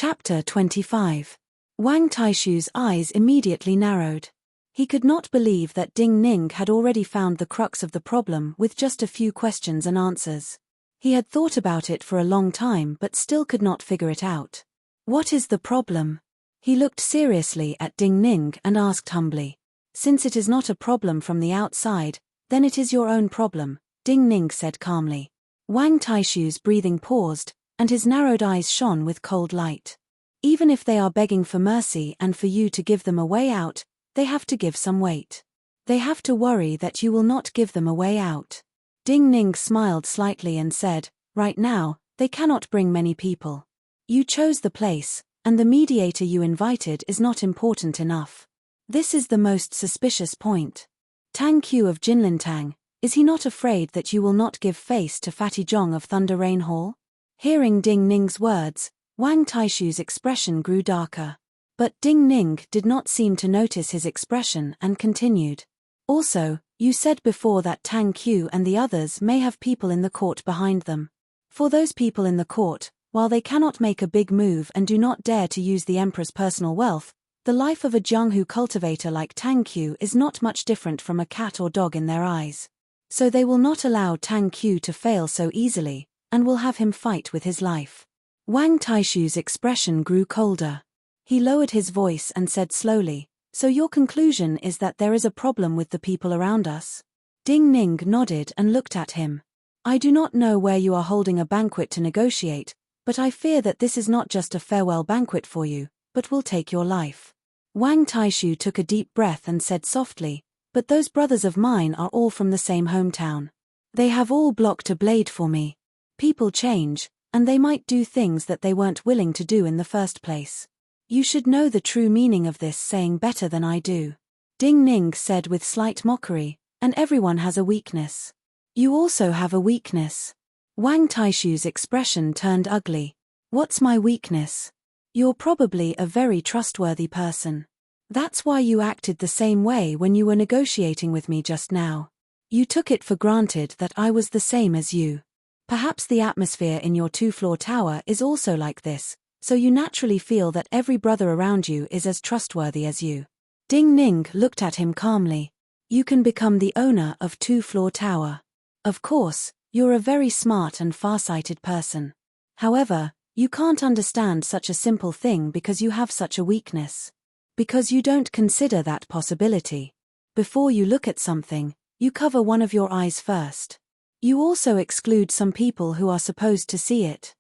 Chapter 25. Wang Taishu's eyes immediately narrowed. He could not believe that Ding Ning had already found the crux of the problem with just a few questions and answers. He had thought about it for a long time but still could not figure it out. What is the problem? He looked seriously at Ding Ning and asked humbly. Since it is not a problem from the outside, then it is your own problem, Ding Ning said calmly. Wang Taishu's breathing paused, and his narrowed eyes shone with cold light. Even if they are begging for mercy and for you to give them a way out, they have to give some weight. They have to worry that you will not give them a way out. Ding Ning smiled slightly and said, right now, they cannot bring many people. You chose the place, and the mediator you invited is not important enough. This is the most suspicious point. Tang Qiu of Jinlintang, is he not afraid that you will not give face to Fatty Zhong of Thunder Rain Hall? Hearing Ding Ning's words, Wang Taishu's expression grew darker. But Ding Ning did not seem to notice his expression and continued. Also, you said before that Tang Qiu and the others may have people in the court behind them. For those people in the court, while they cannot make a big move and do not dare to use the emperor's personal wealth, the life of a Jianghu cultivator like Tang Qiu is not much different from a cat or dog in their eyes. So they will not allow Tang Qiu to fail so easily, and will have him fight with his life. Wang Taishu's expression grew colder. He lowered his voice and said slowly, so your conclusion is that there is a problem with the people around us? Ding Ning nodded and looked at him. I do not know where you are holding a banquet to negotiate, but I fear that this is not just a farewell banquet for you, but will take your life. Wang Taishu took a deep breath and said softly, but those brothers of mine are all from the same hometown. They have all blocked a blade for me. People change, and they might do things that they weren't willing to do in the first place. You should know the true meaning of this saying better than I do. Ding Ning said with slight mockery, and everyone has a weakness. You also have a weakness. Wang Taishu's expression turned ugly. What's my weakness? You're probably a very trustworthy person. That's why you acted the same way when you were negotiating with me just now. You took it for granted that I was the same as you. Perhaps the atmosphere in your two-floor tower is also like this, so you naturally feel that every brother around you is as trustworthy as you. Ding Ning looked at him calmly. You can become the owner of two-floor tower. Of course, you're a very smart and far-sighted person. However, you can't understand such a simple thing because you have such a weakness. Because you don't consider that possibility. Before you look at something, you cover one of your eyes first. You also exclude some people who are supposed to see it.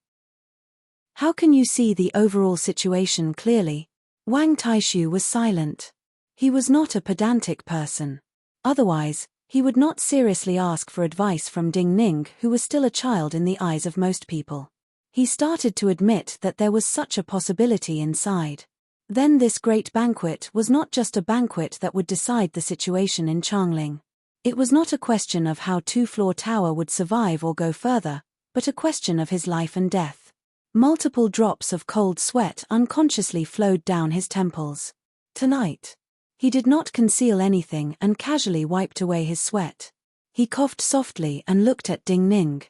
How can you see the overall situation clearly? Wang Taishu was silent. He was not a pedantic person. Otherwise, he would not seriously ask for advice from Ding Ning, who was still a child in the eyes of most people. He started to admit that there was such a possibility inside. Then this great banquet was not just a banquet that would decide the situation in Changling. It was not a question of how two-floor tower would survive or go further, but a question of his life and death. Multiple drops of cold sweat unconsciously flowed down his temples. Tonight. He did not conceal anything and casually wiped away his sweat. He coughed softly and looked at Ding Ning.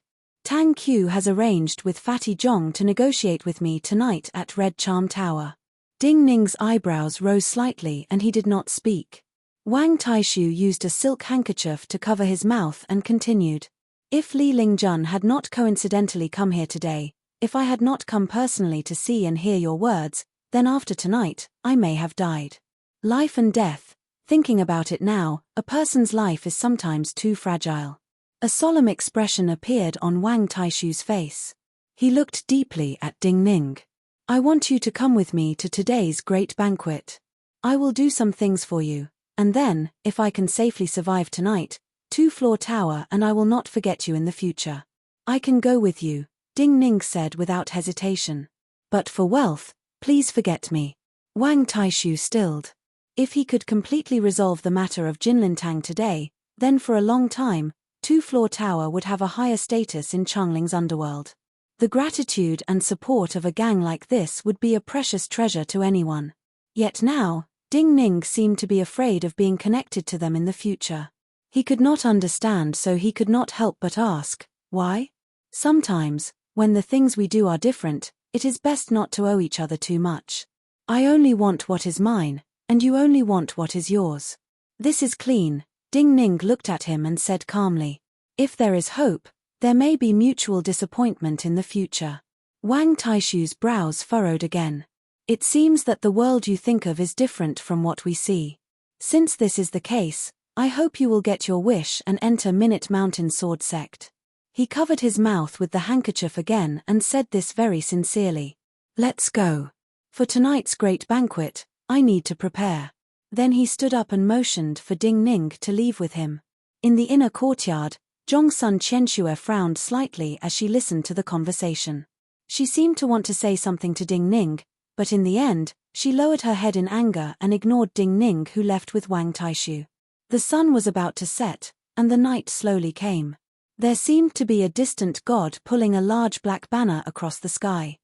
Tang Qiu has arranged with Fatty Zhong to negotiate with me tonight at Red Charm Tower. Ding Ning's eyebrows rose slightly and he did not speak. Wang Taishu used a silk handkerchief to cover his mouth and continued. If Li Lingjun had not coincidentally come here today, if I had not come personally to see and hear your words, then after tonight, I may have died. Life and death, thinking about it now, a person's life is sometimes too fragile. A solemn expression appeared on Wang Taishu's face. He looked deeply at Ding Ning. I want you to come with me to today's great banquet. I will do some things for you, and then, if I can safely survive tonight, two-floor tower and I will not forget you in the future. I can go with you, Ding Ning said without hesitation. But for wealth, please forget me. Wang Taishu stilled. If he could completely resolve the matter of Jinlintang today, then for a long time, two-floor tower would have a higher status in Changling's underworld. The gratitude and support of a gang like this would be a precious treasure to anyone. Yet now, Ding Ning seemed to be afraid of being connected to them in the future. He could not understand, so he could not help but ask, why? Sometimes, when the things we do are different, It is best not to owe each other too much. I only want what is mine, and you only want what is yours. This is clean. Ding Ning looked at him and said calmly. If there is hope, there may be mutual disappointment in the future. Wang Taishu's brows furrowed again. It seems that the world you think of is different from what we see. Since this is the case, I hope you will get your wish and enter Minute Mountain Sword Sect. He covered his mouth with the handkerchief again and said this very sincerely. Let's go. For tonight's great banquet, I need to prepare. Then he stood up and motioned for Ding Ning to leave with him. In the inner courtyard, Zhongsun Qianxue frowned slightly as she listened to the conversation. She seemed to want to say something to Ding Ning, but in the end, she lowered her head in anger and ignored Ding Ning, who left with Wang Taishu. The sun was about to set, and the night slowly came. There seemed to be a distant god pulling a large black banner across the sky.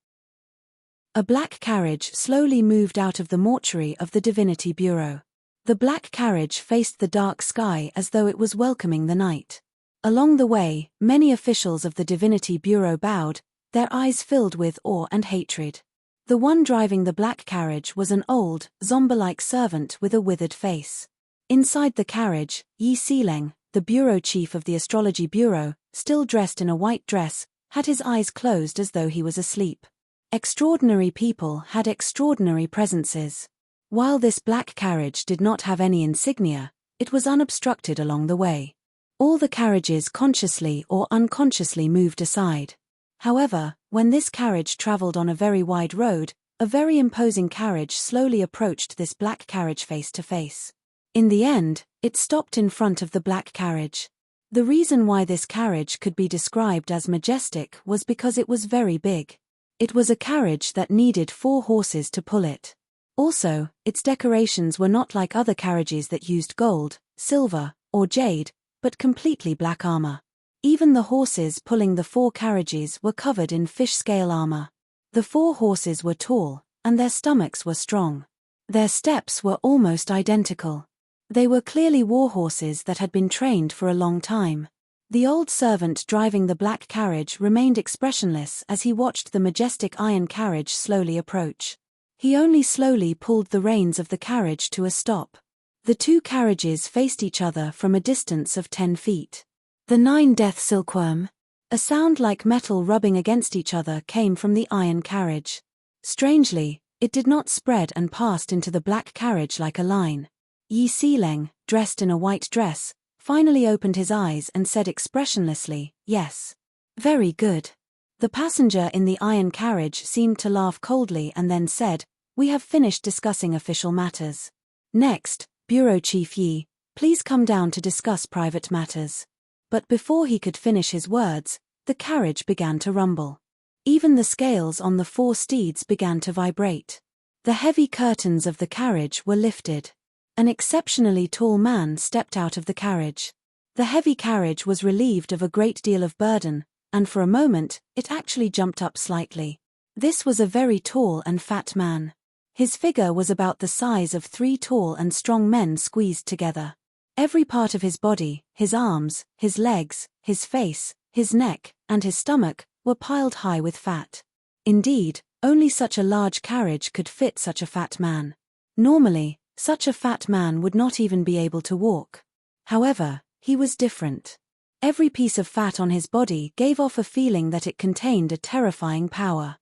A black carriage slowly moved out of the mortuary of the Divinity Bureau. The black carriage faced the dark sky as though it was welcoming the night. Along the way, many officials of the Divinity Bureau bowed, their eyes filled with awe and hatred. The one driving the black carriage was an old, zombie-like servant with a withered face. Inside the carriage, Yi Xileng, the bureau chief of the astrology bureau, still dressed in a white dress, had his eyes closed as though he was asleep. Extraordinary people had extraordinary presences. While this black carriage did not have any insignia, it was unobstructed along the way. All the carriages consciously or unconsciously moved aside. However, when this carriage traveled on a very wide road, a very imposing carriage slowly approached this black carriage face to face. In the end, it stopped in front of the black carriage. The reason why this carriage could be described as majestic was because it was very big. It was a carriage that needed 4 horses to pull it. Also, its decorations were not like other carriages that used gold, silver, or jade, but completely black armor. Even the horses pulling the 4 carriages were covered in fish-scale armor. The 4 horses were tall, and their stomachs were strong. Their steps were almost identical. They were clearly war horses that had been trained for a long time. The old servant driving the black carriage remained expressionless as he watched the majestic iron carriage slowly approach. He only slowly pulled the reins of the carriage to a stop. The 2 carriages faced each other from a distance of 10 feet. The 9-death silkworm. A sound like metal rubbing against each other came from the iron carriage. Strangely, it did not spread and passed into the black carriage like a line. Yi Xileng, dressed in a white dress, finally opened his eyes and said expressionlessly, "Yes. Very good." The passenger in the iron carriage seemed to laugh coldly and then said, "We have finished discussing official matters. Next, Bureau Chief Yi, please come down to discuss private matters." But before he could finish his words, the carriage began to rumble. Even the scales on the 4 steeds began to vibrate. The heavy curtains of the carriage were lifted. An exceptionally tall man stepped out of the carriage. The heavy carriage was relieved of a great deal of burden, and for a moment, it actually jumped up slightly. This was a very tall and fat man. His figure was about the size of 3 tall and strong men squeezed together. Every part of his body, his arms, his legs, his face, his neck, and his stomach, were piled high with fat. Indeed, only such a large carriage could fit such a fat man. Normally, such a fat man would not even be able to walk. However, he was different. Every piece of fat on his body gave off a feeling that it contained a terrifying power.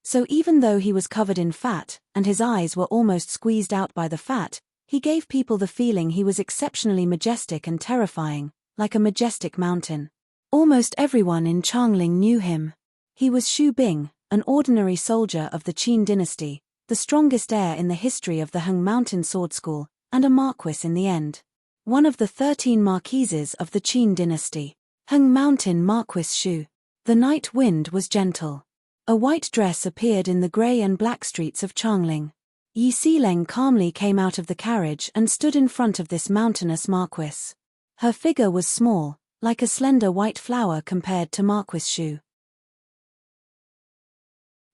So even though he was covered in fat, and his eyes were almost squeezed out by the fat, he gave people the feeling he was exceptionally majestic and terrifying, like a majestic mountain. Almost everyone in Changling knew him. He was Xu Bing, an ordinary soldier of the Qin dynasty, the strongest heir in the history of the Heng Mountain Sword School, and a marquis in the end. One of the 13 marquises of the Qin dynasty. Heng Mountain Marquis Xu. The night wind was gentle. A white dress appeared in the grey and black streets of Changling. Yi Xileng calmly came out of the carriage and stood in front of this mountainous marquis. Her figure was small, like a slender white flower compared to Marquis Xu.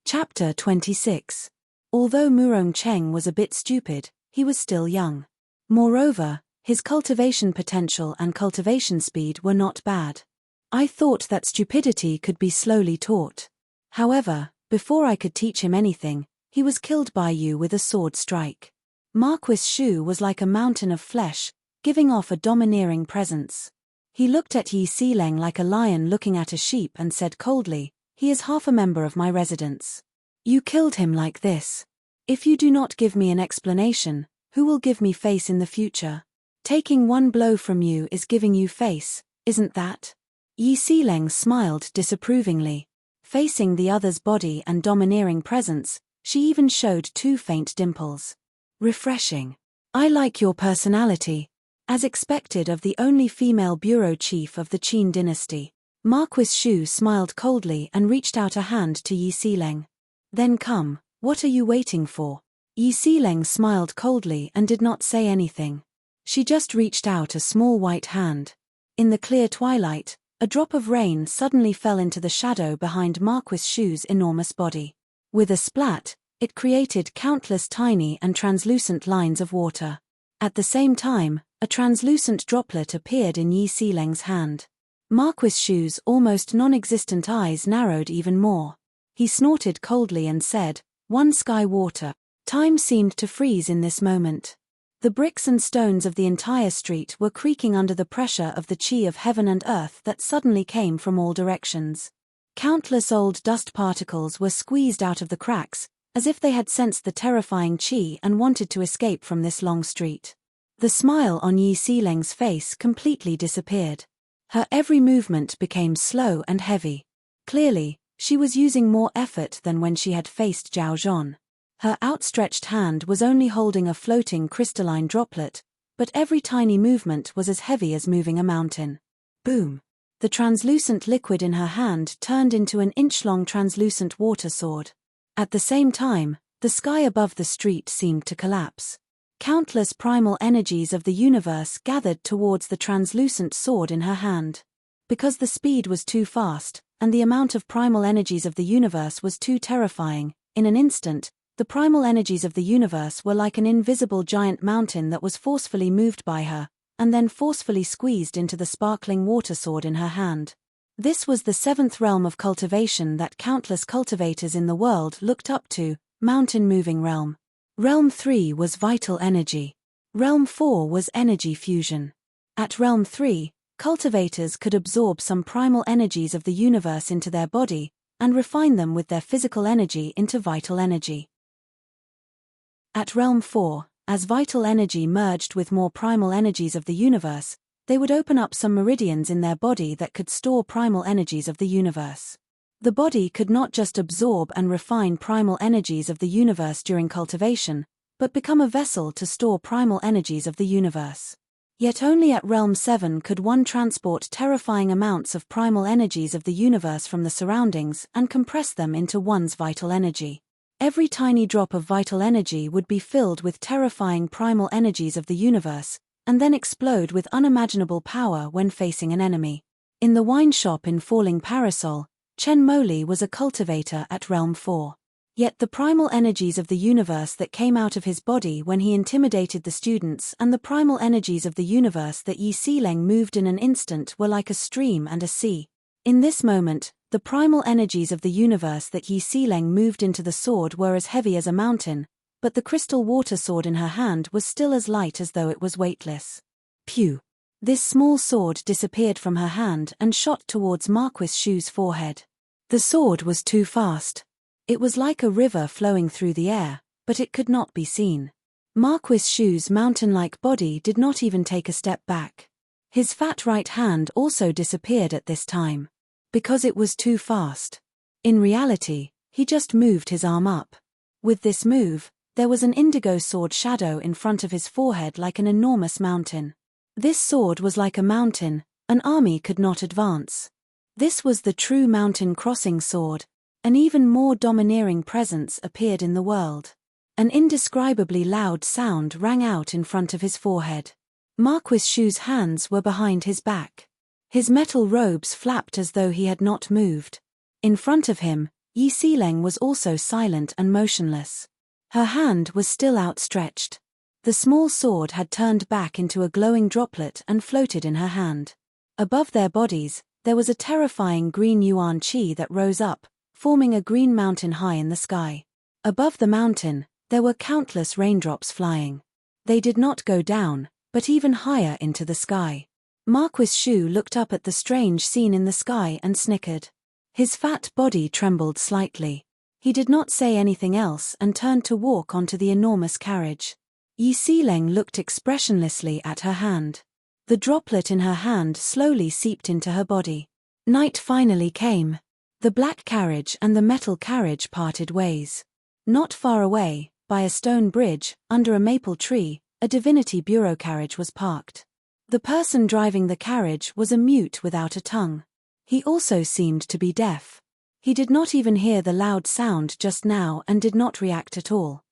Chapter 26. Although Murong Cheng was a bit stupid, he was still young. Moreover, his cultivation potential and cultivation speed were not bad. I thought that stupidity could be slowly taught. However, before I could teach him anything, he was killed by you with a sword strike. Marquis Shu was like a mountain of flesh, giving off a domineering presence. He looked at Yi Xileng like a lion looking at a sheep and said coldly, "He is half a member of my residence. You killed him like this. If you do not give me an explanation, who will give me face in the future? Taking one blow from you is giving you face, isn't that?" Yi Xileng smiled disapprovingly. Facing the other's body and domineering presence, she even showed 2 faint dimples. "Refreshing. I like your personality." As expected of the only female bureau chief of the Qin dynasty, Marquis Shu smiled coldly and reached out a hand to Yi Xileng. "Then come, what are you waiting for?" Yi Xileng smiled coldly and did not say anything. She just reached out a small white hand. In the clear twilight, a drop of rain suddenly fell into the shadow behind Marquis Shu's enormous body. With a splat, it created countless tiny and translucent lines of water. At the same time, a translucent droplet appeared in Yi Xileng's hand. Marquis Shu's almost non-existent eyes narrowed even more. He snorted coldly and said, "One sky water." Time seemed to freeze in this moment. The bricks and stones of the entire street were creaking under the pressure of the qi of heaven and earth that suddenly came from all directions. Countless old dust particles were squeezed out of the cracks, as if they had sensed the terrifying qi and wanted to escape from this long street. The smile on Yi Xileng's face completely disappeared. Her every movement became slow and heavy. Clearly, she was using more effort than when she had faced Zhao Zhan. Her outstretched hand was only holding a floating crystalline droplet, but every tiny movement was as heavy as moving a mountain. Boom! The translucent liquid in her hand turned into an inch-long translucent water sword. At the same time, the sky above the street seemed to collapse. Countless primal energies of the universe gathered towards the translucent sword in her hand. Because the speed was too fast, and the amount of primal energies of the universe was too terrifying, in an instant, the primal energies of the universe were like an invisible giant mountain that was forcefully moved by her, and then forcefully squeezed into the sparkling water sword in her hand. This was the 7th realm of cultivation that countless cultivators in the world looked up to, mountain moving realm. Realm 3 was vital energy. Realm 4 was energy fusion. At Realm 3, cultivators could absorb some primal energies of the universe into their body, and refine them with their physical energy into vital energy. At Realm 4, as vital energy merged with more primal energies of the universe, they would open up some meridians in their body that could store primal energies of the universe. The body could not just absorb and refine primal energies of the universe during cultivation, but become a vessel to store primal energies of the universe. Yet only at Realm 7 could one transport terrifying amounts of primal energies of the universe from the surroundings and compress them into one's vital energy. Every tiny drop of vital energy would be filled with terrifying primal energies of the universe, and then explode with unimaginable power when facing an enemy. In the wine shop in Falling Parasol, Chen Moli was a cultivator at Realm 4. Yet the primal energies of the universe that came out of his body when he intimidated the students and the primal energies of the universe that Yi Xileng moved in an instant were like a stream and a sea. In this moment, the primal energies of the universe that Yi Xileng moved into the sword were as heavy as a mountain, but the crystal water sword in her hand was still as light as though it was weightless. Pew! This small sword disappeared from her hand and shot towards Marquis Shu's forehead. The sword was too fast. It was like a river flowing through the air, but it could not be seen. Marquis Shu's mountain-like body did not even take a step back. His fat right hand also disappeared at this time. Because it was too fast. In reality, he just moved his arm up. With this move, there was an indigo sword shadow in front of his forehead like an enormous mountain. This sword was like a mountain, an army could not advance. This was the true mountain crossing sword. An even more domineering presence appeared in the world. An indescribably loud sound rang out in front of his forehead. Marquis Shu's hands were behind his back. His metal robes flapped as though he had not moved. In front of him, Yi Xileng was also silent and motionless. Her hand was still outstretched. The small sword had turned back into a glowing droplet and floated in her hand. Above their bodies, there was a terrifying green yuan qi that rose up, forming a green mountain high in the sky. Above the mountain, there were countless raindrops flying. They did not go down, but even higher into the sky. Marquis Shu looked up at the strange scene in the sky and snickered. His fat body trembled slightly. He did not say anything else and turned to walk onto the enormous carriage. Yi Xileng looked expressionlessly at her hand. The droplet in her hand slowly seeped into her body. Night finally came. The black carriage and the metal carriage parted ways. Not far away, by a stone bridge, under a maple tree, a divinity bureau carriage was parked. The person driving the carriage was a mute without a tongue. He also seemed to be deaf. He did not even hear the loud sound just now and did not react at all.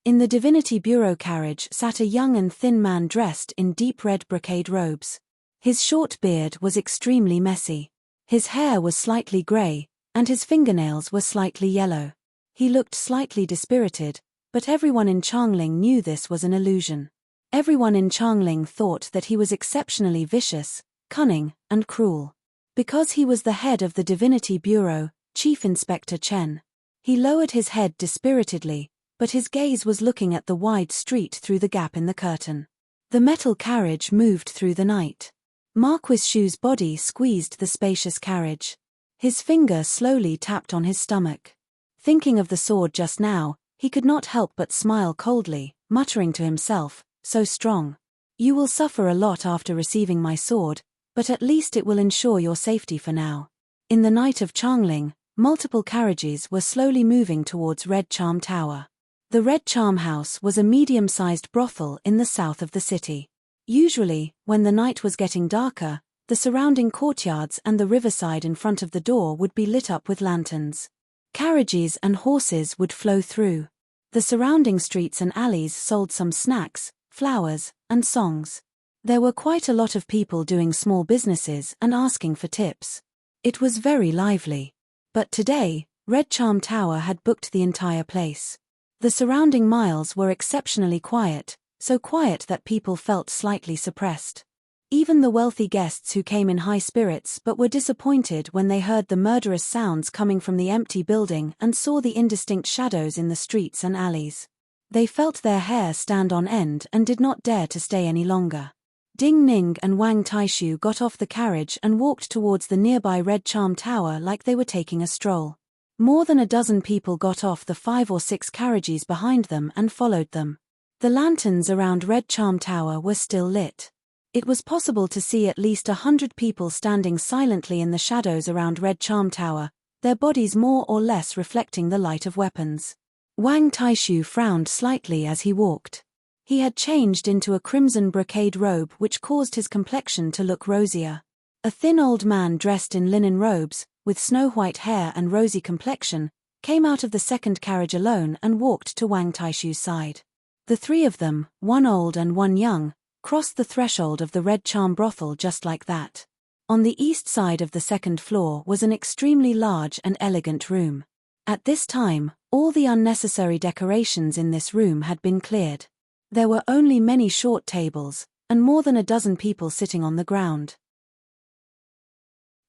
In the divinity bureau carriage sat a young and thin man dressed in deep red brocade robes. His short beard was extremely messy. His hair was slightly grey, and his fingernails were slightly yellow. He looked slightly dispirited, but everyone in Changling knew this was an illusion. Everyone in Changling thought that he was exceptionally vicious, cunning, and cruel. Because he was the head of the Divinity Bureau, Chief Inspector Chen. He lowered his head dispiritedly, but his gaze was looking at the wide street through the gap in the curtain. The metal carriage moved through the night. Marquis Shu's body squeezed the spacious carriage. His finger slowly tapped on his stomach. Thinking of the sword just now, he could not help but smile coldly, muttering to himself, "So strong. You will suffer a lot after receiving my sword, but at least it will ensure your safety for now." In the night of Changling, multiple carriages were slowly moving towards Red Charm Tower. The Red Charm House was a medium-sized brothel in the south of the city. Usually, when the night was getting darker, the surrounding courtyards and the riverside in front of the door would be lit up with lanterns. Carriages and horses would flow through. The surrounding streets and alleys sold some snacks, flowers, and songs. There were quite a lot of people doing small businesses and asking for tips. It was very lively. But today, Red Charm Tower had booked the entire place. The surrounding miles were exceptionally quiet, so quiet that people felt slightly suppressed. Even the wealthy guests who came in high spirits but were disappointed when they heard the murderous sounds coming from the empty building and saw the indistinct shadows in the streets and alleys. They felt their hair stand on end and did not dare to stay any longer. Ding Ning and Wang Taishu got off the carriage and walked towards the nearby Red Charm Tower like they were taking a stroll. More than a dozen people got off the 5 or 6 carriages behind them and followed them. The lanterns around Red Charm Tower were still lit. It was possible to see at least 100 people standing silently in the shadows around Red Charm Tower, their bodies more or less reflecting the light of weapons. Wang Taishu frowned slightly as he walked. He had changed into a crimson brocade robe which caused his complexion to look rosier. A thin old man dressed in linen robes, with snow-white hair and rosy complexion, came out of the second carriage alone and walked to Wang Taishu's side. The 3 of them, one old and one young, crossed the threshold of the Red Charm brothel just like that. On the east side of the second floor was an extremely large and elegant room. At this time, all the unnecessary decorations in this room had been cleared. There were only many short tables, and more than a dozen people sitting on the ground.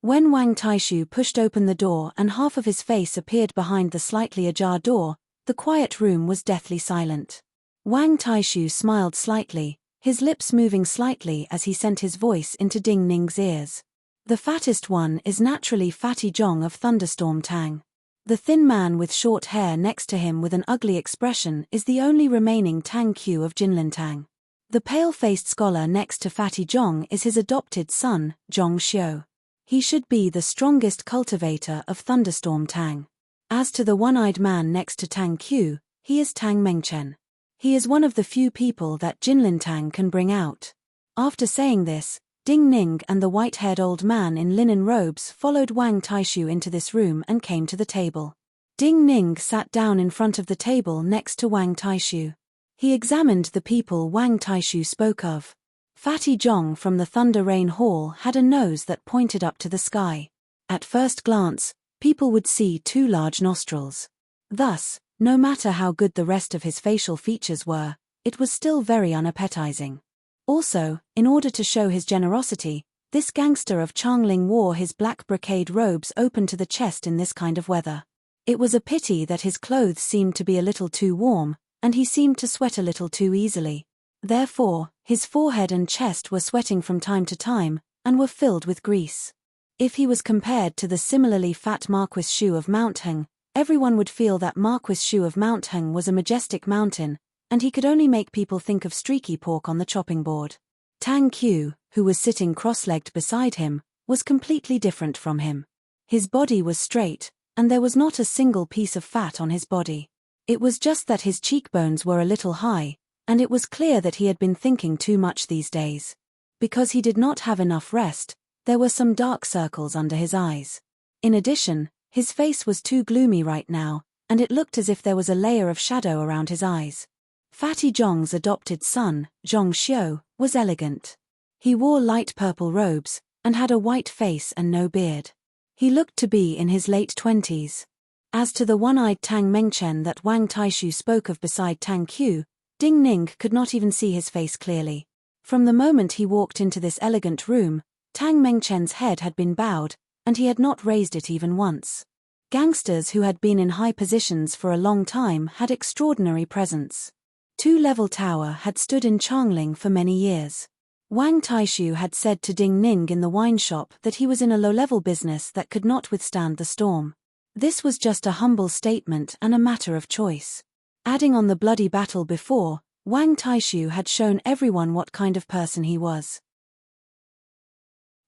When Wang Taishu pushed open the door and half of his face appeared behind the slightly ajar door, the quiet room was deathly silent. Wang Taishu smiled slightly, his lips moving slightly as he sent his voice into Ding Ning's ears. The fattest one is naturally Fatty Zhong of Thunderstorm Tang. The thin man with short hair next to him with an ugly expression is the only remaining Tang Q of Jinlin Tang. The pale-faced scholar next to Fatty Zhong is his adopted son, Zhong Xiu. He should be the strongest cultivator of Thunderstorm Tang. As to the one-eyed man next to Tang Q, he is Tang Mengchen. He is one of the few people that Jinlin Tang can bring out. After saying this, Ding Ning and the white-haired old man in linen robes followed Wang Taishu into this room and came to the table. Ding Ning sat down in front of the table next to Wang Taishu. He examined the people Wang Taishu spoke of. Fatty Zhong from the Thunder Rain Hall had a nose that pointed up to the sky. At first glance, people would see 2 large nostrils. Thus, no matter how good the rest of his facial features were, it was still very unappetizing. Also, in order to show his generosity, This gangster of Changling wore his black brocade robes open to the chest in this kind of weather. It was a pity that his clothes seemed to be a little too warm, and he seemed to sweat a little too easily. Therefore, his forehead and chest were sweating from time to time, and were filled with grease. If he was compared to the similarly fat Marquis Shu of Mount Heng, everyone would feel that Marquis Shu of Mount Heng was a majestic mountain, and he could only make people think of streaky pork on the chopping board. Tang Qiu, who was sitting cross-legged beside him, was completely different from him. His body was straight, and there was not a single piece of fat on his body. It was just that his cheekbones were a little high, and it was clear that he had been thinking too much these days. Because he did not have enough rest, there were some dark circles under his eyes. In addition, his face was too gloomy right now, and it looked as if there was a layer of shadow around his eyes. Fatty Zhong's adopted son, Zhong Xiu, was elegant. He wore light purple robes, and had a white face and no beard. He looked to be in his late 20s. As to the one-eyed Tang Mengchen that Wang Taishu spoke of beside Tang Qiu, Ding Ning could not even see his face clearly. From the moment he walked into this elegant room, Tang Mengchen's head had been bowed, and he had not raised it even once. Gangsters who had been in high positions for a long time had extraordinary presence. Two-level tower had stood in Changling for many years. Wang Taishu had said to Ding Ning in the wine shop that he was in a low-level business that could not withstand the storm. This was just a humble statement and a matter of choice. Adding on the bloody battle before, Wang Taishu had shown everyone what kind of person he was.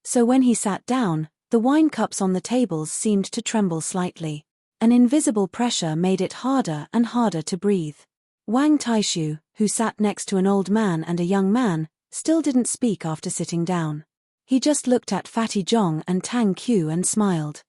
So when he sat down, the wine cups on the tables seemed to tremble slightly. An invisible pressure made it harder and harder to breathe. Wang Taishu, who sat next to an old man and a young man, still didn't speak after sitting down. He just looked at Fatty Zhong and Tang Qiu and smiled.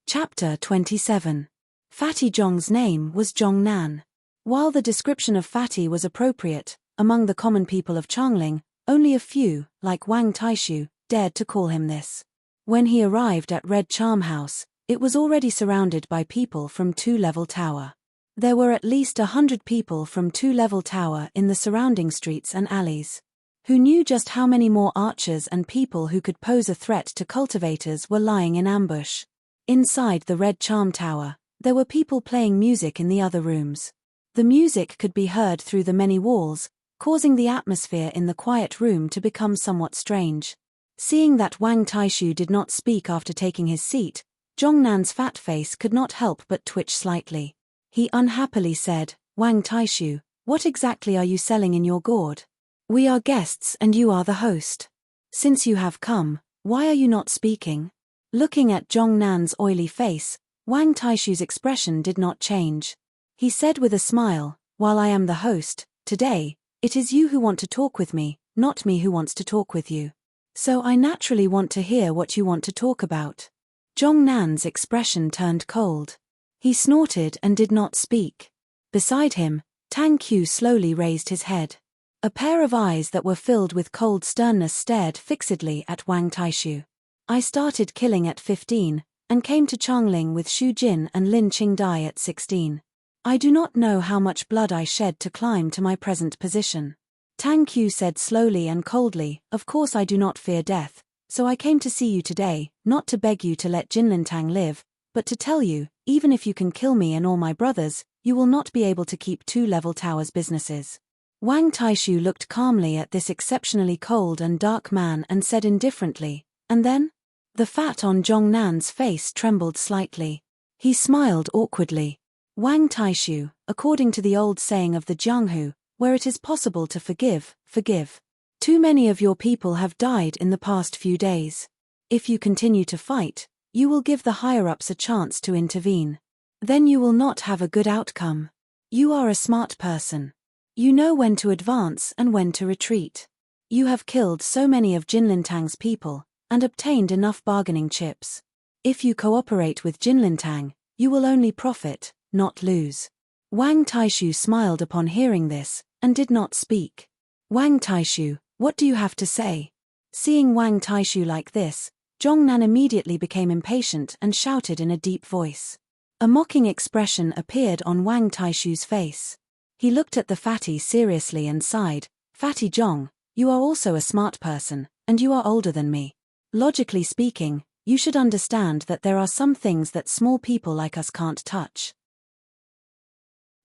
Chapter 27. Fatty Zhong's name was Zhong Nan. While the description of Fatty was appropriate, among the common people of Changling, only a few, like Wang Taishu, dared to call him this. When he arrived at Red Charm House, it was already surrounded by people from Two-Level Tower. There were at least 100 people from Two-Level Tower in the surrounding streets and alleys. Who knew just how many more archers and people who could pose a threat to cultivators were lying in ambush. Inside the Red Charm Tower, there were people playing music in the other rooms. The music could be heard through the many walls, causing the atmosphere in the quiet room to become somewhat strange. Seeing that Wang Taishu did not speak after taking his seat, Zhongnan's fat face could not help but twitch slightly. He unhappily said, "Wang Taishu, what exactly are you selling in your gourd? We are guests and you are the host. Since you have come, why are you not speaking?" Looking at Zhongnan's oily face, Wang Taishu's expression did not change. He said with a smile, "While I am the host, today, it is you who want to talk with me, not me who wants to talk with you. So I naturally want to hear what you want to talk about." Zhongnan's expression turned cold. He snorted and did not speak. Beside him, Tang Qiu slowly raised his head. A pair of eyes that were filled with cold sternness stared fixedly at Wang Taishu. "I started killing at 15, and came to Changling with Xu Jin and Lin Qingdai at 16. I do not know how much blood I shed to climb to my present position." Tang Qiu said slowly and coldly, "Of course I do not fear death, so I came to see you today, not to beg you to let Jinlintang live, but to tell you, even if you can kill me and all my brothers, you will not be able to keep Two-Level Tower's businesses." Wang Taishu looked calmly at this exceptionally cold and dark man and said indifferently, "And then?" The fat on Zhongnan's face trembled slightly. He smiled awkwardly. Wang Taishu, according to the old saying of the Jianghu, where it is possible to forgive, forgive. Too many of your people have died in the past few days. If you continue to fight, you will give the higher-ups a chance to intervene. Then you will not have a good outcome. You are a smart person. You know when to advance and when to retreat. You have killed so many of Jinlintang's people, and obtained enough bargaining chips. If you cooperate with Jinlintang, you will only profit, not lose." Wang Taishu smiled upon hearing this, and did not speak. "Wang Taishu, what do you have to say?" Seeing Wang Taishu like this, Zhongnan immediately became impatient and shouted in a deep voice. A mocking expression appeared on Wang Taishu's face. He looked at the fatty seriously and sighed, "Fatty Zhong, You are also a smart person, and you are older than me. Logically speaking, you should understand that there are some things that small people like us can't touch.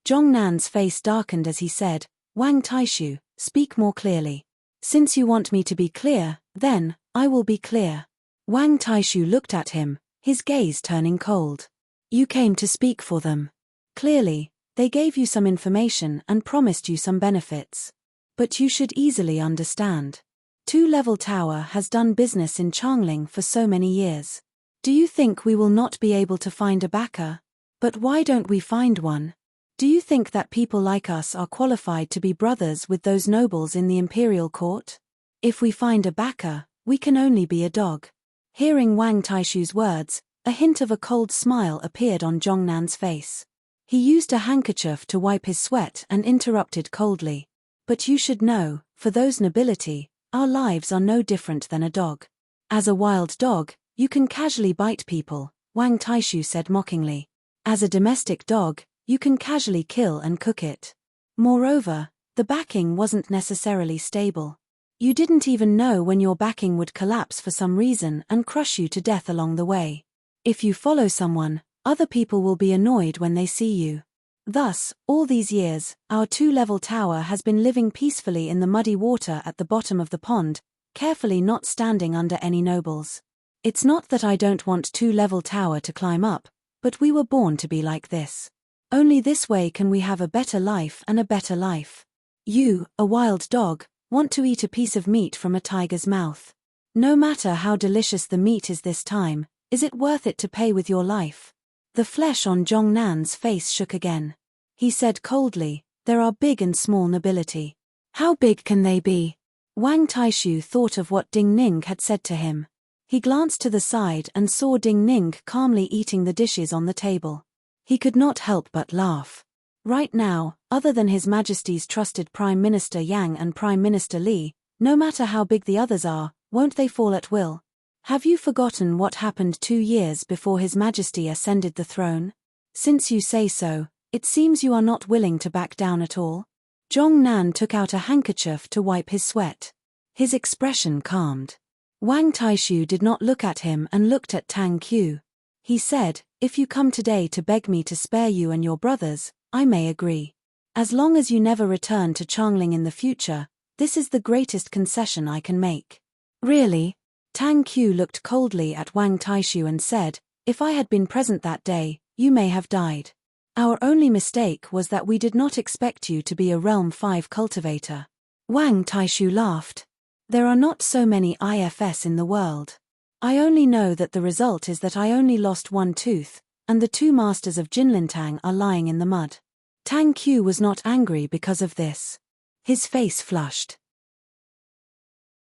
Zhongnan's face darkened as he said, Wang Taishu, speak more clearly. Since you want me to be clear, then, I will be clear. Wang Taishu looked at him, his gaze turning cold. You came to speak for them. Clearly, they gave you some information and promised you some benefits. But you should easily understand. Two-Level Tower has done business in Changling for so many years. Do you think we will not be able to find a backer? But why don't we find one? Do you think that people like us are qualified to be brothers with those nobles in the imperial court? If we find a backer, we can only be a dog. Hearing Wang Taishu's words, a hint of a cold smile appeared on Zhongnan's face. He used a handkerchief to wipe his sweat and interrupted coldly. But you should know, for those nobility, our lives are no different than a dog. As a wild dog, you can casually bite people, Wang Taishu said mockingly. As a domestic dog, you can casually kill and cook it. Moreover, the backing wasn't necessarily stable. You didn't even know when your backing would collapse for some reason and crush you to death along the way. If you follow someone, other people will be annoyed when they see you. Thus, all these years, our Two-Level Tower has been living peacefully in the muddy water at the bottom of the pond, carefully not standing under any nobles. It's not that I don't want Two-Level Tower to climb up, but we were born to be like this. Only this way can we have a better life and a better life. You, a wild dog, want to eat a piece of meat from a tiger's mouth. No matter how delicious the meat is this time, is it worth it to pay with your life? The flesh on Zhongnan's face shook again. He said coldly, there are big and small nobility. How big can they be? Wang Taishu thought of what Ding Ning had said to him. He glanced to the side and saw Ding Ning calmly eating the dishes on the table. He could not help but laugh. Right now, other than His Majesty's trusted Prime Minister Yang and Prime Minister Li, no matter how big the others are, won't they fall at will? Have you forgotten what happened 2 years before His Majesty ascended the throne? Since you say so, it seems you are not willing to back down at all. Zhongnan took out a handkerchief to wipe his sweat. His expression calmed. Wang Taishu did not look at him and looked at Tang Qiu. He said, if you come today to beg me to spare you and your brothers, I may agree. As long as you never return to Changling in the future, this is the greatest concession I can make. Really? Tang Qiu looked coldly at Wang Taishu and said, if I had been present that day, you may have died. Our only mistake was that we did not expect you to be a Realm 5 cultivator. Wang Taishu laughed. There are not so many IFS in the world. I only know that the result is that I only lost one tooth, and the 2 masters of Jinlintang are lying in the mud. Tang Qiu was not angry because of this. His face flushed.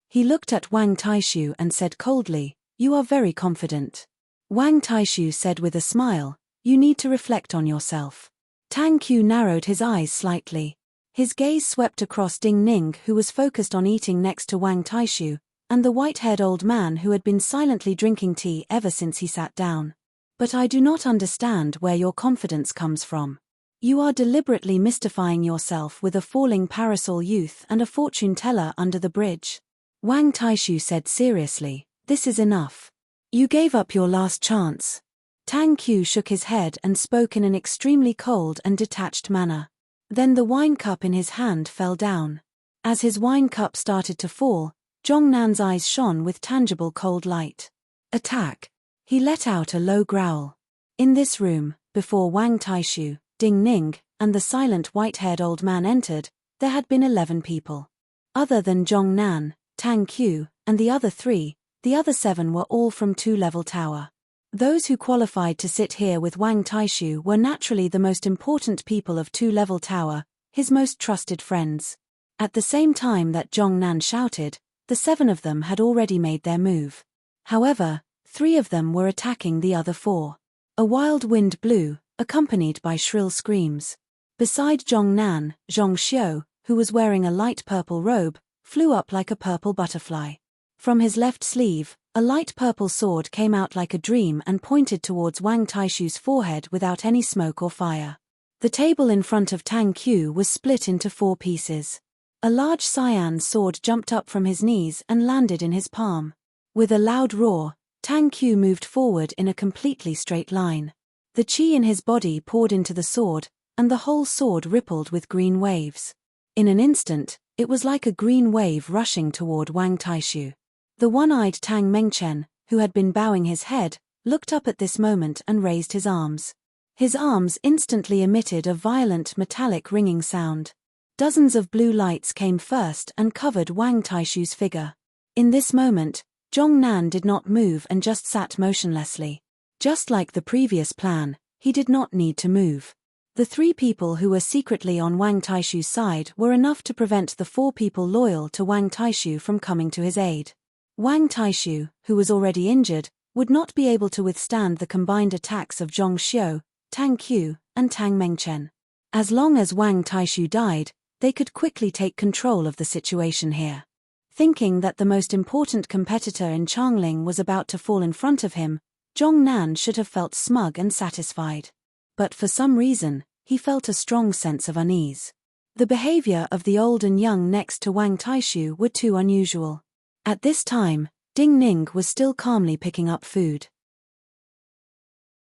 He looked at Wang Taishu and said coldly, you are very confident. Wang Taishu said with a smile, you need to reflect on yourself. Tang Qiu narrowed his eyes slightly. His gaze swept across Ding Ning, who was focused on eating next to Wang Taishu, and the white-haired old man who had been silently drinking tea ever since he sat down. But I do not understand where your confidence comes from. You are deliberately mystifying yourself with a falling parasol youth and a fortune teller under the bridge. Wang Taishu said seriously, this is enough. You gave up your last chance. Tang Qiu shook his head and spoke in an extremely cold and detached manner. Then the wine cup in his hand fell down. As his wine cup started to fall, Zhongnan's eyes shone with tangible cold light. Attack! He let out a low growl. In this room, before Wang Taishu, Ding Ning, and the silent white-haired old man entered, there had been 11 people. Other than Zhongnan, Tang Qiu, and the other 3, the other 7 were all from Two-Level Tower. Those who qualified to sit here with Wang Taishu were naturally the most important people of Two-Level Tower, his most trusted friends. At the same time that Zhongnan shouted, the 7 of them had already made their move. However, 3 of them were attacking the other 4. A wild wind blew, accompanied by shrill screams. Beside Zhongnan, Zhongxiu, who was wearing a light purple robe, flew up like a purple butterfly. From his left sleeve, a light purple sword came out like a dream and pointed towards Wang Taishu's forehead without any smoke or fire. The table in front of Tang Qiu was split into 4 pieces. A large cyan sword jumped up from his knees and landed in his palm. With a loud roar, Tang Qiu moved forward in a completely straight line. The qi in his body poured into the sword, and the whole sword rippled with green waves. In an instant, it was like a green wave rushing toward Wang Taishu. The one-eyed Tang Mengchen, who had been bowing his head, looked up at this moment and raised his arms. His arms instantly emitted a violent metallic ringing sound. Dozens of blue lights came first and covered Wang Taishu's figure. In this moment, Zhongnan did not move and just sat motionlessly. Just like the previous plan, he did not need to move. The 3 people who were secretly on Wang Taishu's side were enough to prevent the 4 people loyal to Wang Taishu from coming to his aid. Wang Taishu, who was already injured, would not be able to withstand the combined attacks of Zhong Xiu, Tang Qiu, and Tang Mengchen. As long as Wang Taishu died, they could quickly take control of the situation here. Thinking that the most important competitor in Changling was about to fall in front of him, Zhongnan should have felt smug and satisfied. But for some reason, he felt a strong sense of unease. The behavior of the old and young next to Wang Taishu were too unusual. At this time, Ding Ning was still calmly picking up food.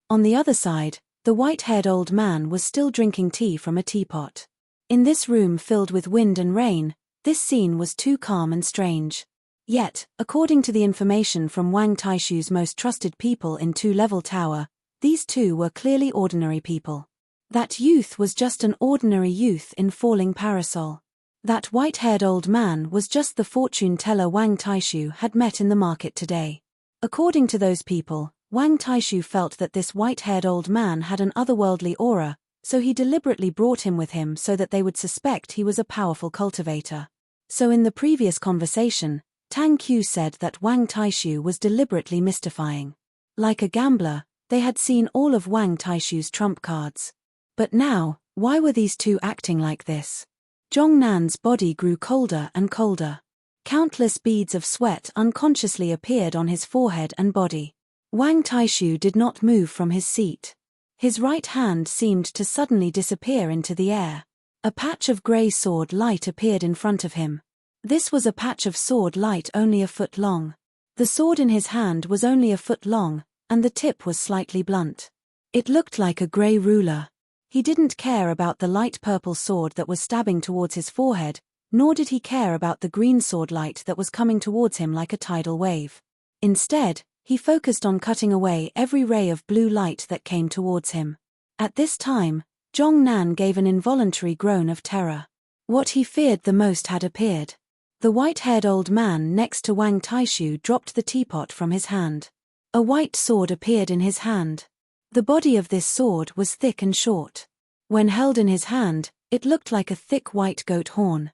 On the other side, the white-haired old man was still drinking tea from a teapot. In this room filled with wind and rain, this scene was too calm and strange. Yet, according to the information from Wang Taishu's most trusted people in 2-level tower, these 2 were clearly ordinary people. That youth was just an ordinary youth in falling parasol. That white-haired old man was just the fortune teller Wang Taishu had met in the market today. According to those people, Wang Taishu felt that this white-haired old man had an otherworldly aura, so he deliberately brought him with him so that they would suspect he was a powerful cultivator. So in the previous conversation, Tang Qiu said that Wang Taishu was deliberately mystifying. Like a gambler, they had seen all of Wang Taishu's trump cards. But now, why were these 2 acting like this? Zhongnan's body grew colder and colder. Countless beads of sweat unconsciously appeared on his forehead and body. Wang Taishu did not move from his seat. His right hand seemed to suddenly disappear into the air. A patch of grey sword light appeared in front of him. This was a patch of sword light only a foot long. The sword in his hand was only a foot long, and the tip was slightly blunt. It looked like a grey ruler. He didn't care about the light purple sword that was stabbing towards his forehead, nor did he care about the green sword light that was coming towards him like a tidal wave. Instead, he focused on cutting away every ray of blue light that came towards him. At this time, Zhongnan gave an involuntary groan of terror. What he feared the most had appeared. The white-haired old man next to Wang Taishu dropped the teapot from his hand. A white sword appeared in his hand. The body of this sword was thick and short. When held in his hand, it looked like a thick white goat horn.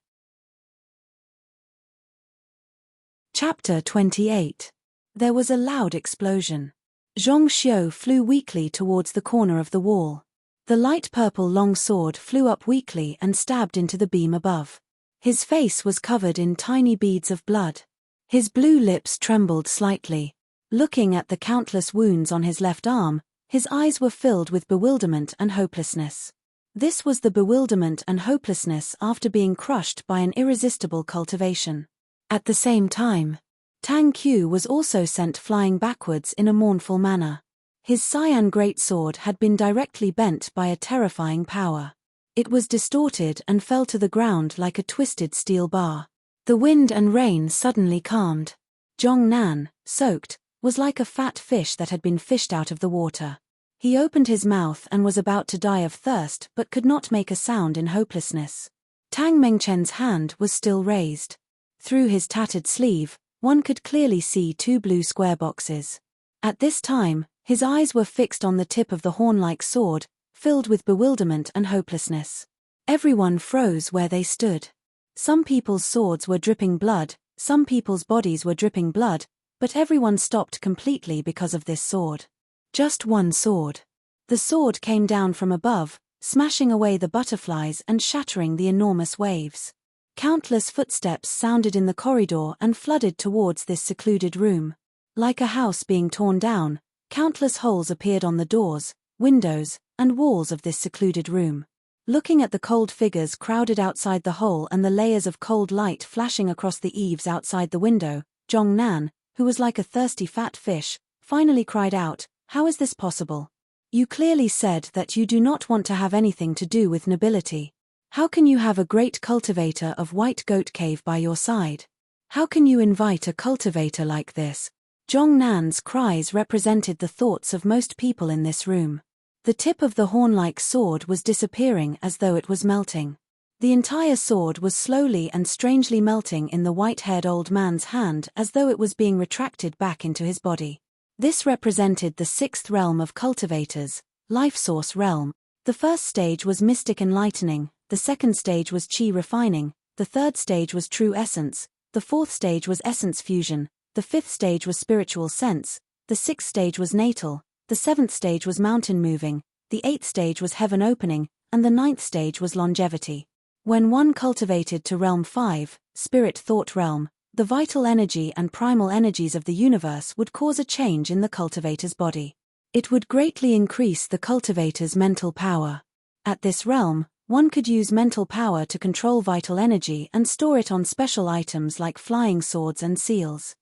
Chapter 28. There was a loud explosion. Zhong Xiu flew weakly towards the corner of the wall. The light purple long sword flew up weakly and stabbed into the beam above. His face was covered in tiny beads of blood. His blue lips trembled slightly. Looking at the countless wounds on his left arm, his eyes were filled with bewilderment and hopelessness. This was the bewilderment and hopelessness after being crushed by an irresistible cultivation. At the same time, Tang Qiu was also sent flying backwards in a mournful manner. His cyan greatsword had been directly bent by a terrifying power. It was distorted and fell to the ground like a twisted steel bar. The wind and rain suddenly calmed. Zhongnan, soaked, was like a fat fish that had been fished out of the water. He opened his mouth and was about to die of thirst but could not make a sound in hopelessness. Tang Mengchen's hand was still raised. Through his tattered sleeve, one could clearly see 2 blue square boxes. At this time, his eyes were fixed on the tip of the horn-like sword, filled with bewilderment and hopelessness. Everyone froze where they stood. Some people's swords were dripping blood, some people's bodies were dripping blood, but everyone stopped completely because of this sword. Just one sword. The sword came down from above, smashing away the butterflies and shattering the enormous waves. Countless footsteps sounded in the corridor and flooded towards this secluded room. Like a house being torn down, countless holes appeared on the doors, windows, and walls of this secluded room. Looking at the cold figures crowded outside the hole and the layers of cold light flashing across the eaves outside the window, Nan, who was like a thirsty fat fish, finally cried out, "How is this possible? You clearly said that you do not want to have anything to do with nobility. How can you have a great cultivator of White Goat Cave by your side? How can you invite a cultivator like this?" Nan's cries represented the thoughts of most people in this room. The tip of the horn-like sword was disappearing as though it was melting. The entire sword was slowly and strangely melting in the white-haired old man's hand as though it was being retracted back into his body. This represented the sixth realm of cultivators, life source realm. The first stage was mystic enlightening, the second stage was chi refining, the third stage was true essence, the fourth stage was essence fusion, the fifth stage was spiritual sense, the sixth stage was natal, the seventh stage was mountain moving, the eighth stage was heaven opening, and the ninth stage was longevity. When one cultivated to realm 5, spirit thought realm, the vital energy and primal energies of the universe would cause a change in the cultivator's body. It would greatly increase the cultivator's mental power. At this realm, one could use mental power to control vital energy and store it on special items like flying swords and seals.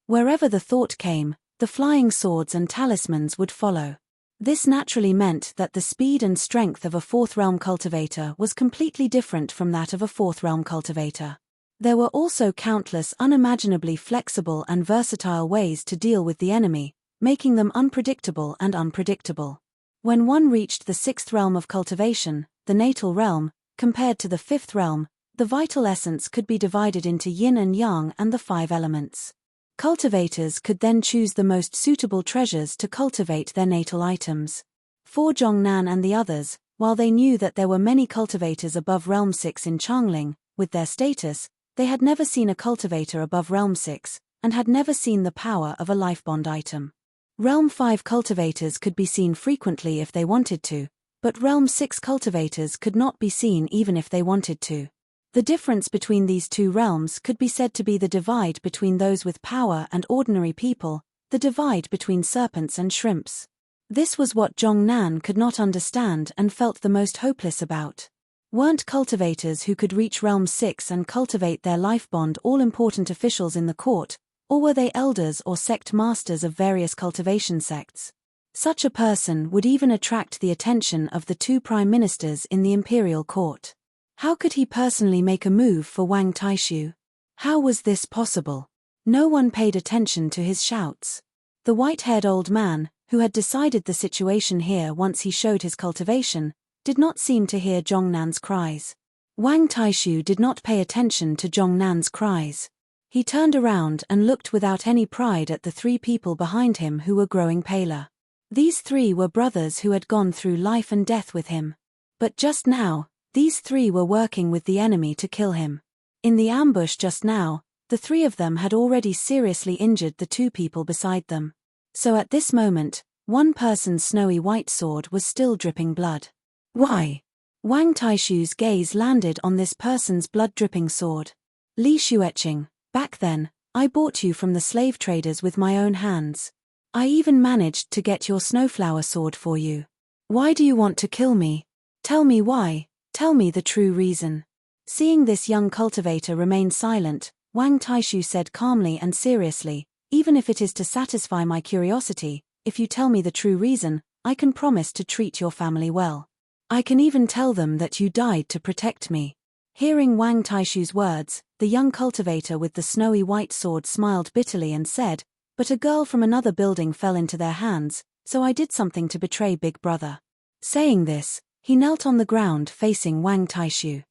Wherever the thought came, the flying swords and talismans would follow. This naturally meant that the speed and strength of a fourth realm cultivator was completely different from that of a fourth realm cultivator. There were also countless unimaginably flexible and versatile ways to deal with the enemy, making them unpredictable and unpredictable. When one reached the sixth realm of cultivation, the natal realm, compared to the fifth realm, the vital essence could be divided into yin and yang and the 5 elements. Cultivators could then choose the most suitable treasures to cultivate their natal items. For Nan and the others, while they knew that there were many cultivators above Realm 6 in Changling, with their status, they had never seen a cultivator above Realm 6, and had never seen the power of a life bond item. Realm 5 cultivators could be seen frequently if they wanted to, but Realm 6 cultivators could not be seen even if they wanted to. The difference between these two realms could be said to be the divide between those with power and ordinary people, the divide between serpents and shrimps. This was what Nan could not understand and felt the most hopeless about. Weren't cultivators who could reach Realm 6 and cultivate their life bond all important officials in the court, or were they elders or sect masters of various cultivation sects? Such a person would even attract the attention of the 2 prime ministers in the imperial court. How could he personally make a move for Wang Taishu? How was this possible? No one paid attention to his shouts. The white-haired old man, who had decided the situation here once he showed his cultivation, did not seem to hear Nan's cries. Wang Taishu did not pay attention to Nan's cries. He turned around and looked without any pride at the 3 people behind him who were growing paler. These 3 were brothers who had gone through life and death with him. But just now, these 3 were working with the enemy to kill him. In the ambush just now, the 3 of them had already seriously injured the 2 people beside them. So at this moment, one person's snowy white sword was still dripping blood. Why? Wang Taishu's gaze landed on this person's blood-dripping sword. Li Xueqing, back then, I bought you from the slave traders with my own hands. I even managed to get your snowflower sword for you. Why do you want to kill me? Tell me why. Tell me the true reason. Seeing this young cultivator remain silent, Wang Taishu said calmly and seriously, even if it is to satisfy my curiosity, if you tell me the true reason, I can promise to treat your family well. I can even tell them that you died to protect me. Hearing Wang Taishu's words, the young cultivator with the snowy white sword smiled bitterly and said, "But a girl from another building fell into their hands, so I did something to betray Big Brother." Saying this, he knelt on the ground facing Wang Taishu.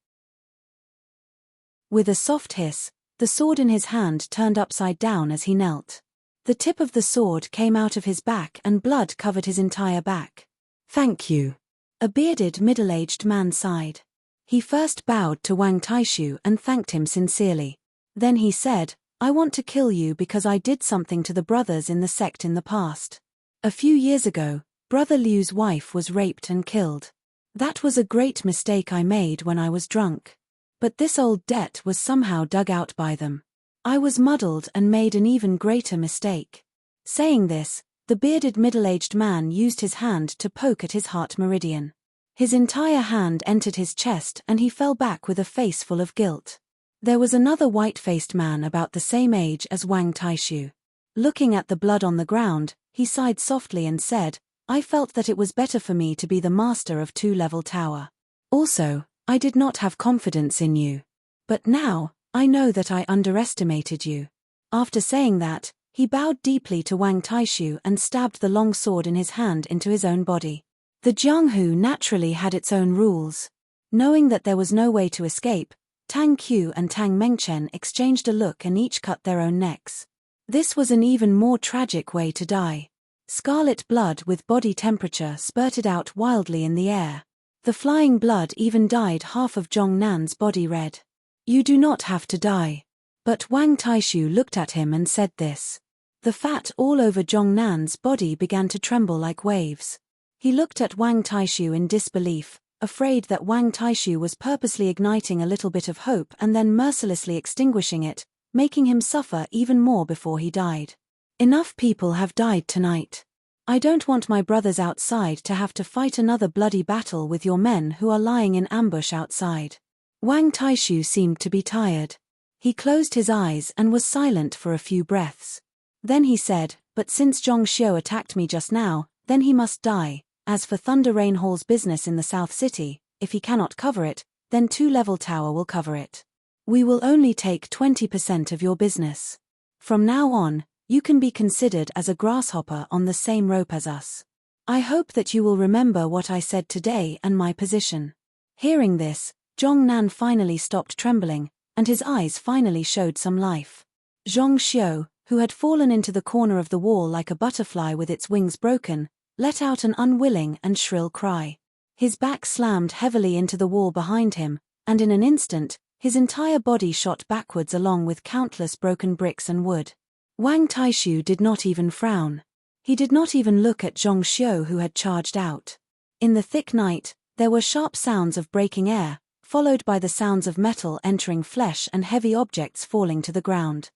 With a soft hiss, the sword in his hand turned upside down as he knelt. The tip of the sword came out of his back and blood covered his entire back. "Thank you." A bearded middle-aged man sighed. He first bowed to Wang Taishu and thanked him sincerely. Then he said, "I want to kill you because I did something to the brothers in the sect in the past. A few years ago, Brother Liu's wife was raped and killed. That was a great mistake I made when I was drunk. But this old debt was somehow dug out by them. I was muddled and made an even greater mistake." Saying this, the bearded middle-aged man used his hand to poke at his heart meridian. His entire hand entered his chest and he fell back with a face full of guilt. There was another white-faced man about the same age as Wang Taishu. Looking at the blood on the ground, he sighed softly and said, "I felt that it was better for me to be the master of two-level tower. Also, I did not have confidence in you. But now, I know that I underestimated you." After saying that, he bowed deeply to Wang Taishu and stabbed the long sword in his hand into his own body. The Jianghu naturally had its own rules. Knowing that there was no way to escape, Tang Qiu and Tang Mengchen exchanged a look and each cut their own necks. This was an even more tragic way to die. Scarlet blood with body temperature spurted out wildly in the air. The flying blood even dyed half of Zhong Nan's body red. "You do not have to die." But Wang Taishu looked at him and said this. The fat all over Zhong Nan's body began to tremble like waves. He looked at Wang Taishu in disbelief, afraid that Wang Taishu was purposely igniting a little bit of hope and then mercilessly extinguishing it, making him suffer even more before he died. "Enough people have died tonight. I don't want my brothers outside to have to fight another bloody battle with your men who are lying in ambush outside." Wang Taishu seemed to be tired. He closed his eyes and was silent for a few breaths. Then he said, "But since Zhong Xiu attacked me just now, then he must die. As for Thunder Rain Hall's business in the South City, if he cannot cover it, then two-level tower will cover it. We will only take 20% of your business. From now on, you can be considered as a grasshopper on the same rope as us. I hope that you will remember what I said today and my position." Hearing this, Zhong Nan finally stopped trembling, and his eyes finally showed some life. Zhong Xiu, who had fallen into the corner of the wall like a butterfly with its wings broken, let out an unwilling and shrill cry. His back slammed heavily into the wall behind him, and in an instant, his entire body shot backwards along with countless broken bricks and wood. Wang Taishu did not even frown. He did not even look at Zhong Xiu who had charged out. In the thick night, there were sharp sounds of breaking air, followed by the sounds of metal entering flesh and heavy objects falling to the ground.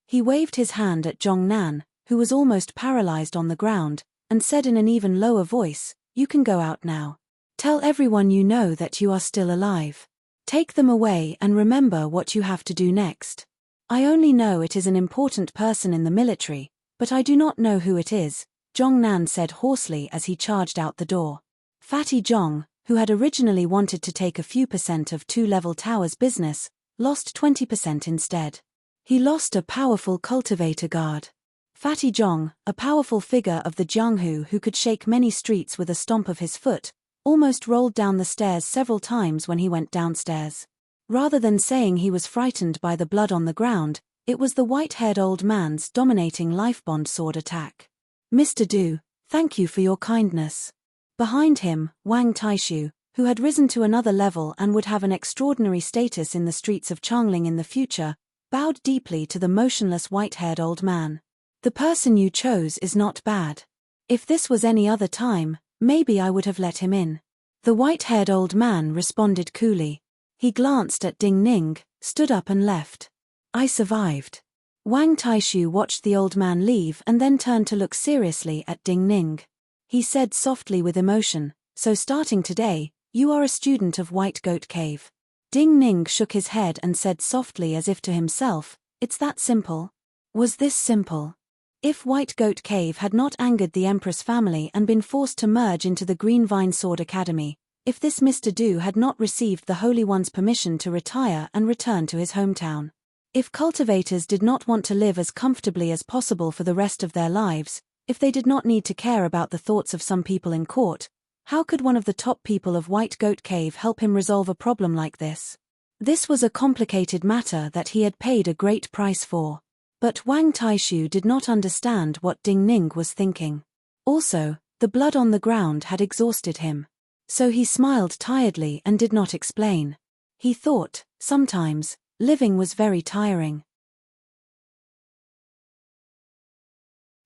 He waved his hand at Zhong Nan, who was almost paralyzed on the ground, and said in an even lower voice, "You can go out now. Tell everyone you know that you are still alive. Take them away and remember what you have to do next. I only know it is an important person in the military, but I do not know who it is," Zhong Nan said hoarsely as he charged out the door. Fatty Zhong, who had originally wanted to take a few percent of two-level tower's business, lost 20% instead. He lost a powerful cultivator guard. Fatty Zhong, a powerful figure of the Jianghu who could shake many streets with a stomp of his foot, almost rolled down the stairs several times when he went downstairs. Rather than saying he was frightened by the blood on the ground, it was the white-haired old man's dominating life-bond sword attack. "Mr. Du, thank you for your kindness." Behind him, Wang Taishu, who had risen to another level and would have an extraordinary status in the streets of Changling in the future, bowed deeply to the motionless white-haired old man. "The person you chose is not bad. If this was any other time, maybe I would have let him in." The white-haired old man responded coolly. He glanced at Ding Ning, stood up and left. "I survived." Wang Taishu watched the old man leave and then turned to look seriously at Ding Ning. He said softly with emotion, "So starting today, you are a student of White Goat Cave." Ding Ning shook his head and said softly as if to himself, "It's that simple?" Was this simple? If White Goat Cave had not angered the Empress family and been forced to merge into the Green Vine Sword Academy, if this Mr. Du had not received the Holy One's permission to retire and return to his hometown, if cultivators did not want to live as comfortably as possible for the rest of their lives, if they did not need to care about the thoughts of some people in court, how could one of the top people of White Goat Cave help him resolve a problem like this? This was a complicated matter that he had paid a great price for. But Wang Taishu did not understand what Ding Ning was thinking. Also, the blood on the ground had exhausted him. So he smiled tiredly and did not explain. He thought, sometimes, living was very tiring.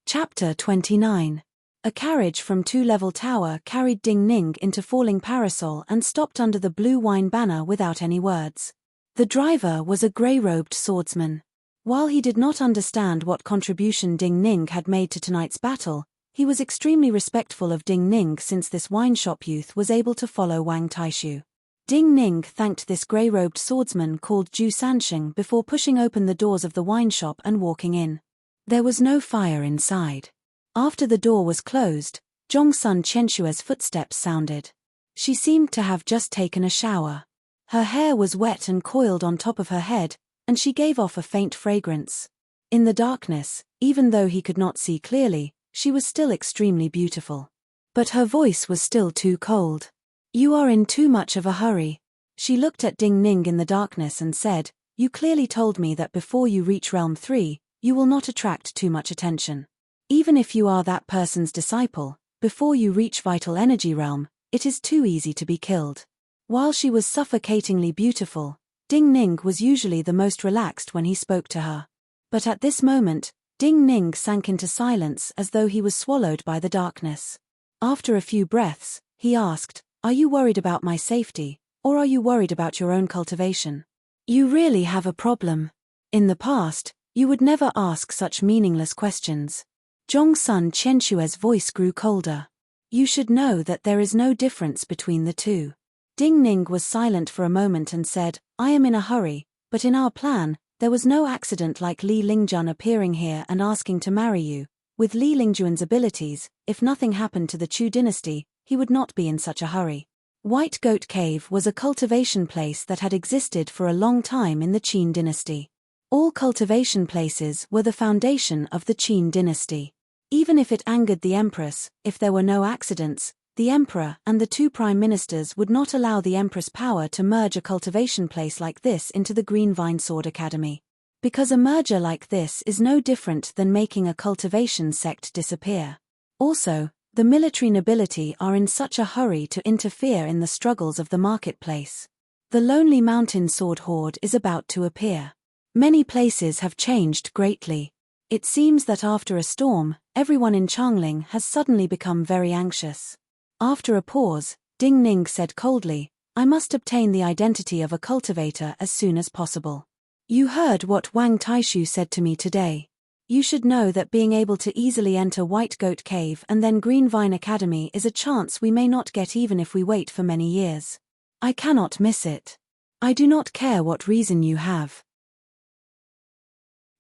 Chapter 29. A carriage from two-level tower carried Ding Ning into Falling Parasol and stopped under the blue wine banner without any words. The driver was a grey-robed swordsman. While he did not understand what contribution Ding Ning had made to tonight's battle, He was extremely respectful of Ding Ning since this wine shop youth was able to follow Wang Taishu. Ding Ning thanked this grey-robed swordsman called Ju Sansheng before pushing open the doors of the wine shop and walking in. There was no fire inside. After the door was closed, Zhongsun Qianshue's footsteps sounded. She seemed to have just taken a shower. Her hair was wet and coiled on top of her head, and she gave off a faint fragrance. In the darkness, even though he could not see clearly, she was still extremely beautiful. But her voice was still too cold. "You are in too much of a hurry." She looked at Ding Ning in the darkness and said, "You clearly told me that before you reach Realm 3, you will not attract too much attention. Even if you are that person's disciple, before you reach Vital Energy Realm, it is too easy to be killed." While she was suffocatingly beautiful, Ding Ning was usually the most relaxed when he spoke to her. But at this moment, Ding Ning sank into silence as though he was swallowed by the darkness. After a few breaths, he asked, "Are you worried about my safety, or are you worried about your own cultivation? You really have a problem. In the past, you would never ask such meaningless questions." Zhongsun Qianshue's voice grew colder. "You should know that there is no difference between the two." Ding Ning was silent for a moment and said, "I am in a hurry, but in our plan, there was no accident like Li Lingjun appearing here and asking to marry you. With Li Lingjuan's abilities, if nothing happened to the Chu dynasty, he would not be in such a hurry." White Goat Cave was a cultivation place that had existed for a long time in the Qin dynasty. All cultivation places were the foundation of the Qin dynasty. Even if it angered the empress, if there were no accidents, the emperor and the two prime ministers would not allow the empress power to merge a cultivation place like this into the Green Vine Sword Academy. Because a merger like this is no different than making a cultivation sect disappear. Also, the military nobility are in such a hurry to interfere in the struggles of the marketplace. The Lonely Mountain Sword Horde is about to appear. Many places have changed greatly. It seems that after a storm, everyone in Changling has suddenly become very anxious. After a pause, Ding Ning said coldly, "I must obtain the identity of a cultivator as soon as possible. You heard what Wang Taishu said to me today. You should know that being able to easily enter White Goat Cave and then Green Vine Academy is a chance we may not get even if we wait for many years. I cannot miss it. I do not care what reason you have.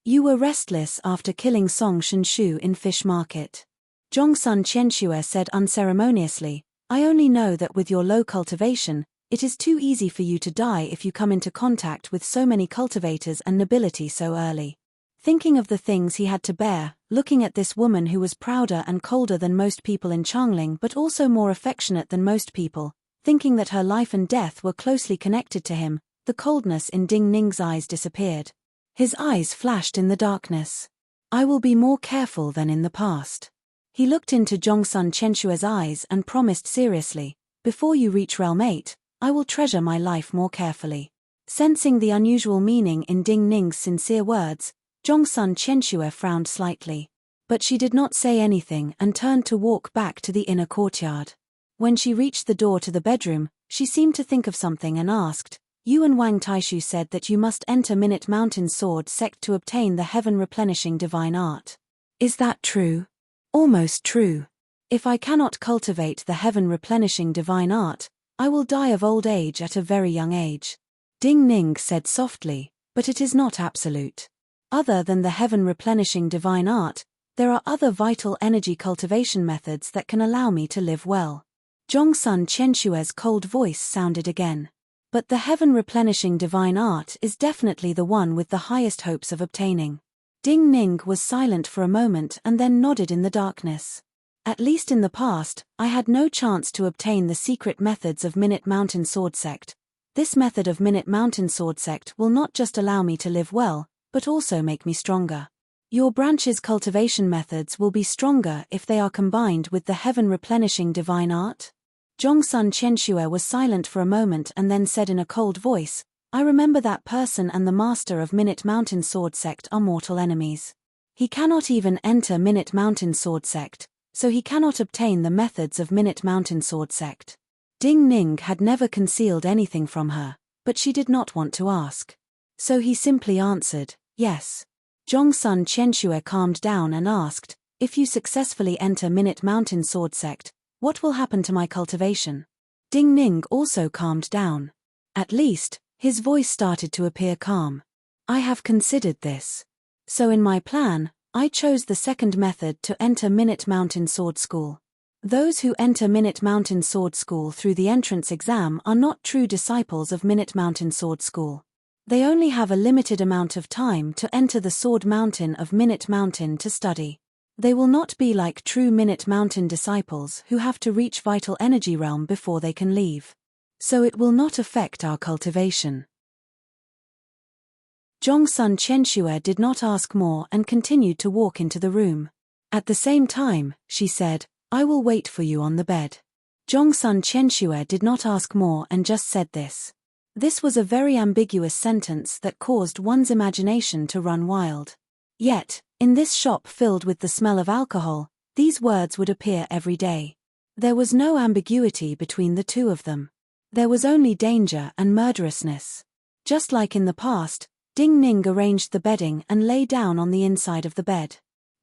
You were restless after killing Song Shenshu in Fish Market." Zhongsun Qianshue said unceremoniously, "I only know that with your low cultivation, it is too easy for you to die if you come into contact with so many cultivators and nobility so early." Thinking of the things he had to bear, looking at this woman who was prouder and colder than most people in Changling but also more affectionate than most people, thinking that her life and death were closely connected to him, the coldness in Ding Ning's eyes disappeared. His eyes flashed in the darkness. "I will be more careful than in the past." He looked into Zhongsun Qianshue's eyes and promised seriously, "Before you reach Realm 8, I will treasure my life more carefully." Sensing the unusual meaning in Ding Ning's sincere words, Zhongsun Qianshue frowned slightly. But she did not say anything and turned to walk back to the inner courtyard. When she reached the door to the bedroom, she seemed to think of something and asked, "You and Wang Taishu said that you must enter Minute Mountain Sword Sect to obtain the heaven-replenishing divine art. Is that true?" "Almost true. If I cannot cultivate the heaven-replenishing divine art, I will die of old age at a very young age." Ding Ning said softly, "But it is not absolute. Other than the heaven-replenishing divine art, there are other vital energy cultivation methods that can allow me to live well." Zhongsun Qianshue's cold voice sounded again. "But the heaven-replenishing divine art is definitely the one with the highest hopes of obtaining." Ding Ning was silent for a moment and then nodded in the darkness. "At least in the past, I had no chance to obtain the secret methods of Minute Mountain Sword Sect. This method of Minute Mountain Sword Sect will not just allow me to live well, but also make me stronger. Your branch's cultivation methods will be stronger if they are combined with the heaven-replenishing divine art." Zhongsun Qianshue was silent for a moment and then said in a cold voice, "I remember that person and the master of Minute Mountain Sword Sect are mortal enemies. He cannot even enter Minute Mountain Sword Sect, so he cannot obtain the methods of Minute Mountain Sword Sect." Ding Ning had never concealed anything from her, but she did not want to ask. So he simply answered, "Yes." Zhongsun Qianshue calmed down and asked, if you successfully enter Minute Mountain Sword Sect, what will happen to my cultivation? Ding Ning also calmed down. At least, his voice started to appear calm. I have considered this. So in my plan, I chose the second method to enter Minute Mountain Sword School. Those who enter Minute Mountain Sword School through the entrance exam are not true disciples of Minute Mountain Sword School. They only have a limited amount of time to enter the Sword Mountain of Minute Mountain to study. They will not be like true Minute Mountain disciples who have to reach Vital Energy Realm before they can leave. So it will not affect our cultivation. Zhongsun Qianxue did not ask more and continued to walk into the room. At the same time, she said, I will wait for you on the bed. Zhongsun Qianxue did not ask more and just said this. This was a very ambiguous sentence that caused one's imagination to run wild. Yet, in this shop filled with the smell of alcohol, these words would appear every day. There was no ambiguity between the two of them. There was only danger and murderousness. Just like in the past, Ding Ning arranged the bedding and lay down on the inside of the bed.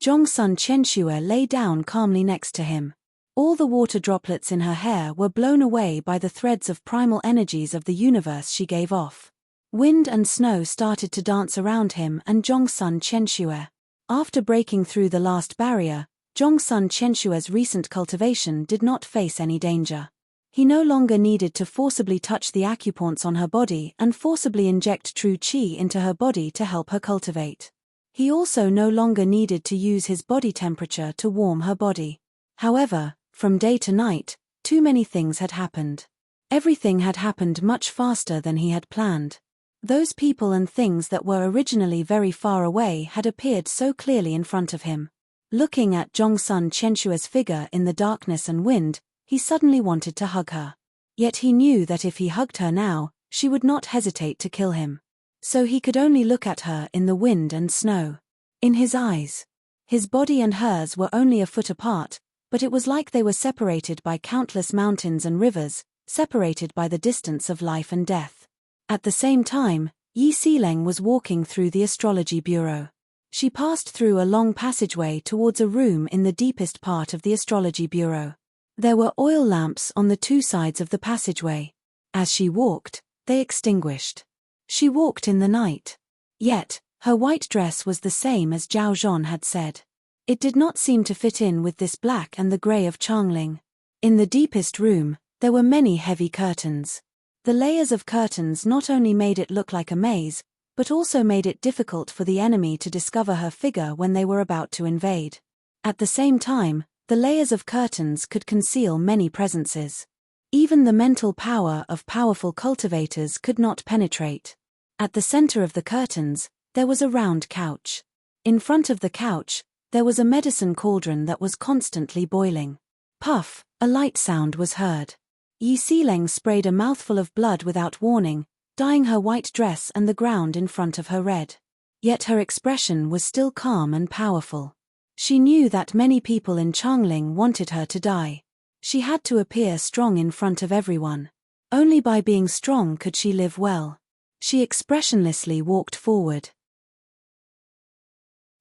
Zhongsun Qianxue lay down calmly next to him. All the water droplets in her hair were blown away by the threads of primal energies of the universe she gave off. Wind and snow started to dance around him and Zhongsun Qianxue. After breaking through the last barrier, Zhongsun Qianxue's recent cultivation did not face any danger. He no longer needed to forcibly touch the acupoints on her body and forcibly inject true qi into her body to help her cultivate. He also no longer needed to use his body temperature to warm her body. However, from day to night, too many things had happened. Everything had happened much faster than he had planned. Those people and things that were originally very far away had appeared so clearly in front of him. Looking at Zhongsun Qianxue's figure in the darkness and wind, he suddenly wanted to hug her. Yet he knew that if he hugged her now, she would not hesitate to kill him. So he could only look at her in the wind and snow. In his eyes. His body and hers were only a foot apart, but it was like they were separated by countless mountains and rivers, separated by the distance of life and death. At the same time, Yi Xileng was walking through the astrology bureau. She passed through a long passageway towards a room in the deepest part of the astrology bureau. There were oil lamps on the two sides of the passageway. As she walked, they extinguished. She walked in the night. Yet, her white dress was the same as Zhao Zhan had said. It did not seem to fit in with this black and the grey of Changling. In the deepest room, there were many heavy curtains. The layers of curtains not only made it look like a maze, but also made it difficult for the enemy to discover her figure when they were about to invade. At the same time, the layers of curtains could conceal many presences. Even the mental power of powerful cultivators could not penetrate. At the center of the curtains, there was a round couch. In front of the couch, there was a medicine cauldron that was constantly boiling. Puff, a light sound was heard. Yi Xileng sprayed a mouthful of blood without warning, dyeing her white dress and the ground in front of her red. Yet her expression was still calm and powerful. She knew that many people in Changling wanted her to die. She had to appear strong in front of everyone. Only by being strong could she live well. She expressionlessly walked forward.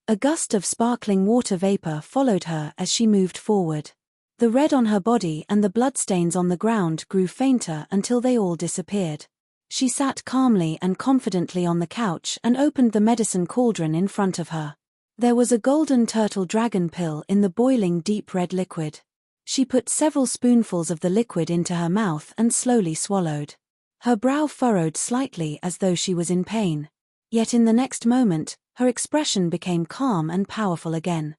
A gust of sparkling water vapor followed her as she moved forward. The red on her body and the bloodstains on the ground grew fainter until they all disappeared. She sat calmly and confidently on the couch and opened the medicine cauldron in front of her. There was a golden turtle dragon pill in the boiling deep red liquid. She put several spoonfuls of the liquid into her mouth and slowly swallowed. Her brow furrowed slightly as though she was in pain. Yet in the next moment, her expression became calm and powerful again.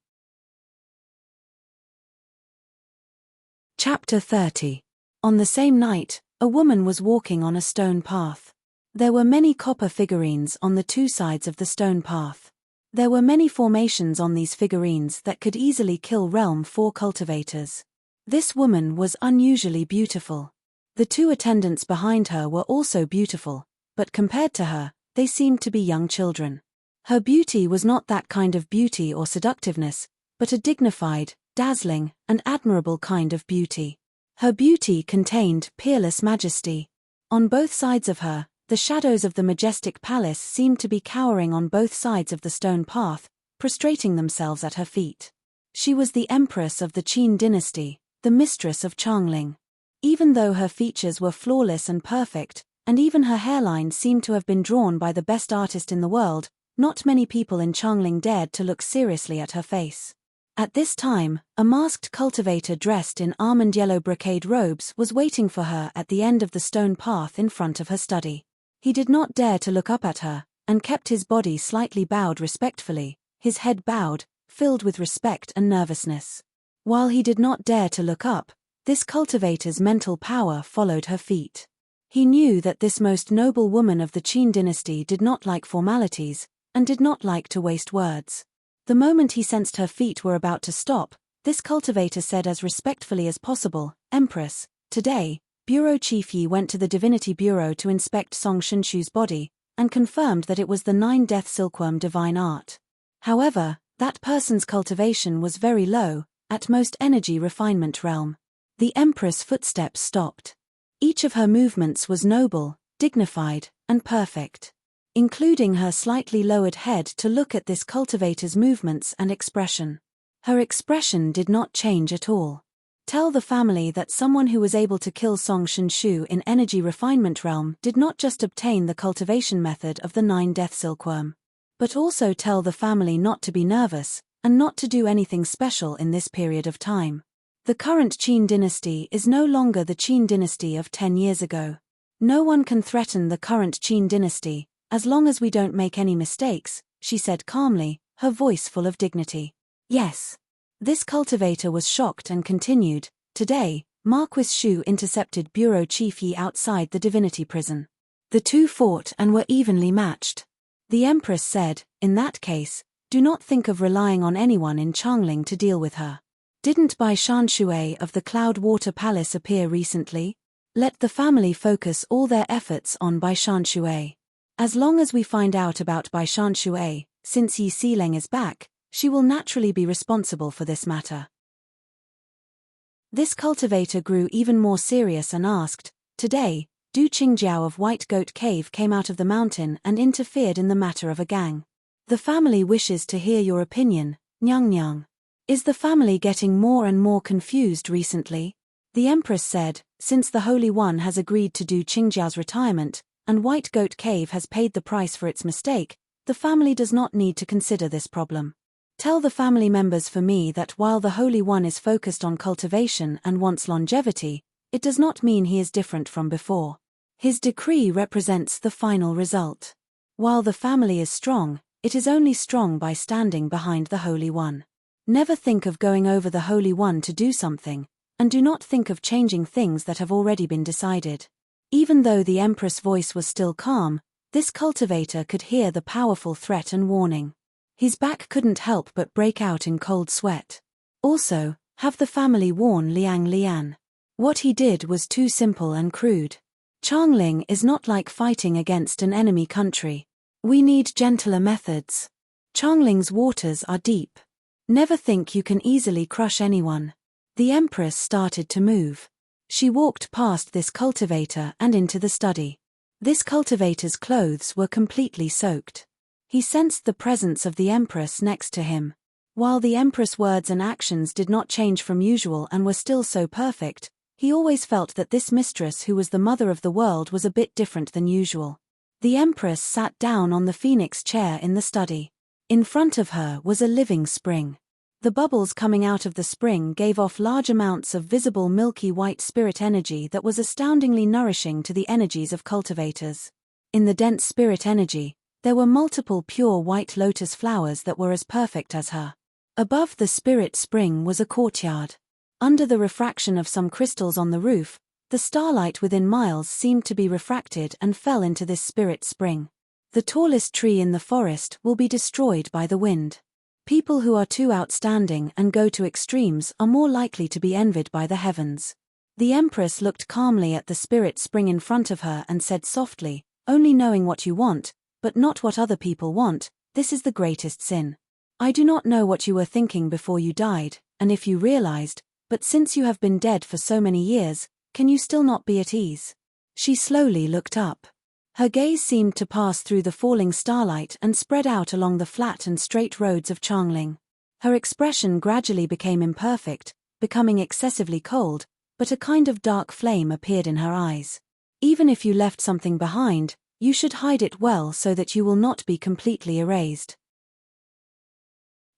Chapter 30. On the same night, a woman was walking on a stone path. There were many copper figurines on the two sides of the stone path. There were many formations on these figurines that could easily kill Realm 4 cultivators. This woman was unusually beautiful. The two attendants behind her were also beautiful, but compared to her, they seemed to be young children. Her beauty was not that kind of beauty or seductiveness, but a dignified, dazzling, and admirable kind of beauty. Her beauty contained peerless majesty. On both sides of her, the shadows of the majestic palace seemed to be cowering on both sides of the stone path, prostrating themselves at her feet. She was the empress of the Qin dynasty, the mistress of Changling. Even though her features were flawless and perfect, and even her hairline seemed to have been drawn by the best artist in the world, not many people in Changling dared to look seriously at her face. At this time, a masked cultivator dressed in almond yellow brocade robes was waiting for her at the end of the stone path in front of her study. He did not dare to look up at her, and kept his body slightly bowed respectfully, his head bowed, filled with respect and nervousness. While he did not dare to look up, this cultivator's mental power followed her feet. He knew that this most noble woman of the Qin dynasty did not like formalities, and did not like to waste words. The moment he sensed her feet were about to stop, this cultivator said as respectfully as possible, "Empress, today, Bureau Chief Yi went to the Divinity Bureau to inspect Song Shinshu's body, and confirmed that it was the 9-death silkworm divine art. However, that person's cultivation was very low, at most energy refinement realm." The Empress' footsteps stopped. Each of her movements was noble, dignified, and perfect. Including her slightly lowered head to look at this cultivator's movements and expression. Her expression did not change at all. Tell the family that someone who was able to kill Song Shinshu in energy refinement realm did not just obtain the cultivation method of the 9-death silkworm. But also tell the family not to be nervous, and not to do anything special in this period of time. The current Qin dynasty is no longer the Qin dynasty of 10 years ago. No one can threaten the current Qin dynasty, as long as we don't make any mistakes, she said calmly, her voice full of dignity. Yes. This cultivator was shocked and continued, "Today, Marquis Shu intercepted Bureau Chief Yi outside the divinity prison. The two fought and were evenly matched." The Empress said, "In that case, do not think of relying on anyone in Changling to deal with her. Didn't Bai Shanshui of the Cloud Water Palace appear recently? Let the family focus all their efforts on Bai Shanshui. As long as we find out about Bai Shanshui, since Yi Xileng is back, she will naturally be responsible for this matter." This cultivator grew even more serious and asked, "Today, Du Qingjiao of White Goat Cave came out of the mountain and interfered in the matter of a gang. The family wishes to hear your opinion, Nyang Nyang. Is the family getting more and more confused recently?" The Empress said, "Since the Holy One has agreed to do Qingjiao's retirement, and White Goat Cave has paid the price for its mistake, the family does not need to consider this problem. Tell the family members for me that while the Holy One is focused on cultivation and wants longevity, it does not mean he is different from before. His decree represents the final result. While the family is strong, it is only strong by standing behind the Holy One. Never think of going over the Holy One to do something, and do not think of changing things that have already been decided." Even though the Empress' voice was still calm, this cultivator could hear the powerful threat and warning. His back couldn't help but break out in cold sweat. Also, have the family warn Liang Lian. What he did was too simple and crude. Changling is not like fighting against an enemy country. We need gentler methods. Changling's waters are deep. Never think you can easily crush anyone. The Empress started to move. She walked past this cultivator and into the study. This cultivator's clothes were completely soaked. He sensed the presence of the Empress next to him. While the Empress' words and actions did not change from usual and were still so perfect, he always felt that this mistress who was the mother of the world was a bit different than usual. The Empress sat down on the phoenix chair in the study. In front of her was a living spring. The bubbles coming out of the spring gave off large amounts of visible milky white spirit energy that was astoundingly nourishing to the energies of cultivators. In the dense spirit energy, there were multiple pure white lotus flowers that were as perfect as her. Above the spirit spring was a courtyard. Under the refraction of some crystals on the roof, the starlight within miles seemed to be refracted and fell into this spirit spring. The tallest tree in the forest will be destroyed by the wind. People who are too outstanding and go to extremes are more likely to be envied by the heavens. The Empress looked calmly at the spirit spring in front of her and said softly, "Only knowing what you want, but not what other people want, this is the greatest sin. I do not know what you were thinking before you died, and if you realized, but since you have been dead for so many years, can you still not be at ease?" She slowly looked up. Her gaze seemed to pass through the falling starlight and spread out along the flat and straight roads of Changling. Her expression gradually became imperfect, becoming excessively cold, but a kind of dark flame appeared in her eyes. Even if you left something behind, you should hide it well so that you will not be completely erased.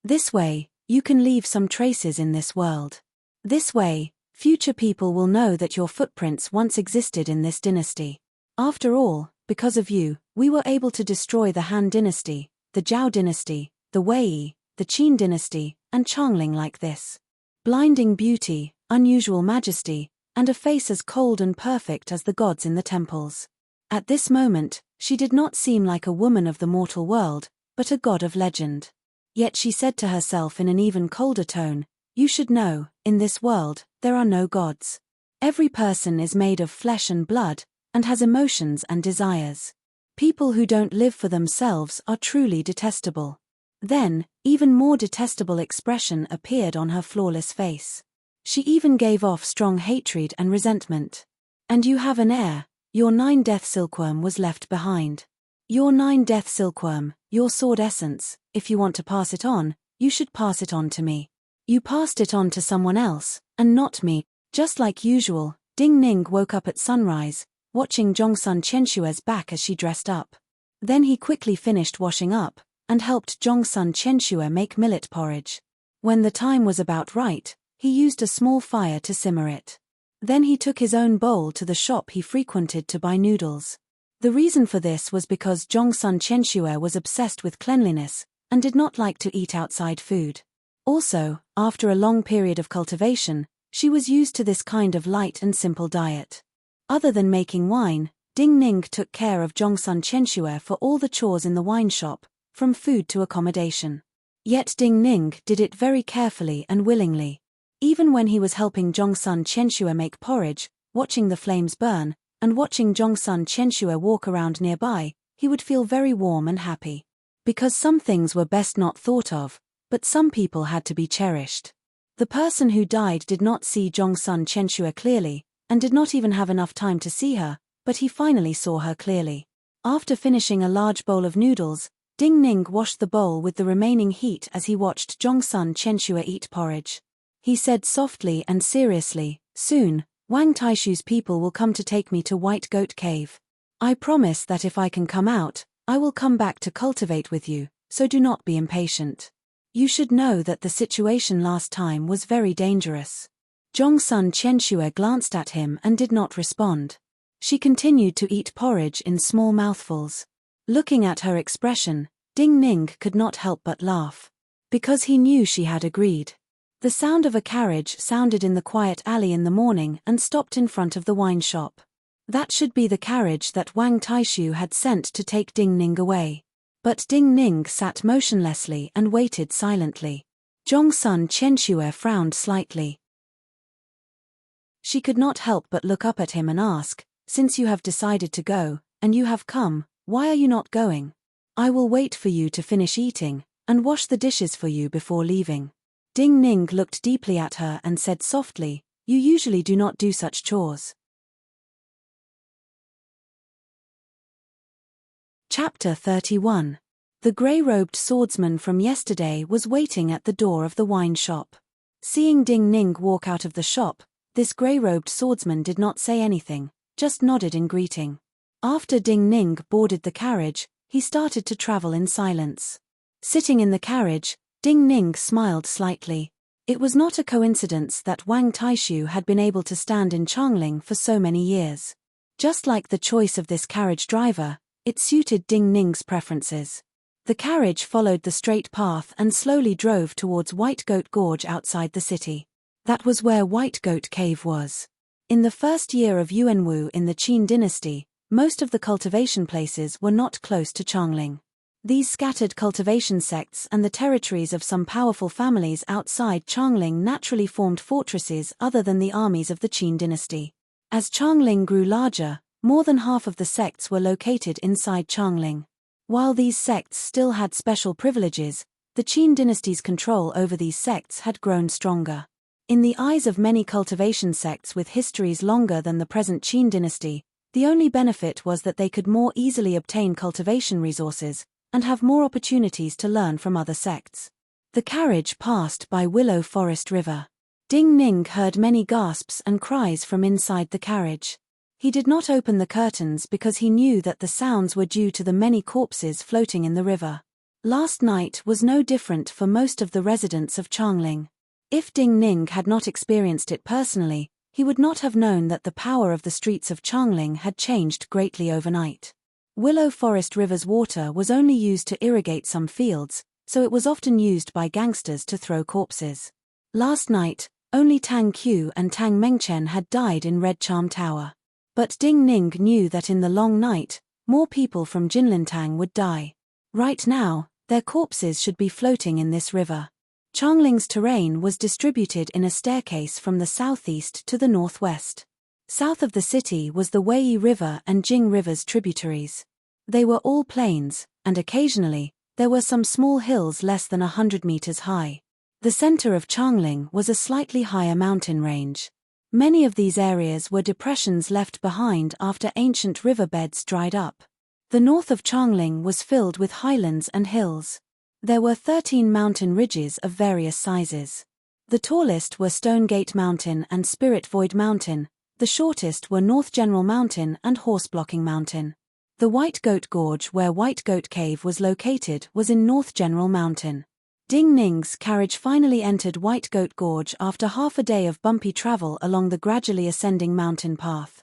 This way, you can leave some traces in this world. This way, future people will know that your footprints once existed in this dynasty. After all, because of you, we were able to destroy the Han dynasty, the Zhao dynasty, the Wei, the Qin dynasty, and Changling like this. Blinding beauty, unusual majesty, and a face as cold and perfect as the gods in the temples. At this moment, she did not seem like a woman of the mortal world, but a god of legend. Yet she said to herself in an even colder tone, "You should know, in this world, there are no gods. Every person is made of flesh and blood, and has emotions and desires. People who don't live for themselves are truly detestable." Then, even more detestable expression appeared on her flawless face. She even gave off strong hatred and resentment. "And you have an heir, your 9-death silkworm was left behind. Your 9-death silkworm, your sword essence, if you want to pass it on, you should pass it on to me. You passed it on to someone else, and not me." Just like usual, Ding Ning woke up at sunrise, watching Zhongsun Qianshue's back as she dressed up. Then he quickly finished washing up, and helped Zhongsun Qianshue make millet porridge. When the time was about right, he used a small fire to simmer it. Then he took his own bowl to the shop he frequented to buy noodles. The reason for this was because Zhongsun Qianshue was obsessed with cleanliness, and did not like to eat outside food. Also, after a long period of cultivation, she was used to this kind of light and simple diet. Other than making wine, Ding Ning took care of Zhongsun Qianshue for all the chores in the wine shop, from food to accommodation. Yet Ding Ning did it very carefully and willingly. Even when he was helping Zhongsun Qianshue make porridge, watching the flames burn, and watching Zhongsun Qianshue walk around nearby, he would feel very warm and happy. Because some things were best not thought of, but some people had to be cherished. The person who died did not see Zhongsun Qianshue clearly, and did not even have enough time to see her, but he finally saw her clearly. After finishing a large bowl of noodles, Ding Ning washed the bowl with the remaining heat as he watched Zhongsun Qianshue eat porridge. He said softly and seriously, "Soon, Wang Taishu's people will come to take me to White Goat Cave. I promise that if I can come out, I will come back to cultivate with you, so do not be impatient. You should know that the situation last time was very dangerous." Zhongsun Qianshue glanced at him and did not respond. She continued to eat porridge in small mouthfuls. Looking at her expression, Ding Ning could not help but laugh. Because he knew she had agreed. The sound of a carriage sounded in the quiet alley in the morning and stopped in front of the wine shop. That should be the carriage that Wang Taishu had sent to take Ding Ning away. But Ding Ning sat motionlessly and waited silently. Zhongsun Qianshue frowned slightly. She could not help but look up at him and ask, "Since you have decided to go, and you have come, why are you not going? I will wait for you to finish eating, and wash the dishes for you before leaving." Ding Ning looked deeply at her and said softly, "You usually do not do such chores." Chapter 31. The grey-robed swordsman from yesterday was waiting at the door of the wine shop. Seeing Ding Ning walk out of the shop, this grey-robed swordsman did not say anything, just nodded in greeting. After Ding Ning boarded the carriage, he started to travel in silence. Sitting in the carriage, Ding Ning smiled slightly. It was not a coincidence that Wang Taishu had been able to stand in Changling for so many years. Just like the choice of this carriage driver, it suited Ding Ning's preferences. The carriage followed the straight path and slowly drove towards White Goat Gorge outside the city. That was where White Goat Cave was. In the first year of Yuanwu in the Qin dynasty, most of the cultivation places were not close to Changling. These scattered cultivation sects and the territories of some powerful families outside Changling naturally formed fortresses other than the armies of the Qin dynasty. As Changling grew larger, more than half of the sects were located inside Changling. While these sects still had special privileges, the Qin dynasty's control over these sects had grown stronger. In the eyes of many cultivation sects with histories longer than the present Qin dynasty, the only benefit was that they could more easily obtain cultivation resources, and have more opportunities to learn from other sects. The carriage passed by Willow Forest River. Ding Ning heard many gasps and cries from inside the carriage. He did not open the curtains because he knew that the sounds were due to the many corpses floating in the river. Last night was no different for most of the residents of Changling. If Ding Ning had not experienced it personally, he would not have known that the power of the streets of Changling had changed greatly overnight. Willow Forest River's water was only used to irrigate some fields, so it was often used by gangsters to throw corpses. Last night, only Tang Qiu and Tang Mengchen had died in Red Charm Tower. But Ding Ning knew that in the long night, more people from Jinlintang would die. Right now, their corpses should be floating in this river. Changling's terrain was distributed in a staircase from the southeast to the northwest. South of the city was the Wei River and Jing River's tributaries. They were all plains, and occasionally, there were some small hills less than 100 meters high. The center of Changling was a slightly higher mountain range. Many of these areas were depressions left behind after ancient riverbeds dried up. The north of Changling was filled with highlands and hills. There were 13 mountain ridges of various sizes. The tallest were Stone Gate Mountain and Spirit Void Mountain, the shortest were North General Mountain and Horseblocking Mountain. The White Goat Gorge where White Goat Cave was located was in North General Mountain. Ding Ning's carriage finally entered White Goat Gorge after half a day of bumpy travel along the gradually ascending mountain path.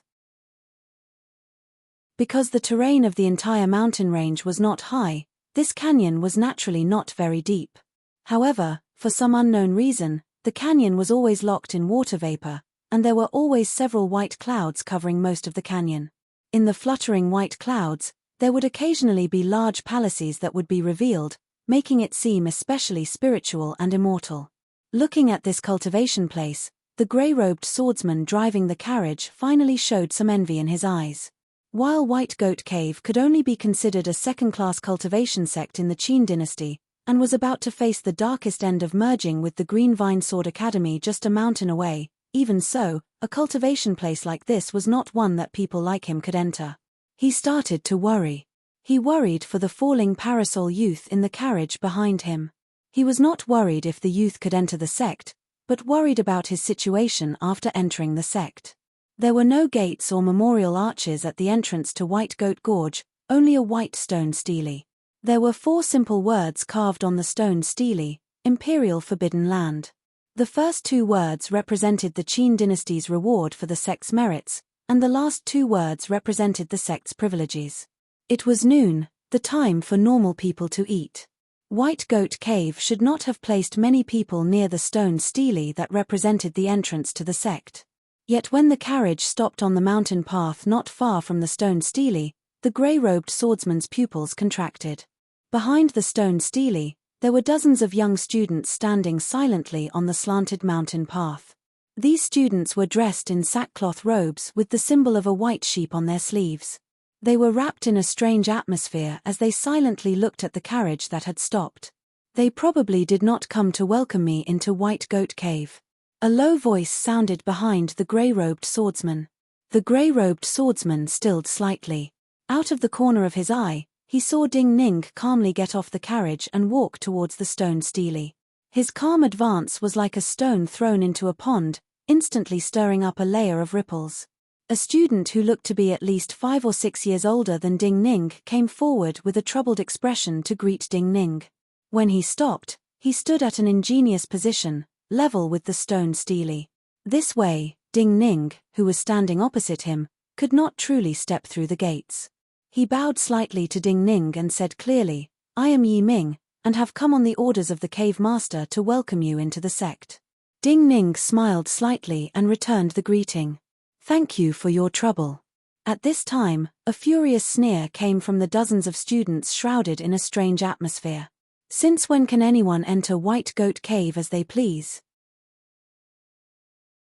Because the terrain of the entire mountain range was not high, this canyon was naturally not very deep. However, for some unknown reason, the canyon was always locked in water vapor, and there were always several white clouds covering most of the canyon. In the fluttering white clouds, there would occasionally be large palaces that would be revealed, making it seem especially spiritual and immortal. Looking at this cultivation place, the grey-robed swordsman driving the carriage finally showed some envy in his eyes. While White Goat Cave could only be considered a second-class cultivation sect in the Qin dynasty, and was about to face the darkest end of merging with the Green Vine Sword Academy just a mountain away, even so, a cultivation place like this was not one that people like him could enter. He started to worry. He worried for the falling parasol youth in the carriage behind him. He was not worried if the youth could enter the sect, but worried about his situation after entering the sect. There were no gates or memorial arches at the entrance to White Goat Gorge, only a white stone stele. There were 4 simple words carved on the stone stele: Imperial Forbidden Land. The first 2 words represented the Qin dynasty's reward for the sect's merits, and the last 2 words represented the sect's privileges. It was noon, the time for normal people to eat. White Goat Cave should not have placed many people near the stone stele that represented the entrance to the sect. Yet when the carriage stopped on the mountain path not far from the stone stele, the grey-robed swordsman's pupils contracted. Behind the stone stele, there were dozens of young students standing silently on the slanted mountain path. These students were dressed in sackcloth robes with the symbol of a white sheep on their sleeves. They were wrapped in a strange atmosphere as they silently looked at the carriage that had stopped. They probably did not come to welcome me into White Goat Cave. A low voice sounded behind the grey-robed swordsman. The grey-robed swordsman stilled slightly. Out of the corner of his eye, he saw Ding Ning calmly get off the carriage and walk towards the stone stele. His calm advance was like a stone thrown into a pond, instantly stirring up a layer of ripples. A student who looked to be at least 5 or 6 years older than Ding Ning came forward with a troubled expression to greet Ding Ning. When he stopped, he stood at an ingenious position, level with the stone stele. This way, Ding Ning, who was standing opposite him, could not truly step through the gates. He bowed slightly to Ding Ning and said clearly, "I am Yi Ming, and have come on the orders of the cave master to welcome you into the sect." Ding Ning smiled slightly and returned the greeting. "Thank you for your trouble." At this time, a furious sneer came from the dozens of students shrouded in a strange atmosphere. "Since when can anyone enter White Goat Cave as they please?"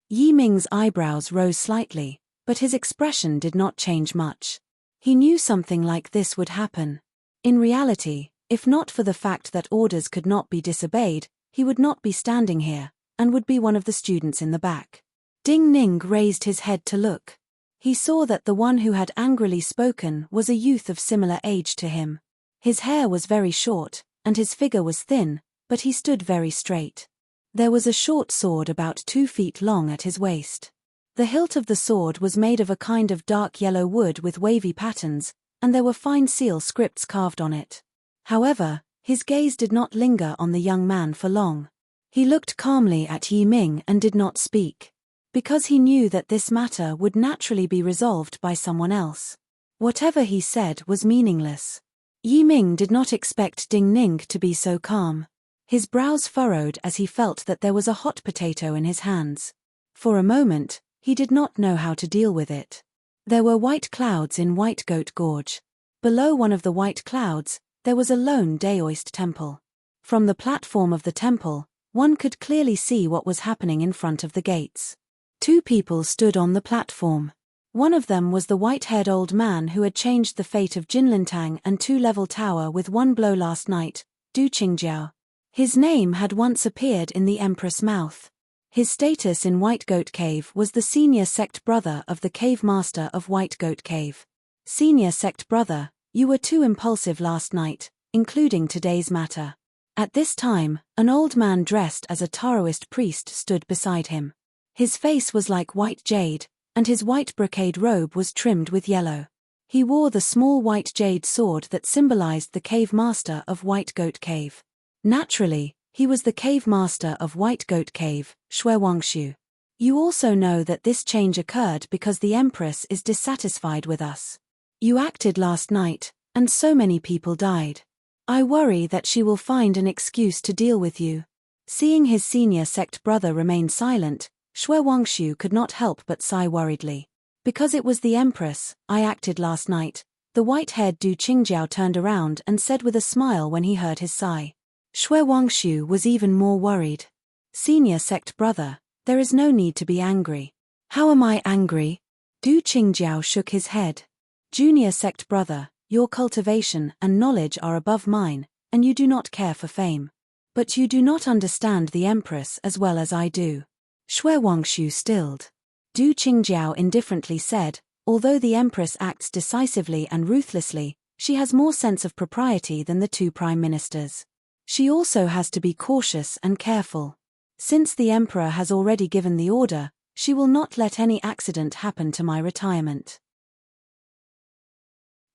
Yi Ming's eyebrows rose slightly, but his expression did not change much. He knew something like this would happen. In reality, if not for the fact that orders could not be disobeyed, he would not be standing here, and would be one of the students in the back. Ding Ning raised his head to look. He saw that the one who had angrily spoken was a youth of similar age to him. His hair was very short, and his figure was thin, but he stood very straight. There was a short sword about 2 feet long at his waist. The hilt of the sword was made of a kind of dark yellow wood with wavy patterns, and there were fine seal scripts carved on it. However, his gaze did not linger on the young man for long. He looked calmly at Yi Ming and did not speak, because he knew that this matter would naturally be resolved by someone else. Whatever he said was meaningless. Yi Ming did not expect Ding Ning to be so calm. His brows furrowed as he felt that there was a hot potato in his hands. For a moment, he did not know how to deal with it. There were white clouds in White Goat Gorge. Below one of the white clouds, there was a lone Daoist temple. From the platform of the temple, one could clearly see what was happening in front of the gates. 2 people stood on the platform. One of them was the white-haired old man who had changed the fate of Jinlintang and 2-level tower with one blow last night, Du Qingjiao. His name had once appeared in the Empress' mouth. His status in White Goat Cave was the senior sect brother of the cave master of White Goat Cave. Senior sect brother, you were too impulsive last night, including today's matter. At this time, an old man dressed as a Taoist priest stood beside him. His face was like white jade, and his white brocade robe was trimmed with yellow. He wore the small white jade sword that symbolized the cave master of White Goat Cave. Naturally, he was the cave master of White Goat Cave, Shui Wangshu. You also know that this change occurred because the Empress is dissatisfied with us. You acted last night, and so many people died. I worry that she will find an excuse to deal with you. Seeing his senior sect brother remain silent, Shui Wangshu could not help but sigh worriedly. Because it was the Empress, I acted last night. The white-haired Du Qingjiao turned around and said with a smile when he heard his sigh. Shui Wangshu was even more worried. Senior sect brother, there is no need to be angry. How am I angry? Du Qingjiao shook his head. Junior sect brother, your cultivation and knowledge are above mine, and you do not care for fame. But you do not understand the Empress as well as I do. Shui Wangshu stilled. Du Qingjiao indifferently said, although the Empress acts decisively and ruthlessly, she has more sense of propriety than the 2 prime ministers. She also has to be cautious and careful. Since the Emperor has already given the order, she will not let any accident happen to my retirement.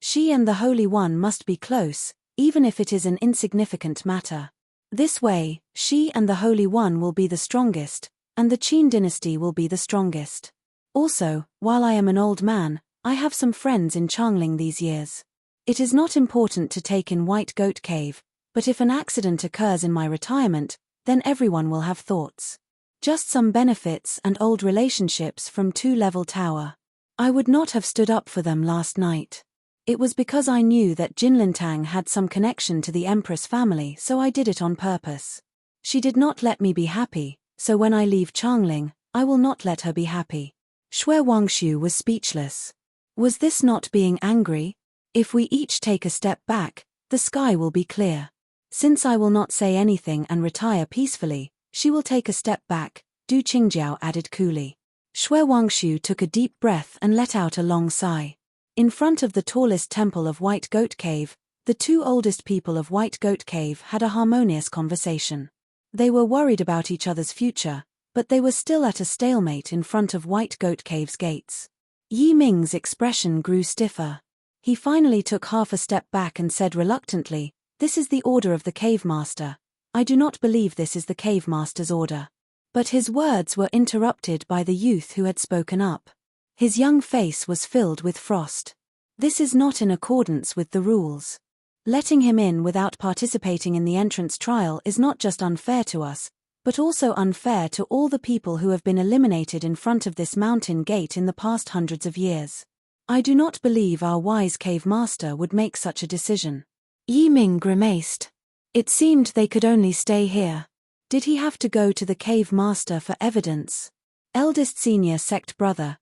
She and the Holy One must be close, even if it is an insignificant matter. This way, she and the Holy One will be the strongest, and the Qin dynasty will be the strongest. Also, while I am an old man, I have some friends in Changling these years. It is not important to take in White Goat Cave, but if an accident occurs in my retirement, then everyone will have thoughts. Just some benefits and old relationships from 2-level tower. I would not have stood up for them last night. It was because I knew that Jinlintang had some connection to the Empress family, so I did it on purpose. She did not let me be happy, so when I leave Changling, I will not let her be happy. Shui Wangshu was speechless. Was this not being angry? If we each take a step back, the sky will be clear. Since I will not say anything and retire peacefully, she will take a step back, Du Qingjiao added coolly. Shui Wangshu took a deep breath and let out a long sigh. In front of the tallest temple of White Goat Cave, the 2 oldest people of White Goat Cave had a harmonious conversation. They were worried about each other's future, but they were still at a stalemate in front of White Goat Cave's gates. Yi Ming's expression grew stiffer. He finally took half a step back and said reluctantly, "This is the order of the cave master. I do not believe this is the cave master's order." But his words were interrupted by the youth who had spoken up. His young face was filled with frost. This is not in accordance with the rules. Letting him in without participating in the entrance trial is not just unfair to us, but also unfair to all the people who have been eliminated in front of this mountain gate in the past hundreds of years. I do not believe our wise cave master would make such a decision. Yi Ming grimaced. It seemed they could only stay here. Did he have to go to the cave master for evidence? Eldest senior sect brother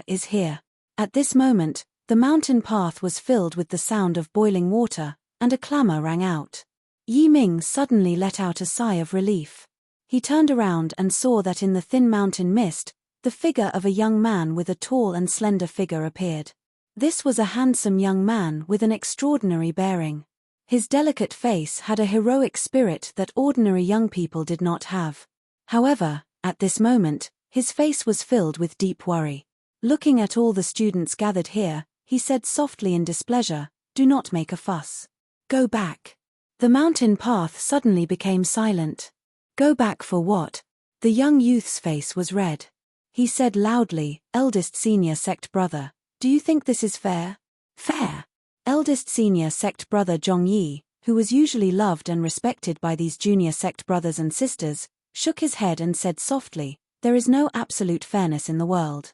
is here. At this moment, the mountain path was filled with the sound of boiling water, and a clamor rang out. Yi Ming suddenly let out a sigh of relief. He turned around and saw that in the thin mountain mist, the figure of a young man with a tall and slender figure appeared. This was a handsome young man with an extraordinary bearing. His delicate face had a heroic spirit that ordinary young people did not have. However, at this moment, his face was filled with deep worry. Looking at all the students gathered here, he said softly in displeasure, "Do not make a fuss. Go back." The mountain path suddenly became silent. "Go back for what?" The young youth's face was red. He said loudly, "Eldest senior sect brother, do you think this is fair?" "Fair?" Eldest senior sect brother Zhongyi, who was usually loved and respected by these junior sect brothers and sisters, shook his head and said softly, "There is no absolute fairness in the world.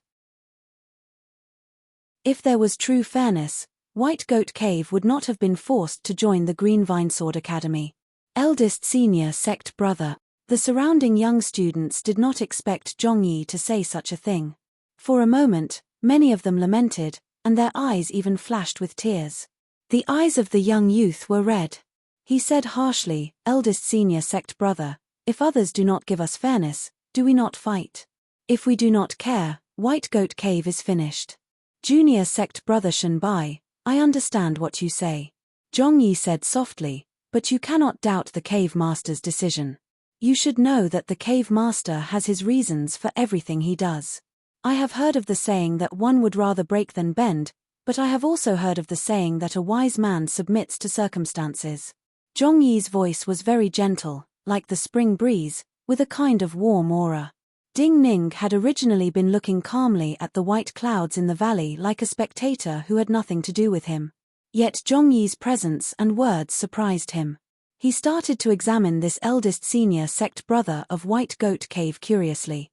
If there was true fairness, White Goat Cave would not have been forced to join the Green Vinesword Academy." Eldest senior sect brother. The surrounding young students did not expect Zhongyi to say such a thing. For a moment, many of them lamented, and their eyes even flashed with tears. The eyes of the young youth were red. He said harshly, "Eldest senior sect brother, if others do not give us fairness, do we not fight? If we do not care, White Goat Cave is finished." Junior sect brother Shenbai, "I understand what you say." Zhongyi said softly, "But you cannot doubt the cave master's decision. You should know that the cave master has his reasons for everything he does. I have heard of the saying that one would rather break than bend, but I have also heard of the saying that a wise man submits to circumstances." Zhongyi's voice was very gentle, like the spring breeze, with a kind of warm aura. Ding Ning had originally been looking calmly at the white clouds in the valley like a spectator who had nothing to do with him. Yet Zhongyi's presence and words surprised him. He started to examine this eldest senior sect brother of White Goat Cave curiously.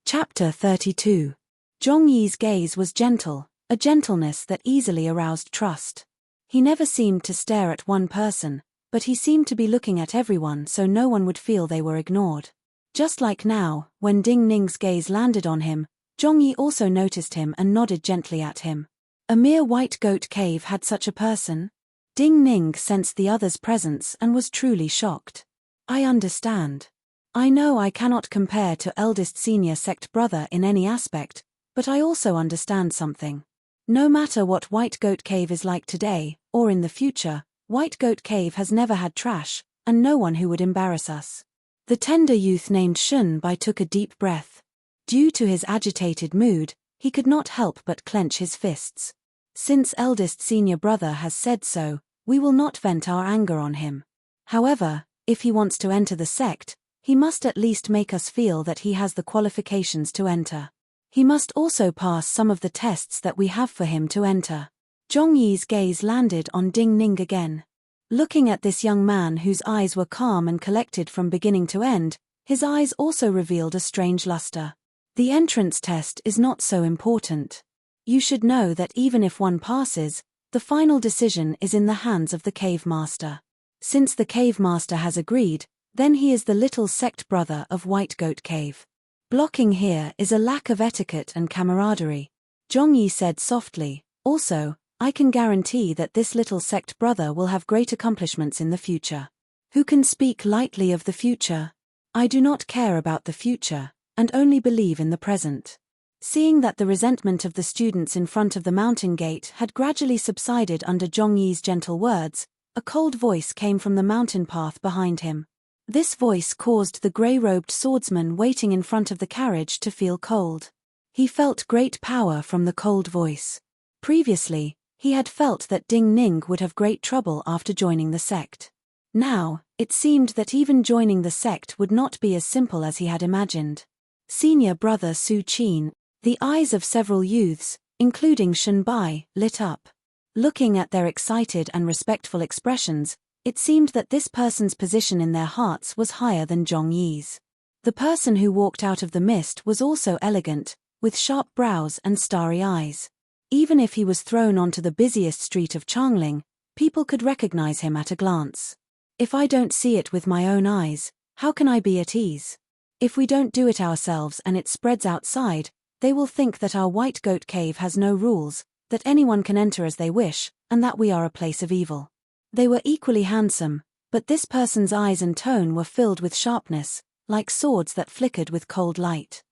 Chapter 32. Zhongyi's gaze was gentle, a gentleness that easily aroused trust. He never seemed to stare at one person, but he seemed to be looking at everyone so no one would feel they were ignored. Just like now, when Ding Ning's gaze landed on him, Zhongyi also noticed him and nodded gently at him. A mere White Goat Cave had such a person? Ding Ning sensed the other's presence and was truly shocked. "I understand. I know I cannot compare to eldest senior sect brother in any aspect, but I also understand something. No matter what White Goat Cave is like today, or in the future, White Goat Cave has never had trash, and no one who would embarrass us." The tender youth named Shunbai took a deep breath. Due to his agitated mood, he could not help but clench his fists. "Since eldest senior brother has said so, we will not vent our anger on him. However, if he wants to enter the sect, he must at least make us feel that he has the qualifications to enter. He must also pass some of the tests that we have for him to enter." Zhongyi's gaze landed on Ding Ning again. Looking at this young man whose eyes were calm and collected from beginning to end, his eyes also revealed a strange luster. "The entrance test is not so important. You should know that even if one passes, the final decision is in the hands of the cave master. Since the cave master has agreed, then he is the little sect brother of White Goat Cave. Blocking here is a lack of etiquette and camaraderie." Zhongyi said softly, "Also, I can guarantee that this little sect brother will have great accomplishments in the future." Who can speak lightly of the future? I do not care about the future, and only believe in the present. Seeing that the resentment of the students in front of the mountain gate had gradually subsided under Zhongyi's gentle words, a cold voice came from the mountain path behind him. This voice caused the grey-robed swordsman waiting in front of the carriage to feel cold. He felt great power from the cold voice. Previously, he had felt that Ding Ning would have great trouble after joining the sect. Now, it seemed that even joining the sect would not be as simple as he had imagined. Senior brother Su Qin. The eyes of several youths, including Shenbai, lit up. Looking at their excited and respectful expressions, it seemed that this person's position in their hearts was higher than Zhongyi's. The person who walked out of the mist was also elegant, with sharp brows and starry eyes. Even if he was thrown onto the busiest street of Changling, people could recognize him at a glance. If I don't see it with my own eyes, how can I be at ease? If we don't do it ourselves and it spreads outside, they will think that our White Goat Cave has no rules, that anyone can enter as they wish, and that we are a place of evil. They were equally handsome, but this person's eyes and tone were filled with sharpness, like swords that flickered with cold light.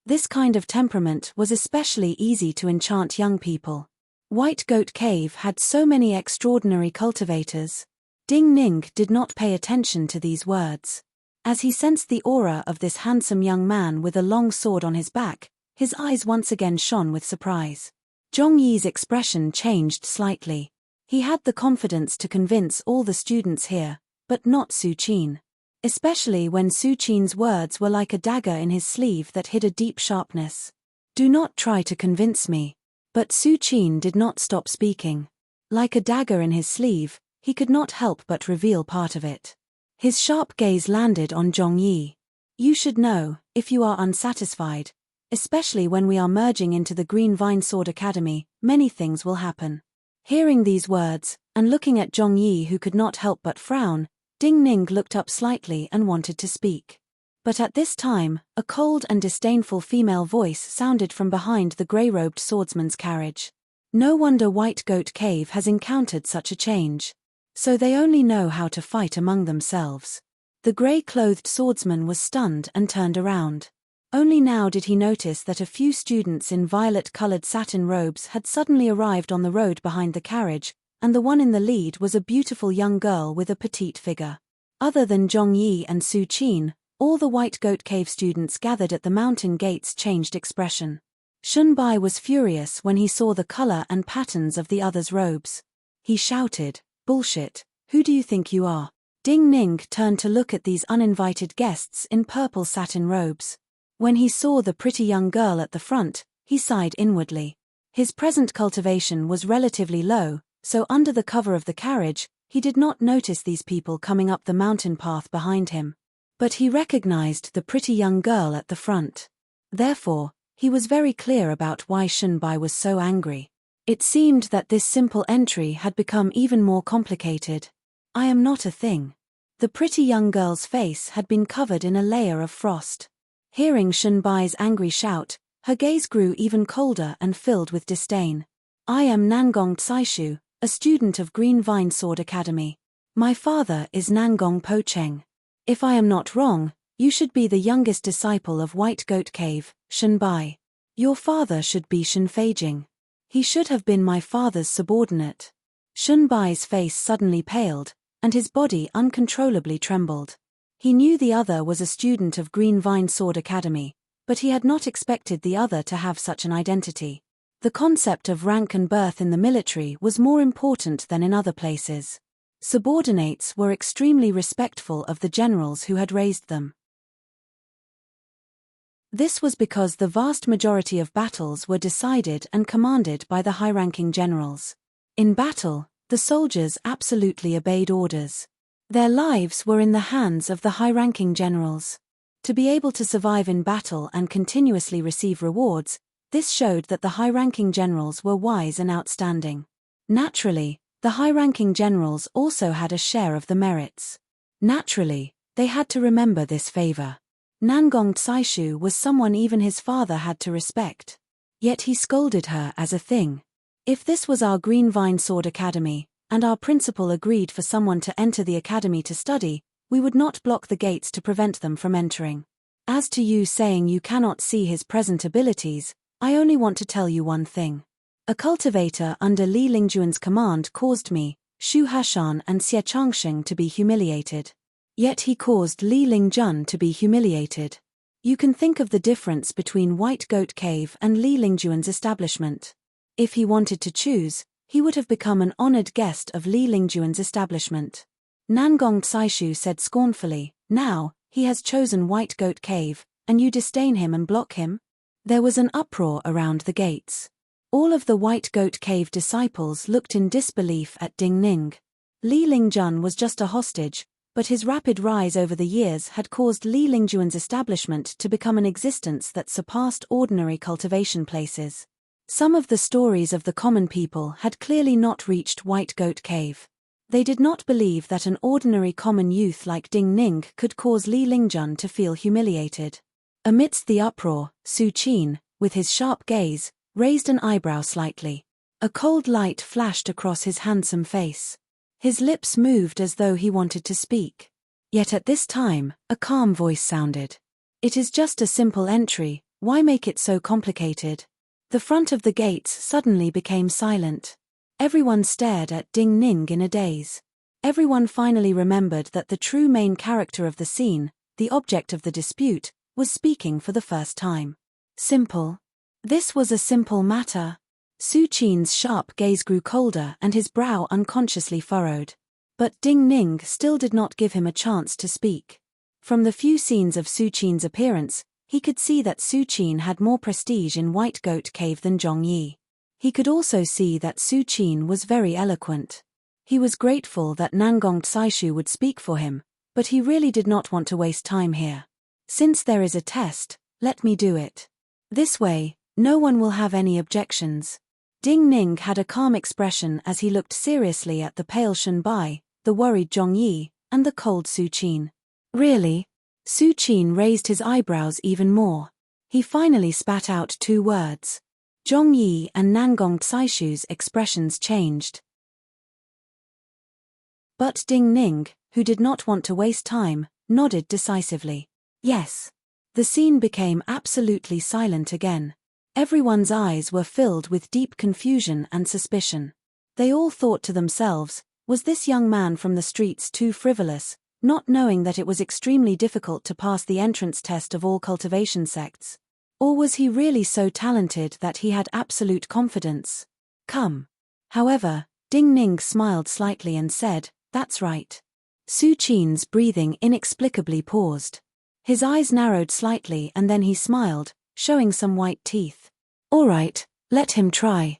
This kind of temperament was especially easy to enchant young people. White Goat Cave had so many extraordinary cultivators. Ding Ning did not pay attention to these words. As he sensed the aura of this handsome young man with a long sword on his back, his eyes once again shone with surprise. Zhong Yi's expression changed slightly. He had the confidence to convince all the students here, but not Su Qin. Especially when Su Qin's words were like a dagger in his sleeve that hid a deep sharpness. Do not try to convince me. But Su Qin did not stop speaking. Like a dagger in his sleeve, he could not help but reveal part of it. His sharp gaze landed on Zhong Yi. You should know, if you are unsatisfied, especially when we are merging into the Green Vine Sword Academy, many things will happen. Hearing these words, and looking at Zhong Yi who could not help but frown, Ding Ning looked up slightly and wanted to speak. But at this time, a cold and disdainful female voice sounded from behind the grey-robed swordsman's carriage. No wonder White Goat Cave has encountered such a change. So they only know how to fight among themselves. The grey-clothed swordsman was stunned and turned around. Only now did he notice that a few students in violet-colored satin robes had suddenly arrived on the road behind the carriage, and the one in the lead was a beautiful young girl with a petite figure. Other than Zhong Yi and Su Qin, all the White Goat Cave students gathered at the mountain gates changed expression. Shunbai was furious when he saw the color and patterns of the others' robes. He shouted, "Bullshit, who do you think you are?" Ding Ning turned to look at these uninvited guests in purple satin robes. When he saw the pretty young girl at the front, he sighed inwardly. His present cultivation was relatively low, so under the cover of the carriage, he did not notice these people coming up the mountain path behind him. But he recognized the pretty young girl at the front. Therefore, he was very clear about why Shunbai was so angry. It seemed that this simple entry had become even more complicated. I am not a thing. The pretty young girl's face had been covered in a layer of frost. Hearing Shunbai's angry shout, her gaze grew even colder and filled with disdain. I am Nangong Tsaishu, a student of Green Vine Sword Academy. My father is Nangong Pocheng. If I am not wrong, you should be the youngest disciple of White Goat Cave, Shunbai. Your father should be Shunfeijing. He should have been my father's subordinate. Shunbai's face suddenly paled, and his body uncontrollably trembled. He knew the other was a student of Green Vine Sword Academy, but he had not expected the other to have such an identity. The concept of rank and birth in the military was more important than in other places. Subordinates were extremely respectful of the generals who had raised them. This was because the vast majority of battles were decided and commanded by the high-ranking generals. In battle, the soldiers absolutely obeyed orders. Their lives were in the hands of the high-ranking generals. To be able to survive in battle and continuously receive rewards, this showed that the high-ranking generals were wise and outstanding. Naturally, the high-ranking generals also had a share of the merits. Naturally, they had to remember this favor. Nangong Tsaishu was someone even his father had to respect. Yet he scolded her as a thing. If this was our Green Vine Sword Academy, and our principal agreed for someone to enter the academy to study, we would not block the gates to prevent them from entering. As to you saying you cannot see his present abilities, I only want to tell you one thing. A cultivator under Li Lingjuan's command caused me, Xu Hashan and Xie Changsheng to be humiliated. Yet he caused Li Lingjun to be humiliated. You can think of the difference between White Goat Cave and Li Lingjuan's establishment. If he wanted to choose, he would have become an honored guest of Li Lingjuan's establishment. Nangong Tsaishu said scornfully, now, he has chosen White Goat Cave, and you disdain him and block him? There was an uproar around the gates. All of the White Goat Cave disciples looked in disbelief at Ding Ning. Li Lingjun was just a hostage, but his rapid rise over the years had caused Li Lingjuan's establishment to become an existence that surpassed ordinary cultivation places. Some of the stories of the common people had clearly not reached White Goat Cave. They did not believe that an ordinary common youth like Ding Ning could cause Li Lingjun to feel humiliated. Amidst the uproar, Su Qin, with his sharp gaze, raised an eyebrow slightly. A cold light flashed across his handsome face. His lips moved as though he wanted to speak. Yet at this time, a calm voice sounded. It is just a simple entry, Why make it so complicated? The front of the gates suddenly became silent. Everyone stared at Ding Ning in a daze. Everyone finally remembered that the true main character of the scene, the object of the dispute, was speaking for the first time. Simple. This was a simple matter. Su Qin's sharp gaze grew colder and his brow unconsciously furrowed. But Ding Ning still did not give him a chance to speak. From the few scenes of Su Qin's appearance, he could see that Su Qin had more prestige in White Goat Cave than Zhong Yi. He could also see that Su Qin was very eloquent. He was grateful that Nangong Tsaishu would speak for him, but he really did not want to waste time here. Since there is a test, let me do it. This way, no one will have any objections. Ding Ning had a calm expression as he looked seriously at the pale Shen Bai, the worried Zhong Yi, and the cold Su Qin. Really? Su Qin raised his eyebrows even more. He finally spat out 2 words. Zhong Yi and Nangong Tsaishu's expressions changed. But Ding Ning, who did not want to waste time, nodded decisively. Yes. The scene became absolutely silent again. Everyone's eyes were filled with deep confusion and suspicion. They all thought to themselves, was this young man from the streets too frivolous, not knowing that it was extremely difficult to pass the entrance test of all cultivation sects? Or was he really so talented that he had absolute confidence? Come. However, Ding Ning smiled slightly and said, that's right. Su Qin's breathing inexplicably paused. His eyes narrowed slightly and then he smiled, showing some white teeth. All right, let him try.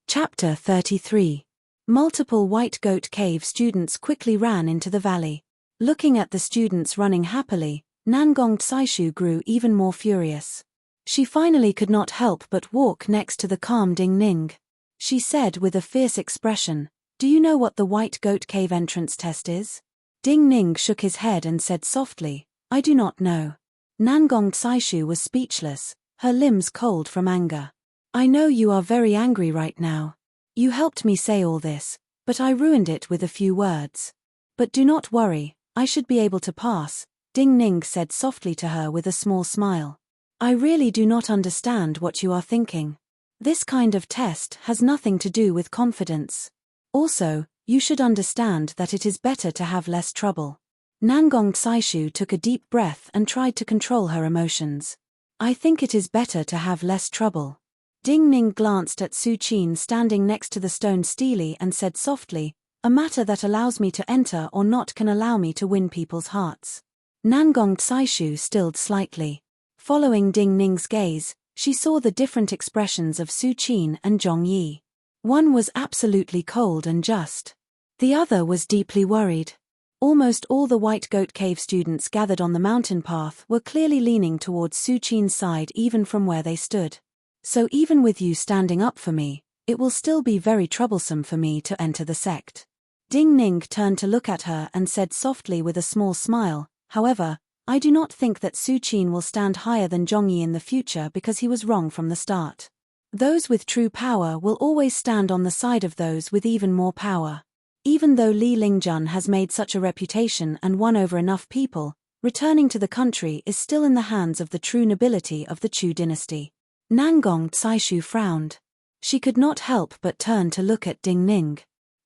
Chapter 33. Multiple White Goat Cave students quickly ran into the valley. Looking at the students running happily, Nangong Tsaishu grew even more furious. She finally could not help but walk next to the calm Ding Ning. She said with a fierce expression, do you know what the White Goat Cave entrance test is? Ding Ning shook his head and said softly, I do not know. Nangong Tsaishu was speechless, her limbs cold from anger. I know you are very angry right now. You helped me say all this, but I ruined it with a few words. But do not worry, I should be able to pass, Ding Ning said softly to her with a small smile. I really do not understand what you are thinking. This kind of test has nothing to do with confidence. Also, you should understand that it is better to have less trouble. Nangong Tsaishu took a deep breath and tried to control her emotions. I think it is better to have less trouble. Ding Ning glanced at Su Qin standing next to the stone stele and said softly, a matter that allows me to enter or not can allow me to win people's hearts. Nangong Tsaishu stilled slightly. Following Ding Ning's gaze, she saw the different expressions of Su Qin and Zhong Yi. One was absolutely cold and just. The other was deeply worried. Almost all the White Goat Cave students gathered on the mountain path were clearly leaning towards Su Qin's side even from where they stood. So even with you standing up for me, it will still be very troublesome for me to enter the sect. Ding Ning turned to look at her and said softly with a small smile, however, I do not think that Su Qin will stand higher than Zhong Yi in the future because he was wrong from the start. Those with true power will always stand on the side of those with even more power. Even though Li Lingjun has made such a reputation and won over enough people, returning to the country is still in the hands of the true nobility of the Chu dynasty. Nangong Tsaishu frowned. She could not help but turn to look at Ding Ning.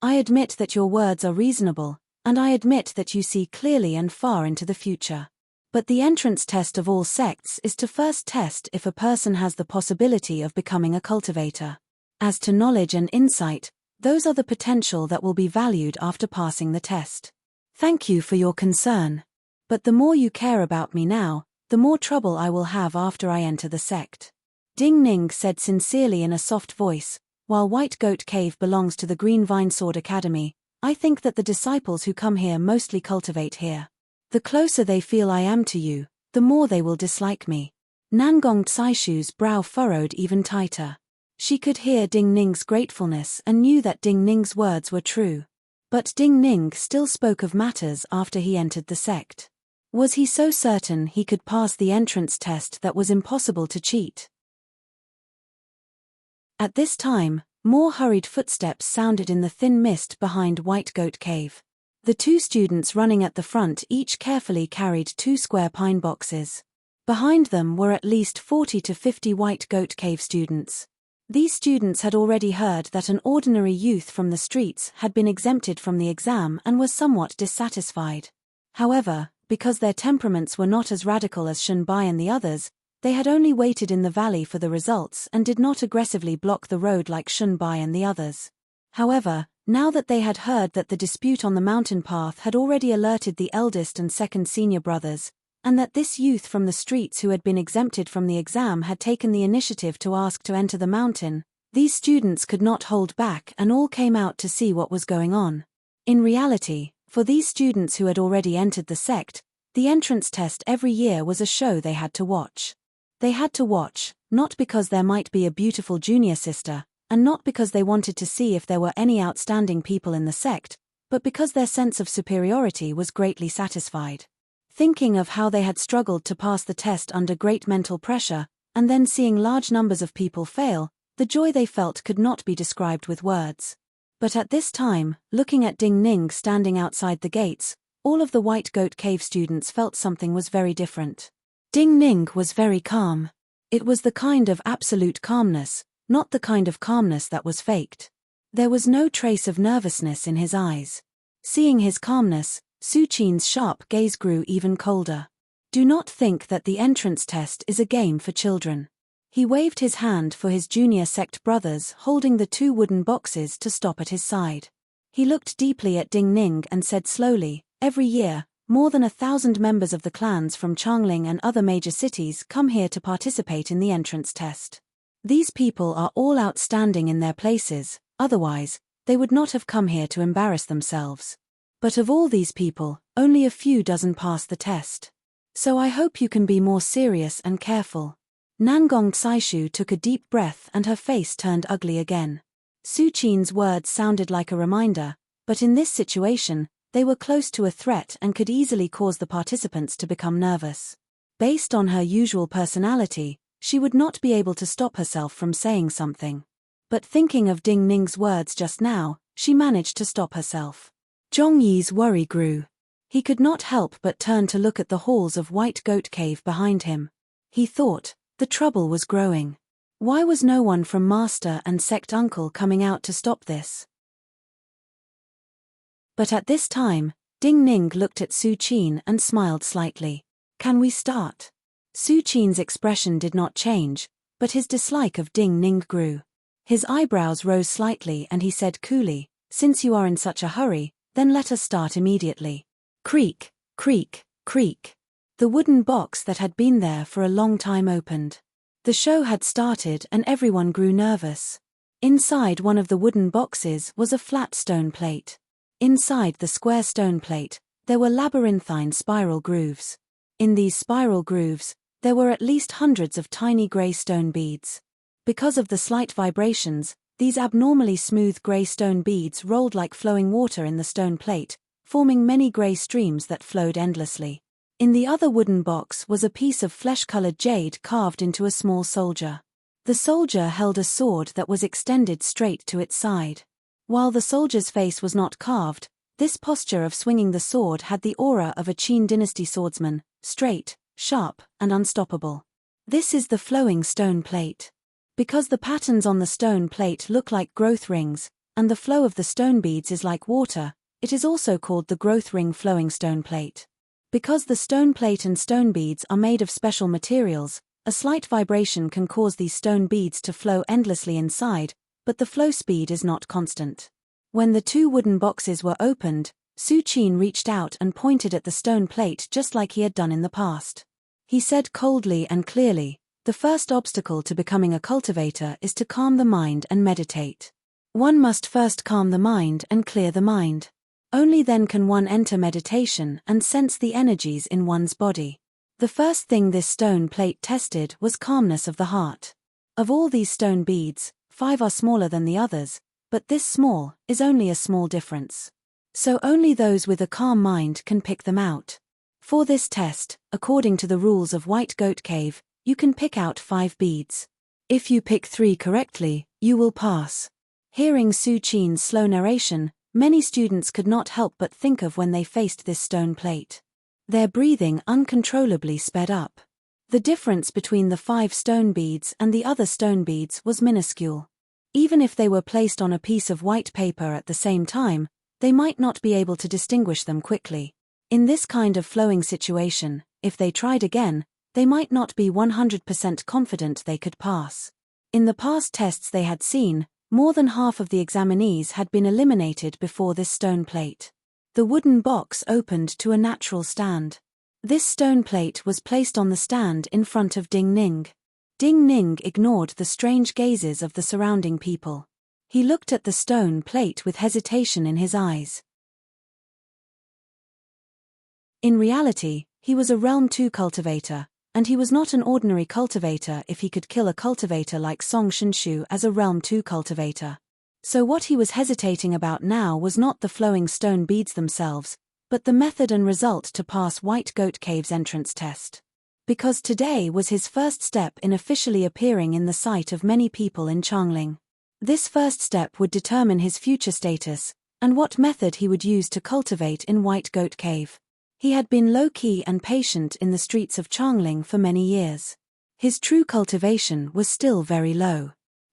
I admit that your words are reasonable, and I admit that you see clearly and far into the future. But the entrance test of all sects is to first test if a person has the possibility of becoming a cultivator. As to knowledge and insight, those are the potential that will be valued after passing the test. Thank you for your concern. But the more you care about me now, the more trouble I will have after I enter the sect. Ding Ning said sincerely in a soft voice, while White Goat Cave belongs to the Green Vine Sword Academy, I think that the disciples who come here mostly cultivate here. The closer they feel I am to you, the more they will dislike me. Nangong Tsaishu's brow furrowed even tighter. She could hear Ding Ning's gratefulness and knew that Ding Ning's words were true. But Ding Ning still spoke of matters after he entered the sect. Was he so certain he could pass the entrance test that was impossible to cheat? At this time, more hurried footsteps sounded in the thin mist behind White Goat Cave. The two students running at the front each carefully carried 2 square pine boxes. Behind them were at least 40 to 50 White Goat Cave students. These students had already heard that an ordinary youth from the streets had been exempted from the exam and was somewhat dissatisfied. However, because their temperaments were not as radical as Shunbai and the others, they had only waited in the valley for the results and did not aggressively block the road like Shunbai and the others. However, now that they had heard that the dispute on the mountain path had already alerted the eldest and second senior brothers, and that this youth from the streets who had been exempted from the exam had taken the initiative to ask to enter the mountain, these students could not hold back and all came out to see what was going on. In reality, for these students who had already entered the sect, the entrance test every year was a show they had to watch. They had to watch, not because there might be a beautiful junior sister, and not because they wanted to see if there were any outstanding people in the sect, but because their sense of superiority was greatly satisfied. Thinking of how they had struggled to pass the test under great mental pressure, and then seeing large numbers of people fail, the joy they felt could not be described with words. But at this time, looking at Ding Ning standing outside the gates, all of the White Goat Cave students felt something was very different. Ding Ning was very calm. It was the kind of absolute calmness, not the kind of calmness that was faked. There was no trace of nervousness in his eyes. Seeing his calmness, Su Qin's sharp gaze grew even colder. Do not think that the entrance test is a game for children. He waved his hand for his junior sect brothers holding the 2 wooden boxes to stop at his side. He looked deeply at Ding Ning and said slowly, every year, more than 1,000 members of the clans from Changling and other major cities come here to participate in the entrance test. These people are all outstanding in their places, otherwise, they would not have come here to embarrass themselves. But of all these people, only a few dozen pass the test. So I hope you can be more serious and careful. Nangong Saishu took a deep breath and her face turned ugly again. Su Qin's words sounded like a reminder, but in this situation, they were close to a threat and could easily cause the participants to become nervous. Based on her usual personality, she would not be able to stop herself from saying something. But thinking of Ding Ning's words just now, she managed to stop herself. Zhong Yi's worry grew. He could not help but turn to look at the halls of White Goat Cave behind him. He thought, the trouble was growing. Why was no one from Master and Sect Uncle coming out to stop this? But at this time, Ding Ning looked at Su Qin and smiled slightly. Can we start? Su Qin's expression did not change, but his dislike of Ding Ning grew. His eyebrows rose slightly and he said coolly, since you are in such a hurry, then let us start immediately. Creak, creak, creak. The wooden box that had been there for a long time opened. The show had started and everyone grew nervous. Inside one of the wooden boxes was a flat stone plate. Inside the square stone plate, there were labyrinthine spiral grooves. In these spiral grooves, there were at least hundreds of tiny grey stone beads. Because of the slight vibrations, these abnormally smooth grey stone beads rolled like flowing water in the stone plate, forming many grey streams that flowed endlessly. In the other wooden box was a piece of flesh-colored jade carved into a small soldier. The soldier held a sword that was extended straight to its side. While the soldier's face was not carved, this posture of swinging the sword had the aura of a Qin dynasty swordsman, straight, sharp, and unstoppable. This is the flowing stone plate. Because the patterns on the stone plate look like growth rings, and the flow of the stone beads is like water, it is also called the growth ring flowing stone plate. Because the stone plate and stone beads are made of special materials, a slight vibration can cause these stone beads to flow endlessly inside, but the flow speed is not constant. When the 2 wooden boxes were opened, Su Qin reached out and pointed at the stone plate just like he had done in the past. He said coldly and clearly, the first obstacle to becoming a cultivator is to calm the mind and meditate. One must first calm the mind and clear the mind. Only then can one enter meditation and sense the energies in one's body. The first thing this stone plate tested was calmness of the heart. Of all these stone beads, 5 are smaller than the others, but this small is only a small difference. So only those with a calm mind can pick them out. For this test, according to the rules of White Goat Cave, you can pick out 5 beads. If you pick 3 correctly, you will pass. Hearing Su Qin's slow narration, Many students could not help but think of when they faced this stone plate. Their breathing uncontrollably sped up. The difference between the 5 stone beads and the other stone beads was minuscule. Even if they were placed on a piece of white paper at the same time, they might not be able to distinguish them quickly. In this kind of flowing situation, if they tried again, they might not be 100% confident they could pass. In the past tests they had seen, more than half of the examinees had been eliminated before this stone plate. The wooden box opened to a natural stand. This stone plate was placed on the stand in front of Ding Ning. Ding Ning ignored the strange gazes of the surrounding people. He looked at the stone plate with hesitation in his eyes. In reality, he was a Realm 2 cultivator, and he was not an ordinary cultivator if he could kill a cultivator like Song Shinshu as a Realm 2 cultivator. So what he was hesitating about now was not the flowing stone beads themselves, but the method and result to pass White Goat Cave's entrance test. Because today was his first step in officially appearing in the sight of many people in Changling. This first step would determine his future status, and what method he would use to cultivate in White Goat Cave. He had been low-key and patient in the streets of Changling for many years. His true cultivation was still very low.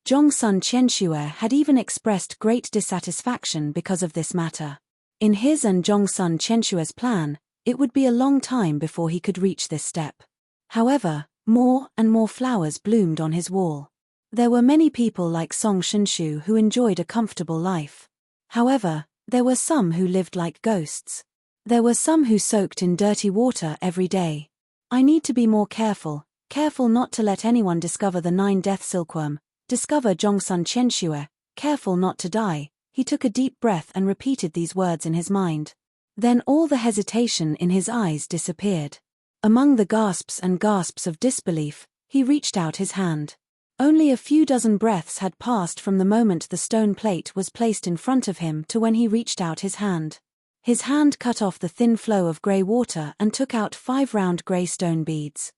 Zhongsun Qianxue had even expressed great dissatisfaction because of this matter. In his and Zhongsun Qianxue's plan, it would be a long time before he could reach this step. However, more and more flowers bloomed on his wall. There were many people like Song Shinshu who enjoyed a comfortable life. However, there were some who lived like ghosts. There were some who soaked in dirty water every day. I need to be more careful not to let anyone discover the 9-death silkworm, discover Zhongsun Qianxue, careful not to die. He took a deep breath and repeated these words in his mind. Then all the hesitation in his eyes disappeared. Among the gasps and gasps of disbelief, he reached out his hand. Only a few dozen breaths had passed from the moment the stone plate was placed in front of him to when he reached out his hand. His hand cut off the thin flow of grey water and took out 5 round grey stone beads.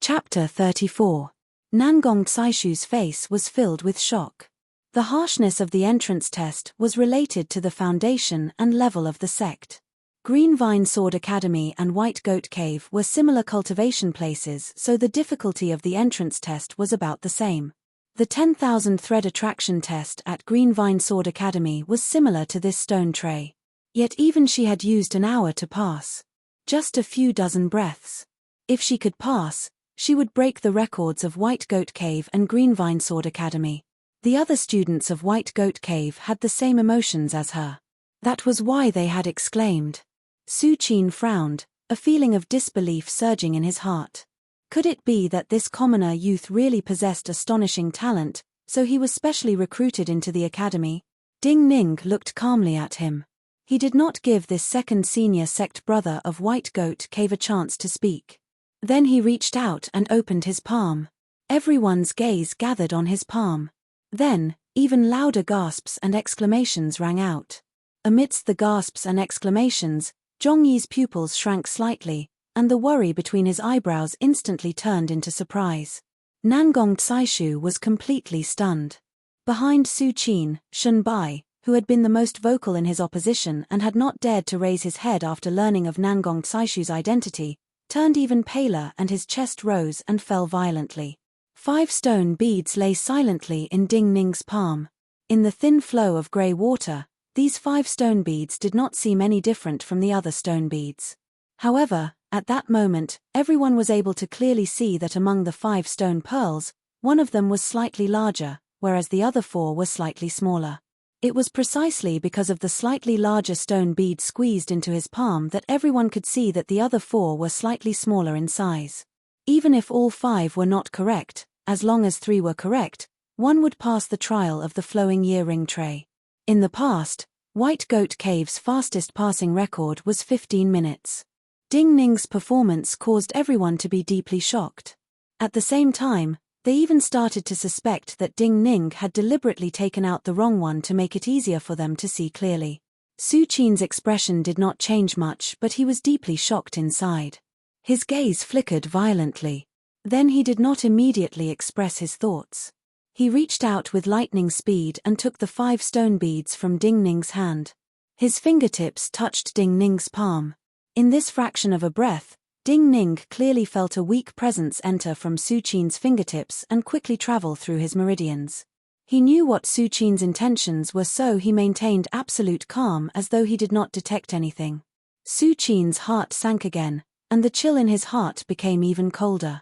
Chapter 34. Nangong Caishu's face was filled with shock. The harshness of the entrance test was related to the foundation and level of the sect. Green Vine Sword Academy and White Goat Cave were similar cultivation places, so the difficulty of the entrance test was about the same. The 10,000 thread attraction test at Green Vine Sword Academy was similar to this stone tray. Yet even she had used an hour to pass. Just a few dozen breaths. If she could pass, she would break the records of White Goat Cave and Green Vine Sword Academy. The other students of White Goat Cave had the same emotions as her. That was why they had exclaimed. Su Qin frowned, a feeling of disbelief surging in his heart. Could it be that this commoner youth really possessed astonishing talent, so he was specially recruited into the academy? Ding Ning looked calmly at him. He did not give this second senior sect brother of White Goat Cave a chance to speak. Then he reached out and opened his palm. Everyone's gaze gathered on his palm. Then, even louder gasps and exclamations rang out. Amidst the gasps and exclamations, Zhong Yi's pupils shrank slightly, and the worry between his eyebrows instantly turned into surprise. Nangong Caishu was completely stunned. Behind Su Qin, Shun Bai, who had been the most vocal in his opposition and had not dared to raise his head after learning of Nangong Caishu's identity, turned even paler and his chest rose and fell violently. 5 stone beads lay silently in Ding Ning's palm. In the thin flow of grey water, these 5 stone beads did not seem any different from the other stone beads. However, at that moment, everyone was able to clearly see that among the 5 stone pearls, one of them was slightly larger, whereas the other 4 were slightly smaller. It was precisely because of the slightly larger stone bead squeezed into his palm that everyone could see that the other 4 were slightly smaller in size. Even if all 5 were not correct, as long as 3 were correct, one would pass the trial of the flowing year ring tray. In the past, White Goat Cave's fastest passing record was 15 minutes. Ding Ning's performance caused everyone to be deeply shocked. At the same time, they even started to suspect that Ding Ning had deliberately taken out the wrong one to make it easier for them to see clearly. Su Qin's expression did not change much, but he was deeply shocked inside. His gaze flickered violently. Then he did not immediately express his thoughts. He reached out with lightning speed and took the 5 stone beads from Ding Ning's hand. His fingertips touched Ding Ning's palm. In this fraction of a breath, Ding Ning clearly felt a weak presence enter from Su Qin's fingertips and quickly travel through his meridians. He knew what Su Qin's intentions were, so he maintained absolute calm as though he did not detect anything. Su Qin's heart sank again, and the chill in his heart became even colder.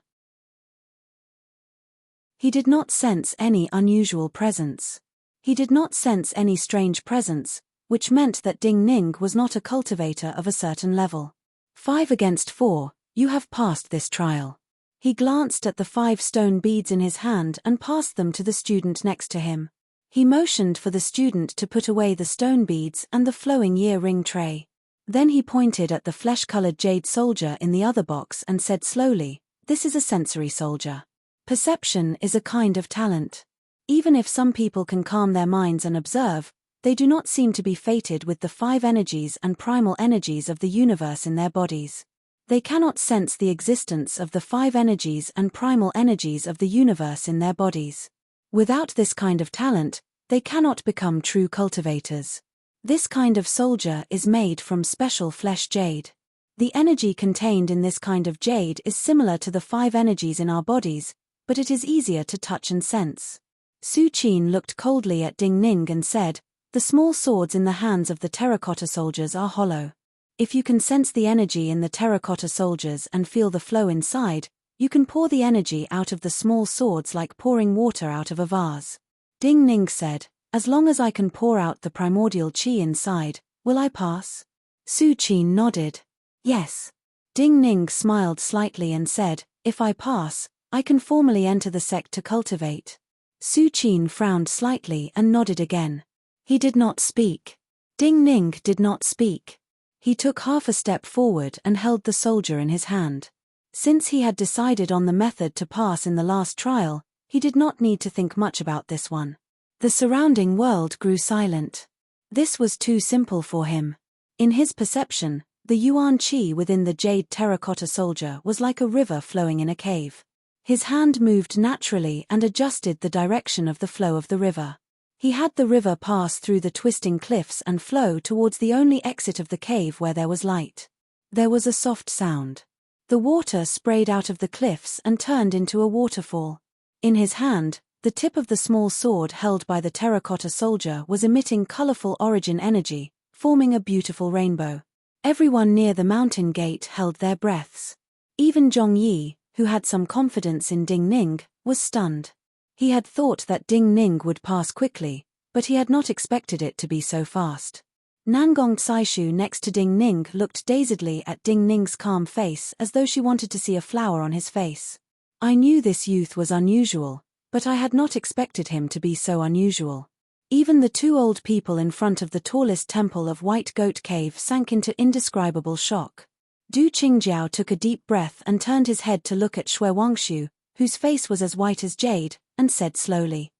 He did not sense any unusual presence. He did not sense any strange presence, which meant that Ding Ning was not a cultivator of a certain level. 5 against 4, you have passed this trial. He glanced at the 5 stone beads in his hand and passed them to the student next to him. He motioned for the student to put away the stone beads and the flowing year ring tray. Then he pointed at the flesh-colored jade soldier in the other box and said slowly, "This is a sensory soldier. Perception is a kind of talent. Even if some people can calm their minds and observe, they do not seem to be fated with the 5 energies and primal energies of the universe in their bodies. They cannot sense the existence of the 5 energies and primal energies of the universe in their bodies. Without this kind of talent, they cannot become true cultivators. This kind of soldier is made from special flesh jade. The energy contained in this kind of jade is similar to the 5 energies in our bodies, but it is easier to touch and sense." Su Qin looked coldly at Ding Ning and said, "The small swords in the hands of the terracotta soldiers are hollow. If you can sense the energy in the terracotta soldiers and feel the flow inside, you can pour the energy out of the small swords like pouring water out of a vase." Ding Ning said, "As long as I can pour out the primordial qi inside, will I pass?" Su Qin nodded. "Yes." Ding Ning smiled slightly and said, "If I pass, I can formally enter the sect to cultivate." Su Qin frowned slightly and nodded again. He did not speak. Ding Ning did not speak. He took half a step forward and held the soldier in his hand. Since he had decided on the method to pass in the last trial, he did not need to think much about this one. The surrounding world grew silent. This was too simple for him. In his perception, the yuan qi within the jade terracotta soldier was like a river flowing in a cave. His hand moved naturally and adjusted the direction of the flow of the river. He had the river pass through the twisting cliffs and flow towards the only exit of the cave where there was light. There was a soft sound. The water sprayed out of the cliffs and turned into a waterfall. In his hand, the tip of the small sword held by the terracotta soldier was emitting colorful origin energy, forming a beautiful rainbow. Everyone near the mountain gate held their breaths. Even Zhong Yi, who had some confidence in Ding Ning, was stunned. He had thought that Ding Ning would pass quickly, but he had not expected it to be so fast. Nangong Caishu next to Ding Ning looked dazedly at Ding Ning's calm face as though she wanted to see a flower on his face. "I knew this youth was unusual, but I had not expected him to be so unusual." Even the 2 old people in front of the tallest temple of White Goat Cave sank into indescribable shock. Du Qingjiao took a deep breath and turned his head to look at Xue Wangshu, whose face was as white as jade, and said slowly.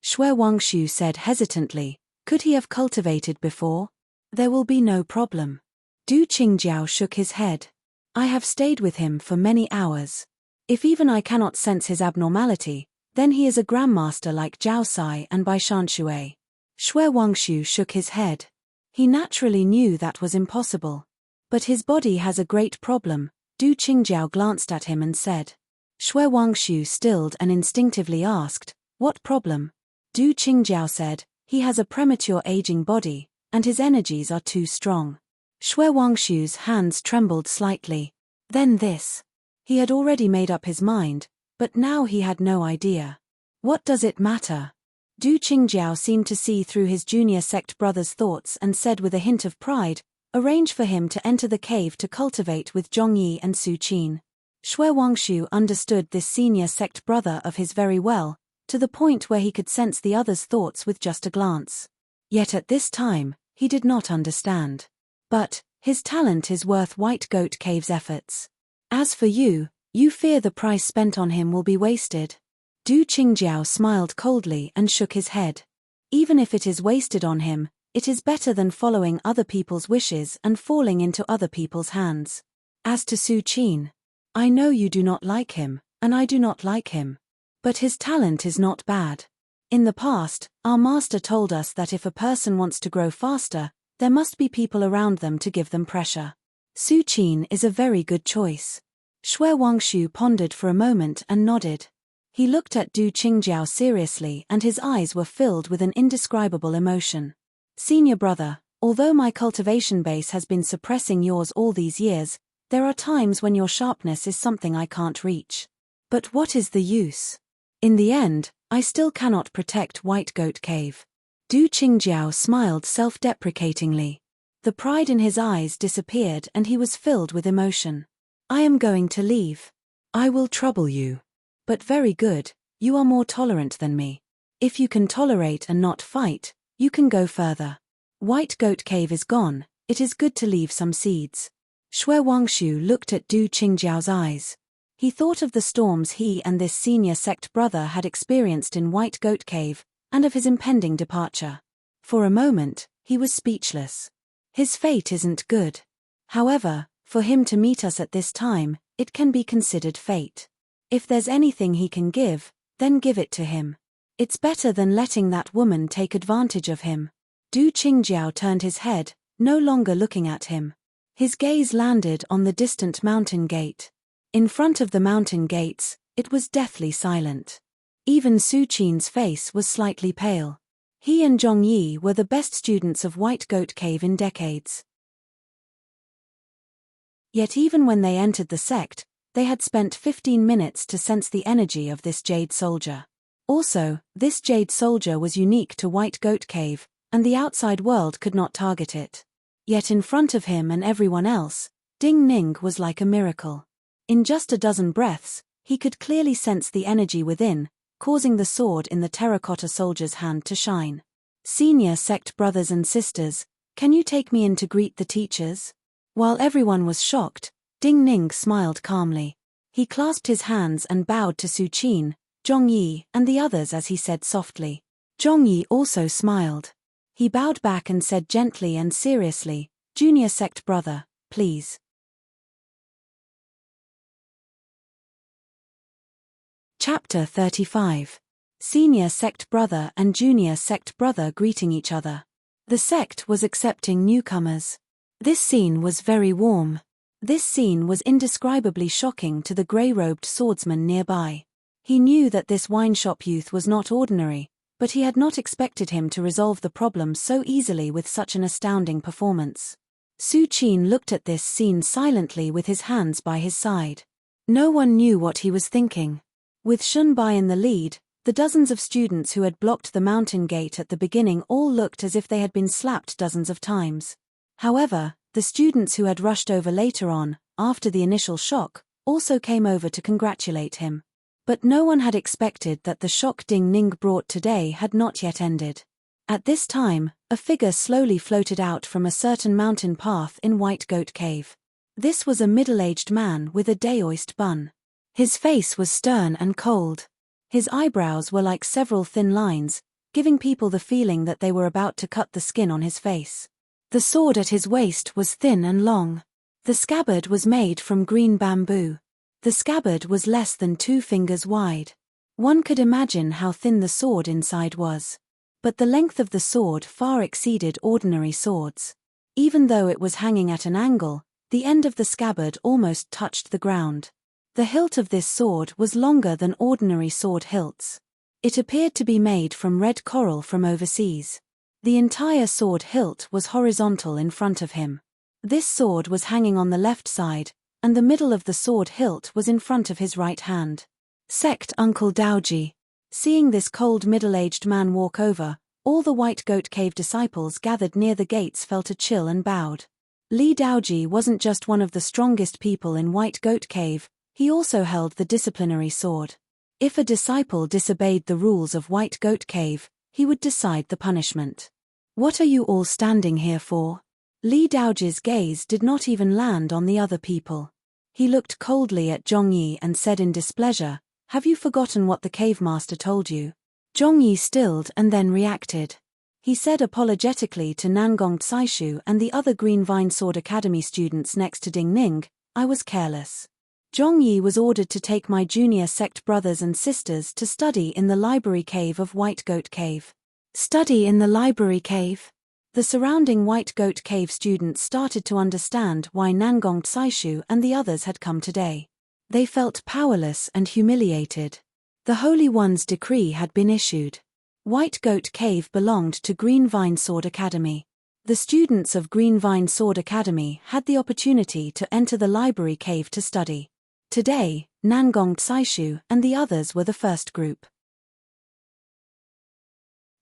Xue Wangshu said hesitantly, "Could he have cultivated before? There will be no problem." Du Qingjiao shook his head. "I have stayed with him for many hours. If even I cannot sense his abnormality, then he is a grandmaster like Zhao Sai and Bai Shanshui." Xue Wangshu shook his head. He naturally knew that was impossible. "But his body has a great problem." Du Qingjiao glanced at him and said. Xue Wangshu stilled and instinctively asked, "What problem?" Du Qingjiao said, "He has a premature aging body, and his energies are too strong." Xue Wangshu's hands trembled slightly. Then this. He had already made up his mind, but now he had no idea. What does it matter? Du Qingjiao seemed to see through his junior sect brother's thoughts and said with a hint of pride, "Arrange for him to enter the cave to cultivate with Zhong Yi and Su Qin." Xue Wangshu understood this senior sect brother of his very well, to the point where he could sense the other's thoughts with just a glance. Yet at this time, he did not understand. But, his talent is worth White Goat Cave's efforts. As for you, you fear the price spent on him will be wasted. Du Qingjiao smiled coldly and shook his head. Even if it is wasted on him, it is better than following other people's wishes and falling into other people's hands. As to Su Qin, I know you do not like him, and I do not like him. But his talent is not bad. In the past, our master told us that if a person wants to grow faster, there must be people around them to give them pressure. Su Qin is a very good choice. Shui Wangshu pondered for a moment and nodded. He looked at Du Qingjiao seriously and his eyes were filled with an indescribable emotion. Senior brother, although my cultivation base has been suppressing yours all these years, there are times when your sharpness is something I can't reach. But what is the use? In the end, I still cannot protect White Goat Cave. Du Qingjiao smiled self-deprecatingly. The pride in his eyes disappeared and he was filled with emotion. I am going to leave. I will trouble you. But very good, you are more tolerant than me. If you can tolerate and not fight, you can go further. White Goat Cave is gone, it is good to leave some seeds. Shui Wangshu looked at Du Qingjiao's eyes. He thought of the storms he and this senior sect brother had experienced in White Goat Cave, and of his impending departure. For a moment, he was speechless. His fate isn't good. However, for him to meet us at this time, it can be considered fate. If there's anything he can give, then give it to him. It's better than letting that woman take advantage of him. Du Qingjiao turned his head, no longer looking at him. His gaze landed on the distant mountain gate. In front of the mountain gates, it was deathly silent. Even Su Qin's face was slightly pale. He and Zhongyi were the best students of White Goat Cave in decades. Yet even when they entered the sect, they had spent 15 minutes to sense the energy of this jade soldier. Also, this jade soldier was unique to White Goat Cave, and the outside world could not target it. Yet in front of him and everyone else, Ding Ning was like a miracle. In just a dozen breaths, he could clearly sense the energy within, causing the sword in the terracotta soldier's hand to shine. Senior sect brothers and sisters, can you take me in to greet the teachers? While everyone was shocked, Ding Ning smiled calmly. He clasped his hands and bowed to Su Qin, Zhongyi, and the others as he said softly. Zhongyi also smiled. He bowed back and said gently and seriously, Junior sect brother, please. Chapter 35. Senior sect brother and junior sect brother greeting each other. The sect was accepting newcomers. This scene was very warm. This scene was indescribably shocking to the grey-robed swordsman nearby. He knew that this wine shop youth was not ordinary, but he had not expected him to resolve the problem so easily with such an astounding performance. Su Qin looked at this scene silently with his hands by his side. No one knew what he was thinking. With Shunbai in the lead, the dozens of students who had blocked the mountain gate at the beginning all looked as if they had been slapped dozens of times. However, the students who had rushed over later on, after the initial shock, also came over to congratulate him. But no one had expected that the shock Ding Ning brought today had not yet ended. At this time, a figure slowly floated out from a certain mountain path in White Goat Cave. This was a middle-aged man with a daoist bun. His face was stern and cold. His eyebrows were like several thin lines, giving people the feeling that they were about to cut the skin on his face. The sword at his waist was thin and long. The scabbard was made from green bamboo. The scabbard was less than 2 fingers wide. One could imagine how thin the sword inside was. But the length of the sword far exceeded ordinary swords. Even though it was hanging at an angle, the end of the scabbard almost touched the ground. The hilt of this sword was longer than ordinary sword hilts. It appeared to be made from red coral from overseas. The entire sword hilt was horizontal in front of him. This sword was hanging on the left side, and the middle of the sword hilt was in front of his right hand. Sect Uncle Daoji. Seeing this cold middle-aged man walk over, all the White Goat Cave disciples gathered near the gates felt a chill and bowed. Li Daoji wasn't just one of the strongest people in White Goat Cave, he also held the disciplinary sword. If a disciple disobeyed the rules of White Goat Cave, he would decide the punishment. What are you all standing here for? Li Daoji's gaze did not even land on the other people. He looked coldly at Zhongyi and said in displeasure, "Have you forgotten what the cave master told you?" Zhongyi stilled and then reacted. He said apologetically to Nangong Tsaishu and the other Green Vine Sword Academy students next to Ding Ning, "I was careless." Zhongyi was ordered to take my junior sect brothers and sisters to study in the library cave of White Goat Cave. Study in the library cave? The surrounding White Goat Cave students started to understand why Nangong Tsaishu and the others had come today. They felt powerless and humiliated. The Holy One's decree had been issued. White Goat Cave belonged to Green Vine Sword Academy. The students of Green Vine Sword Academy had the opportunity to enter the library cave to study. Today, Nangong Tsaishu and the others were the first group.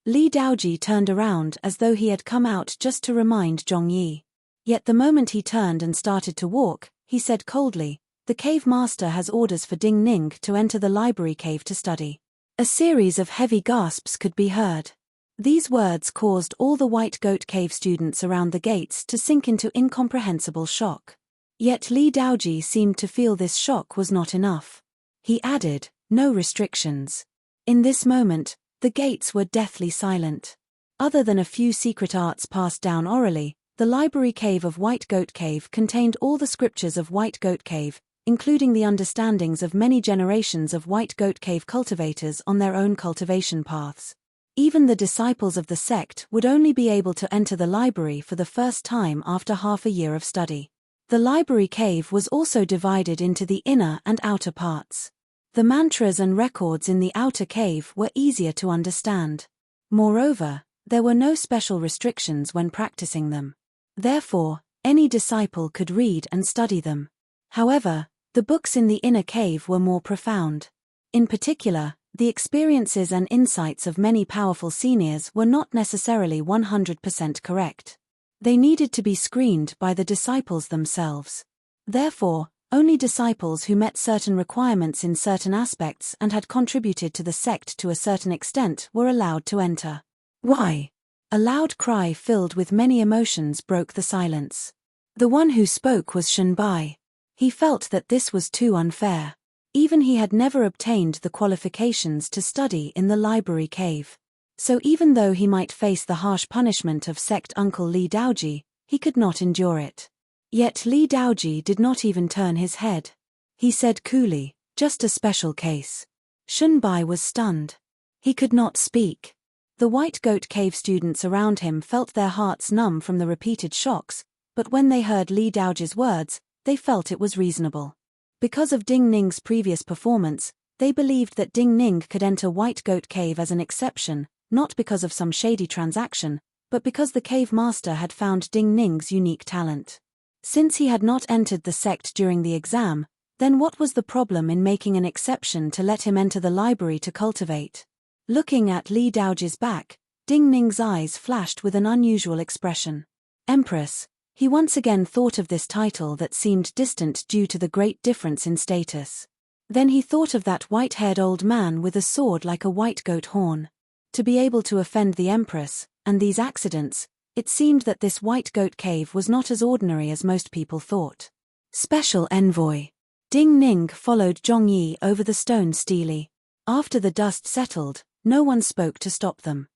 Li Daoji turned around as though he had come out just to remind Zhongyi. Yet the moment he turned and started to walk, he said coldly, "The cave master has orders for Ding Ning to enter the library cave to study." A series of heavy gasps could be heard. These words caused all the White Goat Cave students around the gates to sink into incomprehensible shock. Yet Li Daoji seemed to feel this shock was not enough. He added, "No restrictions." In this moment, the gates were deathly silent. Other than a few secret arts passed down orally, the library cave of White Goat Cave contained all the scriptures of White Goat Cave, including the understandings of many generations of White Goat Cave cultivators on their own cultivation paths. Even the disciples of the sect would only be able to enter the library for the first time after half a year of study. The library cave was also divided into the inner and outer parts. The mantras and records in the outer cave were easier to understand. Moreover, there were no special restrictions when practicing them. Therefore, any disciple could read and study them. However, the books in the inner cave were more profound. In particular, the experiences and insights of many powerful seniors were not necessarily 100% correct. They needed to be screened by the disciples themselves. Therefore, only disciples who met certain requirements in certain aspects and had contributed to the sect to a certain extent were allowed to enter. Why? A loud cry filled with many emotions broke the silence. The one who spoke was Shunbai. He felt that this was too unfair. Even he had never obtained the qualifications to study in the library cave. So even though he might face the harsh punishment of sect uncle Li Daoji, he could not endure it. Yet Li Daoji did not even turn his head. He said coolly, "Just a special case." Shunbai was stunned. He could not speak. The White Goat Cave students around him felt their hearts numb from the repeated shocks, but when they heard Li Daoji's words, they felt it was reasonable. Because of Ding Ning's previous performance, they believed that Ding Ning could enter White Goat Cave as an exception, not because of some shady transaction, but because the cave master had found Ding Ning's unique talent. Since he had not entered the sect during the exam, then what was the problem in making an exception to let him enter the library to cultivate? Looking at Li Daoji's back, Ding Ning's eyes flashed with an unusual expression. Empress. He once again thought of this title that seemed distant due to the great difference in status. Then he thought of that white-haired old man with a sword like a white goat horn. To be able to offend the Empress, and these accidents, it seemed that this White Goat Cave was not as ordinary as most people thought. Special Envoy. Ding Ning followed Zhongyi over the stone steely. After the dust settled, no one spoke to stop them.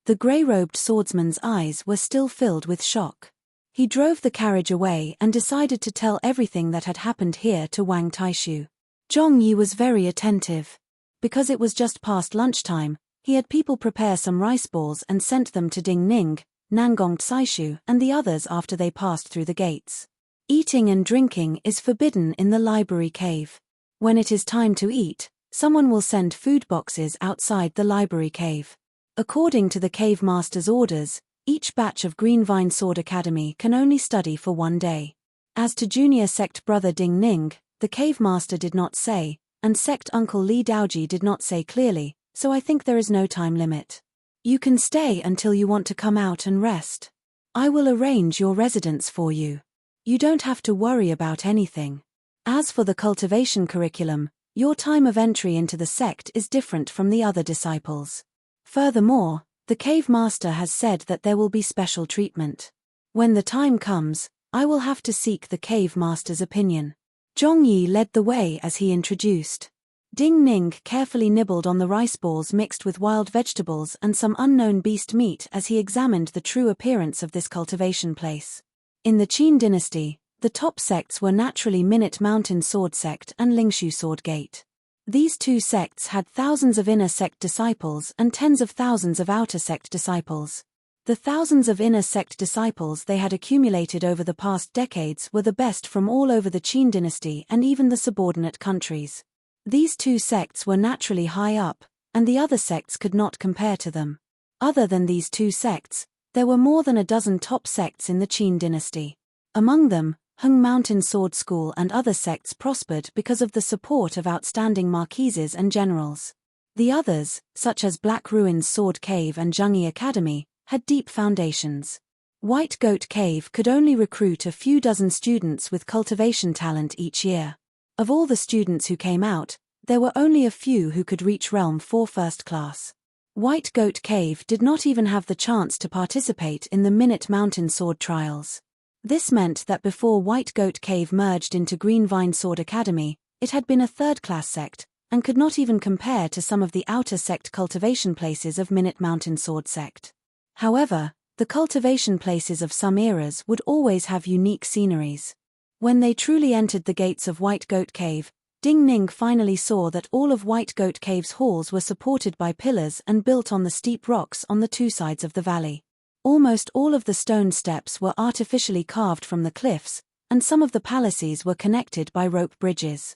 The grey-robed swordsman's eyes were still filled with shock. He drove the carriage away and decided to tell everything that had happened here to Wang Taishu. Zhongyi was very attentive. Because it was just past lunchtime, he had people prepare some rice balls and sent them to Ding Ning, Nangong Tsaishu and the others after they passed through the gates. Eating and drinking is forbidden in the library cave. When it is time to eat, someone will send food boxes outside the library cave. According to the cave master's orders, each batch of Green Vine Sword Academy can only study for 1 day. As to junior sect brother Ding Ning, the cave master did not say, and sect uncle Li Daoji did not say clearly, so I think there is no time limit. You can stay until you want to come out and rest. I will arrange your residence for you. You don't have to worry about anything. As for the cultivation curriculum, your time of entry into the sect is different from the other disciples. Furthermore, the cave master has said that there will be special treatment. When the time comes, I will have to seek the cave master's opinion. Zhongyi led the way as he introduced. Ding Ning carefully nibbled on the rice balls mixed with wild vegetables and some unknown beast meat as he examined the true appearance of this cultivation place. In the Qin dynasty, The top sects were naturally Minute Mountain Sword Sect and Lingshu Sword Gate. These two sects had thousands of inner sect disciples and tens of thousands of outer sect disciples. The thousands of inner sect disciples they had accumulated over the past decades were the best from all over the Qin dynasty and even the subordinate countries. These two sects were naturally high up, and the other sects could not compare to them. Other than these two sects, there were more than a dozen top sects in the Qin dynasty. Among them, Hung Mountain Sword School and other sects prospered because of the support of outstanding marquises and generals. The others, such as Black Ruins Sword Cave and Zhengyi Academy, had deep foundations. White Goat Cave could only recruit a few dozen students with cultivation talent each year. Of all the students who came out, there were only a few who could reach Realm 4 first class. White Goat Cave did not even have the chance to participate in the Minute Mountain Sword Trials. This meant that before White Goat Cave merged into Green Vine Sword Academy, it had been a third-class sect, and could not even compare to some of the outer sect cultivation places of Minute Mountain Sword Sect. However, the cultivation places of some eras would always have unique sceneries. When they truly entered the gates of White Goat Cave, Ding Ning finally saw that all of White Goat Cave's halls were supported by pillars and built on the steep rocks on the two sides of the valley. Almost all of the stone steps were artificially carved from the cliffs, and some of the palaces were connected by rope bridges.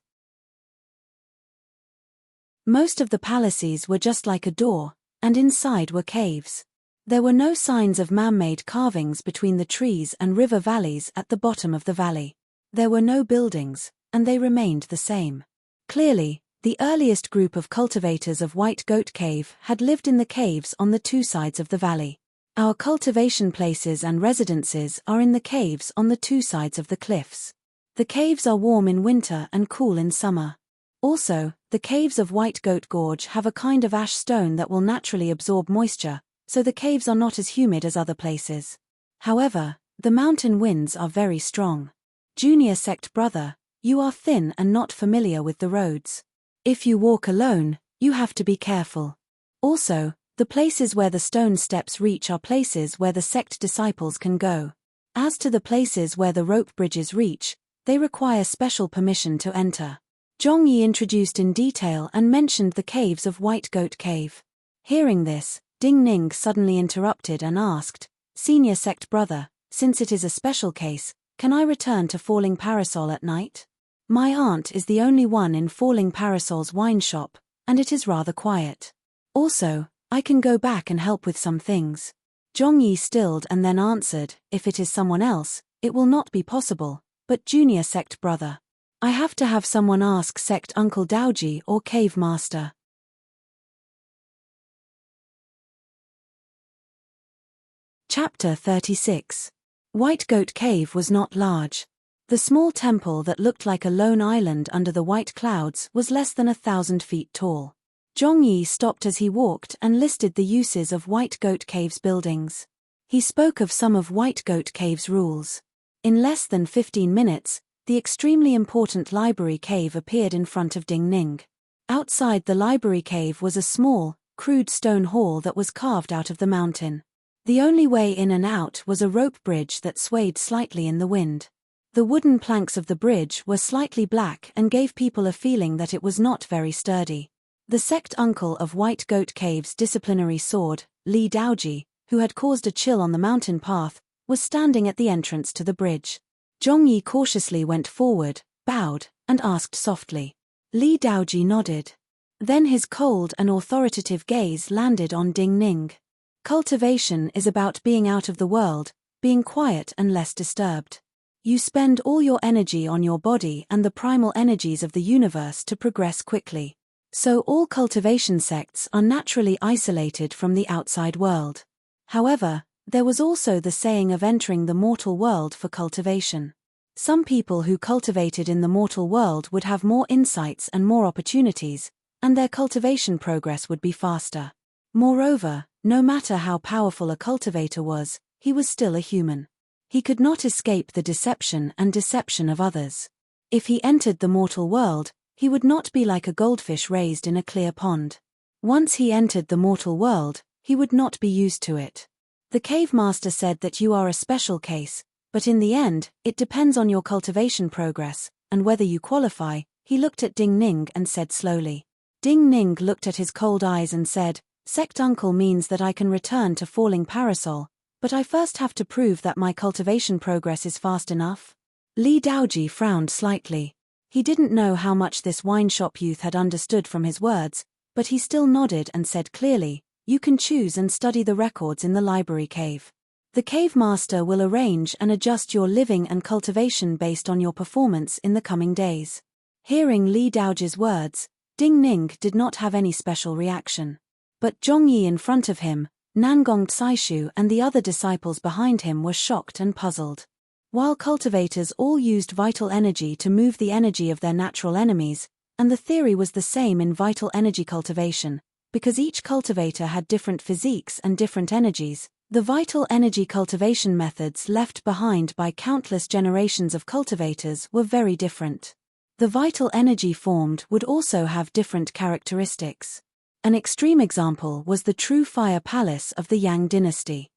Most of the palaces were just like a door, and inside were caves. There were no signs of man-made carvings between the trees and river valleys at the bottom of the valley. There were no buildings, and they remained the same. Clearly, the earliest group of cultivators of White Goat Cave had lived in the caves on the two sides of the valley. Our cultivation places and residences are in the caves on the two sides of the cliffs. The caves are warm in winter and cool in summer. Also, the caves of White Goat Gorge have a kind of ash stone that will naturally absorb moisture, so the caves are not as humid as other places. However, the mountain winds are very strong. Junior Sect Brother, you are thin and not familiar with the roads. If you walk alone, you have to be careful. Also, the places where the stone steps reach are places where the sect disciples can go. As to the places where the rope bridges reach, they require special permission to enter. Zhongyi introduced in detail and mentioned the caves of White Goat Cave. Hearing this, Ding Ning suddenly interrupted and asked, "Senior Sect Brother, since it is a special case, can I return to Falling Parasol at night? My aunt is the only one in Falling Parasol's wine shop, and it is rather quiet. Also, I can go back and help with some things." Zhongyi stilled and then answered, "If it is someone else, it will not be possible, but Junior Sect Brother. I have to have someone ask Sect Uncle Daoji or Cave Master." Chapter 36. White Goat Cave was not large. The small temple that looked like a lone island under the white clouds was less than 1,000 feet tall. Zhongyi stopped as he walked and listed the uses of White Goat Cave's buildings. He spoke of some of White Goat Cave's rules. In less than 15 minutes, the extremely important library cave appeared in front of Ding Ning. Outside the library cave was a small, crude stone hall that was carved out of the mountain. The only way in and out was a rope bridge that swayed slightly in the wind. The wooden planks of the bridge were slightly black and gave people a feeling that it was not very sturdy. The sect uncle of White Goat Cave's disciplinary sword, Li Daoji, who had caused a chill on the mountain path, was standing at the entrance to the bridge. Zhongyi cautiously went forward, bowed, and asked softly. Li Daoji nodded. Then his cold and authoritative gaze landed on Ding Ning. Cultivation is about being out of the world, being quiet and less disturbed. You spend all your energy on your body and the primal energies of the universe to progress quickly. So all cultivation sects are naturally isolated from the outside world. However, there was also the saying of entering the mortal world for cultivation. Some people who cultivated in the mortal world would have more insights and more opportunities, and their cultivation progress would be faster. Moreover, no matter how powerful a cultivator was, he was still a human. He could not escape the deception of others. If he entered the mortal world, he would not be like a goldfish raised in a clear pond. Once he entered the mortal world, he would not be used to it. The cave master said that you are a special case, But in the end, it depends on your cultivation progress, and whether you qualify. He looked at Ding Ning and said slowly. Ding Ning looked at his cold eyes and said, Sect Uncle means that I can return to Falling Parasol, but I first have to prove that my cultivation progress is fast enough. Li Daoji frowned slightly. He didn't know how much this wine shop youth had understood from his words, but he still nodded and said clearly, You can choose and study the records in the library cave. The cave master will arrange and adjust your living and cultivation based on your performance in the coming days. Hearing Li Daoji's words, Ding Ning did not have any special reaction. But Zhongyi in front of him, Nangong Caishu and the other disciples behind him were shocked and puzzled. While cultivators all used vital energy to move the energy of their natural enemies, and the theory was the same in vital energy cultivation, because each cultivator had different physiques and different energies, the vital energy cultivation methods left behind by countless generations of cultivators were very different. The vital energy formed would also have different characteristics. An extreme example was the true fire palace of the Yang dynasty.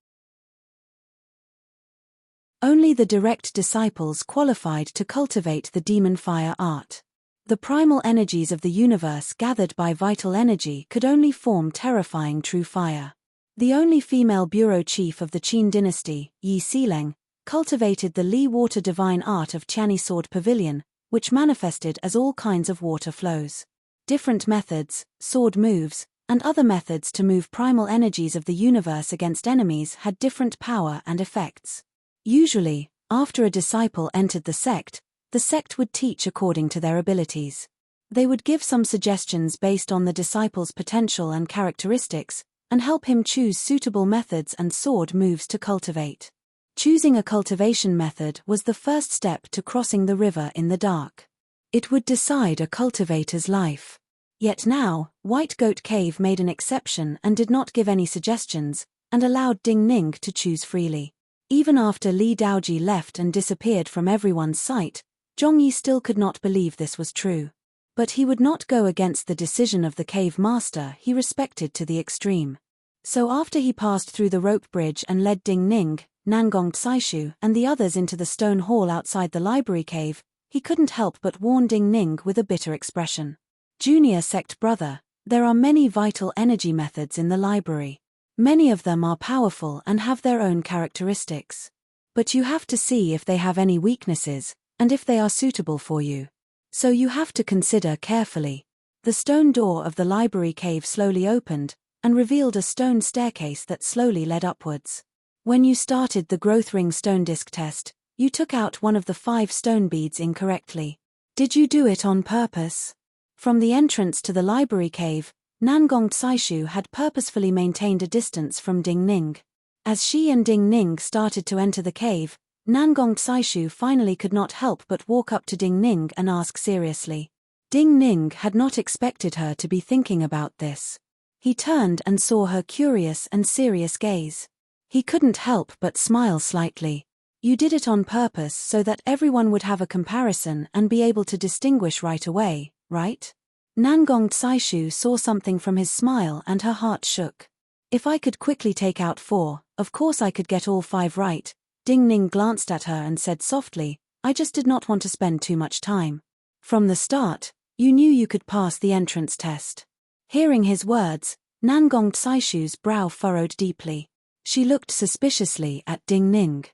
Only the direct disciples qualified to cultivate the demon fire art. The primal energies of the universe gathered by vital energy could only form terrifying true fire. The only female bureau chief of the Qin dynasty, Yi Xileng, cultivated the Li water divine art of Qiani sword pavilion, which manifested as all kinds of water flows. Different methods, sword moves, and other methods to move primal energies of the universe against enemies had different power and effects. Usually, after a disciple entered the sect would teach according to their abilities. They would give some suggestions based on the disciple's potential and characteristics, and help him choose suitable methods and sword moves to cultivate. Choosing a cultivation method was the first step to crossing the river in the dark. It would decide a cultivator's life. Yet now, White Goat Cave made an exception and did not give any suggestions, and allowed Ding Ning to choose freely. Even after Li Daoji left and disappeared from everyone's sight, Zhongyi still could not believe this was true. But he would not go against the decision of the cave master he respected to the extreme. So after he passed through the rope bridge and led Ding Ning, Nangong Caishu and the others into the stone hall outside the library cave, he couldn't help but warn Ding Ning with a bitter expression. Junior sect brother, there are many vital energy methods in the library. Many of them are powerful and have their own characteristics. But you have to see if they have any weaknesses, and if they are suitable for you. So you have to consider carefully. The stone door of the library cave slowly opened, and revealed a stone staircase that slowly led upwards. When you started the growth ring stone disc test, you took out one of the 5 stone beads incorrectly. Did you do it on purpose? From the entrance to the library cave, Nangong Caishu had purposefully maintained a distance from Ding Ning. As she and Ding Ning started to enter the cave, Nangong Caishu finally could not help but walk up to Ding Ning and ask seriously. Ding Ning had not expected her to be thinking about this. He turned and saw her curious and serious gaze. He couldn't help but smile slightly. You did it on purpose so that everyone would have a comparison and be able to distinguish right away, right? Nangong Caishu saw something from his smile and her heart shook. If I could quickly take out 4, of course I could get all 5 right. Ding Ning glanced at her and said softly, I just did not want to spend too much time. From the start, you knew you could pass the entrance test. Hearing his words, Nangong Caishu's brow furrowed deeply. She looked suspiciously at Ding Ning.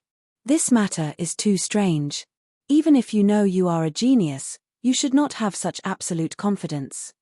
This matter is too strange. Even if you know you are a genius, you should not have such absolute confidence.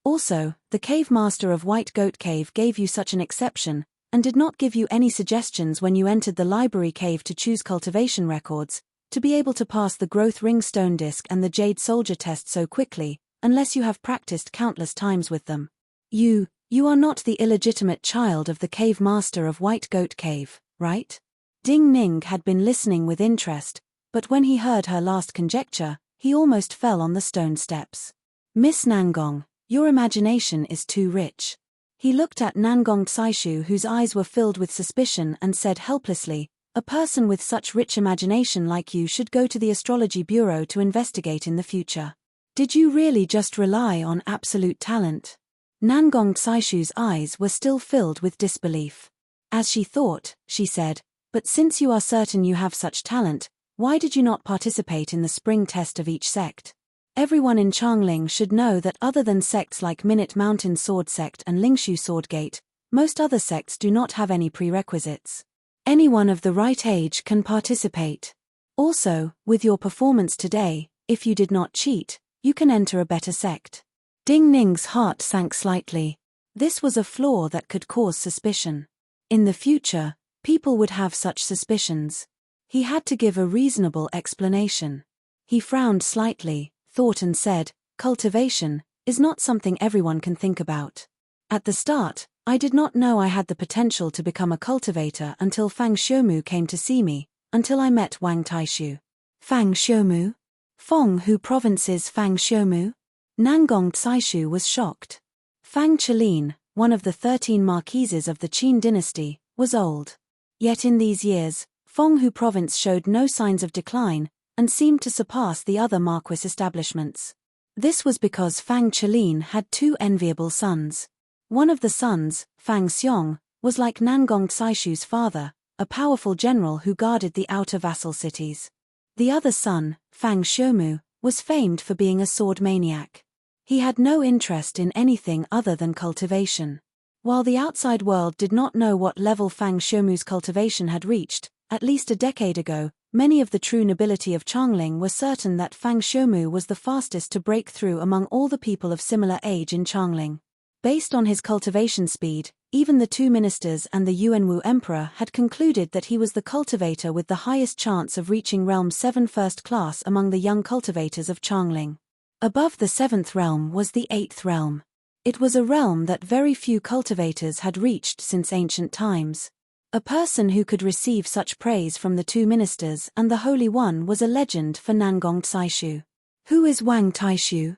Also, the cave master of White Goat Cave gave you such an exception, and did not give you any suggestions when you entered the library cave to choose cultivation records, to be able to pass the growth ring stone disc and the jade soldier test so quickly, unless you have practiced countless times with them. You are not the illegitimate child of the cave master of White Goat Cave, right? Ding Ning had been listening with interest, but when he heard her last conjecture, he almost fell on the stone steps. Miss Nangong, your imagination is too rich. He looked at Nangong Caishu, whose eyes were filled with suspicion, and said helplessly, a person with such rich imagination like you should go to the astrology bureau to investigate in the future. Did you really just rely on absolute talent? Nangong Caishu's eyes were still filled with disbelief. As she thought, she said, But since you are certain you have such talent, why did you not participate in the spring test of each sect? Everyone in Changling should know that other than sects like Minute Mountain Sword Sect and Lingshu Sword Gate, most other sects do not have any prerequisites. Anyone of the right age can participate. Also, with your performance today, if you did not cheat, you can enter a better sect. Ding Ning's heart sank slightly. This was a flaw that could cause suspicion. In the future, people would have such suspicions. He had to give a reasonable explanation. He frowned slightly, thought and said, "Cultivation is not something everyone can think about. At the start, I did not know I had the potential to become a cultivator until Fang Xiumu came to see me, until I met Wang Taishu." Fang Xiumu? Fenghu Province's Fang Xiumu? Nangong Tsaishu was shocked. Fang Chelin, one of the 13 marquises of the Qin dynasty, was old. Yet in these years, Fenghu Province showed no signs of decline, and seemed to surpass the other marquis establishments. This was because Fang Chelin had 2 enviable sons. One of the sons, Fang Xiong, was like Nangong Tsaishu's father, a powerful general who guarded the outer vassal cities. The other son, Fang Xiumu, was famed for being a sword maniac. He had no interest in anything other than cultivation. While the outside world did not know what level Fang Xiumu's cultivation had reached, at least a decade ago, many of the true nobility of Changling were certain that Fang Xiumu was the fastest to break through among all the people of similar age in Changling. Based on his cultivation speed, even the 2 ministers and the Yuanwu emperor had concluded that he was the cultivator with the highest chance of reaching realm 7 first class among the young cultivators of Changling. Above the 7th realm was the 8th realm. It was a realm that very few cultivators had reached since ancient times. A person who could receive such praise from the 2 ministers and the Holy One was a legend for Nangong Tsaishu. Who is Wang Taishu?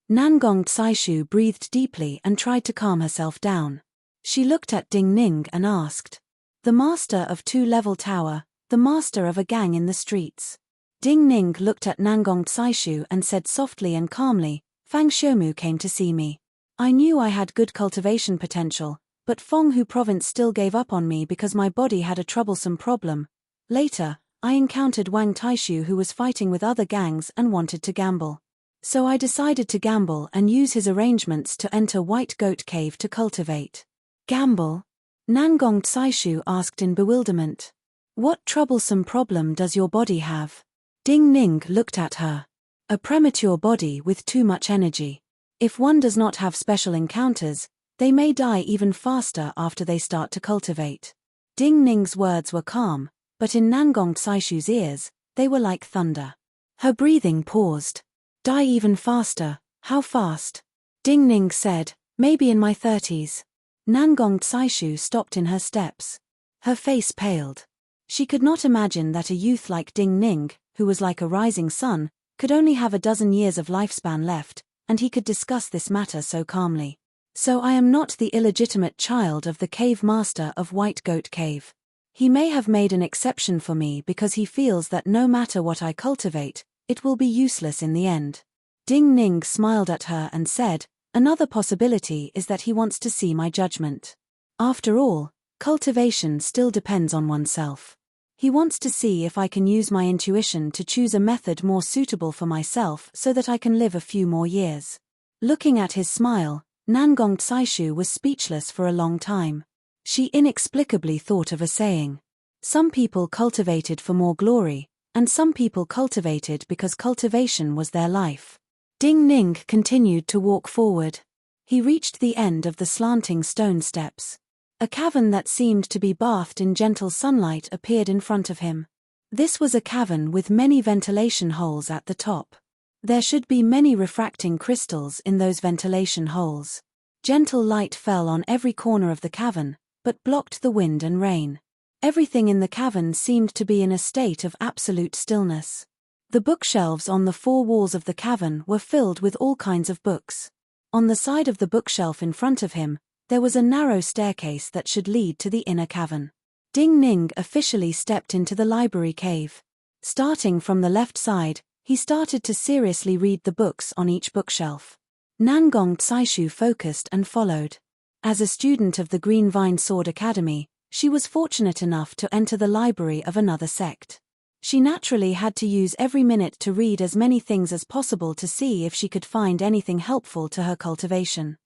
Nangong Tsaishu breathed deeply and tried to calm herself down. She looked at Ding Ning and asked. The master of 2-level tower, the master of a gang in the streets. Ding Ning looked at Nangong Tsaishu and said softly and calmly, Fang Xiumu came to see me. I knew I had good cultivation potential, but Fenghu Province still gave up on me because my body had a troublesome problem. Later, I encountered Wang Taishu who was fighting with other gangs and wanted to gamble. So I decided to gamble and use his arrangements to enter White Goat Cave to cultivate. Gamble? Nangong Tsaishu asked in bewilderment. What troublesome problem does your body have? Ding Ning looked at her. A premature body with too much energy. If one does not have special encounters, they may die even faster after they start to cultivate. Ding Ning's words were calm, but in Nangong Tsaishu's ears, they were like thunder. Her breathing paused. Die even faster, how fast? Ding Ning said, maybe in my 30s. Nangong Tsaishu stopped in her steps. Her face paled. She could not imagine that a youth like Ding Ning, who was like a rising sun, could only have a dozen years of lifespan left, and he could discuss this matter so calmly. So I am not the illegitimate child of the cave master of White Goat Cave. He may have made an exception for me because he feels that no matter what I cultivate, it will be useless in the end. Ding Ning smiled at her and said, another possibility is that he wants to see my judgment. After all, cultivation still depends on oneself. He wants to see if I can use my intuition to choose a method more suitable for myself so that I can live a few more years. Looking at his smile, Nangong Tsaishu was speechless for a long time. She inexplicably thought of a saying. Some people cultivated for more glory, and some people cultivated because cultivation was their life. Ding Ning continued to walk forward. He reached the end of the slanting stone steps. A cavern that seemed to be bathed in gentle sunlight appeared in front of him. This was a cavern with many ventilation holes at the top. There should be many refracting crystals in those ventilation holes. Gentle light fell on every corner of the cavern, but blocked the wind and rain. Everything in the cavern seemed to be in a state of absolute stillness. The bookshelves on the 4 walls of the cavern were filled with all kinds of books. On the side of the bookshelf in front of him, there was a narrow staircase that should lead to the inner cavern. Ding Ning officially stepped into the library cave. Starting from the left side, he started to seriously read the books on each bookshelf. Nangong Tsaishu focused and followed. As a student of the Green Vine Sword Academy, She was fortunate enough to enter the library of another sect. She naturally had to use every minute to read as many things as possible to see if she could find anything helpful to her cultivation.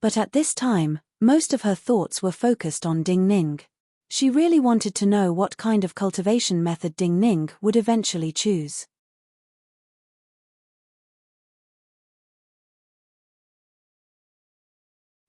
But at this time, most of her thoughts were focused on Ding Ning. She really wanted to know what kind of cultivation method Ding Ning would eventually choose.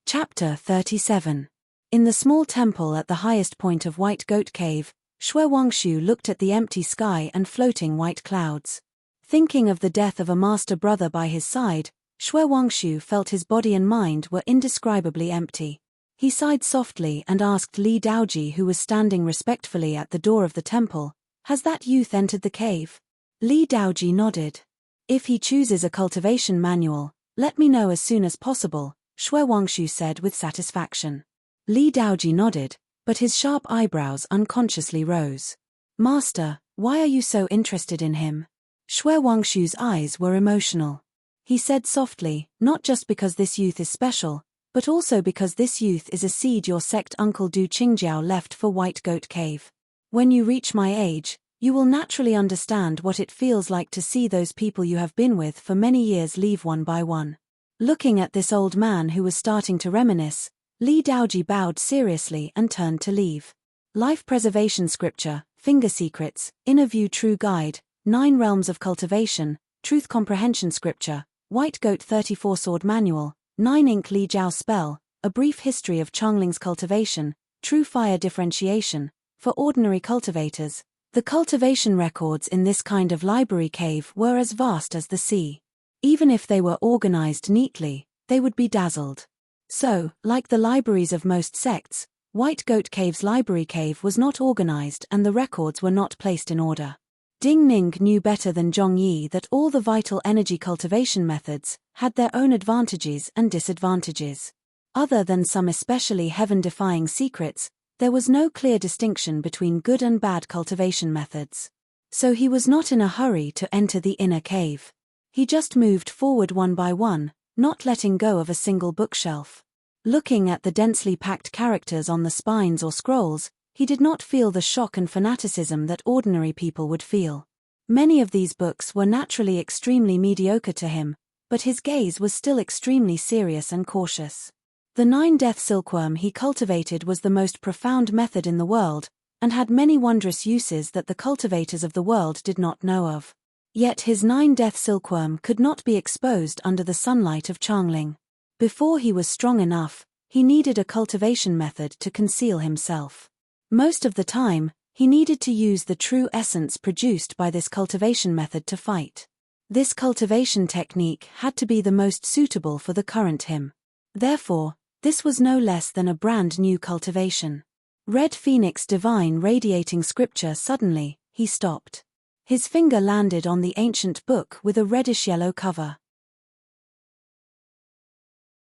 Chapter 37. In the small temple at the highest point of White Goat Cave, Xue Wangshu looked at the empty sky and floating white clouds. Thinking of the death of a master brother by his side, Xue Wangshu felt his body and mind were indescribably empty. He sighed softly and asked Li Daoji, who was standing respectfully at the door of the temple, "Has that youth entered the cave?" Li Daoji nodded. "If he chooses a cultivation manual, let me know as soon as possible," Xue Wangshu said with satisfaction. Li Daoji nodded, but his sharp eyebrows unconsciously rose. "Master, why are you so interested in him?" Xue Wangshu's eyes were emotional. He said softly, "Not just because this youth is special, but also because this youth is a seed your sect Uncle Du Qingjiao left for White Goat Cave. When you reach my age, you will naturally understand what it feels like to see those people you have been with for many years leave one by one." Looking at this old man who was starting to reminisce, Li Daoji bowed seriously and turned to leave. Life Preservation Scripture, Finger Secrets, Inner View True Guide, 9 Realms of Cultivation, Truth Comprehension Scripture, White Goat 34 Sword Manual, 9 Ink Li Jiao Spell, A Brief History of Changling's Cultivation, True Fire Differentiation, for ordinary cultivators. The cultivation records in this kind of library cave were as vast as the sea. Even if they were organized neatly, they would be dazzled. So, like the libraries of most sects, White Goat Cave's library cave was not organized and the records were not placed in order. Ding Ning knew better than Zhong Yi that all the vital energy cultivation methods had their own advantages and disadvantages. Other than some especially heaven-defying secrets, there was no clear distinction between good and bad cultivation methods. So he was not in a hurry to enter the inner cave. He just moved forward one by one, not letting go of a single bookshelf. Looking at the densely packed characters on the spines or scrolls, he did not feel the shock and fanaticism that ordinary people would feel. Many of these books were naturally extremely mediocre to him, but his gaze was still extremely serious and cautious. The 9-death silkworm he cultivated was the most profound method in the world, and had many wondrous uses that the cultivators of the world did not know of. Yet his 9-death silkworm could not be exposed under the sunlight of Changling. Before he was strong enough, he needed a cultivation method to conceal himself. Most of the time, he needed to use the true essence produced by this cultivation method to fight. This cultivation technique had to be the most suitable for the current him. Therefore, this was no less than a brand new cultivation. Red Phoenix Divine Radiating Scripture. Suddenly, he stopped. His finger landed on the ancient book with a reddish-yellow cover.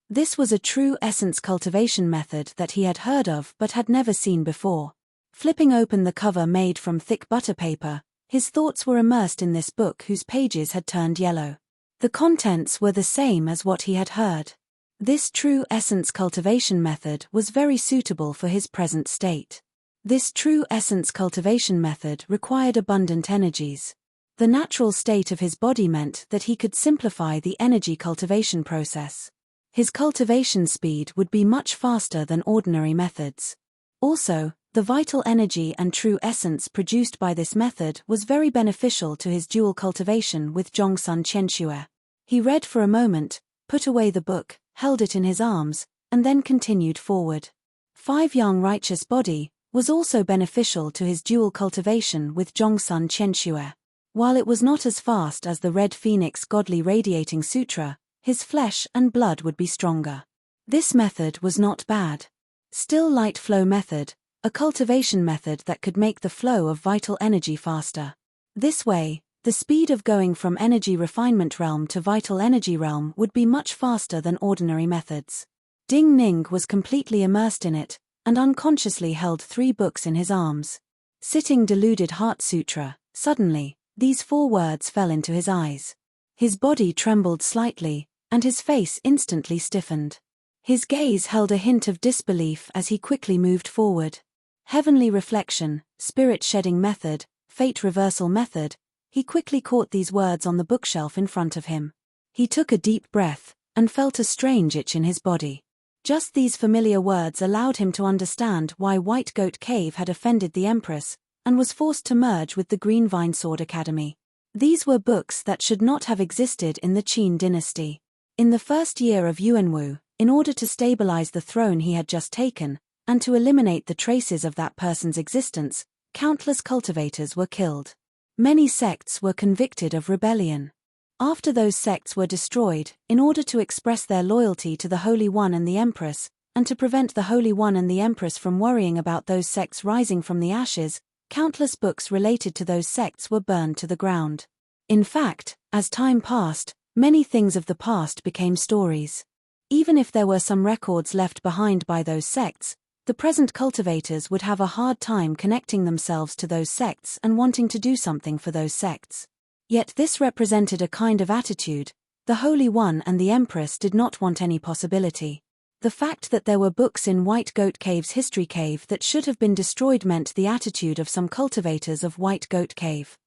This was a true essence cultivation method that he had heard of but had never seen before. Flipping open the cover made from thick butter paper, his thoughts were immersed in this book whose pages had turned yellow. The contents were the same as what he had heard. This true essence cultivation method was very suitable for his present state. This true essence cultivation method required abundant energies. The natural state of his body meant that he could simplify the energy cultivation process. His cultivation speed would be much faster than ordinary methods. Also, the vital energy and true essence produced by this method was very beneficial to his dual cultivation with Zhongsun Qianxue. He read for a moment, put away the book, held it in his arms, and then continued forward. 5 Yang Righteous Body was also beneficial to his dual cultivation with Zhongsun Qianxue. While it was not as fast as the Red Phoenix Godly Radiating Sutra, his flesh and blood would be stronger. This method was not bad. Still light flow method, a cultivation method that could make the flow of vital energy faster. This way, the speed of going from energy refinement realm to vital energy realm would be much faster than ordinary methods. Ding Ning was completely immersed in it, and unconsciously held 3 books in his arms. Sitting Deluded Heart Sutra. Suddenly, these 4 words fell into his eyes. His body trembled slightly, and his face instantly stiffened. His gaze held a hint of disbelief as he quickly moved forward. Heavenly reflection, spirit-shedding method, fate reversal method. He quickly caught these words on the bookshelf in front of him. He took a deep breath, and felt a strange itch in his body. Just these familiar words allowed him to understand why White Goat Cave had offended the Empress, and was forced to merge with the Green Vine Sword Academy. These were books that should not have existed in the Qin dynasty. In the first year of Yuanwu, in order to stabilize the throne he had just taken, and to eliminate the traces of that person's existence, countless cultivators were killed. Many sects were convicted of rebellion. After those sects were destroyed, in order to express their loyalty to the Holy One and the Empress, and to prevent the Holy One and the Empress from worrying about those sects rising from the ashes, countless books related to those sects were burned to the ground. In fact, as time passed, many things of the past became stories. Even if there were some records left behind by those sects, the present cultivators would have a hard time connecting themselves to those sects and wanting to do something for those sects. Yet this represented a kind of attitude. The Holy One and the Empress did not want any possibility. The fact that there were books in White Goat Cave's history cave that should have been destroyed meant the attitude of some cultivators of White Goat Cave.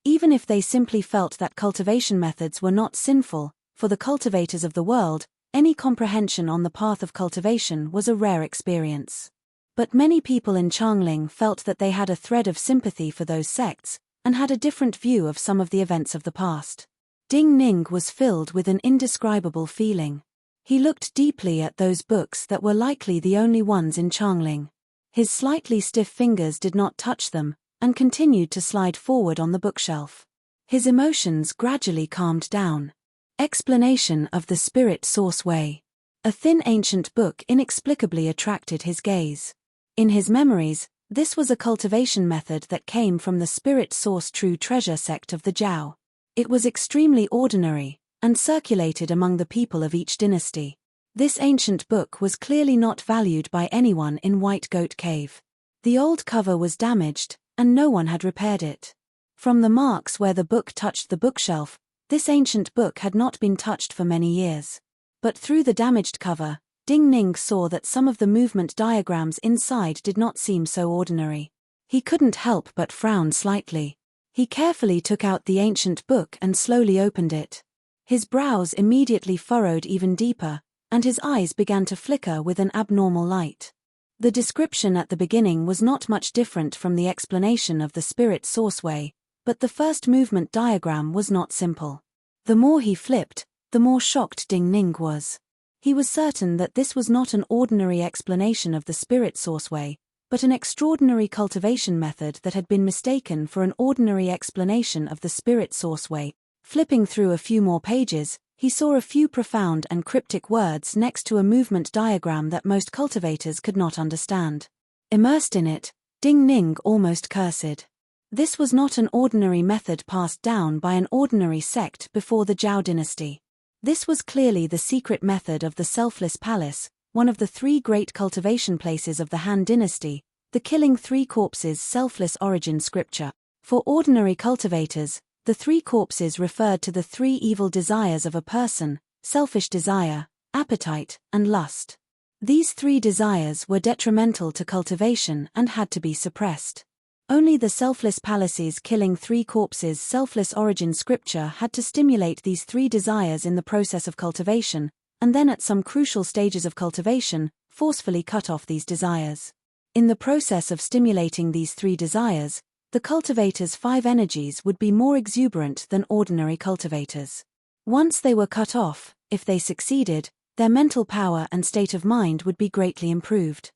Even if they simply felt that cultivation methods were not sinful, for the cultivators of the world, any comprehension on the path of cultivation was a rare experience. But many people in Changling felt that they had a thread of sympathy for those sects, and had a different view of some of the events of the past. Ding Ning was filled with an indescribable feeling. He looked deeply at those books that were likely the only ones in Changling. His slightly stiff fingers did not touch them, and continued to slide forward on the bookshelf. His emotions gradually calmed down. Explanation of the Spirit Source Way. A thin ancient book inexplicably attracted his gaze. In his memories, this was a cultivation method that came from the Spirit Source True Treasure sect of the Zhao. It was extremely ordinary, and circulated among the people of each dynasty. This ancient book was clearly not valued by anyone in White Goat Cave. The old cover was damaged, and no one had repaired it. From the marks where the book touched the bookshelf, this ancient book had not been touched for many years. But through the damaged cover, Ding Ning saw that some of the movement diagrams inside did not seem so ordinary. He couldn't help but frown slightly. He carefully took out the ancient book and slowly opened it. His brows immediately furrowed even deeper, and his eyes began to flicker with an abnormal light. The description at the beginning was not much different from the explanation of the Spirit Source Way, but the first movement diagram was not simple. The more he flipped, the more shocked Ding Ning was. He was certain that this was not an ordinary explanation of the Spirit Source Way, but an extraordinary cultivation method that had been mistaken for an ordinary explanation of the Spirit Source Way. Flipping through a few more pages, he saw a few profound and cryptic words next to a movement diagram that most cultivators could not understand. Immersed in it, Ding Ning almost cursed. This was not an ordinary method passed down by an ordinary sect before the Zhao dynasty. This was clearly the secret method of the Selfless Palace, one of the three great cultivation places of the Han dynasty, the Killing Three Corpses selfless origin scripture. For ordinary cultivators, the three corpses referred to the three evil desires of a person: selfish desire, appetite, and lust. These three desires were detrimental to cultivation and had to be suppressed. Only the Selfless Palace's Killing Three Corpses selfless origin scripture had to stimulate these three desires in the process of cultivation, and then at some crucial stages of cultivation, forcefully cut off these desires. In the process of stimulating these three desires, the cultivator's five energies would be more exuberant than ordinary cultivators. Once they were cut off, if they succeeded, their mental power and state of mind would be greatly improved.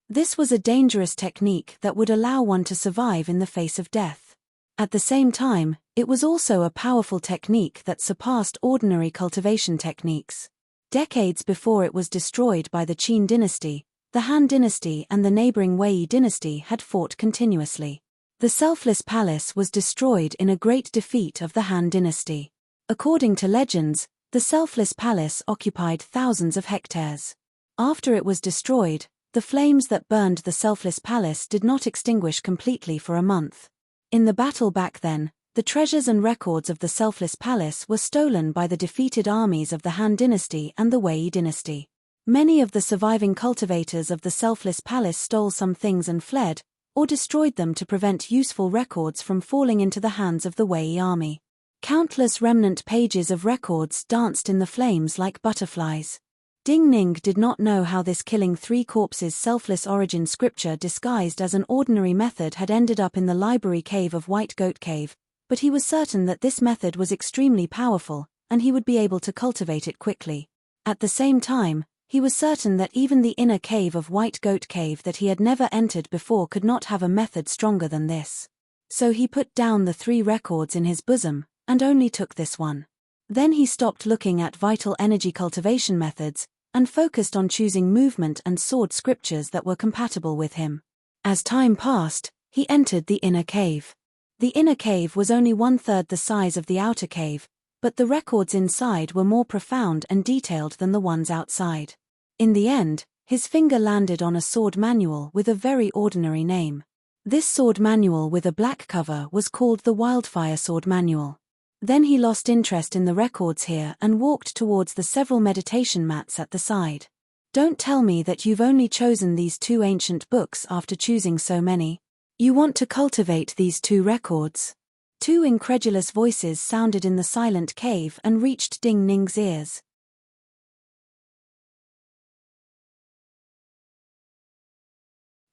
This was a dangerous technique that would allow one to survive in the face of death. At the same time, it was also a powerful technique that surpassed ordinary cultivation techniques. Decades before it was destroyed by the Qin dynasty, the Han dynasty and the neighboring Wei dynasty had fought continuously. The Selfless Palace was destroyed in a great defeat of the Han dynasty. According to legends, the Selfless Palace occupied thousands of hectares. After it was destroyed, the flames that burned the Selfless Palace did not extinguish completely for a month. In the battle back then, The treasures and records of the Selfless Palace were stolen by the defeated armies of the Han Dynasty and the Wei Dynasty. Many of the surviving cultivators of the Selfless Palace stole some things and fled, or destroyed them to prevent useful records from falling into the hands of the Wei army. Countless remnant pages of records danced in the flames like butterflies. Ding Ning did not know how this killing 3 corpses selfless origin scripture disguised as an ordinary method had ended up in the library cave of White Goat Cave, but he was certain that this method was extremely powerful, and he would be able to cultivate it quickly. At the same time, he was certain that even the inner cave of White Goat Cave that he had never entered before could not have a method stronger than this. So he put down the 3 records in his bosom, and only took this one. Then he stopped looking at vital energy cultivation methods, and focused on choosing movement and sword scriptures that were compatible with him. As time passed, he entered the inner cave. The inner cave was only 1/3 the size of the outer cave, but the records inside were more profound and detailed than the ones outside. In the end, his finger landed on a sword manual with a very ordinary name. This sword manual with a black cover was called the Wildfire Sword Manual. Then he lost interest in the records here and walked towards the several meditation mats at the side. Don't tell me that you've only chosen these 2 ancient books after choosing so many. You want to cultivate these 2 records. 2 incredulous voices sounded in the silent cave and reached Ding Ning's ears.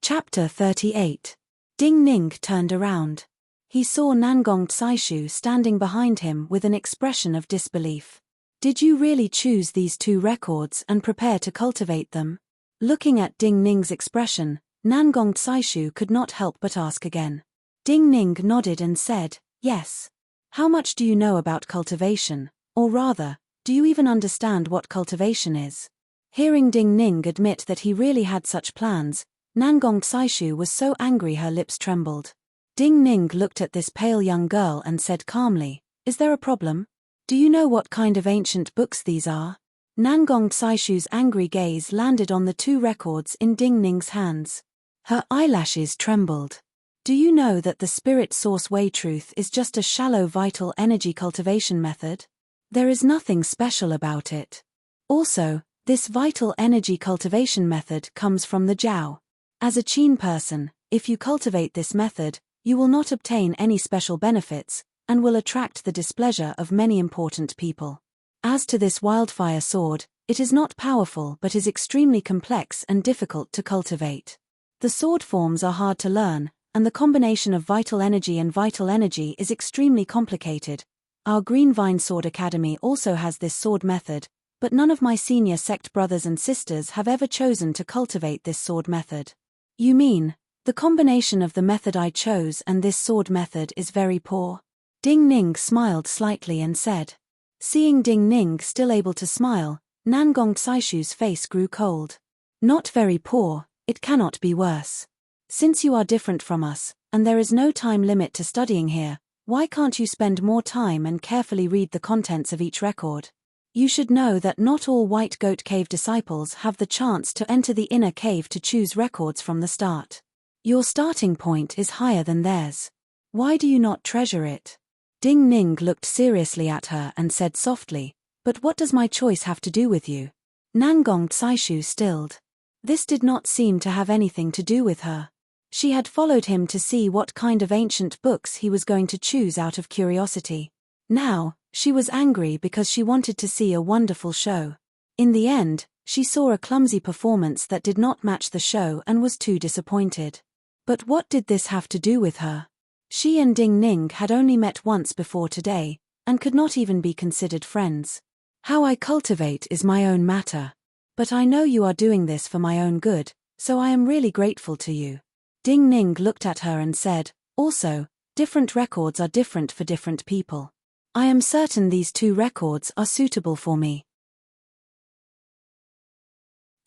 Chapter 38. Ding Ning turned around. He saw Nangong Tsaishu standing behind him with an expression of disbelief. Did you really choose these 2 records and prepare to cultivate them? Looking at Ding Ning's expression, Nangong Tsaishu could not help but ask again. Ding Ning nodded and said, yes. How much do you know about cultivation, or rather, do you even understand what cultivation is? Hearing Ding Ning admit that he really had such plans, Nangong Tsaishu was so angry her lips trembled. Ding Ning looked at this pale young girl and said calmly, is there a problem? Do you know what kind of ancient books these are? Nangong Tsaishu's angry gaze landed on the 2 records in Ding Ning's hands. Her eyelashes trembled. Do you know that the Spirit Source Way Truth is just a shallow vital energy cultivation method? There is nothing special about it. Also, this vital energy cultivation method comes from the Jiao. As a Qin person, if you cultivate this method, you will not obtain any special benefits, and will attract the displeasure of many important people. As to this wildfire sword, it is not powerful but is extremely complex and difficult to cultivate. The sword forms are hard to learn, and the combination of vital energy and vital energy is extremely complicated. Our Green Vine Sword Academy also has this sword method, but none of my senior sect brothers and sisters have ever chosen to cultivate this sword method. You mean, the combination of the method I chose and this sword method is very poor? Ding Ning smiled slightly and said. Seeing Ding Ning still able to smile, Nangong Tsaishu's face grew cold. Not very poor, it cannot be worse. Since you are different from us, and there is no time limit to studying here, why can't you spend more time and carefully read the contents of each record? You should know that not all White Goat Cave disciples have the chance to enter the inner cave to choose records from the start. Your starting point is higher than theirs. Why do you not treasure it? Ding Ning looked seriously at her and said softly, but what does my choice have to do with you? Nangong Tsaishu stilled. This did not seem to have anything to do with her. She had followed him to see what kind of ancient books he was going to choose out of curiosity. Now, she was angry because she wanted to see a wonderful show. In the end, she saw a clumsy performance that did not match the show and was too disappointed. But what did this have to do with her? She and Ding Ning had only met once before today, and could not even be considered friends. How I cultivate is my own matter. But I know you are doing this for my own good, so I am really grateful to you. Ding Ning looked at her and said, also, different records are different for different people. I am certain these 2 records are suitable for me.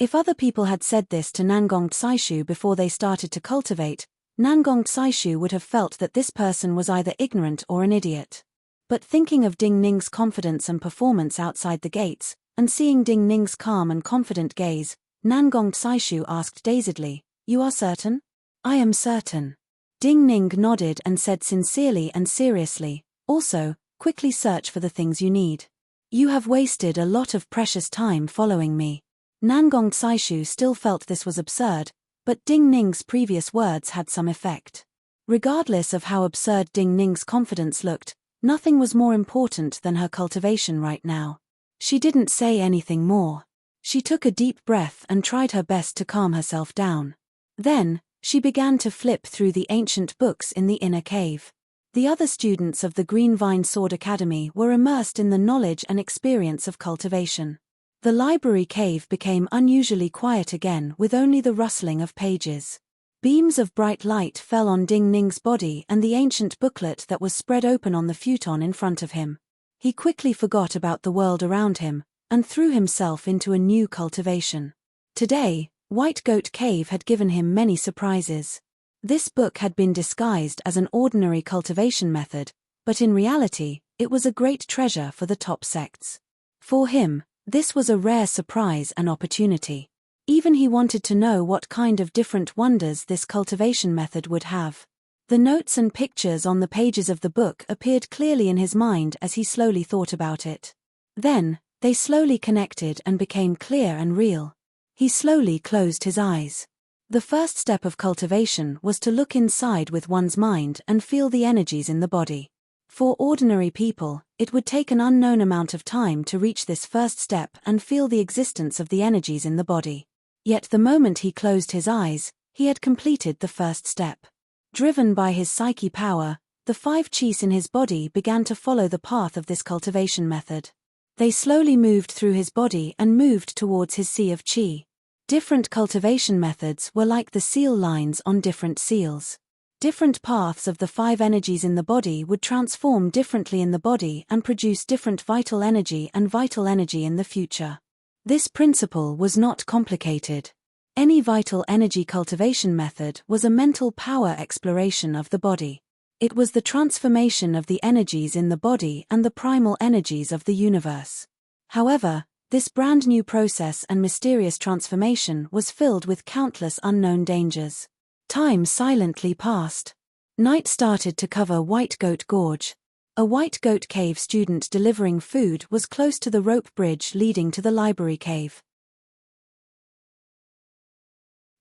If other people had said this to Nangong Tsaishu before they started to cultivate, Nangong Tsaishu would have felt that this person was either ignorant or an idiot. But thinking of Ding Ning's confidence and performance outside the gates, and seeing Ding Ning's calm and confident gaze, Nangong Tsaishu asked dazedly, you are certain? I am certain. Ding Ning nodded and said sincerely and seriously, Also, quickly search for the things you need. You have wasted a lot of precious time following me. Nangong Tsaishu still felt this was absurd, but Ding Ning's previous words had some effect. Regardless of how absurd Ding Ning's confidence looked, nothing was more important than her cultivation right now. She didn't say anything more. She took a deep breath and tried her best to calm herself down. Then, she began to flip through the ancient books in the inner cave. The other students of the Green Vine Sword Academy were immersed in the knowledge and experience of cultivation. The library cave became unusually quiet again with only the rustling of pages. Beams of bright light fell on Ding Ning's body and the ancient booklet that was spread open on the futon in front of him. He quickly forgot about the world around him, and threw himself into a new cultivation. Today, White Goat Cave had given him many surprises. This book had been disguised as an ordinary cultivation method, but in reality, it was a great treasure for the top sects. For him, this was a rare surprise and opportunity. Even he wanted to know what kind of different wonders this cultivation method would have. The notes and pictures on the pages of the book appeared clearly in his mind as he slowly thought about it. Then, they slowly connected and became clear and real. He slowly closed his eyes. The first step of cultivation was to look inside with one's mind and feel the energies in the body. For ordinary people, it would take an unknown amount of time to reach this first step and feel the existence of the energies in the body. Yet the moment he closed his eyes, he had completed the first step. Driven by his psyche power, the 5 qis in his body began to follow the path of this cultivation method. They slowly moved through his body and moved towards his sea of qi. Different cultivation methods were like the seal lines on different seals. Different paths of the 5 energies in the body would transform differently in the body and produce different vital energy and vital energy in the future. This principle was not complicated. Any vital energy cultivation method was a mental power exploration of the body. It was the transformation of the energies in the body and the primal energies of the universe. However, this brand new process and mysterious transformation was filled with countless unknown dangers. Time silently passed. Night started to cover White Goat Gorge. A White Goat Cave student delivering food was close to the rope bridge leading to the library cave.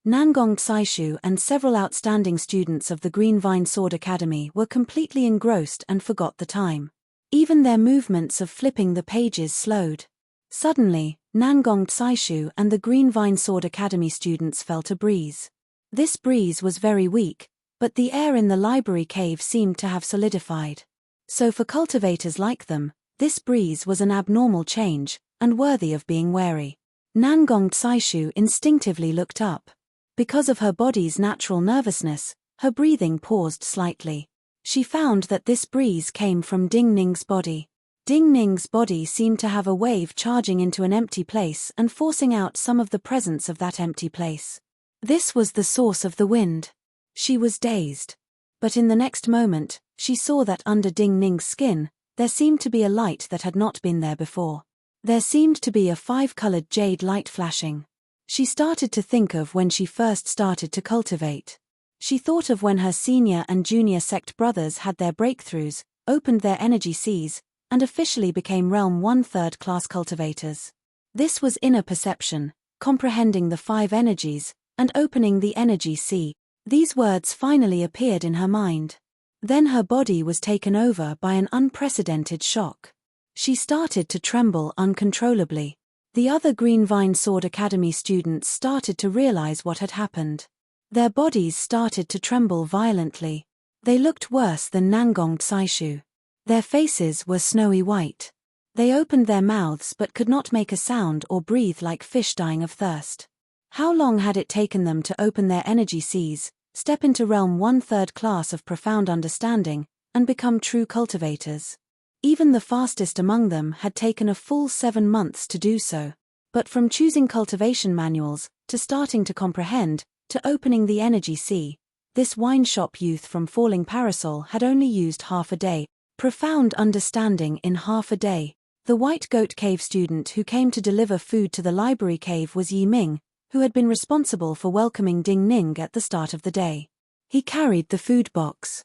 Nangong Tsaishu and several outstanding students of the Green Vine Sword Academy were completely engrossed and forgot the time. Even their movements of flipping the pages slowed. Suddenly, Nangong Tsaishu and the Green Vine Sword Academy students felt a breeze. This breeze was very weak, but the air in the library cave seemed to have solidified. So for cultivators like them, this breeze was an abnormal change, and worthy of being wary. Nangong Tsaishu instinctively looked up. Because of her body's natural nervousness, her breathing paused slightly. She found that this breeze came from Ding Ning's body. Ding Ning's body seemed to have a wave charging into an empty place and forcing out some of the presence of that empty place. This was the source of the wind. She was dazed. But in the next moment, she saw that under Ding Ning's skin, there seemed to be a light that had not been there before. There seemed to be a 5-colored jade light flashing. She started to think of when she first started to cultivate. She thought of when her senior and junior sect brothers had their breakthroughs, opened their energy seas, and officially became Realm 1/3 class cultivators. This was inner perception, comprehending the 5 energies, and opening the energy sea. These words finally appeared in her mind. Then her body was taken over by an unprecedented shock. She started to tremble uncontrollably. The other Green Vine Sword Academy students started to realize what had happened. Their bodies started to tremble violently. They looked worse than Nangong Tsaishu. Their faces were snowy white. They opened their mouths but could not make a sound or breathe like fish dying of thirst. How long had it taken them to open their energy seas, step into Realm 1/3 class of profound understanding, and become true cultivators? Even the fastest among them had taken a full 7 months to do so. But from choosing cultivation manuals, to starting to comprehend, to opening the energy sea, this wine shop youth from Falling Parasol had only used half a day. Profound understanding in half a day. The White Goat Cave student who came to deliver food to the library cave was Yi Ming, who had been responsible for welcoming Ding Ning at the start of the day. He carried the food box.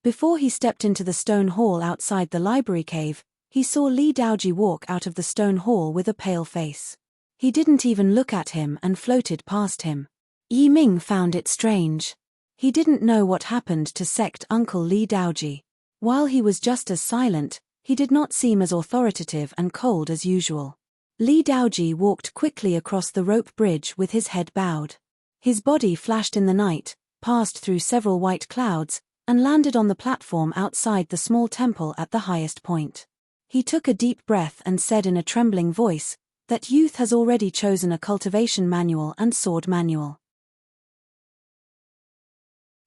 Before he stepped into the stone hall outside the library cave, he saw Li Daoji walk out of the stone hall with a pale face. He didn't even look at him and floated past him. Yi Ming found it strange. He didn't know what happened to sect uncle Li Daoji. While he was just as silent, he did not seem as authoritative and cold as usual. Li Daoji walked quickly across the rope bridge with his head bowed. His body flashed in the night, passed through several white clouds, and landed on the platform outside the small temple at the highest point. He took a deep breath and said in a trembling voice, "That youth has already chosen a cultivation manual and sword manual."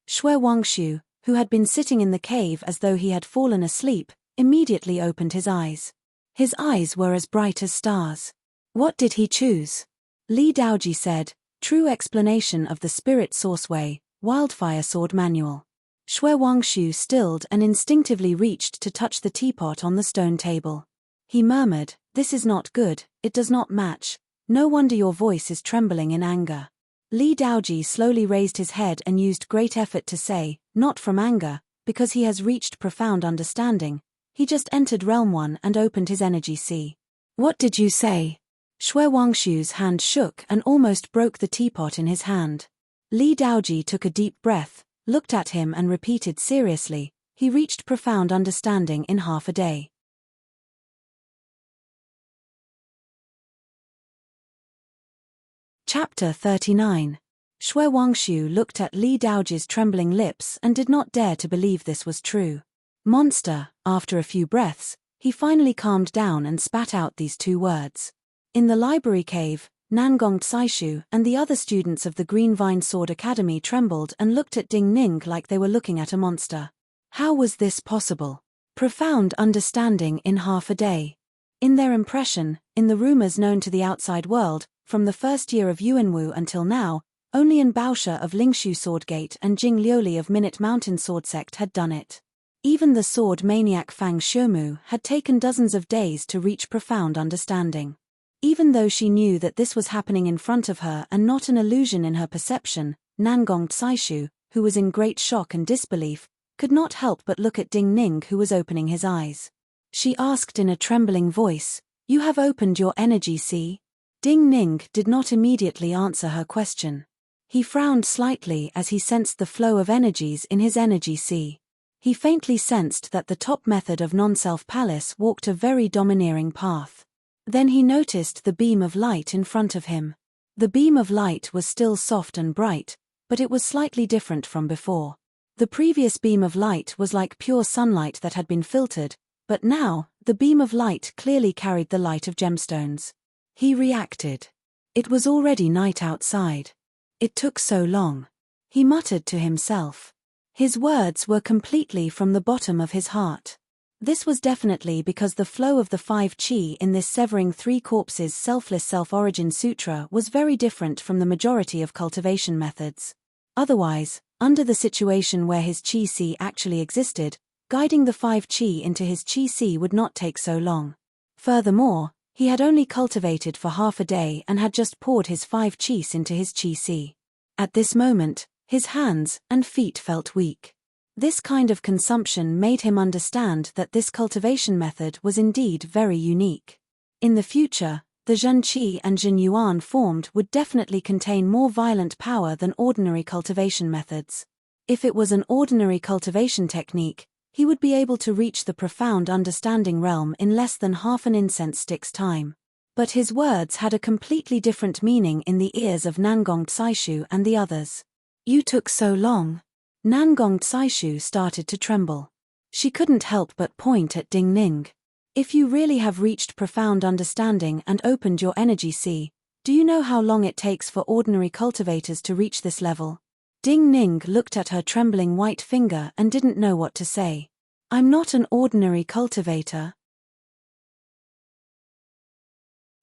Shui Wangshu, who had been sitting in the cave as though he had fallen asleep, immediately opened his eyes. His eyes were as bright as stars. What did he choose? Li Daoji said, "True explanation of the Spirit Source Way, Wildfire Sword Manual." Shui Wangshu stilled and instinctively reached to touch the teapot on the stone table. He murmured, "This is not good, it does not match. No wonder your voice is trembling in anger." Li Daoji slowly raised his head and used great effort to say, "Not from anger, because he has reached profound understanding. He just entered Realm 1 and opened his energy sea." "What did you say?" Shui Wangshu's hand shook and almost broke the teapot in his hand. Li Daoji took a deep breath, looked at him and repeated seriously, "He reached profound understanding in half a day." Chapter 39. Shui Wangshu looked at Li Daoji's trembling lips and did not dare to believe this was true. "Monster." After a few breaths, he finally calmed down and spat out these two words. In the library cave, Nangong Tsaishu and the other students of the Green Vine Sword Academy trembled and looked at Ding Ning like they were looking at a monster. How was this possible? Profound understanding in half a day. In their impression, in the rumors known to the outside world, from the first year of Yuanwu until now, only in Baosha of Lingshu Swordgate and Jing Liuli of Minute Mountain Sword Sect had done it. Even the sword maniac Fang Xiumu had taken dozens of days to reach profound understanding. Even though she knew that this was happening in front of her and not an illusion in her perception, Nangong Tsaishu, who was in great shock and disbelief, could not help but look at Ding Ning, who was opening his eyes. She asked in a trembling voice, "You have opened your energy sea?" Ding Ning did not immediately answer her question. He frowned slightly as he sensed the flow of energies in his energy sea. He faintly sensed that the top method of non-self palace walked a very domineering path. Then he noticed the beam of light in front of him. The beam of light was still soft and bright, but it was slightly different from before. The previous beam of light was like pure sunlight that had been filtered, but now, the beam of light clearly carried the light of gemstones. He reacted. It was already night outside. It took so long. He muttered to himself. His words were completely from the bottom of his heart. This was definitely because the flow of the 5 qi in this severing 3 corpses selfless self-origin sutra was very different from the majority of cultivation methods. Otherwise, under the situation where his qi si actually existed, guiding the 5 qi into his qi si would not take so long. Furthermore, he had only cultivated for half a day and had just poured his 5 qis into his qi si. At this moment, his hands and feet felt weak. This kind of consumption made him understand that this cultivation method was indeed very unique. In the future, the Zhen Qi and Zhen Yuan formed would definitely contain more violent power than ordinary cultivation methods. If it was an ordinary cultivation technique, he would be able to reach the profound understanding realm in less than half an incense stick's time. But his words had a completely different meaning in the ears of Nangong Tsaishu and the others. "You took so long." Nangong Tsaishu started to tremble. She couldn't help but point at Ding Ning. "If you really have reached profound understanding and opened your energy sea, do you know how long it takes for ordinary cultivators to reach this level?" Ding Ning looked at her trembling white finger and didn't know what to say. "I'm not an ordinary cultivator."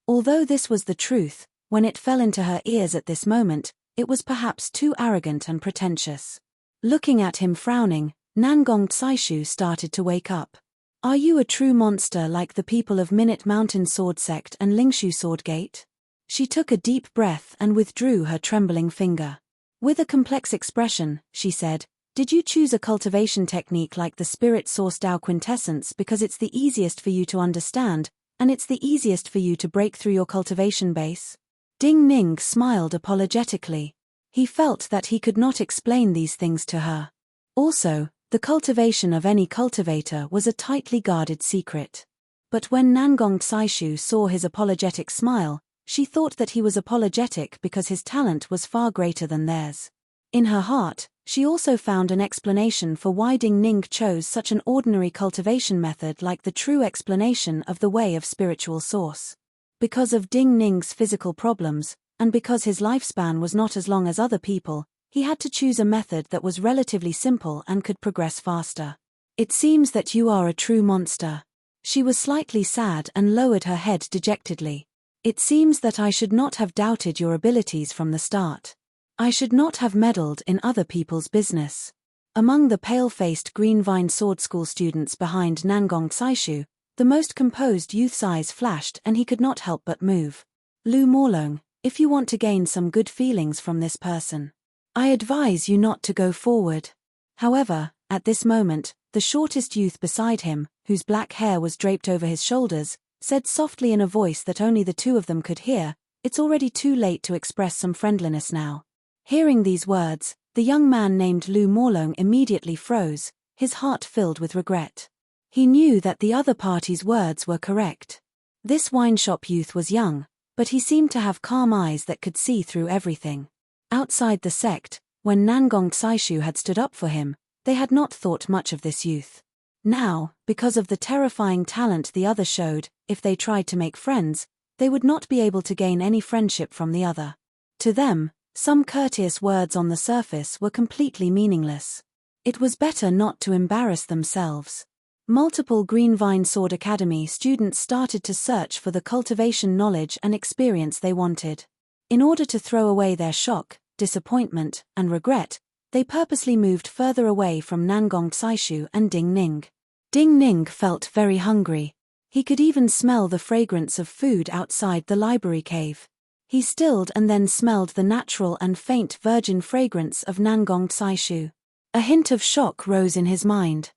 Although this was the truth, when it fell into her ears at this moment, it was perhaps too arrogant and pretentious. Looking at him frowning, Nangong Tsaishu started to wake up. "Are you a true monster like the people of Minute Mountain Sword Sect and Lingshu Swordgate?" She took a deep breath and withdrew her trembling finger. With a complex expression, she said, Did you choose a cultivation technique like the Spirit Source Tao Quintessence because it's the easiest for you to understand, and it's the easiest for you to break through your cultivation base? Ding Ning smiled apologetically. He felt that he could not explain these things to her. Also, the cultivation of any cultivator was a tightly guarded secret. But when Nangong Tsaishu saw his apologetic smile, she thought that he was apologetic because his talent was far greater than theirs. In her heart, she also found an explanation for why Ding Ning chose such an ordinary cultivation method like the true explanation of the way of spiritual source. Because of Ding Ning's physical problems, and because his lifespan was not as long as other people, he had to choose a method that was relatively simple and could progress faster. It seems that you are a true monster. She was slightly sad and lowered her head dejectedly. It seems that I should not have doubted your abilities from the start. I should not have meddled in other people's business. Among the pale-faced Green Vine Sword School students behind Nangong Tsaishu, the most composed youth's eyes flashed and he could not help but move. Lu Morlong, if you want to gain some good feelings from this person, I advise you not to go forward. However, at this moment, the shortest youth beside him, whose black hair was draped over his shoulders, said softly in a voice that only the two of them could hear, "It's already too late to express some friendliness now." Hearing these words, the young man named Lu Morlong immediately froze, his heart filled with regret. He knew that the other party's words were correct. This wine-shop youth was young, but he seemed to have calm eyes that could see through everything. Outside the sect, when Nangong Tsaishu had stood up for him, they had not thought much of this youth. Now, because of the terrifying talent the other showed, if they tried to make friends, they would not be able to gain any friendship from the other. To them, some courteous words on the surface were completely meaningless. It was better not to embarrass themselves. Multiple Green Vine Sword Academy students started to search for the cultivation knowledge and experience they wanted. In order to throw away their shock, disappointment, and regret, they purposely moved further away from Nangong Tsaishu and Ding Ning. Ding Ning felt very hungry. He could even smell the fragrance of food outside the library cave. He stilled and then smelled the natural and faint virgin fragrance of Nangong Tsaishu. A hint of shock rose in his mind.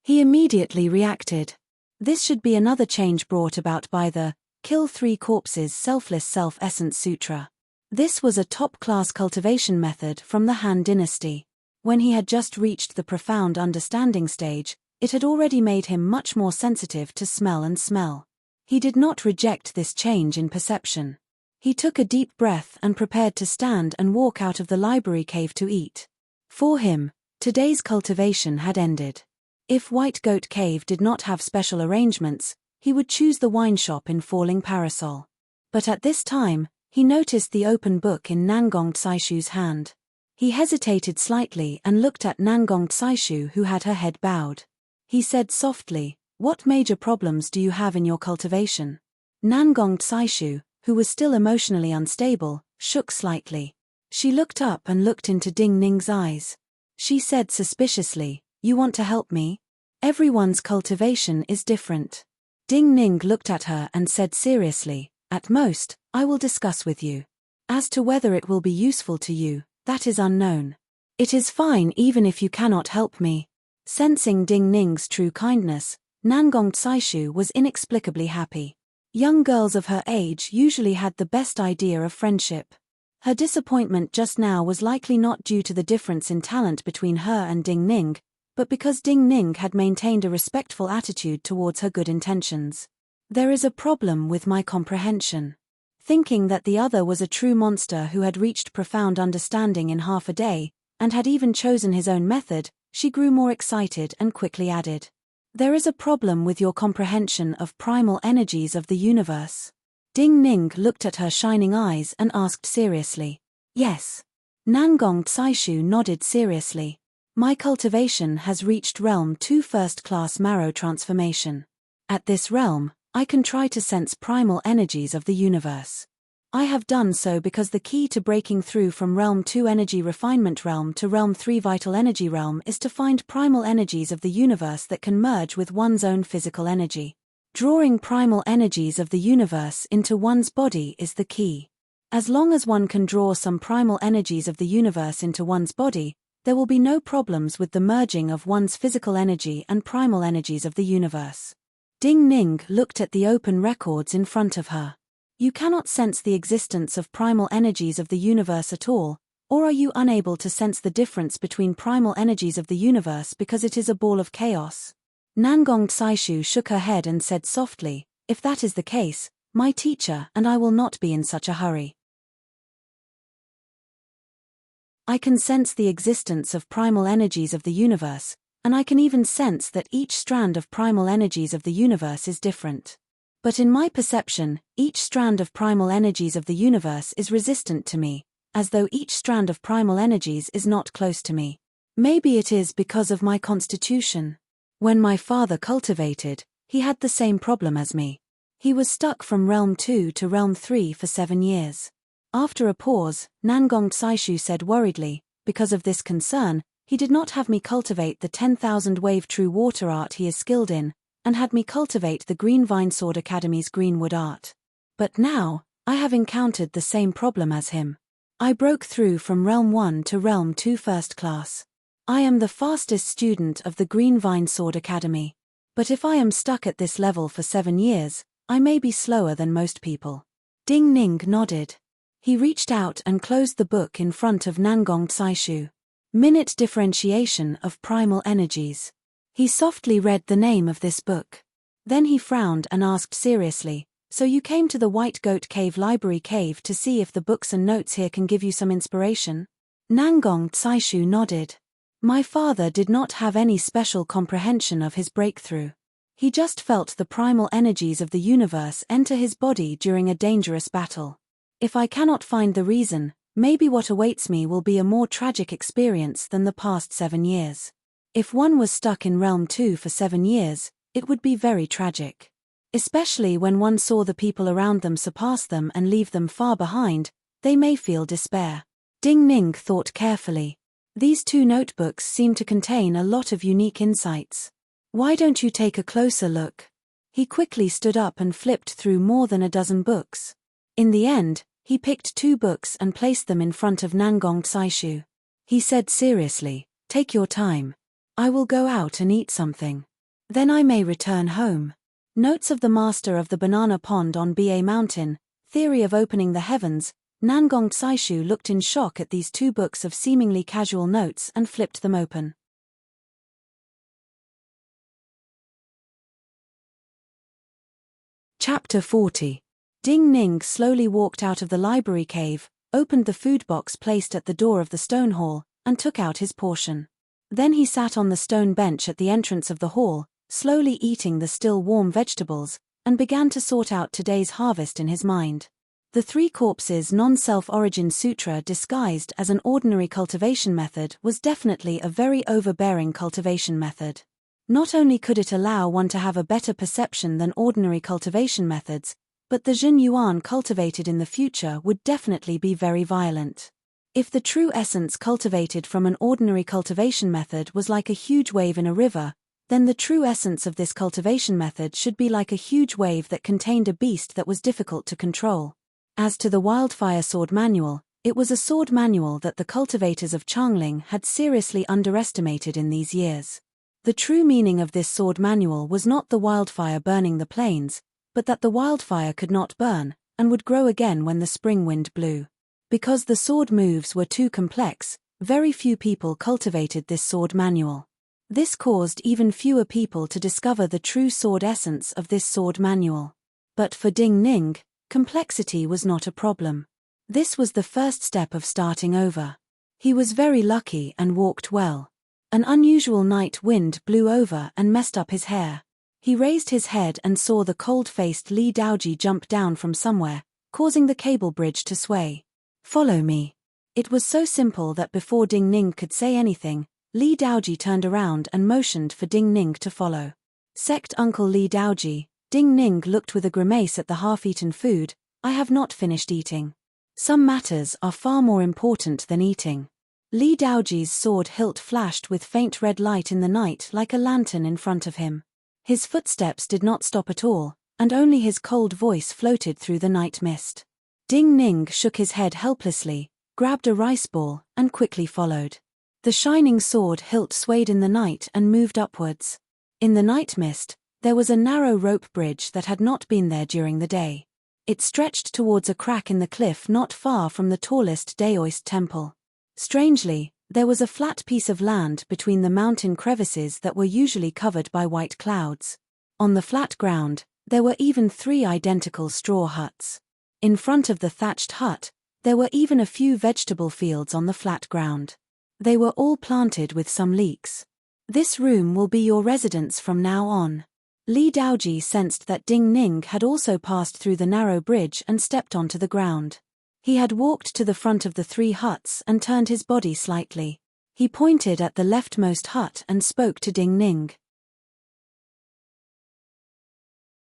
He immediately reacted. This should be another change brought about by the Kill 3 Corpses Selfless Self-Essence Sutra. This was a top-class cultivation method from the Han Dynasty. When he had just reached the profound understanding stage, it had already made him much more sensitive to smell and smell. He did not reject this change in perception. He took a deep breath and prepared to stand and walk out of the library cave to eat. For him, today's cultivation had ended. If White Goat Cave did not have special arrangements, he would choose the wine shop in Falling Parasol. But at this time, he noticed the open book in Nangong Tsaishu's hand. He hesitated slightly and looked at Nangong Tsaishu, who had her head bowed. He said softly, "What major problems do you have in your cultivation?" Nangong Tsaishu, who was still emotionally unstable, shook slightly. She looked up and looked into Ding Ning's eyes. She said suspiciously, "You want to help me? Everyone's cultivation is different." Ding Ning looked at her and said seriously, "At most, I will discuss with you. As to whether it will be useful to you, that is unknown. It is fine even if you cannot help me." Sensing Ding Ning's true kindness, Nangong Tsaishu was inexplicably happy. Young girls of her age usually had the best idea of friendship. Her disappointment just now was likely not due to the difference in talent between her and Ding Ning, but because Ding Ning had maintained a respectful attitude towards her good intentions. "There is a problem with my comprehension." Thinking that the other was a true monster who had reached profound understanding in half a day, and had even chosen his own method, she grew more excited and quickly added, "There is a problem with your comprehension of primal energies of the universe." Ding Ning looked at her shining eyes and asked seriously, "Yes." Nangong Tsaishu nodded seriously. "My cultivation has reached Realm 2 first-class marrow transformation. At this realm, I can try to sense primal energies of the universe. I have done so because the key to breaking through from Realm 2 Energy Refinement Realm to Realm 3 Vital Energy Realm is to find primal energies of the universe that can merge with one's own physical energy. Drawing primal energies of the universe into one's body is the key. As long as one can draw some primal energies of the universe into one's body, there will be no problems with the merging of one's physical energy and primal energies of the universe. Ding Ning looked at the open records in front of her. You cannot sense the existence of primal energies of the universe at all, or are you unable to sense the difference between primal energies of the universe because it is a ball of chaos? Nangong Tsaishu shook her head and said softly, if that is the case, my teacher and I will not be in such a hurry. I can sense the existence of primal energies of the universe, and I can even sense that each strand of primal energies of the universe is different. But in my perception, each strand of primal energies of the universe is resistant to me, as though each strand of primal energies is not close to me. Maybe it is because of my constitution. When my father cultivated, he had the same problem as me. He was stuck from Realm 2 to Realm 3 for 7 years. After a pause, Nangong Tsaishu said worriedly, because of this concern, he did not have me cultivate the 10,000 wave true water art he is skilled in, and had me cultivate the Green Vine Sword Academy's greenwood art. But now, I have encountered the same problem as him. I broke through from Realm 1 to Realm 2 first class. I am the fastest student of the Green Vine Sword Academy. But if I am stuck at this level for 7 years, I may be slower than most people. Ding Ning nodded. He reached out and closed the book in front of Nangong Tsaishu. Minute Differentiation of Primal Energies. He softly read the name of this book. Then he frowned and asked seriously, so you came to the White Goat Cave Library Cave to see if the books and notes here can give you some inspiration? Nangong Tsaishu nodded. My father did not have any special comprehension of his breakthrough. He just felt the primal energies of the universe enter his body during a dangerous battle. If I cannot find the reason, maybe what awaits me will be a more tragic experience than the past 7 years. If one was stuck in Realm 2 for 7 years, it would be very tragic. Especially when one saw the people around them surpass them and leave them far behind, they may feel despair. Ding Ning thought carefully. These 2 notebooks seem to contain a lot of unique insights. Why don't you take a closer look? He quickly stood up and flipped through more than a dozen books. In the end, he picked 2 books and placed them in front of Nangong Tsaishu. He said seriously, take your time. I will go out and eat something. Then I may return home. Notes of the Master of the Banana Pond on Ba Mountain, Theory of Opening the Heavens. Nangong Tsaishu looked in shock at these 2 books of seemingly casual notes and flipped them open. Chapter 40. Ding Ning slowly walked out of the library cave, opened the food box placed at the door of the stone hall, and took out his portion. Then he sat on the stone bench at the entrance of the hall, slowly eating the still warm vegetables, and began to sort out today's harvest in his mind. The 3 corpses non-self-origin sutra disguised as an ordinary cultivation method was definitely a very overbearing cultivation method. Not only could it allow one to have a better perception than ordinary cultivation methods, but the Jin Yuan cultivated in the future would definitely be very violent. If the true essence cultivated from an ordinary cultivation method was like a huge wave in a river, then the true essence of this cultivation method should be like a huge wave that contained a beast that was difficult to control. As to the Wildfire Sword Manual, it was a sword manual that the cultivators of Changling had seriously underestimated in these years. The true meaning of this sword manual was not the wildfire burning the plains, but that the wildfire could not burn, and would grow again when the spring wind blew. Because the sword moves were too complex, very few people cultivated this sword manual. This caused even fewer people to discover the true sword essence of this sword manual. But for Ding Ning, complexity was not a problem. This was the first step of starting over. He was very lucky and walked well. An unusual night wind blew over and messed up his hair. He raised his head and saw the cold-faced Li Daoji jump down from somewhere, causing the cable bridge to sway. Follow me. It was so simple that before Ding Ning could say anything, Li Daoji turned around and motioned for Ding Ning to follow. Sect Uncle Li Daoji. Ding Ning looked with a grimace at the half-eaten food. I have not finished eating. Some matters are far more important than eating. Li Daoji's sword hilt flashed with faint red light in the night like a lantern in front of him. His footsteps did not stop at all, and only his cold voice floated through the night mist. Ding Ning shook his head helplessly, grabbed a rice ball, and quickly followed. The shining sword hilt swayed in the night and moved upwards. In the night mist, there was a narrow rope bridge that had not been there during the day. It stretched towards a crack in the cliff not far from the tallest Daoist temple. Strangely, there was a flat piece of land between the mountain crevices that were usually covered by white clouds. On the flat ground, there were even 3 identical straw huts. In front of the thatched hut, there were even a few vegetable fields on the flat ground. They were all planted with some leeks. This room will be your residence from now on. Li Daoji sensed that Ding Ning had also passed through the narrow bridge and stepped onto the ground. He had walked to the front of the 3 huts and turned his body slightly. He pointed at the leftmost hut and spoke to Ding Ning.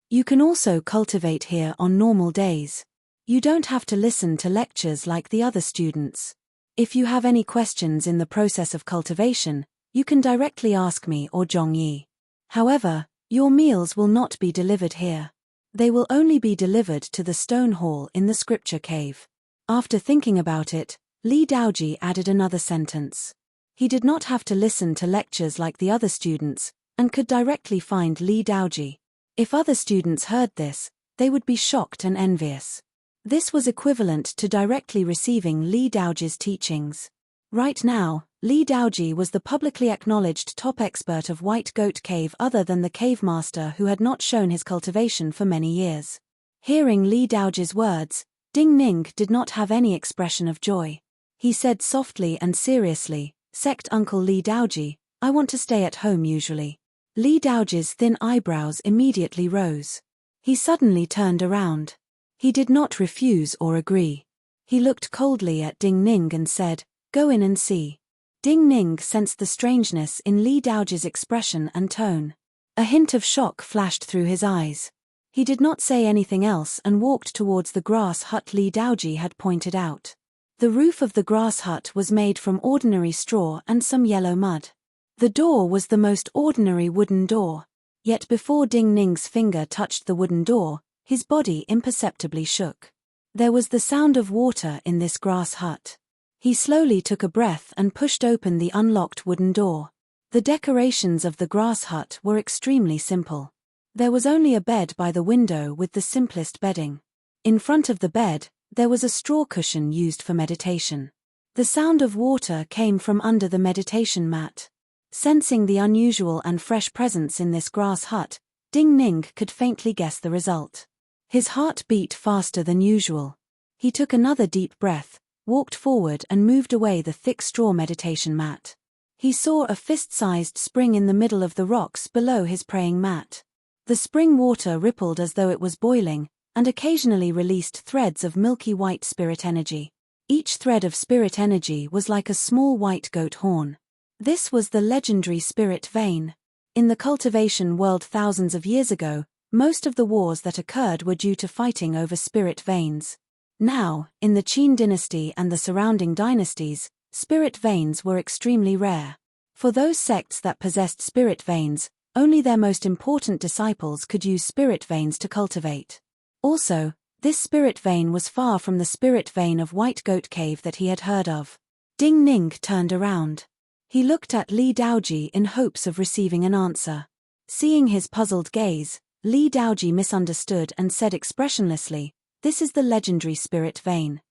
You can also cultivate here on normal days. You don't have to listen to lectures like the other students. If you have any questions in the process of cultivation, you can directly ask me or Zhongyi. However, your meals will not be delivered here. They will only be delivered to the stone hall in the scripture cave. After thinking about it, Li Daoji added another sentence. He did not have to listen to lectures like the other students, and could directly find Li Daoji. If other students heard this, they would be shocked and envious. This was equivalent to directly receiving Li Daoji's teachings. Right now, Li Daoji was the publicly acknowledged top expert of White Goat Cave other than the cave master who had not shown his cultivation for many years. Hearing Li Daoji's words, Ding Ning did not have any expression of joy. He said softly and seriously, "Sect Uncle Li Daoji, I want to stay at home usually." Li Daoji's thin eyebrows immediately rose. He suddenly turned around. He did not refuse or agree. He looked coldly at Ding Ning and said, "Go in and see." Ding Ning sensed the strangeness in Li Daoji's expression and tone. A hint of shock flashed through his eyes. He did not say anything else and walked towards the grass hut Li Daoji had pointed out. The roof of the grass hut was made from ordinary straw and some yellow mud. The door was the most ordinary wooden door. Yet before Ding Ning's finger touched the wooden door, his body imperceptibly shook. There was the sound of water in this grass hut. He slowly took a breath and pushed open the unlocked wooden door. The decorations of the grass hut were extremely simple. There was only a bed by the window with the simplest bedding. In front of the bed, there was a straw cushion used for meditation. The sound of water came from under the meditation mat. Sensing the unusual and fresh presence in this grass hut, Ding Ning could faintly guess the result. His heart beat faster than usual. He took another deep breath, walked forward and moved away the thick straw meditation mat. He saw a fist-sized spring in the middle of the rocks below his praying mat. The spring water rippled as though it was boiling, and occasionally released threads of milky white spirit energy. Each thread of spirit energy was like a small white goat horn. This was the legendary spirit vein. In the cultivation world thousands of years ago, most of the wars that occurred were due to fighting over spirit veins. Now, in the Qin dynasty and the surrounding dynasties, spirit veins were extremely rare. For those sects that possessed spirit veins, only their most important disciples could use spirit veins to cultivate. Also, this spirit vein was far from the spirit vein of White Goat Cave that he had heard of. Ding Ning turned around. He looked at Li Daoji in hopes of receiving an answer. Seeing his puzzled gaze, Li Daoji misunderstood and said expressionlessly, "This is the legendary spirit vein.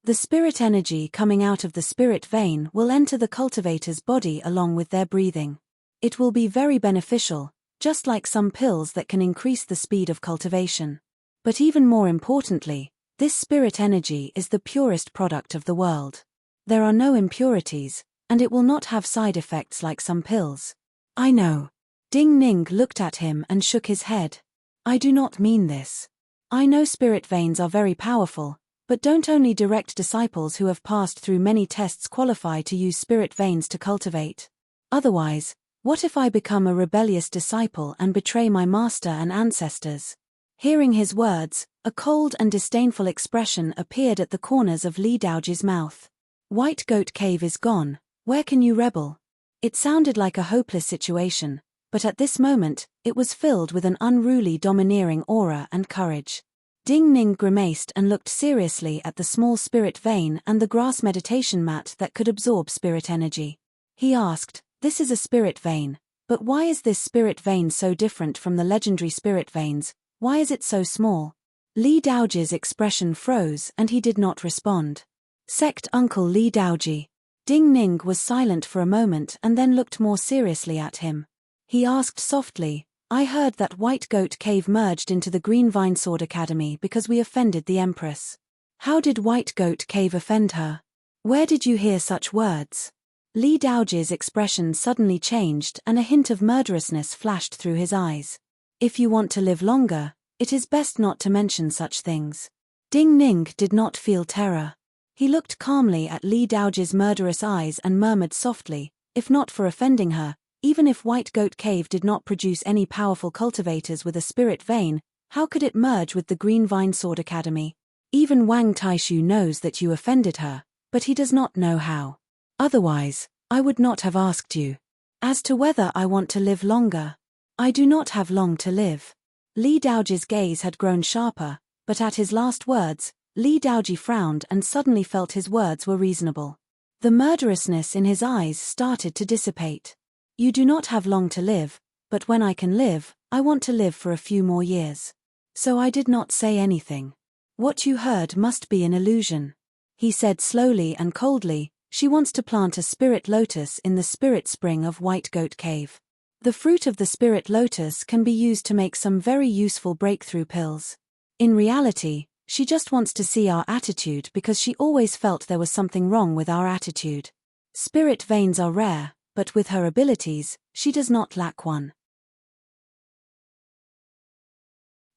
The spirit energy coming out of the spirit vein will enter the cultivator's body along with their breathing. It will be very beneficial, just like some pills that can increase the speed of cultivation. But even more importantly, this spirit energy is the purest product of the world. There are no impurities, and it will not have side effects like some pills." "I know." Ding Ning looked at him and shook his head. "I do not mean this. I know spirit veins are very powerful, but don't only direct disciples who have passed through many tests qualify to use spirit veins to cultivate. Otherwise, what if I become a rebellious disciple and betray my master and ancestors?" Hearing his words, a cold and disdainful expression appeared at the corners of Li Daoji's mouth. "White Goat Cave is gone, where can you rebel?" It sounded like a hopeless situation, but at this moment, it was filled with an unruly domineering aura and courage. Ding Ning grimaced and looked seriously at the small spirit vein and the grass meditation mat that could absorb spirit energy. He asked, "This is a spirit vein, but why is this spirit vein so different from the legendary spirit veins? Why is it so small?" Li Daoji's expression froze and he did not respond. Sect Uncle Li Daoji. Ding Ning was silent for a moment and then looked more seriously at him. He asked softly, "I heard that White Goat Cave merged into the Green Vine Sword Academy because we offended the Empress. How did White Goat Cave offend her? Where did you hear such words?" Li Daoji's expression suddenly changed and a hint of murderousness flashed through his eyes. "If you want to live longer, it is best not to mention such things." Ding Ning did not feel terror. He looked calmly at Li Daoji's murderous eyes and murmured softly, "If not for offending her, even if White Goat Cave did not produce any powerful cultivators with a spirit vein, how could it merge with the Green Vine Sword Academy? Even Wang Taishu knows that you offended her, but he does not know how. Otherwise, I would not have asked you. As to whether I want to live longer, I do not have long to live." Li Daoji's gaze had grown sharper, but at his last words, Li Daoji frowned and suddenly felt his words were reasonable. The murderousness in his eyes started to dissipate. "You do not have long to live, but when I can live, I want to live for a few more years. So I did not say anything. What you heard must be an illusion." He said slowly and coldly, "She wants to plant a spirit lotus in the spirit spring of White Goat Cave. The fruit of the spirit lotus can be used to make some very useful breakthrough pills. In reality, she just wants to see our attitude because she always felt there was something wrong with our attitude. Spirit veins are rare, but with her abilities, she does not lack one."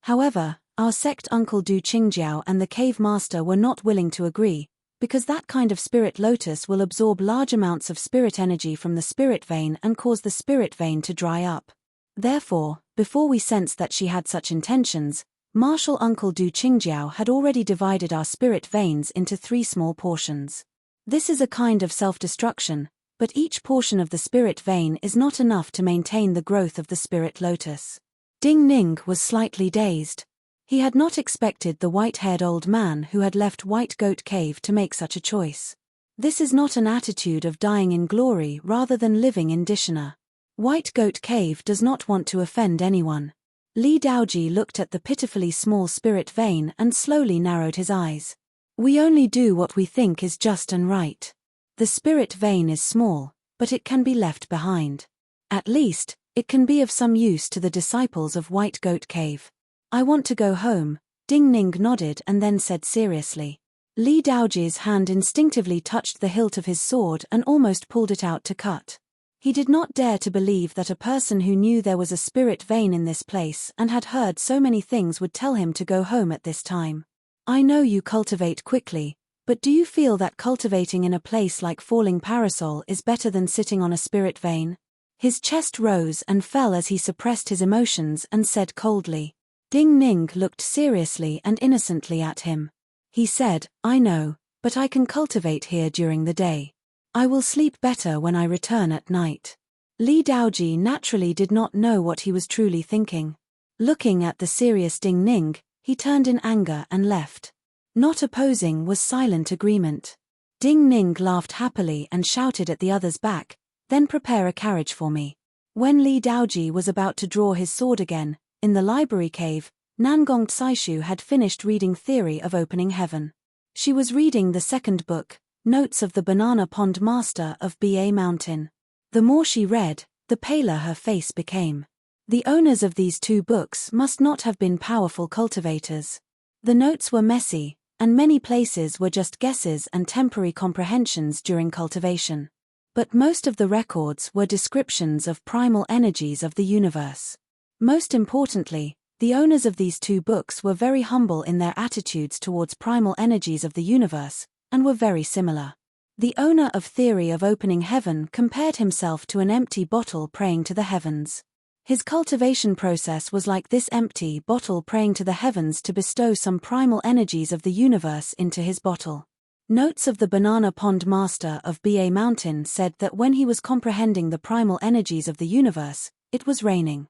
However, our sect Uncle Du Qingjiao and the cave master were not willing to agree, because that kind of spirit lotus will absorb large amounts of spirit energy from the spirit vein and cause the spirit vein to dry up. Therefore, before we sensed that she had such intentions, Martial Uncle Du Qingjiao had already divided our spirit veins into 3 small portions. This is a kind of self-destruction, but each portion of the spirit vein is not enough to maintain the growth of the spirit lotus. Ding Ning was slightly dazed. He had not expected the white-haired old man who had left White Goat Cave to make such a choice. This is not an attitude of dying in glory rather than living in dishonor. White Goat Cave does not want to offend anyone. Li Daoji looked at the pitifully small spirit vein and slowly narrowed his eyes. "We only do what we think is just and right. The spirit vein is small, but it can be left behind. At least, it can be of some use to the disciples of White Goat Cave. I want to go home." Ding Ning nodded and then said seriously. Li Daoji's hand instinctively touched the hilt of his sword and almost pulled it out to cut. He did not dare to believe that a person who knew there was a spirit vein in this place and had heard so many things would tell him to go home at this time. "I know you cultivate quickly, but do you feel that cultivating in a place like Falling Parasol is better than sitting on a spirit vein?" His chest rose and fell as he suppressed his emotions and said coldly. Ding Ning looked seriously and innocently at him. He said, "I know, but I can cultivate here during the day. I will sleep better when I return at night." Li Daoji naturally did not know what he was truly thinking. Looking at the serious Ding Ning, he turned in anger and left. Not opposing was silent agreement. Ding Ning laughed happily and shouted at the other's back, "Then prepare a carriage for me." When Li Daoji was about to draw his sword again, in the library cave, Nangong Tsaishu had finished reading Theory of Opening Heaven. She was reading the second book, Notes of the Banana Pond Master of Ba Mountain. The more she read, the paler her face became. The owners of these 2 books must not have been powerful cultivators. The notes were messy, and many places were just guesses and temporary comprehensions during cultivation. But most of the records were descriptions of primal energies of the universe. Most importantly, the owners of these 2 books were very humble in their attitudes towards primal energies of the universe, and were very similar. The owner of Theory of Opening Heaven compared himself to an empty bottle praying to the heavens. His cultivation process was like this empty bottle praying to the heavens to bestow some primal energies of the universe into his bottle. Notes of the Banana Pond Master of Ba Mountain said that when he was comprehending the primal energies of the universe, it was raining.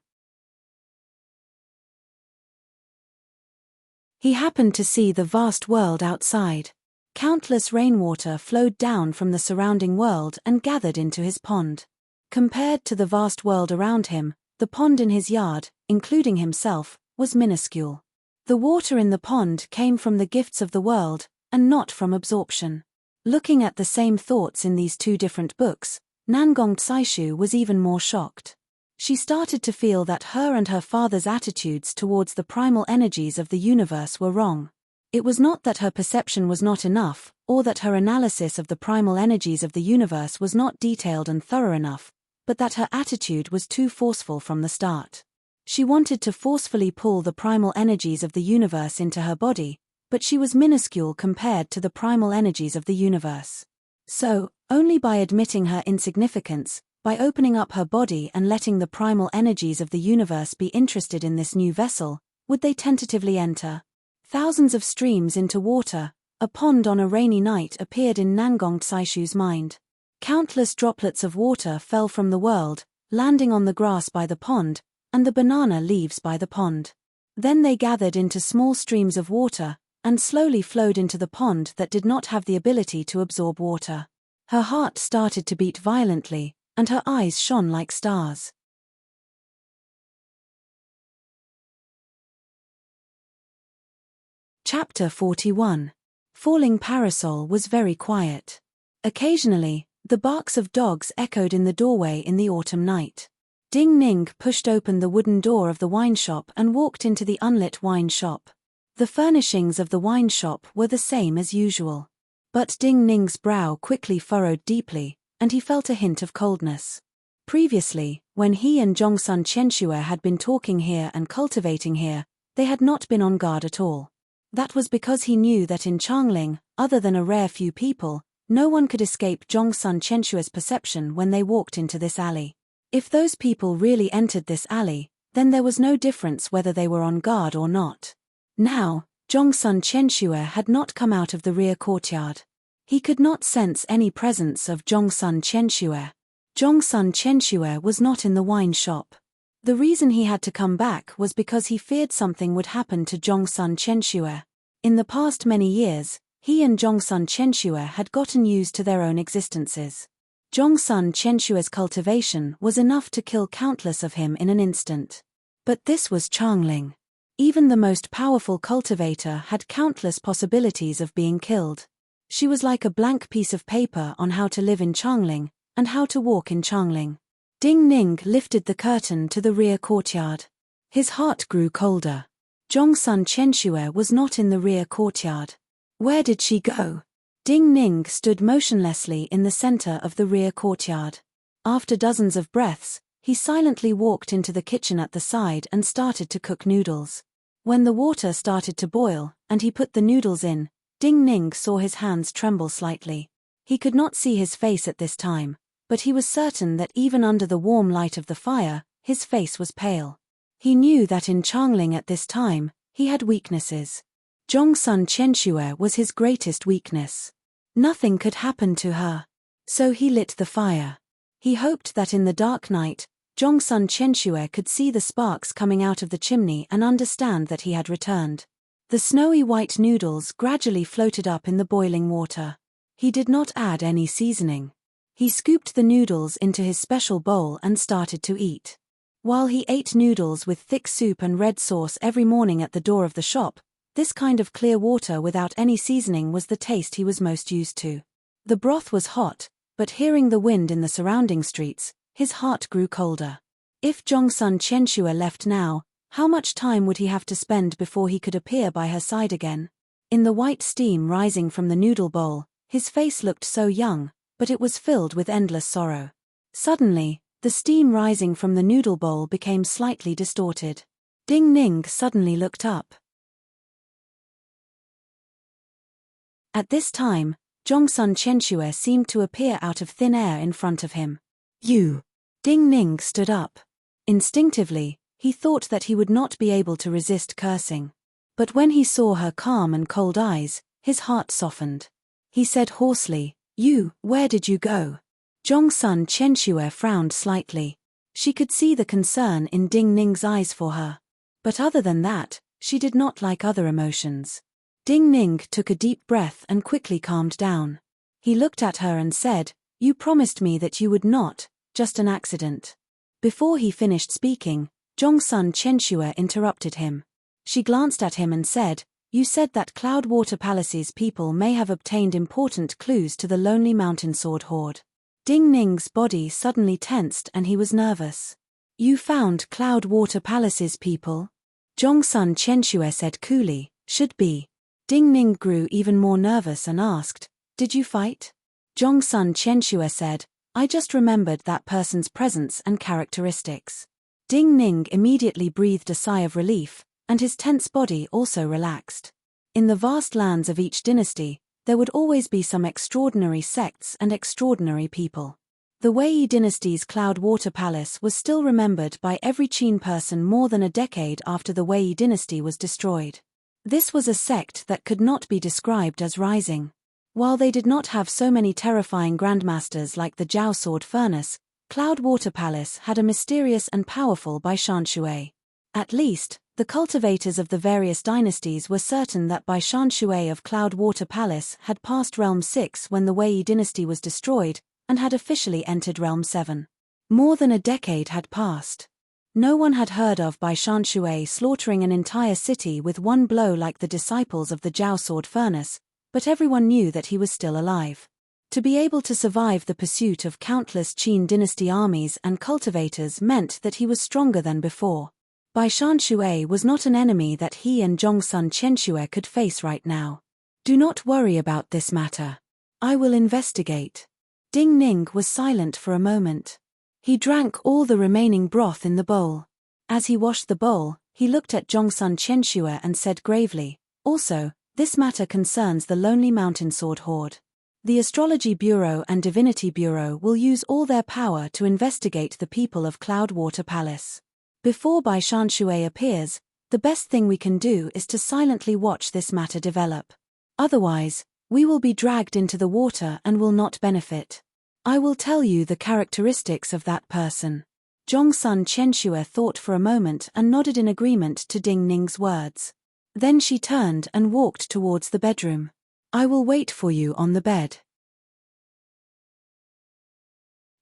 He happened to see the vast world outside. Countless rainwater flowed down from the surrounding world and gathered into his pond. Compared to the vast world around him, the pond in his yard, including himself, was minuscule. The water in the pond came from the gifts of the world, and not from absorption. Looking at the same thoughts in these two different books, Nangong Tsaishu was even more shocked. She started to feel that her and her father's attitudes towards the primal energies of the universe were wrong. It was not that her perception was not enough, or that her analysis of the primal energies of the universe was not detailed and thorough enough, but that her attitude was too forceful from the start. She wanted to forcefully pull the primal energies of the universe into her body, but she was minuscule compared to the primal energies of the universe. So, only by admitting her insignificance, by opening up her body and letting the primal energies of the universe be interested in this new vessel, would they tentatively enter. Thousands of streams into water, a pond on a rainy night appeared in Nangong Tsaishu's mind. Countless droplets of water fell from the world, landing on the grass by the pond, and the banana leaves by the pond. Then they gathered into small streams of water, and slowly flowed into the pond that did not have the ability to absorb water. Her heart started to beat violently, and her eyes shone like stars. Chapter 41. Falling Parasol was very quiet. Occasionally, the barks of dogs echoed in the doorway in the autumn night. Ding Ning pushed open the wooden door of the wine shop and walked into the unlit wine shop. The furnishings of the wine shop were the same as usual. But Ding Ning's brow quickly furrowed deeply, and he felt a hint of coldness. Previously, when he and Zhongsun Qianxue had been talking here and cultivating here, they had not been on guard at all. That was because he knew that in Changling, other than a rare few people, no one could escape Zhongsun Qianxue's perception when they walked into this alley. If those people really entered this alley, then there was no difference whether they were on guard or not. Now, Zhongsun Qianxue had not come out of the rear courtyard. He could not sense any presence of Zhongsun Qianxue. Zhongsun Qianxue was not in the wine shop. The reason he had to come back was because he feared something would happen to Zhongsun Qianxue. In the past many years, he and Zhongsun Qianxue had gotten used to their own existences. Zhongsun Qianxue's cultivation was enough to kill countless of him in an instant. But this was Changling. Even the most powerful cultivator had countless possibilities of being killed. She was like a blank piece of paper on how to live in Changling, and how to walk in Changling. Ding Ning lifted the curtain to the rear courtyard. His heart grew colder. Zhongsun Qianxue was not in the rear courtyard. Where did she go? Ding Ning stood motionlessly in the center of the rear courtyard. After dozens of breaths, he silently walked into the kitchen at the side and started to cook noodles. When the water started to boil, and he put the noodles in, Ding Ning saw his hands tremble slightly. He could not see his face at this time, but he was certain that even under the warm light of the fire, his face was pale. He knew that in Changling at this time, he had weaknesses. Zhongsun Qianxue was his greatest weakness. Nothing could happen to her. So he lit the fire. He hoped that in the dark night, Zhongsun Qianxue could see the sparks coming out of the chimney and understand that he had returned. The snowy white noodles gradually floated up in the boiling water. He did not add any seasoning. He scooped the noodles into his special bowl and started to eat. While he ate noodles with thick soup and red sauce every morning at the door of the shop, this kind of clear water without any seasoning was the taste he was most used to. The broth was hot, but hearing the wind in the surrounding streets, his heart grew colder. If Zhongsun Qianxue left now, how much time would he have to spend before he could appear by her side again? In the white steam rising from the noodle bowl, his face looked so young, but it was filled with endless sorrow. Suddenly, the steam rising from the noodle bowl became slightly distorted. Ding Ning suddenly looked up. At this time, Zhongsun Qianxue seemed to appear out of thin air in front of him. You! Ding Ning stood up. Instinctively, he thought that he would not be able to resist cursing. But when he saw her calm and cold eyes, his heart softened. He said hoarsely, "You, where did you go?" Zhongsun Qianxue frowned slightly. She could see the concern in Ding Ning's eyes for her. But other than that, she did not like other emotions. Ding Ning took a deep breath and quickly calmed down. He looked at her and said, "You promised me that you would not, just an accident." Before he finished speaking, Zhongsun Chenxue interrupted him. She glanced at him and said, "You said that Cloudwater Palace's people may have obtained important clues to the Lonely Mountain Sword Hoard." Ding Ning's body suddenly tensed and he was nervous. "You found Cloudwater Palace's people?" Zhongsun Chenxue said coolly, "Should be." Ding Ning grew even more nervous and asked, "Did you fight?" Zhongsun Chenxue said, "I just remembered that person's presence and characteristics." Ding Ning immediately breathed a sigh of relief, and his tense body also relaxed. In the vast lands of each dynasty, there would always be some extraordinary sects and extraordinary people. The Wei dynasty's Cloudwater Palace was still remembered by every Qin person more than a decade after the Wei dynasty was destroyed. This was a sect that could not be described as rising. While they did not have so many terrifying grandmasters like the Jiao Sword Furnace, Cloudwater Palace had a mysterious and powerful Baishanshui. At least, the cultivators of the various dynasties were certain that Baishanshui of Cloudwater Palace had passed Realm 6 when the Wei dynasty was destroyed, and had officially entered Realm 7. More than a decade had passed. No one had heard of Baishanshui slaughtering an entire city with one blow like the disciples of the Jiao Sword Furnace, but everyone knew that he was still alive. To be able to survive the pursuit of countless Qin dynasty armies and cultivators meant that he was stronger than before. Baishanshui was not an enemy that he and Zhongsun Chenxue could face right now. "Do not worry about this matter. I will investigate." Ding Ning was silent for a moment. He drank all the remaining broth in the bowl. As he washed the bowl, he looked at Zhongsun Chenxue and said gravely, "Also, this matter concerns the Lonely Mountain Sword Hoard. The Astrology Bureau and Divinity Bureau will use all their power to investigate the people of Cloudwater Palace. Before Baishanshui appears, the best thing we can do is to silently watch this matter develop. Otherwise, we will be dragged into the water and will not benefit. I will tell you the characteristics of that person." Zhongsun Chenxue thought for a moment and nodded in agreement to Ding Ning's words. Then she turned and walked towards the bedroom. "I will wait for you on the bed."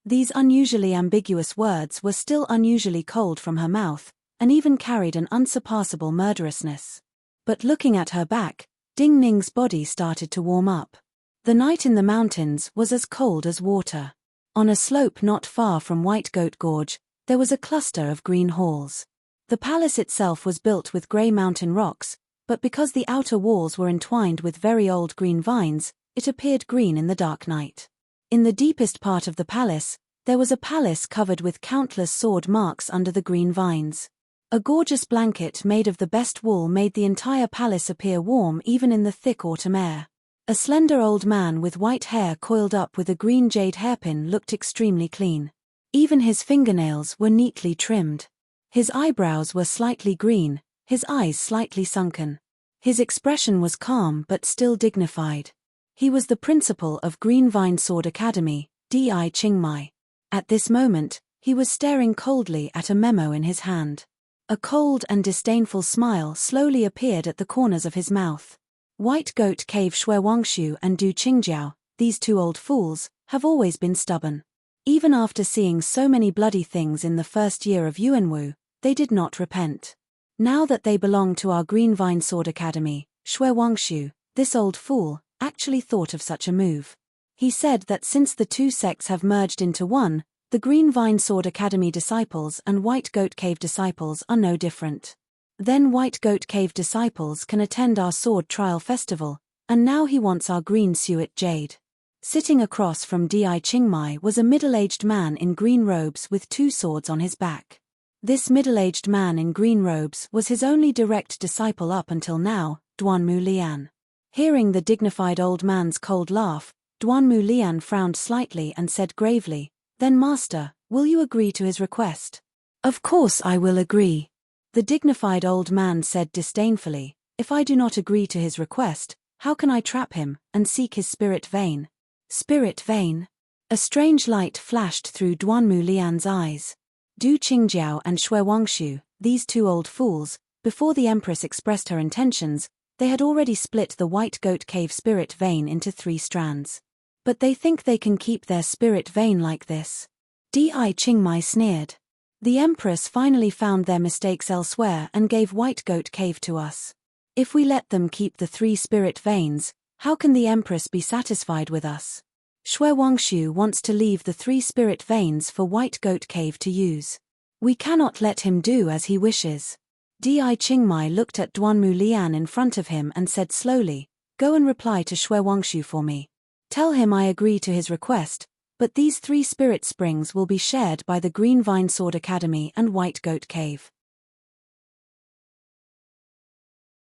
These unusually ambiguous words were still unusually cold from her mouth, and even carried an unsurpassable murderousness. But looking at her back, Ding Ning's body started to warm up. The night in the mountains was as cold as water. On a slope not far from White Goat Gorge, there was a cluster of green halls. The palace itself was built with grey mountain rocks, but because the outer walls were entwined with very old green vines, it appeared green in the dark night. In the deepest part of the palace, there was a palace covered with countless sword marks under the green vines. A gorgeous blanket made of the best wool made the entire palace appear warm even in the thick autumn air. A slender old man with white hair coiled up with a green jade hairpin looked extremely clean. Even his fingernails were neatly trimmed. His eyebrows were slightly green, his eyes slightly sunken. His expression was calm but still dignified. He was the principal of Green Vine Sword Academy, Di Qingmai. At this moment, he was staring coldly at a memo in his hand. A cold and disdainful smile slowly appeared at the corners of his mouth. White Goat Cave Shuewangshu and Du Qingjiao, these two old fools, have always been stubborn. Even after seeing so many bloody things in the first year of Yuanwu, they did not repent. Now that they belong to our Green Vine Sword Academy, Shuewangshu, this old fool, actually thought of such a move. He said that since the two sects have merged into one, the Green Vine Sword Academy disciples and White Goat Cave disciples are no different. Then White Goat Cave disciples can attend our sword trial festival, and now he wants our green suet jade. Sitting across from Di Qingmai was a middle-aged man in green robes with two swords on his back. This middle-aged man in green robes was his only direct disciple up until now, Duanmu Lian. Hearing the dignified old man's cold laugh, Duanmu Lian frowned slightly and said gravely, "Then master, will you agree to his request?" "Of course I will agree." The dignified old man said disdainfully, "If I do not agree to his request, how can I trap him and seek his spirit vein?" Spirit vein? A strange light flashed through Duanmu Lian's eyes. Du Qingjiao and Shui Wangshu, these two old fools, before the Empress expressed her intentions, they had already split the White Goat Cave spirit vein into 3 strands. But they think they can keep their spirit vein like this. Di Qingmai sneered. The Empress finally found their mistakes elsewhere and gave White Goat Cave to us. If we let them keep the 3 spirit veins, how can the Empress be satisfied with us? Shui Wangshu wants to leave the 3 spirit veins for White Goat Cave to use. We cannot let him do as he wishes. Di Qingmai looked at Duanmu Lian in front of him and said slowly, "Go and reply to Shui Wangshu for me. Tell him I agree to his request, but these 3 spirit springs will be shared by the Green Vine Sword Academy and White Goat Cave.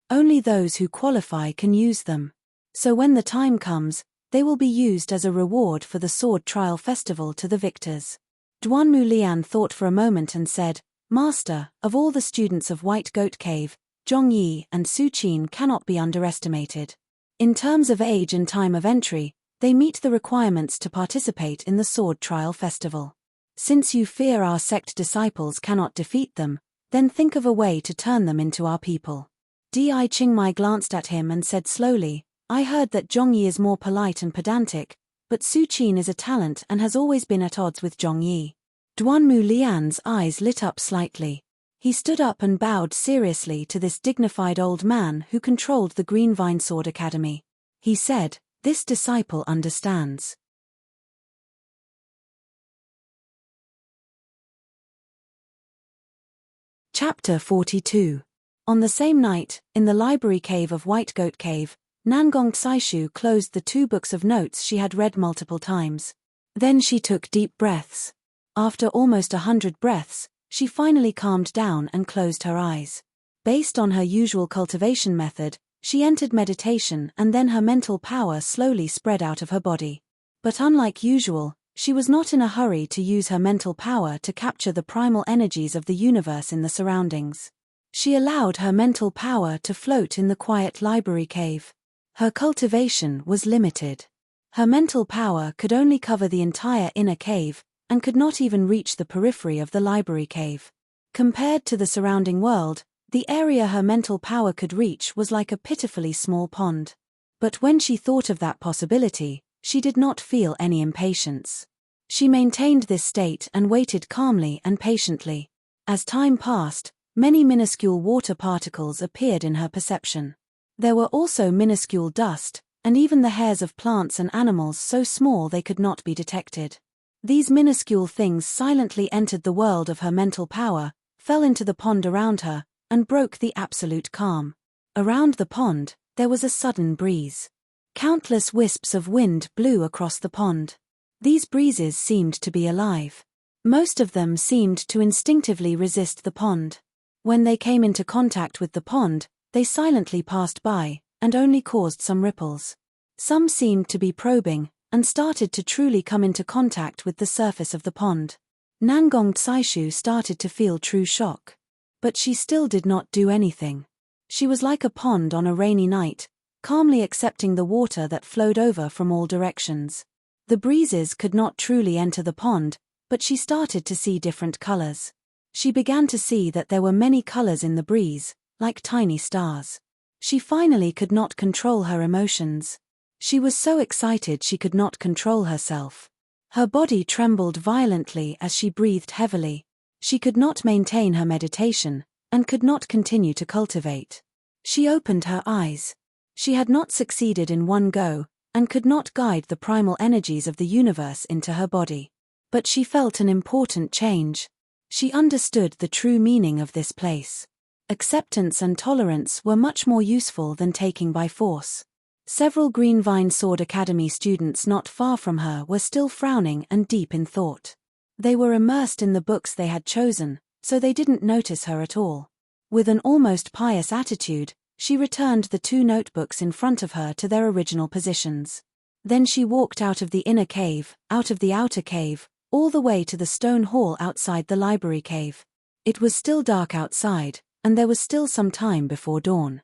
Only those who qualify can use them. So when the time comes, they will be used as a reward for the Sword Trial Festival to the victors." Duanmu Lian thought for a moment and said, "Master, of all the students of White Goat Cave, Zhong Yi and Su Qin cannot be underestimated. In terms of age and time of entry, they meet the requirements to participate in the Sword Trial Festival. Since you fear our sect disciples cannot defeat them, then think of a way to turn them into our people." Di Qingmai glanced at him and said slowly, "I heard that Zhong Yi is more polite and pedantic, but Su Qin is a talent and has always been at odds with Zhong Yi." Duanmu Lian's eyes lit up slightly. He stood up and bowed seriously to this dignified old man who controlled the Green Vine Sword Academy. He said, "This disciple understands." Chapter 42. On the same night, in the library cave of White Goat Cave, Nangong Tsaishu closed the 2 books of notes she had read multiple times. Then she took deep breaths. After almost 100 breaths, she finally calmed down and closed her eyes. Based on her usual cultivation method, she entered meditation and then her mental power slowly spread out of her body. But unlike usual, she was not in a hurry to use her mental power to capture the primal energies of the universe in the surroundings. She allowed her mental power to float in the quiet library cave. Her cultivation was limited. Her mental power could only cover the entire inner cave, and could not even reach the periphery of the library cave. Compared to the surrounding world, the area her mental power could reach was like a pitifully small pond. But when she thought of that possibility, she did not feel any impatience. She maintained this state and waited calmly and patiently. As time passed, many minuscule water particles appeared in her perception. There were also minuscule dust, and even the hairs of plants and animals so small they could not be detected. These minuscule things silently entered the world of her mental power, fell into the pond around her, and broke the absolute calm. Around the pond, there was a sudden breeze. Countless wisps of wind blew across the pond. These breezes seemed to be alive. Most of them seemed to instinctively resist the pond. When they came into contact with the pond, they silently passed by, and only caused some ripples. Some seemed to be probing, and started to truly come into contact with the surface of the pond. Nangong Tsaishu started to feel true shock. But she still did not do anything. She was like a pond on a rainy night, calmly accepting the water that flowed over from all directions. The breezes could not truly enter the pond, but she started to see different colors. She began to see that there were many colors in the breeze, like tiny stars. She finally could not control her emotions. She was so excited she could not control herself. Her body trembled violently as she breathed heavily. She could not maintain her meditation, and could not continue to cultivate. She opened her eyes. She had not succeeded in one go, and could not guide the primal energies of the universe into her body. But she felt an important change. She understood the true meaning of this place. Acceptance and tolerance were much more useful than taking by force. Several Green Vine Sword Academy students not far from her were still frowning and deep in thought. They were immersed in the books they had chosen, so they didn't notice her at all. With an almost pious attitude, she returned the 2 notebooks in front of her to their original positions. Then she walked out of the inner cave, out of the outer cave, all the way to the stone hall outside the library cave. It was still dark outside, and there was still some time before dawn.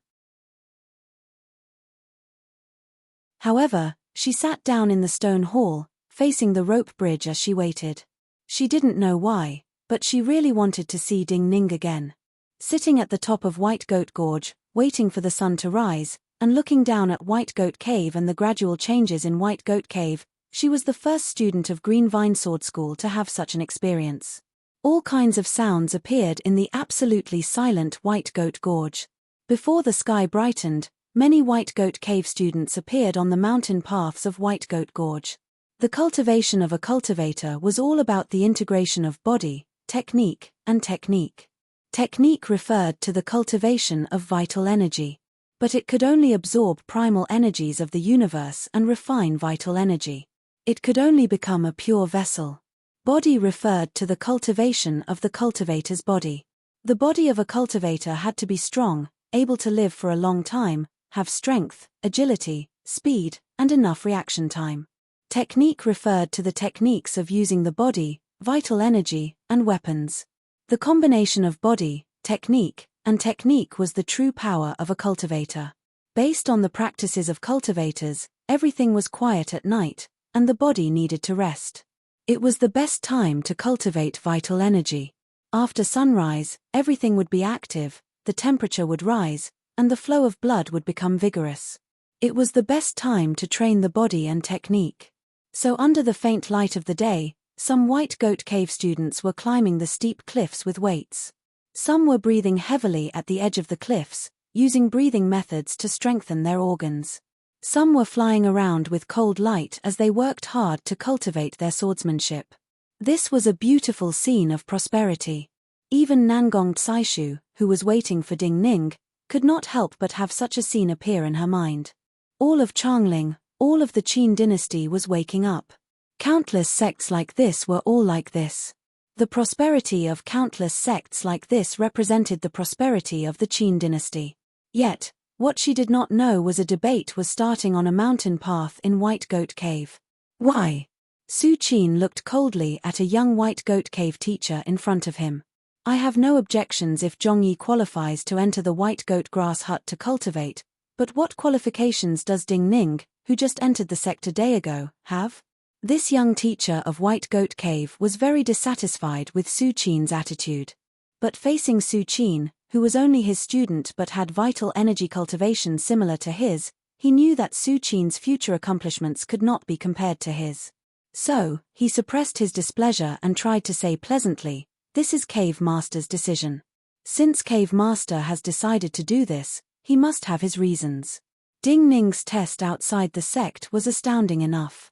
However, she sat down in the stone hall, facing the rope bridge as she waited. She didn't know why, but she really wanted to see Ding Ning again. Sitting at the top of White Goat Gorge, waiting for the sun to rise, and looking down at White Goat Cave and the gradual changes in White Goat Cave, she was the first student of Green Vine Sword School to have such an experience. All kinds of sounds appeared in the absolutely silent White Goat Gorge. Before the sky brightened, many White Goat Cave students appeared on the mountain paths of White Goat Gorge. The cultivation of a cultivator was all about the integration of body, technique, and technique. Technique referred to the cultivation of vital energy. But it could only absorb primal energies of the universe and refine vital energy. It could only become a pure vessel. Body referred to the cultivation of the cultivator's body. The body of a cultivator had to be strong, able to live for a long time, have strength, agility, speed, and enough reaction time. Technique referred to the techniques of using the body, vital energy, and weapons. The combination of body, technique, and technique was the true power of a cultivator. Based on the practices of cultivators, everything was quiet at night, and the body needed to rest. It was the best time to cultivate vital energy. After sunrise, everything would be active, the temperature would rise, and the flow of blood would become vigorous. It was the best time to train the body and technique. So under the faint light of the day, some White Goat Cave students were climbing the steep cliffs with weights. Some were breathing heavily at the edge of the cliffs, using breathing methods to strengthen their organs. Some were flying around with cold light as they worked hard to cultivate their swordsmanship. This was a beautiful scene of prosperity. Even Nangong Tsaishu, who was waiting for Ding Ning, could not help but have such a scene appear in her mind. All of Changling, all of the Qin dynasty was waking up. Countless sects like this were all like this. The prosperity of countless sects like this represented the prosperity of the Qin dynasty. Yet, what she did not know was a debate was starting on a mountain path in White Goat Cave. Why? Su Qin looked coldly at a young White Goat Cave teacher in front of him. I have no objections if Zhongyi qualifies to enter the White Goat Grass Hut to cultivate, but what qualifications does Ding Ning, who just entered the sect a day ago, have? This young teacher of White Goat Cave was very dissatisfied with Su Qin's attitude. But facing Su Qin, who was only his student but had vital energy cultivation similar to his, he knew that Su Qin's future accomplishments could not be compared to his. So, he suppressed his displeasure and tried to say pleasantly, "This is Cave Master's decision. Since Cave Master has decided to do this, he must have his reasons." Ding Ning's test outside the sect was astounding enough.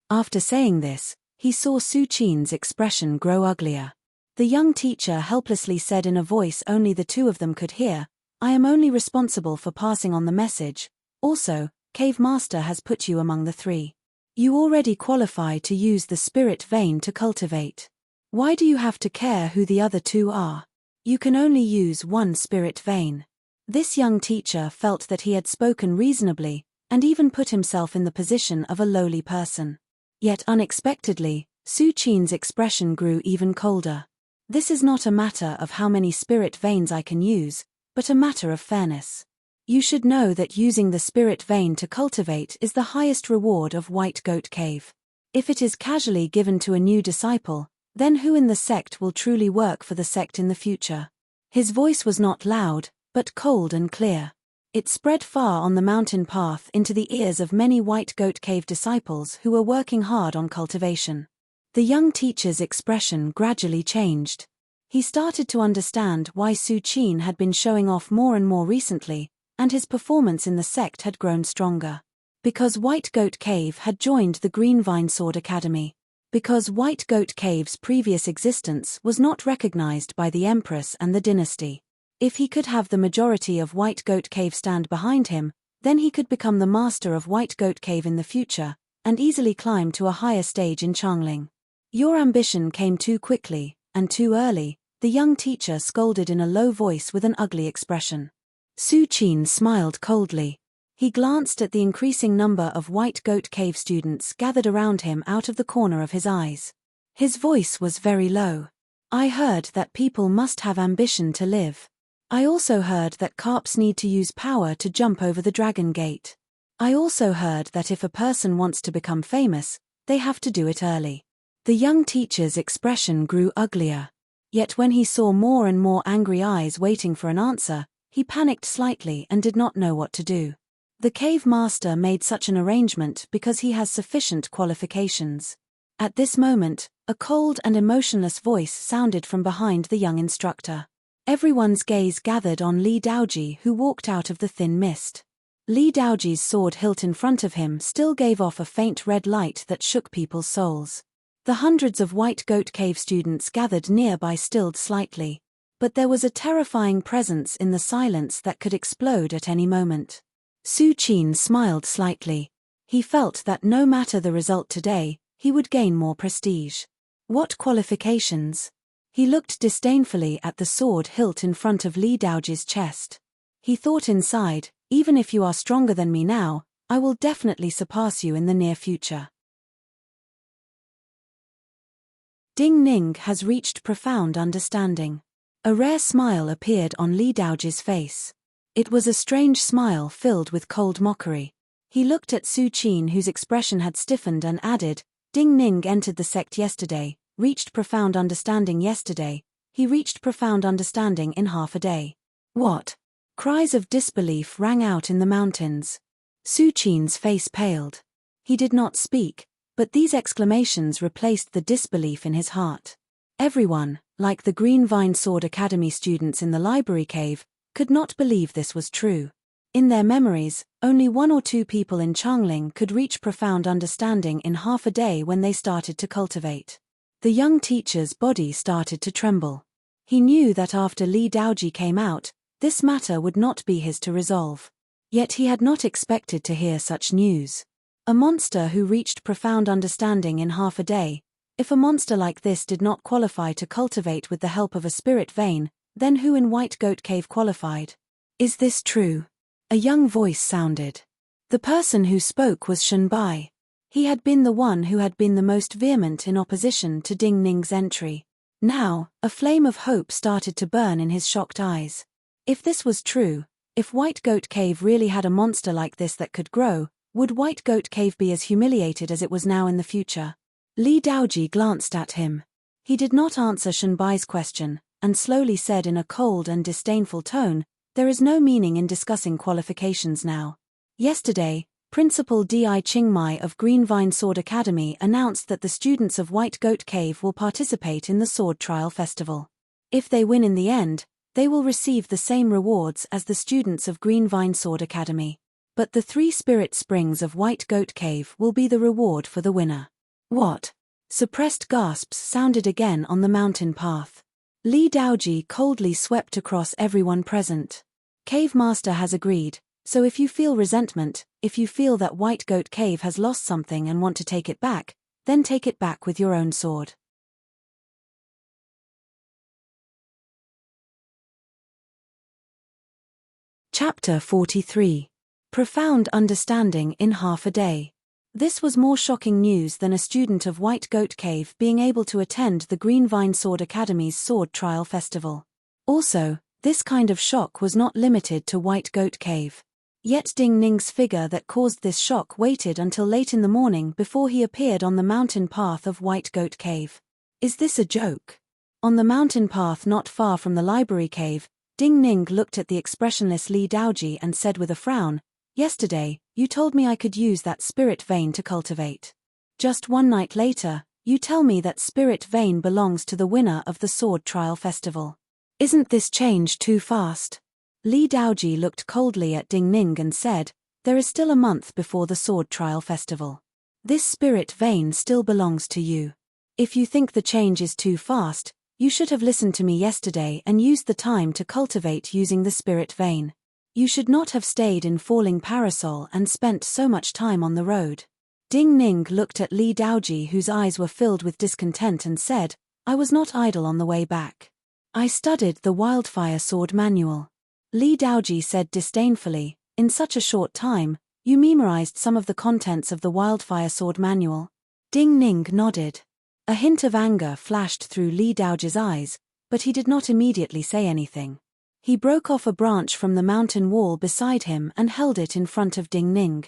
After saying this, he saw Su Qin's expression grow uglier. The young teacher helplessly said in a voice only the two of them could hear, "I am only responsible for passing on the message. Also, Cave Master has put you among the three. You already qualify to use the spirit vein to cultivate. Why do you have to care who the other two are? You can only use one spirit vein." This young teacher felt that he had spoken reasonably, and even put himself in the position of a lowly person. Yet unexpectedly, Su Qin's expression grew even colder. "This is not a matter of how many spirit veins I can use, but a matter of fairness. You should know that using the spirit vein to cultivate is the highest reward of White Goat Cave. If it is casually given to a new disciple, then who in the sect will truly work for the sect in the future?" His voice was not loud, but cold and clear. It spread far on the mountain path into the ears of many White Goat Cave disciples who were working hard on cultivation. The young teacher's expression gradually changed. He started to understand why Su Qin had been showing off more and more recently, and his performance in the sect had grown stronger. Because White Goat Cave had joined the Green Vine Sword Academy. Because White Goat Cave's previous existence was not recognized by the Empress and the dynasty. If he could have the majority of White Goat Cave stand behind him, then he could become the master of White Goat Cave in the future, and easily climb to a higher stage in Changling. "Your ambition came too quickly, and too early," the young teacher scolded in a low voice with an ugly expression. Su Qin smiled coldly. He glanced at the increasing number of White Goat Cave students gathered around him out of the corner of his eyes. His voice was very low. "I heard that people must have ambition to live. I also heard that carps need to use power to jump over the Dragon Gate. I also heard that if a person wants to become famous, they have to do it early. The young teacher's expression grew uglier. Yet when he saw more and more angry eyes waiting for an answer, he panicked slightly and did not know what to do. The cave master made such an arrangement because he has sufficient qualifications. At this moment, a cold and emotionless voice sounded from behind the young instructor. Everyone's gaze gathered on Li Daoji, who walked out of the thin mist. Li Daoji's sword hilt in front of him still gave off a faint red light that shook people's souls. The hundreds of White Goat Cave students gathered nearby stilled slightly. But there was a terrifying presence in the silence that could explode at any moment. Su Qin smiled slightly. He felt that no matter the result today, he would gain more prestige. What qualifications? He looked disdainfully at the sword hilt in front of Li Daoji's chest. He thought inside, even if you are stronger than me now, I will definitely surpass you in the near future. Ding Ning has reached profound understanding. A rare smile appeared on Li Daoji's face. It was a strange smile filled with cold mockery. He looked at Su Qin, whose expression had stiffened, and added, Ding Ning entered the sect yesterday, reached profound understanding yesterday. He reached profound understanding in half a day. What? Cries of disbelief rang out in the mountains. Su Qin's face paled. He did not speak, but these exclamations replaced the disbelief in his heart. Everyone, like the Green Vine Sword Academy students in the library cave, could not believe this was true. In their memories, only 1 or 2 people in Changling could reach profound understanding in half a day when they started to cultivate. The young teacher's body started to tremble. He knew that after Li Daoji came out, this matter would not be his to resolve. Yet he had not expected to hear such news. A monster who reached profound understanding in half a day. If a monster like this did not qualify to cultivate with the help of a spirit vein, then who in White Goat Cave qualified? Is this true? A young voice sounded. The person who spoke was Shenbai. He had been the one who had been the most vehement in opposition to Ding Ning's entry. Now, a flame of hope started to burn in his shocked eyes. If this was true, if White Goat Cave really had a monster like this that could grow, would White Goat Cave be as humiliated as it was now in the future? Li Daoji glanced at him. He did not answer Shenbai's question, and slowly said in a cold and disdainful tone, there is no meaning in discussing qualifications now. Yesterday, Principal Di Qingmai of Green Vine Sword Academy announced that the students of White Goat Cave will participate in the Sword Trial Festival. If they win in the end, they will receive the same rewards as the students of Green Vine Sword Academy. But the 3 spirit springs of White Goat Cave will be the reward for the winner. What? Suppressed gasps sounded again on the mountain path. Li Daoji coldly swept across everyone present. Cave Master has agreed, so if you feel resentment, if you feel that White Goat Cave has lost something and want to take it back, then take it back with your own sword. Chapter 43. Profound Understanding in Half a Day. This was more shocking news than a student of White Goat Cave being able to attend the Green Vine Sword Academy's Sword Trial Festival. Also, this kind of shock was not limited to White Goat Cave. Yet Ding Ning's figure that caused this shock waited until late in the morning before he appeared on the mountain path of White Goat Cave. Is this a joke? On the mountain path not far from the library cave, Ding Ning looked at the expressionless Li Daoji and said with a frown, yesterday, you told me I could use that spirit vein to cultivate. Just one night later, you tell me that spirit vein belongs to the winner of the Sword Trial Festival. Isn't this change too fast? Li Daoji looked coldly at Ding Ning and said, there is still a month before the Sword Trial Festival. This spirit vein still belongs to you. If you think the change is too fast, you should have listened to me yesterday and used the time to cultivate using the spirit vein. You should not have stayed in Falling Parasol and spent so much time on the road. Ding Ning looked at Li Daoji, whose eyes were filled with discontent, and said, I was not idle on the way back. I studied the Wildfire Sword Manual. Li Daoji said disdainfully, in such a short time, you memorized some of the contents of the Wildfire Sword Manual? Ding Ning nodded. A hint of anger flashed through Li Daoji's eyes, but he did not immediately say anything. He broke off a branch from the mountain wall beside him and held it in front of Ding Ning.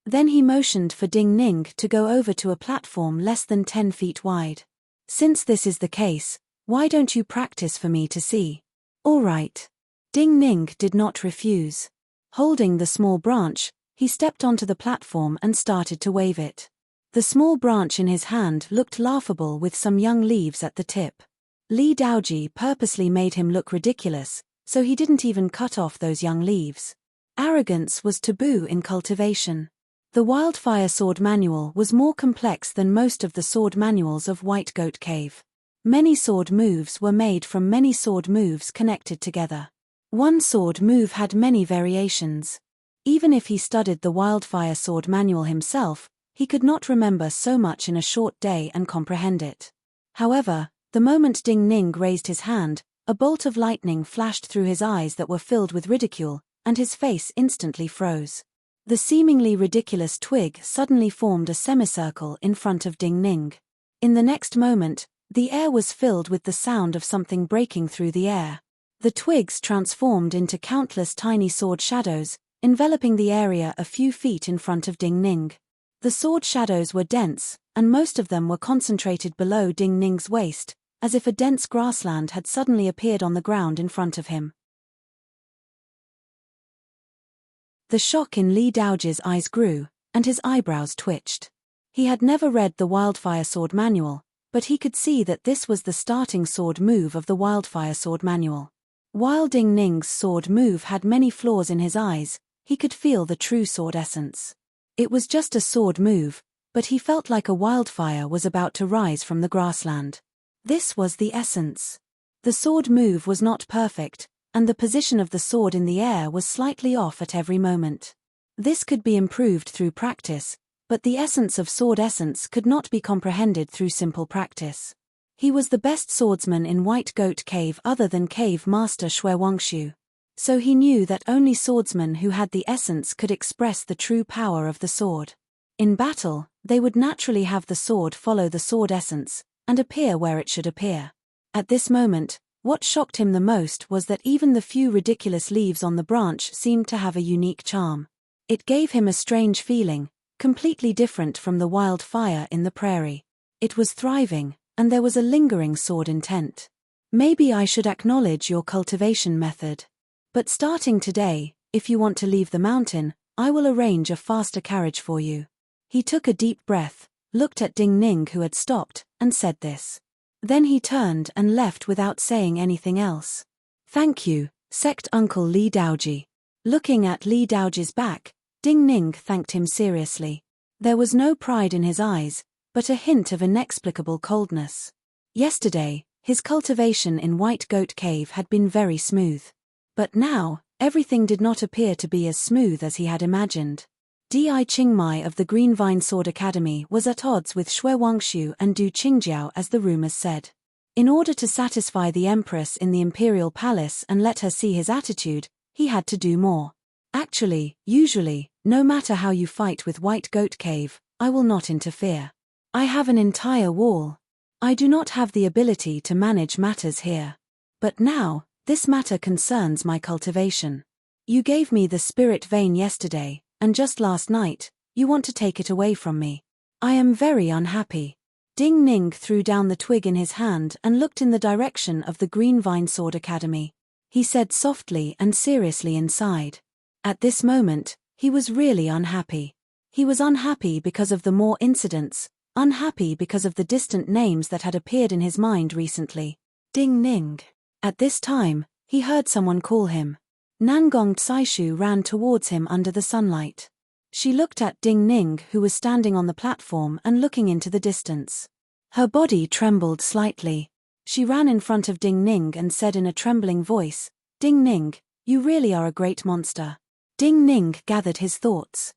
Then he motioned for Ding Ning to go over to a platform less than 10 feet wide. Since this is the case, why don't you practice for me to see? All right. Ding Ning did not refuse. Holding the small branch, he stepped onto the platform and started to wave it. The small branch in his hand looked laughable with some young leaves at the tip. Li Daoji purposely made him look ridiculous, so he didn't even cut off those young leaves. Arrogance was taboo in cultivation. The Wildfire Sword Manual was more complex than most of the sword manuals of White Goat Cave. Many sword moves were made from many sword moves connected together. One sword move had many variations. Even if he studied the Wildfire Sword Manual himself, he could not remember so much in a short day and comprehend it. However, the moment Ding Ning raised his hand, a bolt of lightning flashed through his eyes that were filled with ridicule, and his face instantly froze. The seemingly ridiculous twig suddenly formed a semicircle in front of Ding Ning. In the next moment, the air was filled with the sound of something breaking through the air. The twigs transformed into countless tiny sword shadows, enveloping the area a few feet in front of Ding Ning. The sword shadows were dense, and most of them were concentrated below Ding Ning's waist, as if a dense grassland had suddenly appeared on the ground in front of him. The shock in Li Daoji's eyes grew, and his eyebrows twitched. He had never read the Wildfire Sword Manual, but he could see that this was the starting sword move of the Wildfire Sword Manual. While Ding Ning's sword move had many flaws in his eyes, he could feel the true sword essence. It was just a sword move, but he felt like a wildfire was about to rise from the grassland. This was the essence. The sword move was not perfect, and the position of the sword in the air was slightly off at every moment. This could be improved through practice, but the essence of sword essence could not be comprehended through simple practice. He was the best swordsman in White Goat Cave other than Cave Master Shui Wangshu. So he knew that only swordsmen who had the essence could express the true power of the sword. In battle, they would naturally have the sword follow the sword essence, and appear where it should appear. At this moment, what shocked him the most was that even the few ridiculous leaves on the branch seemed to have a unique charm. It gave him a strange feeling, completely different from the wildfire in the prairie. It was thriving, and there was a lingering sword intent. Maybe I should acknowledge your cultivation method. But starting today, if you want to leave the mountain, I will arrange a faster carriage for you. He took a deep breath, looked at Ding Ning who had stopped, and said this. Then he turned and left without saying anything else. Thank you, Sect Uncle Li Daoji. Looking at Li Daoji's back, Ding Ning thanked him seriously. There was no pride in his eyes, but a hint of inexplicable coldness. Yesterday, his cultivation in White Goat Cave had been very smooth. But now, everything did not appear to be as smooth as he had imagined. Di Qingmai of the Green Vine Sword Academy was at odds with Shui Wangshu and Du Qingjiao as the rumors said. In order to satisfy the Empress in the Imperial Palace and let her see his attitude, he had to do more. Actually, usually, no matter how you fight with White Goat Cave, I will not interfere. I have an entire wall. I do not have the ability to manage matters here. But now, this matter concerns my cultivation. You gave me the spirit vein yesterday, and just last night, you want to take it away from me. I am very unhappy. Ding Ning threw down the twig in his hand and looked in the direction of the Green Vine Sword Academy. He said softly and seriously inside. At this moment, he was really unhappy. He was unhappy because of the more incidents, unhappy because of the distant names that had appeared in his mind recently. Ding Ning. At this time, he heard someone call him. Nangong Tsaishu ran towards him under the sunlight. She looked at Ding Ning who was standing on the platform and looking into the distance. Her body trembled slightly. She ran in front of Ding Ning and said in a trembling voice, Ding Ning, you really are a great monster. Ding Ning gathered his thoughts.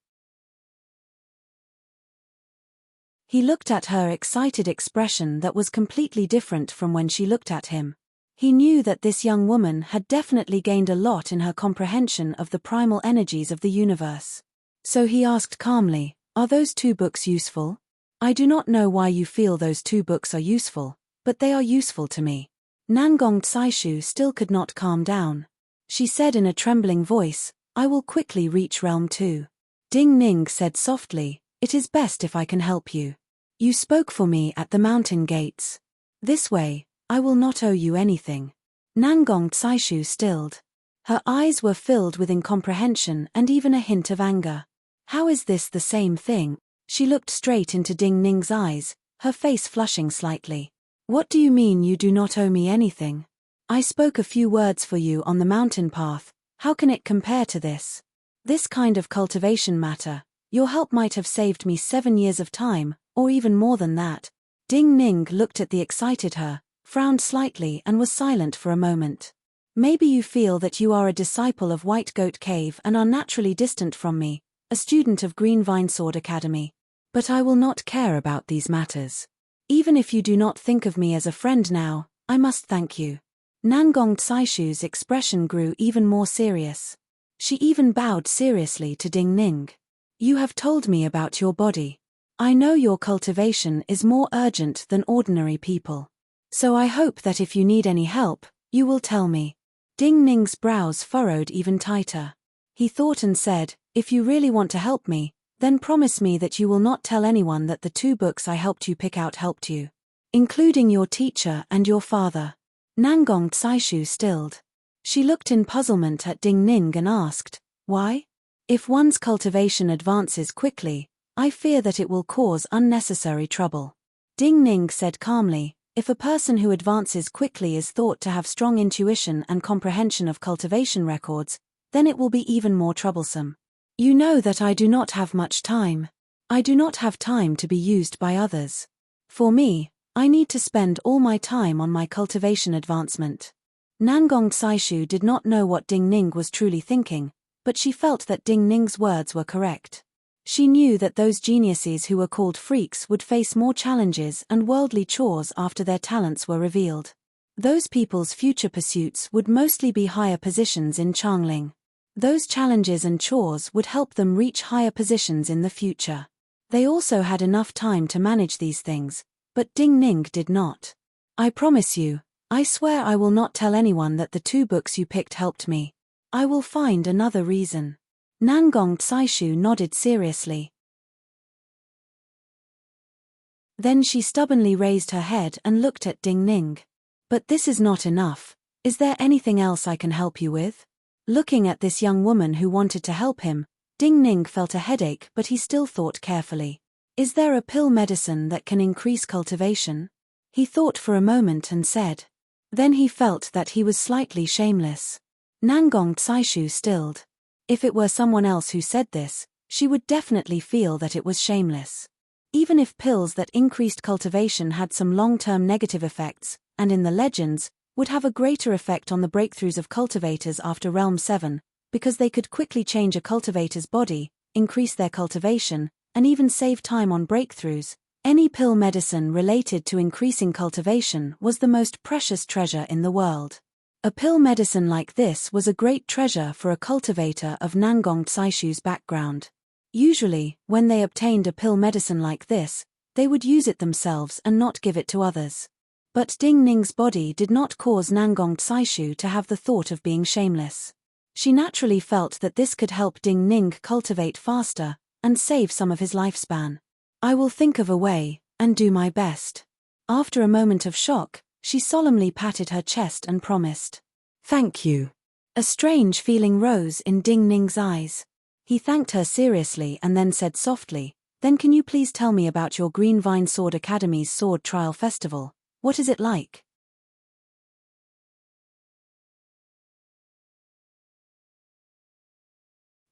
He looked at her excited expression that was completely different from when she looked at him. He knew that this young woman had definitely gained a lot in her comprehension of the primal energies of the universe. So he asked calmly, are those 2 books useful? I do not know why you feel those 2 books are useful, but they are useful to me. Nangong Tsaishu still could not calm down. She said in a trembling voice, I will quickly reach Realm 2. Ding Ning said softly, "It is best if I can help you. You spoke for me at the mountain gates. This way, I will not owe you anything." Nangong Tsaishu stilled. Her eyes were filled with incomprehension and even a hint of anger. How is this the same thing? She looked straight into Ding Ning's eyes, her face flushing slightly. "What do you mean you do not owe me anything? I spoke a few words for you on the mountain path, how can it compare to this? This kind of cultivation matter, your help might have saved me 7 years of time, or even more than that." Ding Ning looked at the excited her, frowned slightly and was silent for a moment. "Maybe you feel that you are a disciple of White Goat Cave and are naturally distant from me, a student of Green Vine Sword Academy. But I will not care about these matters. Even if you do not think of me as a friend now, I must thank you." Nangong Tsaishu's expression grew even more serious. She even bowed seriously to Ding Ning. "You have told me about your body. I know your cultivation is more urgent than ordinary people. So I hope that if you need any help, you will tell me." Ding Ning's brows furrowed even tighter. He thought and said, "If you really want to help me, then promise me that you will not tell anyone that the 2 books I helped you pick out helped you. Including your teacher and your father." Nangong Tsaishu stilled. She looked in puzzlement at Ding Ning and asked, "Why? If one's cultivation advances quickly, I fear that it will cause unnecessary trouble." Ding Ning said calmly, "If a person who advances quickly is thought to have strong intuition and comprehension of cultivation records, then it will be even more troublesome. You know that I do not have much time. I do not have time to be used by others. For me, I need to spend all my time on my cultivation advancement." Nangong Tsaishu did not know what Ding Ning was truly thinking, but she felt that Ding Ning's words were correct. She knew that those geniuses who were called freaks would face more challenges and worldly chores after their talents were revealed. Those people's future pursuits would mostly be higher positions in Changling. Those challenges and chores would help them reach higher positions in the future. They also had enough time to manage these things, but Ding Ning did not. "I promise you, I swear I will not tell anyone that the 2 books you picked helped me. I will find another reason." Nangong Tsaishu nodded seriously. Then she stubbornly raised her head and looked at Ding Ning. "But this is not enough. Is there anything else I can help you with?" Looking at this young woman who wanted to help him, Ding Ning felt a headache, but he still thought carefully. "Is there a pill medicine that can increase cultivation?" He thought for a moment and said. Then he felt that he was slightly shameless. Nangong Tsaishu stilled. If it were someone else who said this, she would definitely feel that it was shameless. Even if pills that increased cultivation had some long-term negative effects, and in the legends, would have a greater effect on the breakthroughs of cultivators after Realm 7, because they could quickly change a cultivator's body, increase their cultivation, and even save time on breakthroughs, any pill medicine related to increasing cultivation was the most precious treasure in the world. A pill medicine like this was a great treasure for a cultivator of Nangong Tsaishu's background. Usually, when they obtained a pill medicine like this, they would use it themselves and not give it to others. But Ding Ning's body did not cause Nangong Tsaishu to have the thought of being shameless. She naturally felt that this could help Ding Ning cultivate faster and save some of his lifespan. "I will think of a way, and do my best." After a moment of shock, she solemnly patted her chest and promised. "Thank you." A strange feeling rose in Ding Ning's eyes. He thanked her seriously and then said softly, "Then can you please tell me about your Green Vine Sword Academy's Sword Trial Festival? What is it like?"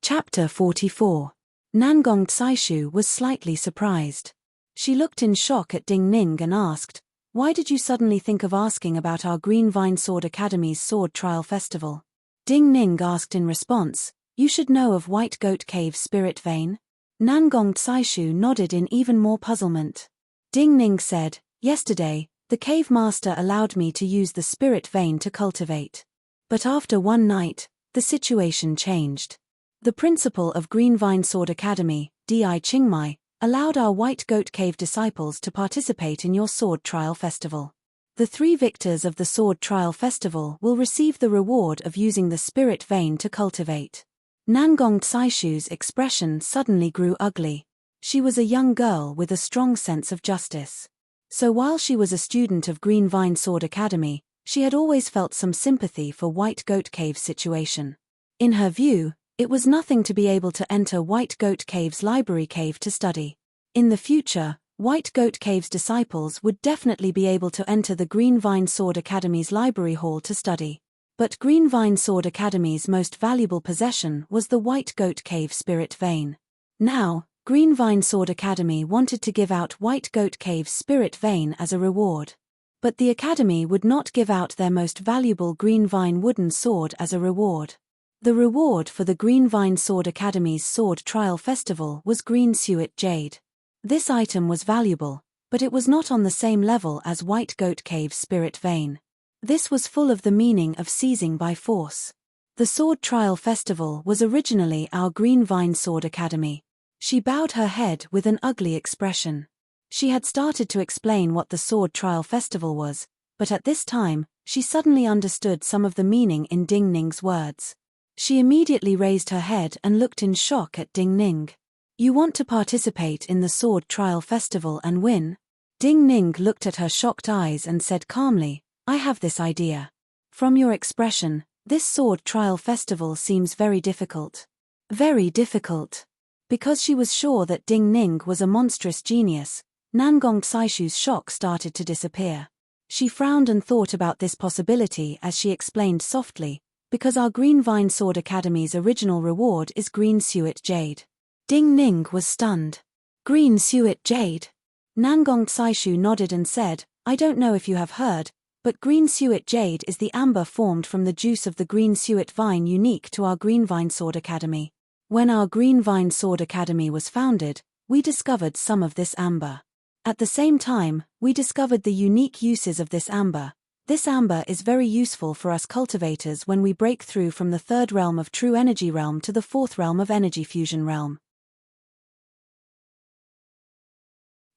Chapter 44. Nangong Tsaishu was slightly surprised. She looked in shock at Ding Ning and asked, "Why did you suddenly think of asking about our Green Vine Sword Academy's Sword Trial Festival?" Ding Ning asked in response, "You should know of White Goat Cave's spirit vein?" Nangong Tsaishu nodded in even more puzzlement. Ding Ning said, "Yesterday, the cave master allowed me to use the spirit vein to cultivate. But after one night, the situation changed. The principal of Green Vine Sword Academy, Di Qingmai, allowed our White Goat Cave disciples to participate in your Sword Trial Festival. The 3 victors of the Sword Trial Festival will receive the reward of using the spirit vein to cultivate." Nangong Tsaishu's expression suddenly grew ugly. She was a young girl with a strong sense of justice. So while she was a student of Green Vine Sword Academy, she had always felt some sympathy for White Goat Cave's situation. In her view, it was nothing to be able to enter White Goat Cave's library cave to study. In the future, White Goat Cave's disciples would definitely be able to enter the Green Vine Sword Academy's library hall to study. But Green Vine Sword Academy's most valuable possession was the White Goat Cave Spirit Vein. Now, Green Vine Sword Academy wanted to give out White Goat Cave's Spirit Vein as a reward. But the Academy would not give out their most valuable Green Vine wooden sword as a reward. The reward for the Green Vine Sword Academy's Sword Trial Festival was green suet jade. This item was valuable, but it was not on the same level as White Goat Cave's Spirit Vein. This was full of the meaning of seizing by force. The Sword Trial Festival was originally our Green Vine Sword Academy. She bowed her head with an ugly expression. She had started to explain what the Sword Trial Festival was, but at this time, she suddenly understood some of the meaning in Ding Ning's words. She immediately raised her head and looked in shock at Ding Ning. "You want to participate in the Sword Trial Festival and win?" Ding Ning looked at her shocked eyes and said calmly, "I have this idea. From your expression, this Sword Trial Festival seems very difficult." Very difficult. Because she was sure that Ding Ning was a monstrous genius, Nangong Tsaishu's shock started to disappear. She frowned and thought about this possibility as she explained softly, "Because our Green Vine Sword Academy's original reward is green suet jade." Ding Ning was stunned. "Green suet jade?" Nangong Tsaishu nodded and said, "I don't know if you have heard, but green suet jade is the amber formed from the juice of the green suet vine unique to our Green Vine Sword Academy. When our Green Vine Sword Academy was founded, we discovered some of this amber. At the same time, we discovered the unique uses of this amber. This amber is very useful for us cultivators when we break through from the third realm of true energy realm to the fourth realm of energy fusion realm.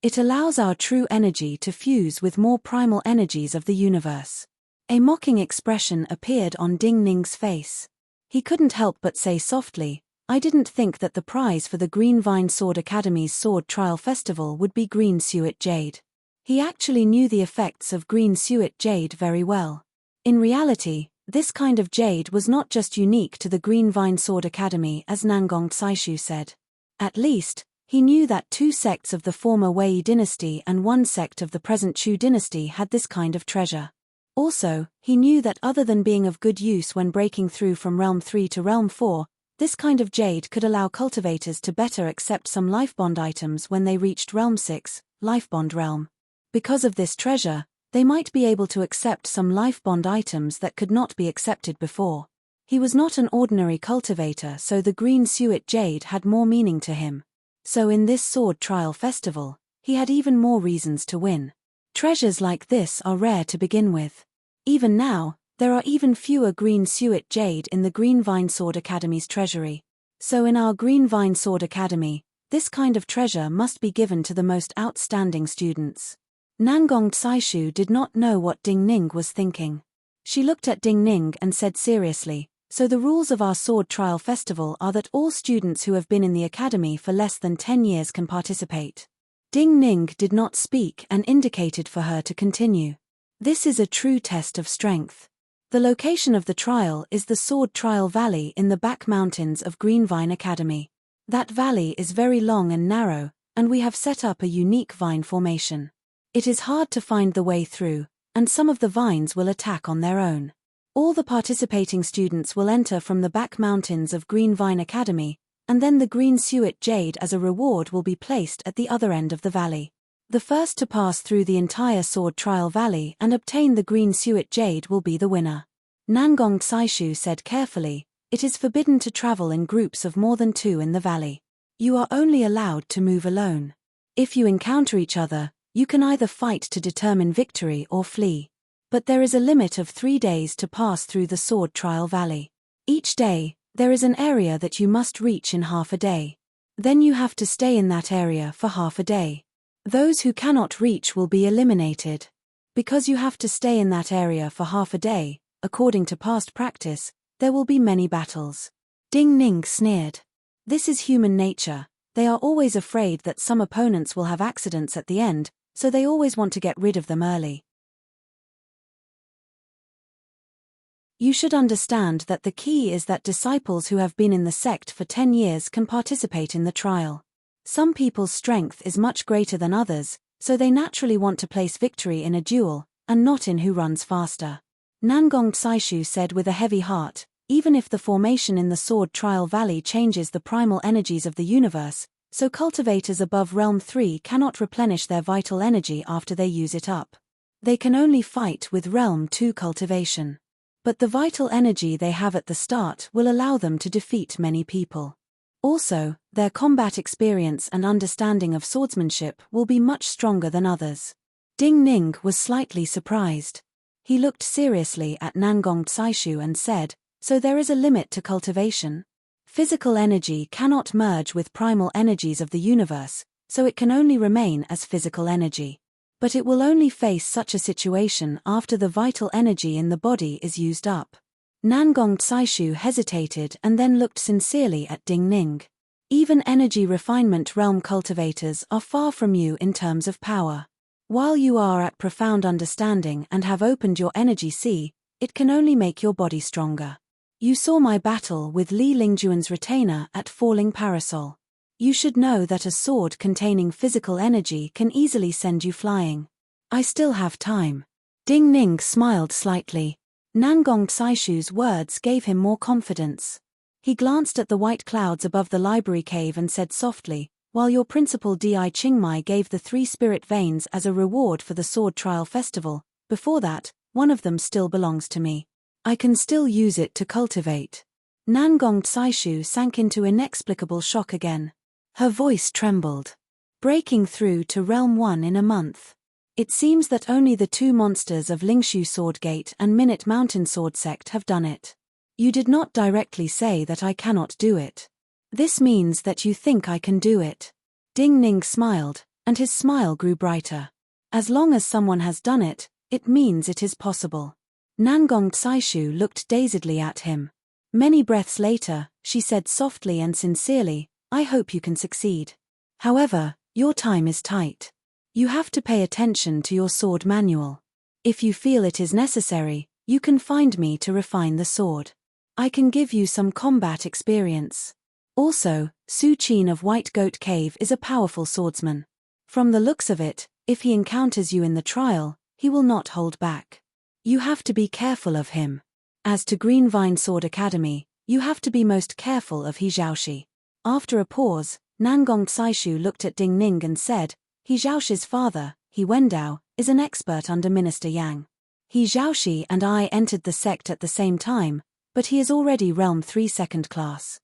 It allows our true energy to fuse with more primal energies of the universe." A mocking expression appeared on Ding Ning's face. He couldn't help but say softly, "I didn't think that the prize for the Green Vine Sword Academy's Sword Trial Festival would be green suet jade." He actually knew the effects of green suet jade very well. In reality, this kind of jade was not just unique to the Green Vine Sword Academy as Nangong Tsaishu said. At least, he knew that 2 sects of the former Wei dynasty and 1 sect of the present Chu dynasty had this kind of treasure. Also, he knew that other than being of good use when breaking through from Realm 3 to Realm 4, this kind of jade could allow cultivators to better accept some lifebond items when they reached Realm 6, Lifebond Realm. Because of this treasure, they might be able to accept some lifebond items that could not be accepted before. He was not an ordinary cultivator, so the green suet jade had more meaning to him. So in this Sword Trial Festival, he had even more reasons to win. Treasures like this are rare to begin with. Even now, there are even fewer green suet jade in the Green Vine Sword Academy's treasury. So in our Green Vine Sword Academy, this kind of treasure must be given to the most outstanding students. Nangong Tsaishu did not know what Ding Ning was thinking. She looked at Ding Ning and said seriously, "So the rules of our Sword Trial Festival are that all students who have been in the academy for less than 10 years can participate." Ding Ning did not speak and indicated for her to continue. "This is a true test of strength. The location of the trial is the Sword Trial Valley in the back mountains of Green Vine Academy. That valley is very long and narrow, and we have set up a unique vine formation. It is hard to find the way through, and some of the vines will attack on their own. All the participating students will enter from the back mountains of Green Vine Academy, and then the green suet jade as a reward will be placed at the other end of the valley. The first to pass through the entire Sword Trial Valley and obtain the green suet jade will be the winner." Nangong Tsaishu said carefully, "It is forbidden to travel in groups of more than 2 in the valley. You are only allowed to move alone. If you encounter each other, you can either fight to determine victory or flee. But there is a limit of 3 days to pass through the Sword Trial Valley. Each day, there is an area that you must reach in half a day. Then you have to stay in that area for half a day. Those who cannot reach will be eliminated. Because you have to stay in that area for half a day, according to past practice, there will be many battles. Ding Ning sneered. This is human nature. They are always afraid that some opponents will have accidents at the end, so they always want to get rid of them early. You should understand that the key is that disciples who have been in the sect for 10 years can participate in the trial. Some people's strength is much greater than others, so they naturally want to place victory in a duel, and not in who runs faster. Nangong Tsaishu said with a heavy heart, even if the formation in the Sword Trial Valley changes the primal energies of the universe, so cultivators above Realm 3 cannot replenish their vital energy after they use it up. They can only fight with Realm 2 cultivation. But the vital energy they have at the start will allow them to defeat many people. Also, their combat experience and understanding of swordsmanship will be much stronger than others. Ding Ning was slightly surprised. He looked seriously at Nangong Tsaishu and said, "So there is a limit to cultivation? Physical energy cannot merge with primal energies of the universe, so it can only remain as physical energy. But it will only face such a situation after the vital energy in the body is used up." Nangong Tsaishu hesitated and then looked sincerely at Ding Ning. Even energy refinement realm cultivators are far from you in terms of power. While you are at profound understanding and have opened your energy sea, it can only make your body stronger. You saw my battle with Li Lingjuan's retainer at Falling Parasol. You should know that a sword containing physical energy can easily send you flying. I still have time. Ding Ning smiled slightly. Nangong Tsaishu's words gave him more confidence. He glanced at the white clouds above the library cave and said softly, "While your principal Di Qingmai gave the 3 spirit veins as a reward for the Sword Trial Festival, before that, one of them still belongs to me. I can still use it to cultivate." Nangong Tsaishu sank into inexplicable shock again. Her voice trembled. Breaking through to Realm 1 in a month. It seems that only the 2 monsters of Lingshu Swordgate and Minute Mountain Sword Sect have done it. You did not directly say that I cannot do it. This means that you think I can do it. Ding Ning smiled, and his smile grew brighter. As long as someone has done it, it means it is possible. Nangong Tsaishu looked dazedly at him. Many breaths later, she said softly and sincerely, "I hope you can succeed. However, your time is tight. You have to pay attention to your sword manual. If you feel it is necessary, you can find me to refine the sword. I can give you some combat experience. Also, Su Qin of White Goat Cave is a powerful swordsman. From the looks of it, if he encounters you in the trial, he will not hold back. You have to be careful of him. As to Green Vine Sword Academy, you have to be most careful of He Zhaoxi." After a pause, Nangong Tsaishu looked at Ding Ning and said, "He Zhaoxi's father, He Wendao, is an expert under Minister Yang. He Zhaoxi and I entered the sect at the same time, but he is already Realm 3 second class.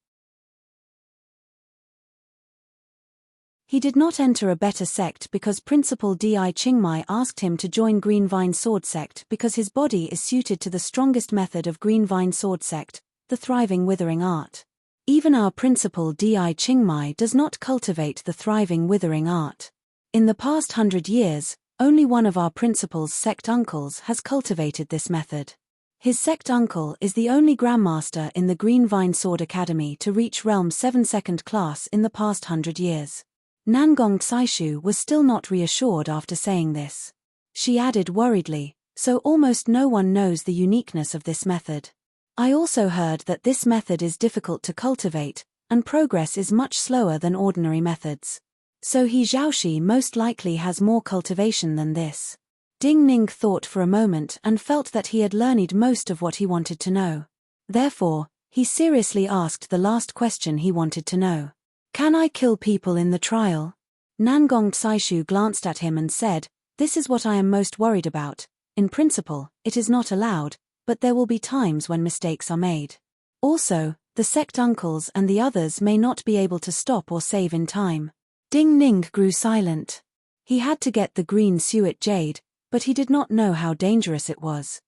He did not enter a better sect because Principal Di Qingmai asked him to join Green Vine Sword Sect because his body is suited to the strongest method of Green Vine Sword Sect, the thriving withering art. Even our Principal Di Qingmai does not cultivate the thriving withering art. In the past 100 years, only one of our principal's sect uncles has cultivated this method. His sect uncle is the only Grandmaster in the Green Vine Sword Academy to reach Realm 7 second class in the past 100 years. Nangong Tsaishu was still not reassured after saying this. She added worriedly, "So almost no one knows the uniqueness of this method. I also heard that this method is difficult to cultivate, and progress is much slower than ordinary methods. So He Zhaoxi most likely has more cultivation than this." Ding Ning thought for a moment and felt that he had learned most of what he wanted to know. Therefore, he seriously asked the last question he wanted to know. "Can I kill people in the trial?" Nangong Tsaishu glanced at him and said, "This is what I am most worried about. In principle, it is not allowed, but there will be times when mistakes are made. Also, the sect uncles and the others may not be able to stop or save in time." Ding Ning grew silent. He had to get the green suet jade, but he did not know how dangerous it was.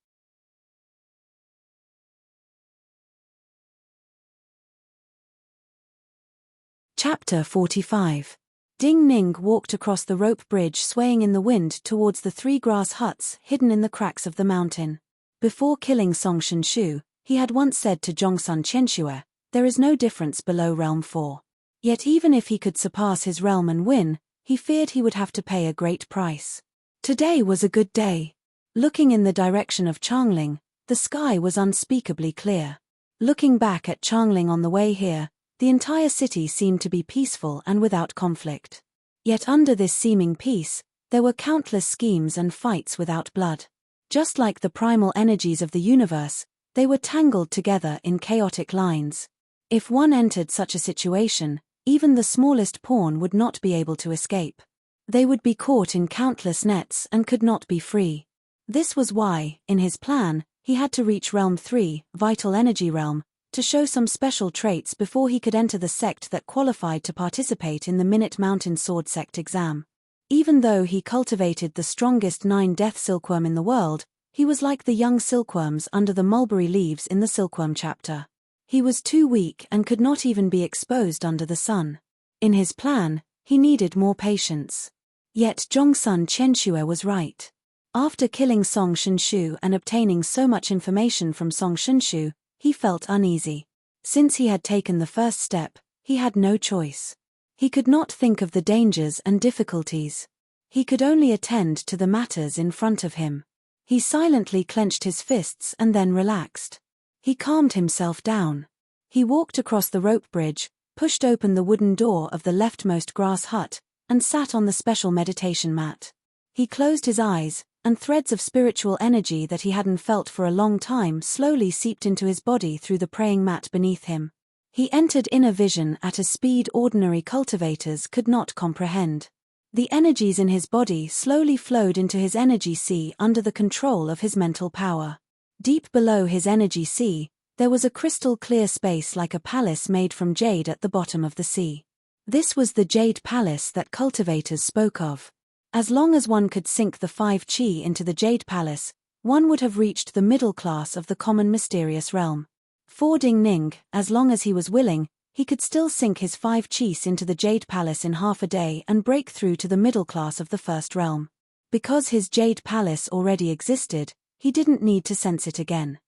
Chapter 45. Ding Ning walked across the rope bridge swaying in the wind towards the 3 grass huts hidden in the cracks of the mountain. Before killing Song Shinshu, he had once said to Zhongsun Qianxue, There is no difference below Realm 4. Yet even if he could surpass his realm and win, he feared he would have to pay a great price. Today was a good day. Looking in the direction of Changling, the sky was unspeakably clear. Looking back at Changling on the way here, the entire city seemed to be peaceful and without conflict. Yet under this seeming peace, there were countless schemes and fights without blood. Just like the primal energies of the universe, they were tangled together in chaotic lines. If one entered such a situation, even the smallest pawn would not be able to escape. They would be caught in countless nets and could not be free. This was why, in his plan, he had to reach Realm 3, Vital Energy Realm, to show some special traits before he could enter the sect that qualified to participate in the Minute Mountain Sword Sect exam. Even though he cultivated the strongest 9 death silkworm in the world, he was like the young silkworms under the mulberry leaves in the silkworm chapter. He was too weak and could not even be exposed under the sun. In his plan, he needed more patience. Yet Zhongsun Qianxue was right. After killing Song Shinshu and obtaining so much information from Song Shinshu, he felt uneasy. Since he had taken the first step, he had no choice. He could not think of the dangers and difficulties. He could only attend to the matters in front of him. He silently clenched his fists and then relaxed. He calmed himself down. He walked across the rope bridge, pushed open the wooden door of the leftmost grass hut, and sat on the special meditation mat. He closed his eyes, and threads of spiritual energy that he hadn't felt for a long time slowly seeped into his body through the praying mat beneath him. He entered inner vision at a speed ordinary cultivators could not comprehend. The energies in his body slowly flowed into his energy sea under the control of his mental power. Deep below his energy sea, there was a crystal-clear space like a palace made from jade at the bottom of the sea. This was the Jade Palace that cultivators spoke of. As long as one could sink the 5 qi into the Jade Palace, one would have reached the middle class of the common mysterious realm. For Ding Ning, as long as he was willing, he could still sink his 5 qis into the Jade Palace in half a day and break through to the middle class of the first realm. Because his Jade Palace already existed, he didn't need to sense it again.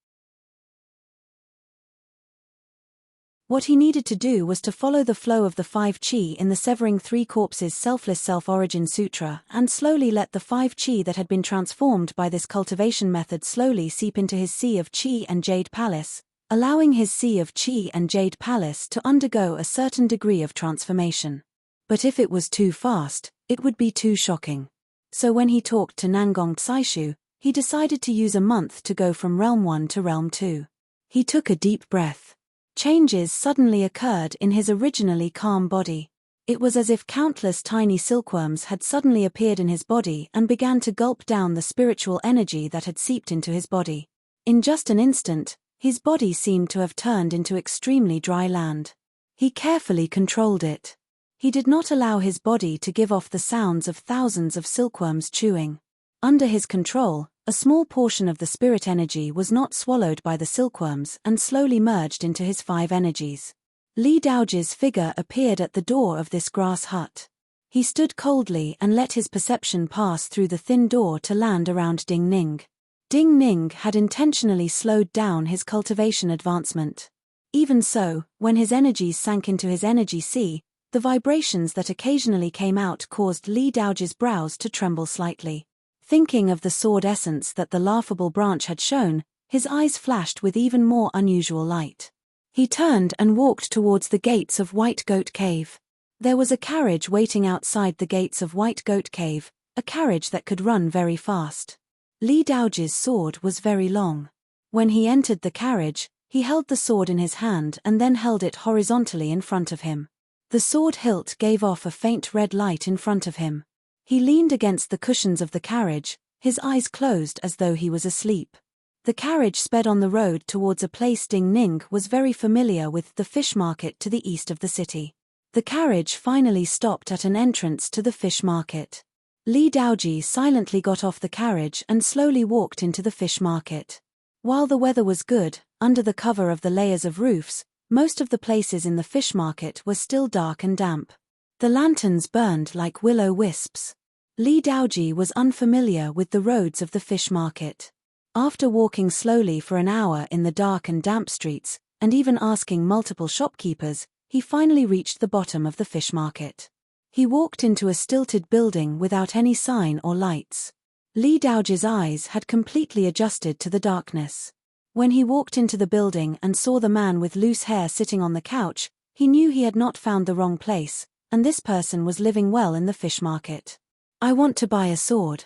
What he needed to do was to follow the flow of the 5 qi in the Severing 3 Corpses Selfless Self-Origin Sutra and slowly let the 5 qi that had been transformed by this cultivation method slowly seep into his sea of qi and Jade Palace, allowing his sea of qi and Jade Palace to undergo a certain degree of transformation. But if it was too fast, it would be too shocking. So when he talked to Nangong Tsaishu, he decided to use a month to go from Realm 1 to Realm 2. He took a deep breath. Changes suddenly occurred in his originally calm body. It was as if countless tiny silkworms had suddenly appeared in his body and began to gulp down the spiritual energy that had seeped into his body. In just an instant, his body seemed to have turned into extremely dry land. He carefully controlled it. He did not allow his body to give off the sounds of thousands of silkworms chewing. Under his control, a small portion of the spirit energy was not swallowed by the silkworms and slowly merged into his 5 energies. Li Daoji's figure appeared at the door of this grass hut. He stood coldly and let his perception pass through the thin door to land around Ding Ning. Ding Ning had intentionally slowed down his cultivation advancement. Even so, when his energies sank into his energy sea, the vibrations that occasionally came out caused Li Daoji's brows to tremble slightly. Thinking of the sword essence that the laughable branch had shown, his eyes flashed with even more unusual light. He turned and walked towards the gates of White Goat Cave. There was a carriage waiting outside the gates of White Goat Cave, a carriage that could run very fast. Li Daoji's sword was very long. When he entered the carriage, he held the sword in his hand and then held it horizontally in front of him. The sword hilt gave off a faint red light in front of him. He leaned against the cushions of the carriage, his eyes closed as though he was asleep. The carriage sped on the road towards a place Ding Ning was very familiar with, the fish market to the east of the city. The carriage finally stopped at an entrance to the fish market. Li Daoji silently got off the carriage and slowly walked into the fish market. While the weather was good, under the cover of the layers of roofs, most of the places in the fish market were still dark and damp. The lanterns burned like willow wisps. Li Daoji was unfamiliar with the roads of the fish market. After walking slowly for an hour in the dark and damp streets, and even asking multiple shopkeepers, he finally reached the bottom of the fish market. He walked into a stilted building without any sign or lights. Li Daoji's eyes had completely adjusted to the darkness. When he walked into the building and saw the man with loose hair sitting on the couch, he knew he had not found the wrong place, and this person was living well in the fish market. "I want to buy a sword."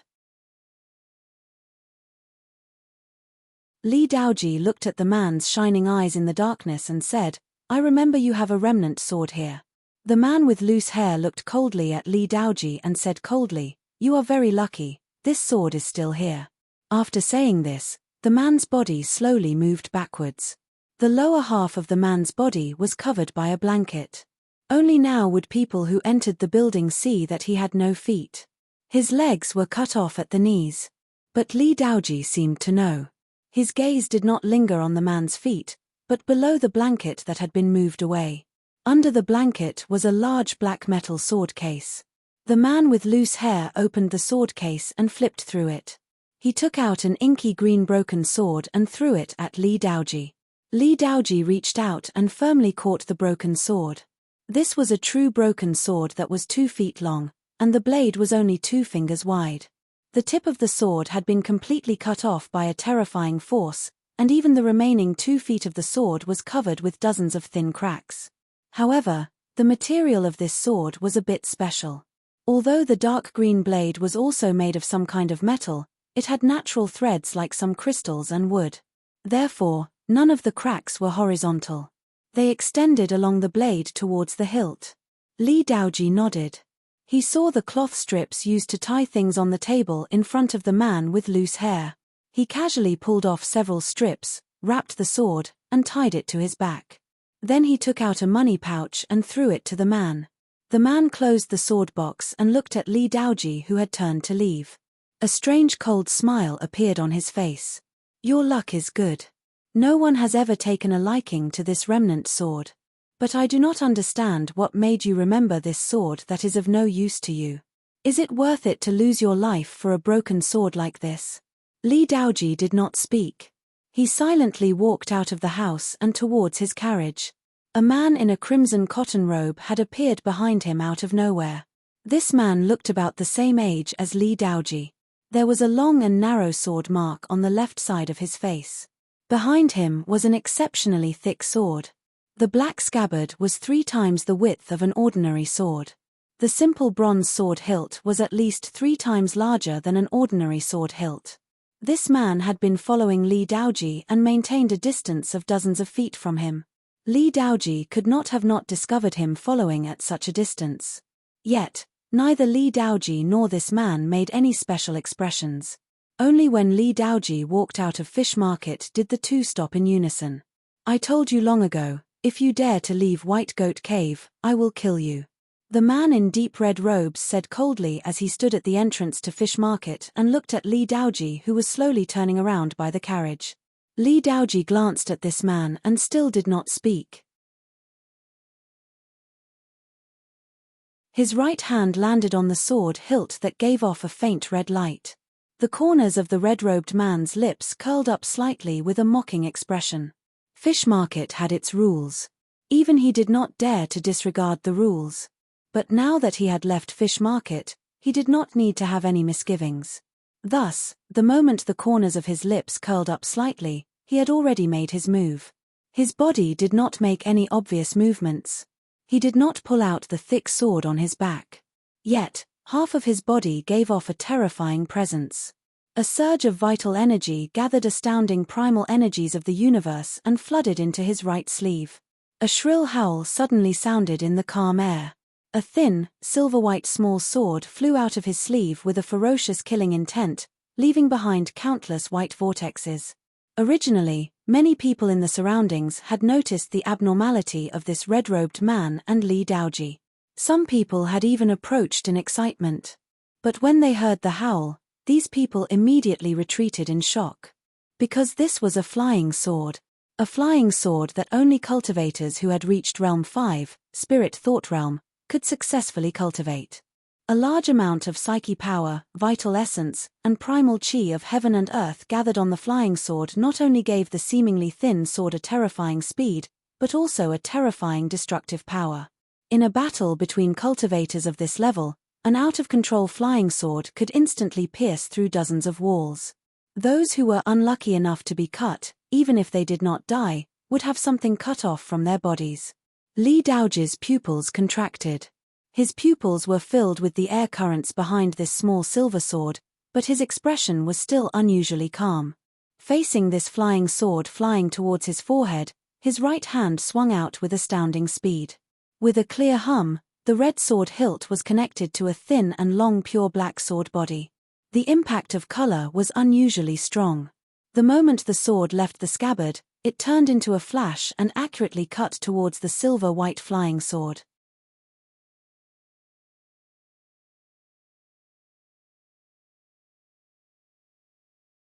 Li Daoji looked at the man's shining eyes in the darkness and said, "I remember you have a remnant sword here." The man with loose hair looked coldly at Li Daoji and said coldly, "You are very lucky, this sword is still here." After saying this, the man's body slowly moved backwards. The lower half of the man's body was covered by a blanket. Only now would people who entered the building see that he had no feet. His legs were cut off at the knees. But Li Daoji seemed to know. His gaze did not linger on the man's feet, but below the blanket that had been moved away. Under the blanket was a large black metal sword case. The man with loose hair opened the sword case and flipped through it. He took out an inky green broken sword and threw it at Li Daoji. Li Daoji reached out and firmly caught the broken sword. This was a true broken sword that was 2 feet long, and the blade was only 2 fingers wide. The tip of the sword had been completely cut off by a terrifying force, and even the remaining 2 feet of the sword was covered with dozens of thin cracks. However, the material of this sword was a bit special. Although the dark green blade was also made of some kind of metal, it had natural threads like some crystals and wood. Therefore, none of the cracks were horizontal. They extended along the blade towards the hilt. Li Daoji nodded. He saw the cloth strips used to tie things on the table in front of the man with loose hair. He casually pulled off several strips, wrapped the sword, and tied it to his back. Then he took out a money pouch and threw it to the man. The man closed the sword box and looked at Li Daoji, who had turned to leave. A strange cold smile appeared on his face. "Your luck is good. No one has ever taken a liking to this remnant sword. But I do not understand what made you remember this sword that is of no use to you. Is it worth it to lose your life for a broken sword like this?" Li Daoji did not speak. He silently walked out of the house and towards his carriage. A man in a crimson cotton robe had appeared behind him out of nowhere. This man looked about the same age as Li Daoji. There was a long and narrow sword mark on the left side of his face. Behind him was an exceptionally thick sword. The black scabbard was 3 times the width of an ordinary sword. The simple bronze sword hilt was at least 3 times larger than an ordinary sword hilt. This man had been following Li Daoji and maintained a distance of dozens of feet from him. Li Daoji could not have not discovered him following at such a distance. Yet, neither Li Daoji nor this man made any special expressions. Only when Li Daoji walked out of fish market did the two stop in unison. "I told you long ago, if you dare to leave White Goat Cave, I will kill you." The man in deep red robes said coldly as he stood at the entrance to fish market and looked at Li Daoji, who was slowly turning around by the carriage. Li Daoji glanced at this man and still did not speak. His right hand landed on the sword hilt that gave off a faint red light. The corners of the red-robed man's lips curled up slightly with a mocking expression. Fish market had its rules. Even he did not dare to disregard the rules. But now that he had left fish market, he did not need to have any misgivings. Thus, the moment the corners of his lips curled up slightly, he had already made his move. His body did not make any obvious movements. He did not pull out the thick sword on his back. Yet, half of his body gave off a terrifying presence. A surge of vital energy gathered astounding primal energies of the universe and flooded into his right sleeve. A shrill howl suddenly sounded in the calm air. A thin, silver-white small sword flew out of his sleeve with a ferocious killing intent, leaving behind countless white vortexes. Originally, many people in the surroundings had noticed the abnormality of this red-robed man and Li Daoji. Some people had even approached in excitement. But when they heard the howl, these people immediately retreated in shock. Because this was a flying sword that only cultivators who had reached Realm 5, Spirit Thought Realm, could successfully cultivate. A large amount of psyche power, vital essence, and primal chi of heaven and earth gathered on the flying sword not only gave the seemingly thin sword a terrifying speed, but also a terrifying destructive power. In a battle between cultivators of this level, an out-of-control flying sword could instantly pierce through dozens of walls. Those who were unlucky enough to be cut, even if they did not die, would have something cut off from their bodies. Li Daoji's pupils contracted. His pupils were filled with the air currents behind this small silver sword, but his expression was still unusually calm. Facing this flying sword flying towards his forehead, his right hand swung out with astounding speed. With a clear hum, the red sword hilt was connected to a thin and long pure black sword body. The impact of color was unusually strong. The moment the sword left the scabbard, it turned into a flash and accurately cut towards the silver-white flying sword.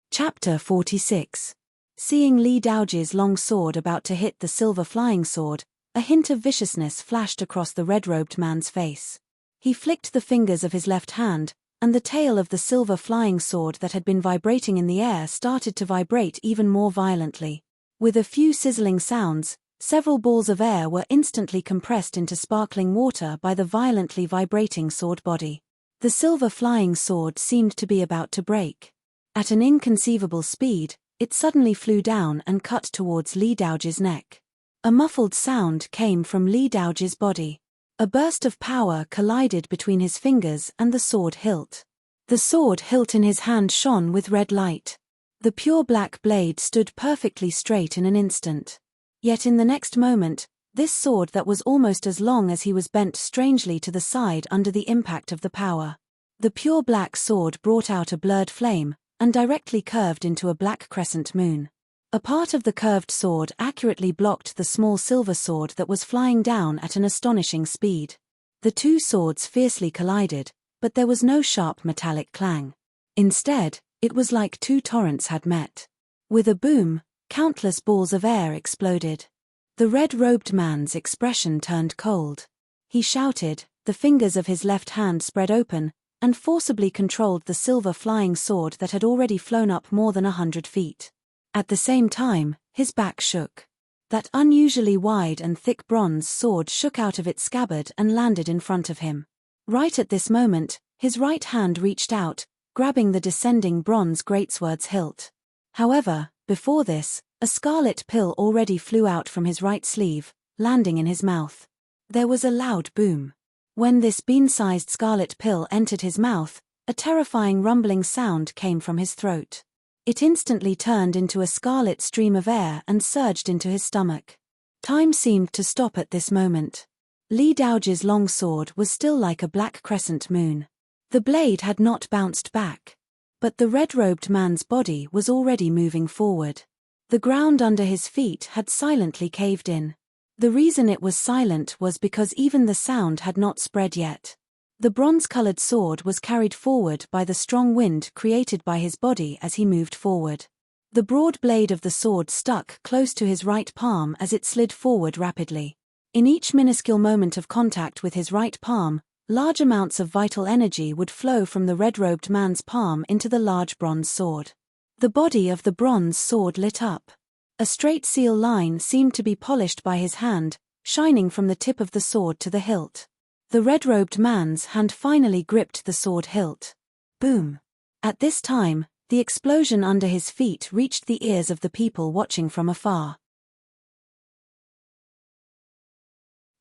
Chapter 46. Seeing Li Daoji's long sword about to hit the silver flying sword, a hint of viciousness flashed across the red-robed man's face. He flicked the fingers of his left hand, and the tail of the silver flying sword that had been vibrating in the air started to vibrate even more violently. With a few sizzling sounds, several balls of air were instantly compressed into sparkling water by the violently vibrating sword body. The silver flying sword seemed to be about to break. At an inconceivable speed, it suddenly flew down and cut towards Li Daoji's neck. A muffled sound came from Li Daoji's body. A burst of power collided between his fingers and the sword hilt. The sword hilt in his hand shone with red light. The pure black blade stood perfectly straight in an instant. Yet in the next moment, this sword that was almost as long as he was bent strangely to the side under the impact of the power. The pure black sword brought out a blurred flame, and directly curved into a black crescent moon. A part of the curved sword accurately blocked the small silver sword that was flying down at an astonishing speed. The two swords fiercely collided, but there was no sharp metallic clang. Instead, it was like two torrents had met. With a boom, countless balls of air exploded. The red-robed man's expression turned cold. He shouted, the fingers of his left hand spread open, and forcibly controlled the silver flying sword that had already flown up more than 100 feet. At the same time, his back shook. That unusually wide and thick bronze sword shook out of its scabbard and landed in front of him. Right at this moment, his right hand reached out, grabbing the descending bronze greatsword's hilt. However, before this, a scarlet pill already flew out from his right sleeve, landing in his mouth. There was a loud boom. When this bean-sized scarlet pill entered his mouth, a terrifying rumbling sound came from his throat. It instantly turned into a scarlet stream of air and surged into his stomach. Time seemed to stop at this moment. Li Daoji's long sword was still like a black crescent moon. The blade had not bounced back. But the red-robed man's body was already moving forward. The ground under his feet had silently caved in. The reason it was silent was because even the sound had not spread yet. The bronze-colored sword was carried forward by the strong wind created by his body as he moved forward. The broad blade of the sword stuck close to his right palm as it slid forward rapidly. In each minuscule moment of contact with his right palm, large amounts of vital energy would flow from the red-robed man's palm into the large bronze sword. The body of the bronze sword lit up. A straight seal line seemed to be polished by his hand, shining from the tip of the sword to the hilt. The red-robed man's hand finally gripped the sword hilt. Boom! At this time, the explosion under his feet reached the ears of the people watching from afar.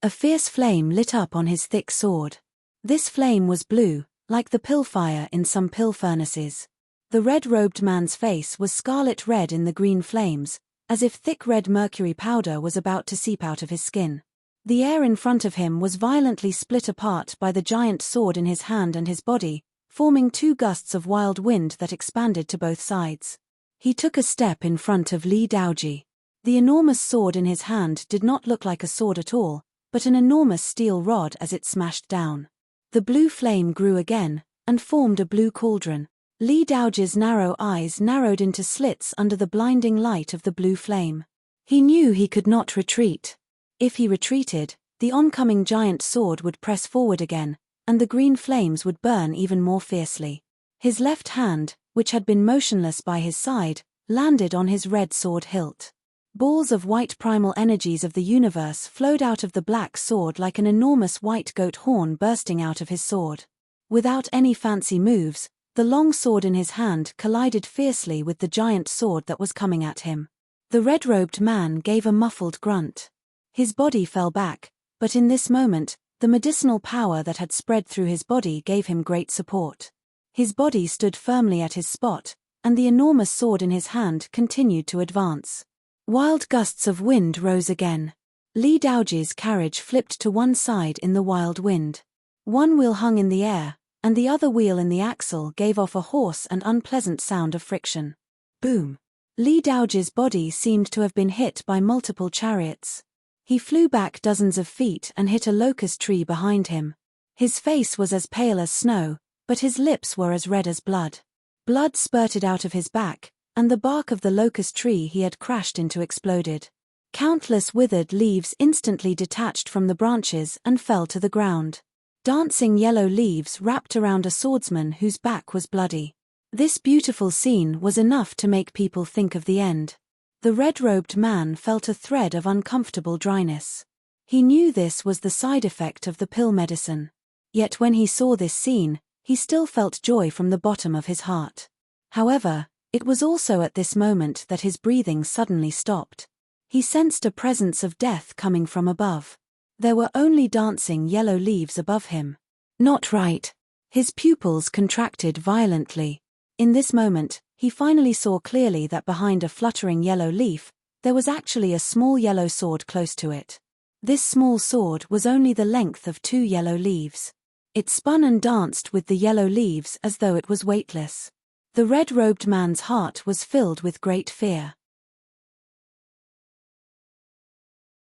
A fierce flame lit up on his thick sword. This flame was blue, like the pill fire in some pill furnaces. The red-robed man's face was scarlet red in the green flames, as if thick red mercury powder was about to seep out of his skin. The air in front of him was violently split apart by the giant sword in his hand and his body, forming two gusts of wild wind that expanded to both sides. He took a step in front of Li Daoji. The enormous sword in his hand did not look like a sword at all, but an enormous steel rod as it smashed down. The blue flame grew again, and formed a blue cauldron. Li Daoji's narrow eyes narrowed into slits under the blinding light of the blue flame. He knew he could not retreat. If he retreated, the oncoming giant sword would press forward again, and the green flames would burn even more fiercely. His left hand, which had been motionless by his side, landed on his red sword hilt. Balls of white primal energies of the universe flowed out of the black sword like an enormous white goat horn bursting out of his sword. Without any fancy moves, the long sword in his hand collided fiercely with the giant sword that was coming at him. The red-robed man gave a muffled grunt. His body fell back, but in this moment, the medicinal power that had spread through his body gave him great support. His body stood firmly at his spot, and the enormous sword in his hand continued to advance. Wild gusts of wind rose again. Li Daoji's carriage flipped to one side in the wild wind. One wheel hung in the air, and the other wheel in the axle gave off a hoarse and unpleasant sound of friction. Boom! Li Daoji's body seemed to have been hit by multiple chariots. He flew back dozens of feet and hit a locust tree behind him. His face was as pale as snow, but his lips were as red as blood. Blood spurted out of his back, and the bark of the locust tree he had crashed into exploded. Countless withered leaves instantly detached from the branches and fell to the ground. Dancing yellow leaves wrapped around a swordsman whose back was bloody. This beautiful scene was enough to make people think of the end. The red-robed man felt a thread of uncomfortable dryness. He knew this was the side effect of the pill medicine. Yet when he saw this scene, he still felt joy from the bottom of his heart. However, it was also at this moment that his breathing suddenly stopped. He sensed a presence of death coming from above. There were only dancing yellow leaves above him. Not right. His pupils contracted violently. In this moment, he finally saw clearly that behind a fluttering yellow leaf, there was actually a small yellow sword close to it. This small sword was only the length of 2 yellow leaves. It spun and danced with the yellow leaves as though it was weightless. The red-robed man's heart was filled with great fear.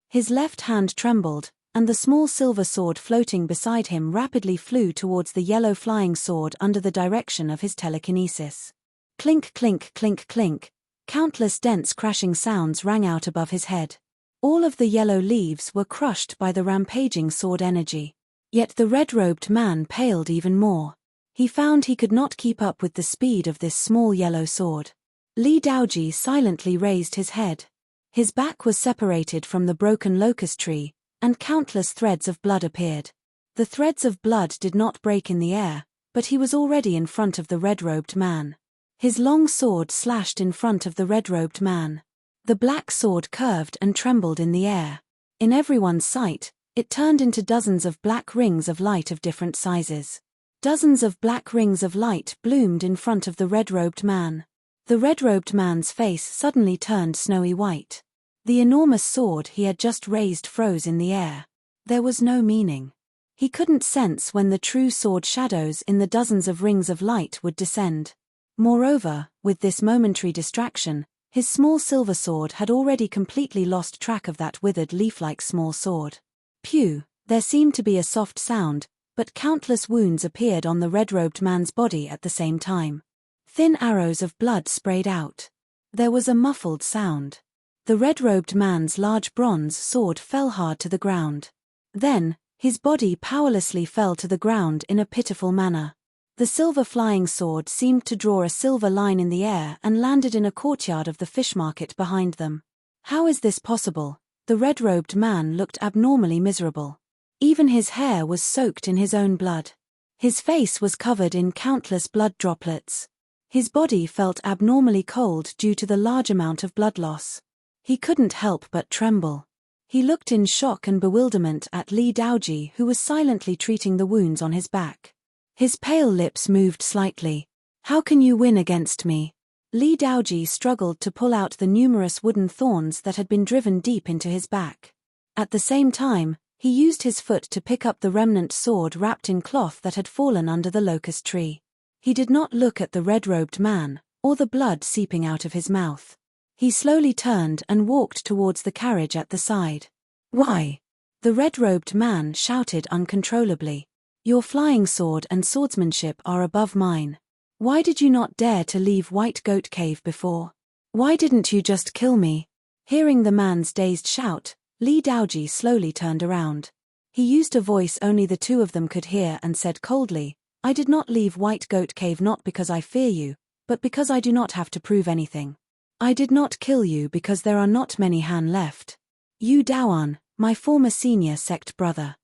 His left hand trembled, and the small silver sword floating beside him rapidly flew towards the yellow flying sword under the direction of his telekinesis. Clink, clink, clink, clink. Countless dense crashing sounds rang out above his head. All of the yellow leaves were crushed by the rampaging sword energy. Yet the red-robed man paled even more. He found he could not keep up with the speed of this small yellow sword. Li Daoji silently raised his head. His back was separated from the broken locust tree, and countless threads of blood appeared. The threads of blood did not break in the air, but he was already in front of the red-robed man. His long sword slashed in front of the red-robed man. The black sword curved and trembled in the air. In everyone's sight, it turned into dozens of black rings of light of different sizes. Dozens of black rings of light bloomed in front of the red-robed man. The red-robed man's face suddenly turned snowy white. The enormous sword he had just raised froze in the air. There was no meaning. He couldn't sense when the true sword shadows in the dozens of rings of light would descend. Moreover, with this momentary distraction, his small silver sword had already completely lost track of that withered leaf-like small sword. Pew! There seemed to be a soft sound, but countless wounds appeared on the red-robed man's body at the same time. Thin arrows of blood sprayed out. There was a muffled sound. The red-robed man's large bronze sword fell hard to the ground. Then, his body powerlessly fell to the ground in a pitiful manner. The silver flying sword seemed to draw a silver line in the air and landed in a courtyard of the fish market behind them. How is this possible? The red-robed man looked abnormally miserable. Even his hair was soaked in his own blood. His face was covered in countless blood droplets. His body felt abnormally cold due to the large amount of blood loss. He couldn't help but tremble. He looked in shock and bewilderment at Li Daoji, who was silently treating the wounds on his back. His pale lips moved slightly. "How can you win against me?" Li Daoji struggled to pull out the numerous wooden thorns that had been driven deep into his back. At the same time, he used his foot to pick up the remnant sword wrapped in cloth that had fallen under the locust tree. He did not look at the red-robed man, or the blood seeping out of his mouth. He slowly turned and walked towards the carriage at the side. "Why?" The red-robed man shouted uncontrollably. "Your flying sword and swordsmanship are above mine. Why did you not dare to leave White Goat Cave before? Why didn't you just kill me?" Hearing the man's dazed shout, Li Daoji slowly turned around. He used a voice only the two of them could hear and said coldly, "I did not leave White Goat Cave not because I fear you, but because I do not have to prove anything. I did not kill you because there are not many Han left. Yu Daoan, my former senior sect brother.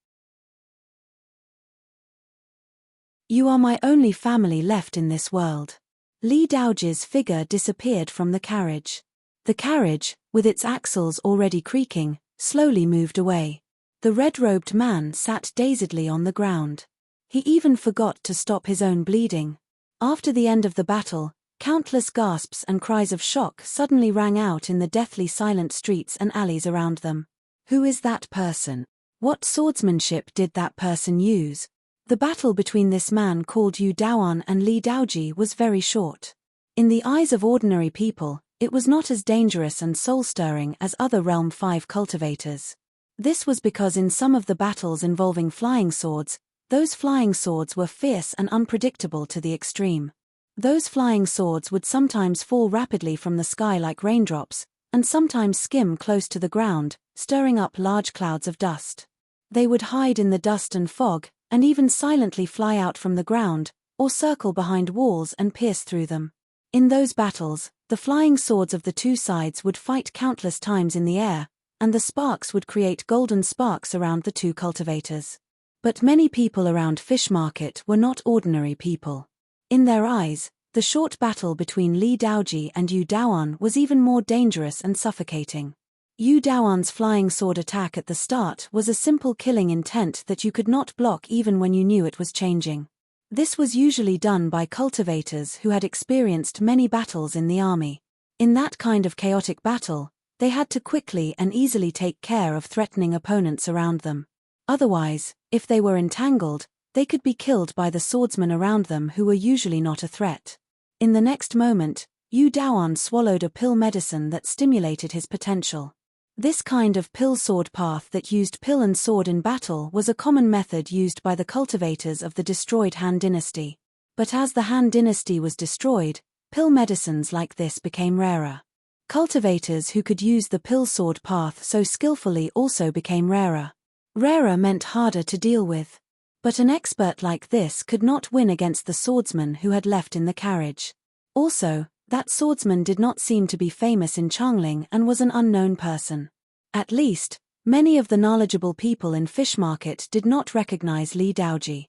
You are my only family left in this world." Li Daoji's figure disappeared from the carriage. The carriage, with its axles already creaking, slowly moved away. The red-robed man sat dazedly on the ground. He even forgot to stop his own bleeding. After the end of the battle, countless gasps and cries of shock suddenly rang out in the deathly silent streets and alleys around them. Who is that person? What swordsmanship did that person use? The battle between this man called Yu Daoan and Li Daoji was very short. In the eyes of ordinary people, it was not as dangerous and soul-stirring as other Realm 5 cultivators. This was because in some of the battles involving flying swords, those flying swords were fierce and unpredictable to the extreme. Those flying swords would sometimes fall rapidly from the sky like raindrops, and sometimes skim close to the ground, stirring up large clouds of dust. They would hide in the dust and fog, and even silently fly out from the ground, or circle behind walls and pierce through them. In those battles, the flying swords of the two sides would fight countless times in the air, and the sparks would create golden sparks around the two cultivators. But many people around Fish Market were not ordinary people. In their eyes, the short battle between Li Daoji and Yu Daoan was even more dangerous and suffocating. Yu Daoan's flying sword attack at the start was a simple killing intent that you could not block even when you knew it was changing. This was usually done by cultivators who had experienced many battles in the army. In that kind of chaotic battle, they had to quickly and easily take care of threatening opponents around them. Otherwise, if they were entangled, they could be killed by the swordsmen around them who were usually not a threat. In the next moment, Yu Daoan swallowed a pill medicine that stimulated his potential. This kind of pill-sword path that used pill and sword in battle was a common method used by the cultivators of the destroyed Han dynasty. But as the Han dynasty was destroyed, pill medicines like this became rarer. Cultivators who could use the pill-sword path so skillfully also became rarer. Rarer meant harder to deal with. But an expert like this could not win against the swordsman who had left in the carriage. Also, that swordsman did not seem to be famous in Changling and was an unknown person. At least, many of the knowledgeable people in Fish Market did not recognize Li Daoji.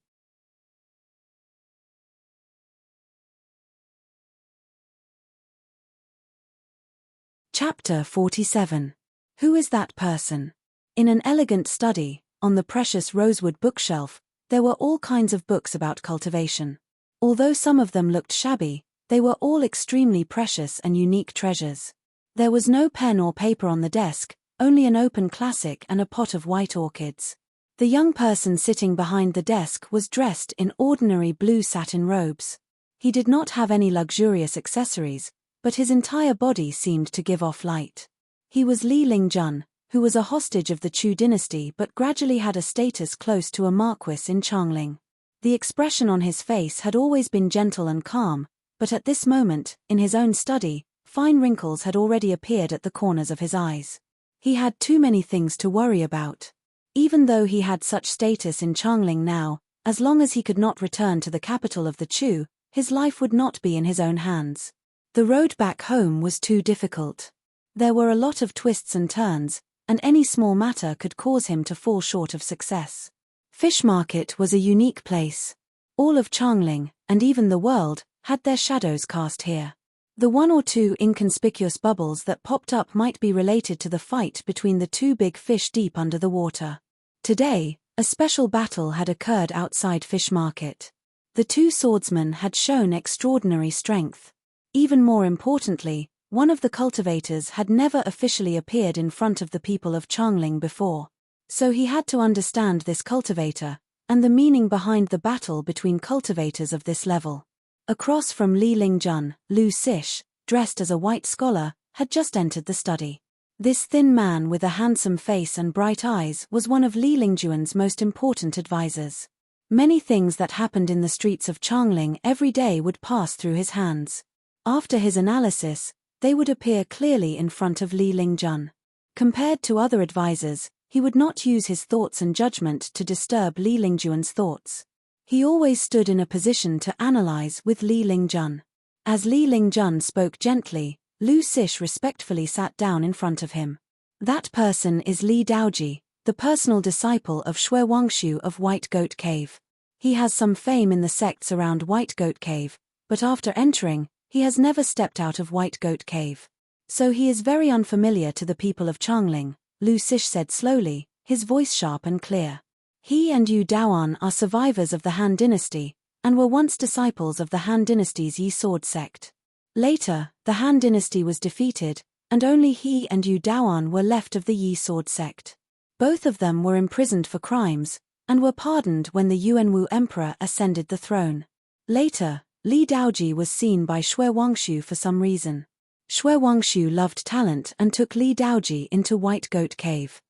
Chapter 47. Who is that person? In an elegant study, on the precious rosewood bookshelf, there were all kinds of books about cultivation. Although some of them looked shabby, they were all extremely precious and unique treasures. There was no pen or paper on the desk, only an open classic and a pot of white orchids. The young person sitting behind the desk was dressed in ordinary blue satin robes. He did not have any luxurious accessories, but his entire body seemed to give off light. He was Li Lingjun, who was a hostage of the Chu dynasty but gradually had a status close to a marquis in Changling. The expression on his face had always been gentle and calm, but at this moment, in his own study, fine wrinkles had already appeared at the corners of his eyes. He had too many things to worry about. Even though he had such status in Changling now, as long as he could not return to the capital of the Chu, his life would not be in his own hands. The road back home was too difficult. There were a lot of twists and turns, and any small matter could cause him to fall short of success. Fish Market was a unique place. All of Changling, and even the world, had their shadows cast here. The one or two inconspicuous bubbles that popped up might be related to the fight between the two big fish deep under the water. Today, a special battle had occurred outside Fish Market. The two swordsmen had shown extraordinary strength. Even more importantly, one of the cultivators had never officially appeared in front of the people of Changling before. So he had to understand this cultivator, and the meaning behind the battle between cultivators of this level. Across from Li Lingjun, Lu Sish, dressed as a white scholar, had just entered the study. This thin man with a handsome face and bright eyes was one of Li Lingjuan's most important advisors. Many things that happened in the streets of Changling every day would pass through his hands. After his analysis, they would appear clearly in front of Li Lingjun. Compared to other advisors, He would not use his thoughts and judgment to disturb Li Lingjuan's thoughts. He always stood in a position to analyze with Li Lingjun. As Li Lingjun spoke gently, Lu Sish respectfully sat down in front of him. That person is Li Daoji, the personal disciple of Shui Wangshu of White Goat Cave. He has some fame in the sects around White Goat Cave, but after entering, he has never stepped out of White Goat Cave. So he is very unfamiliar to the people of Changling, Lu Sish said slowly, his voice sharp and clear. He and Yu Daoan are survivors of the Han Dynasty, and were once disciples of the Han Dynasty's Yi Sword sect. Later, the Han Dynasty was defeated, and only he and Yu Daoan were left of the Yi Sword sect. Both of them were imprisoned for crimes, and were pardoned when the Yuanwu Emperor ascended the throne. Later, Li Daoji was seen by Shui Wangshu for some reason. Shui Wangshu loved talent and took Li Daoji into White Goat Cave.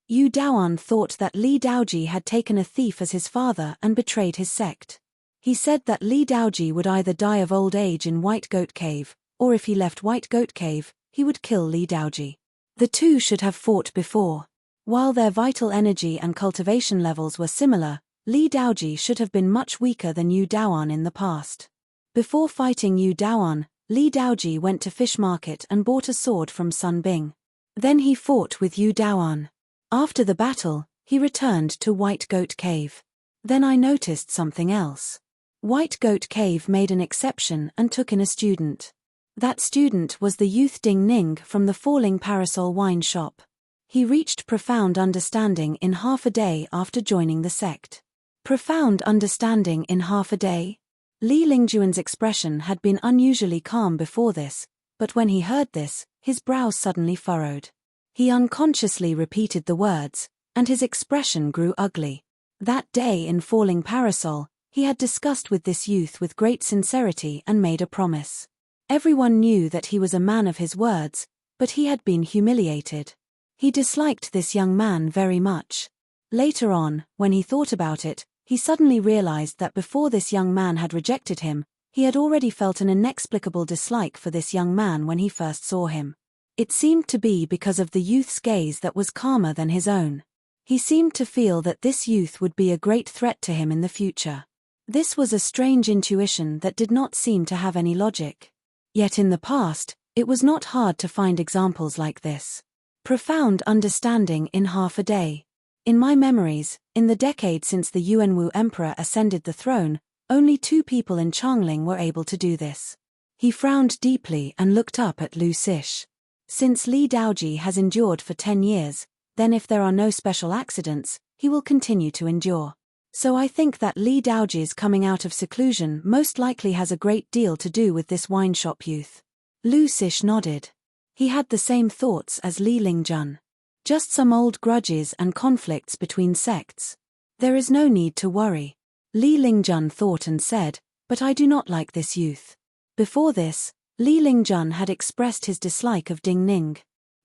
Yu Daoan thought that Li Daoji had taken a thief as his father and betrayed his sect. He said that Li Daoji would either die of old age in White Goat Cave, or if he left White Goat Cave, he would kill Li Daoji. The two should have fought before. While their vital energy and cultivation levels were similar, Li Daoji should have been much weaker than Yu Daoan in the past. Before fighting Yu Daoan, Li Daoji went to Fish Market and bought a sword from Sun Bing. Then he fought with Yu Daoan. After the battle, he returned to White Goat Cave. Then I noticed something else. White Goat Cave made an exception and took in a student. That student was the youth Ding Ning from the Falling Parasol wine shop. He reached profound understanding in half a day after joining the sect. Profound understanding in half a day? Li Lingjuan's expression had been unusually calm before this, but when he heard this, his brows suddenly furrowed. He unconsciously repeated the words, and his expression grew ugly. That day in Falling Parasol, he had discussed with this youth with great sincerity and made a promise. Everyone knew that he was a man of his words, but he had been humiliated. He disliked this young man very much. Later on, when he thought about it, he suddenly realized that before this young man had rejected him, he had already felt an inexplicable dislike for this young man when he first saw him. It seemed to be because of the youth's gaze that was calmer than his own. He seemed to feel that this youth would be a great threat to him in the future. This was a strange intuition that did not seem to have any logic. Yet in the past, it was not hard to find examples like this. Profound understanding in half a day. In my memories, in the decade since the Yuanwu Emperor ascended the throne, only 2 people in Changling were able to do this. He frowned deeply and looked up at Lu Sish. Since Li Daoji has endured for 10 years, then if there are no special accidents, he will continue to endure. So I think that Li Daoji's coming out of seclusion most likely has a great deal to do with this wine shop youth. Lu Sish nodded. He had the same thoughts as Li Lingjun. Just some old grudges and conflicts between sects. There is no need to worry. Li Lingjun thought and said, but I do not like this youth. Before this, Li Lingjun had expressed his dislike of Ding Ning.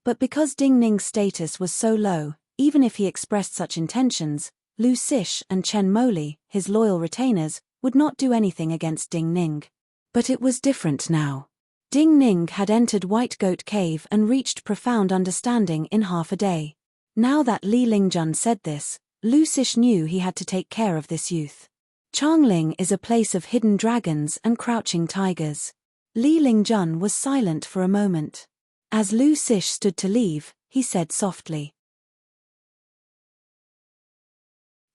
But because Ding Ning's status was so low, even if he expressed such intentions, Lu Sish and Chen Moli, his loyal retainers, would not do anything against Ding Ning. But it was different now. Ding Ning had entered White Goat Cave and reached profound understanding in half a day. Now that Li Lingjun said this, Lu Sish knew he had to take care of this youth. Changling is a place of hidden dragons and crouching tigers. Li Lingjun was silent for a moment. As Lu Sish stood to leave, he said softly.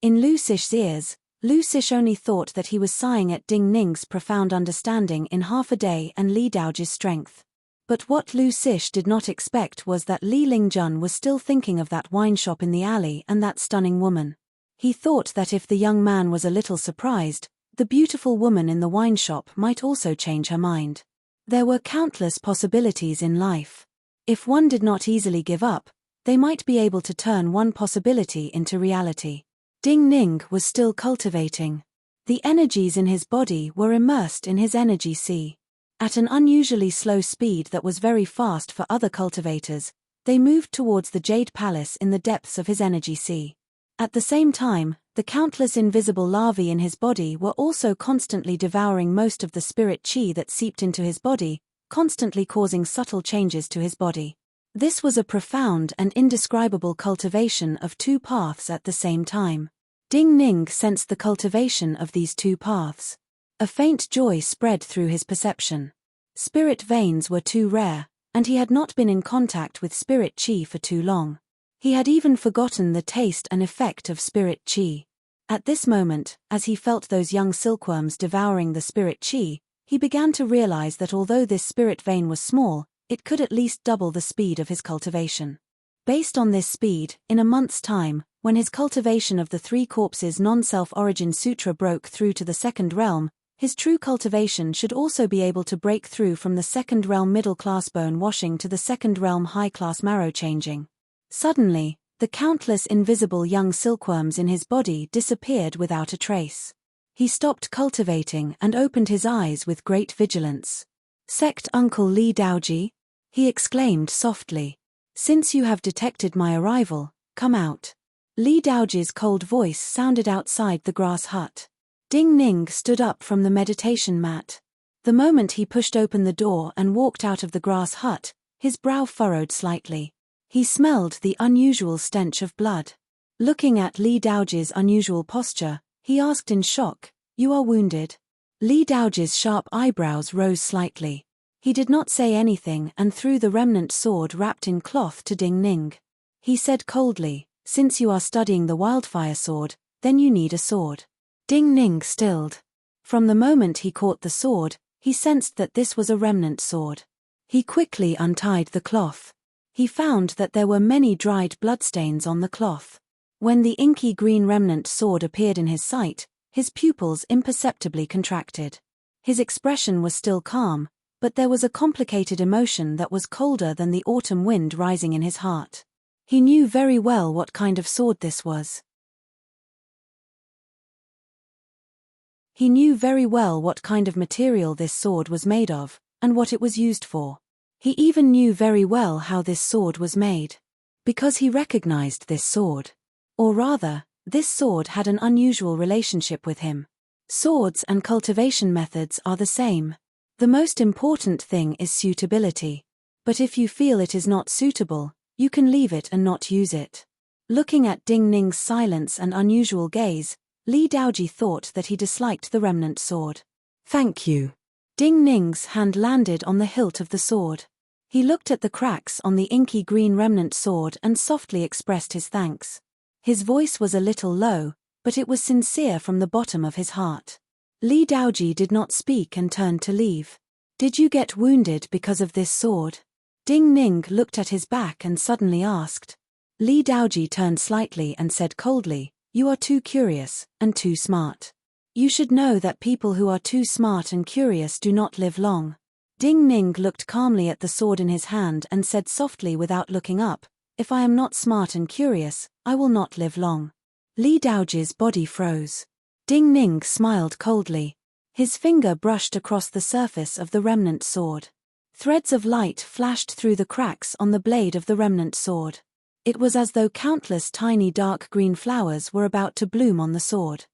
In Lu Sish's ears, Lu Sish only thought that he was sighing at Ding Ning's profound understanding in half a day and Li Daoji's strength. But what Lu Sish did not expect was that Li Lingjun was still thinking of that wine shop in the alley and that stunning woman. He thought that if the young man was a little surprised, the beautiful woman in the wine shop might also change her mind. There were countless possibilities in life. If one did not easily give up, they might be able to turn one possibility into reality. Ding Ning was still cultivating. The energies in his body were immersed in his energy sea. At an unusually slow speed that was very fast for other cultivators, they moved towards the Jade Palace in the depths of his energy sea. At the same time, the countless invisible larvae in his body were also constantly devouring most of the spirit chi that seeped into his body, constantly causing subtle changes to his body. This was a profound and indescribable cultivation of two paths at the same time. Ding Ning sensed the cultivation of these two paths. A faint joy spread through his perception. Spirit veins were too rare, and he had not been in contact with spirit qi for too long. He had even forgotten the taste and effect of spirit qi. At this moment, as he felt those young silkworms devouring the spirit qi, he began to realize that although this spirit vein was small, it could at least double the speed of his cultivation. Based on this speed, in a month's time, when his cultivation of the Three Corpses Non-Self-Origin Sutra broke through to the second realm, his true cultivation should also be able to break through from the second realm middle-class bone washing to the second realm high-class marrow changing. Suddenly, the countless invisible young silkworms in his body disappeared without a trace. He stopped cultivating and opened his eyes with great vigilance. "Sect Uncle Li Daoji?" he exclaimed softly. "Since you have detected my arrival, come out." Li Daoji's cold voice sounded outside the grass hut. Ding Ning stood up from the meditation mat. The moment he pushed open the door and walked out of the grass hut, his brow furrowed slightly. He smelled the unusual stench of blood. Looking at Li Daoji's unusual posture, he asked in shock, "You are wounded?" Li Daoji's sharp eyebrows rose slightly. He did not say anything and threw the remnant sword wrapped in cloth to Ding Ning. He said coldly, "Since you are studying the wildfire sword, then you need a sword." Ding Ning stilled. From the moment he caught the sword, he sensed that this was a remnant sword. He quickly untied the cloth. He found that there were many dried bloodstains on the cloth. When the inky green remnant sword appeared in his sight, his pupils imperceptibly contracted. His expression was still calm, but there was a complicated emotion that was colder than the autumn wind rising in his heart. He knew very well what kind of sword this was. He knew very well what kind of material this sword was made of, and what it was used for. He even knew very well how this sword was made. Because he recognized this sword. Or rather, this sword had an unusual relationship with him. Swords and cultivation methods are the same. The most important thing is suitability. But if you feel it is not suitable, you can leave it and not use it. Looking at Ding Ning's silence and unusual gaze, Li Daoji thought that he disliked the remnant sword. "Thank you." Ding Ning's hand landed on the hilt of the sword. He looked at the cracks on the inky green remnant sword and softly expressed his thanks. His voice was a little low, but it was sincere from the bottom of his heart. Li Daoji did not speak and turned to leave. "Did you get wounded because of this sword?" Ding Ning looked at his back and suddenly asked. Li Daoji turned slightly and said coldly, "You are too curious, and too smart. You should know that people who are too smart and curious do not live long." Ding Ning looked calmly at the sword in his hand and said softly without looking up, "If I am not smart and curious, I will not live long." Li Daoji's body froze. Ding Ning smiled coldly. His finger brushed across the surface of the remnant sword. Threads of light flashed through the cracks on the blade of the remnant sword. It was as though countless tiny dark green flowers were about to bloom on the sword.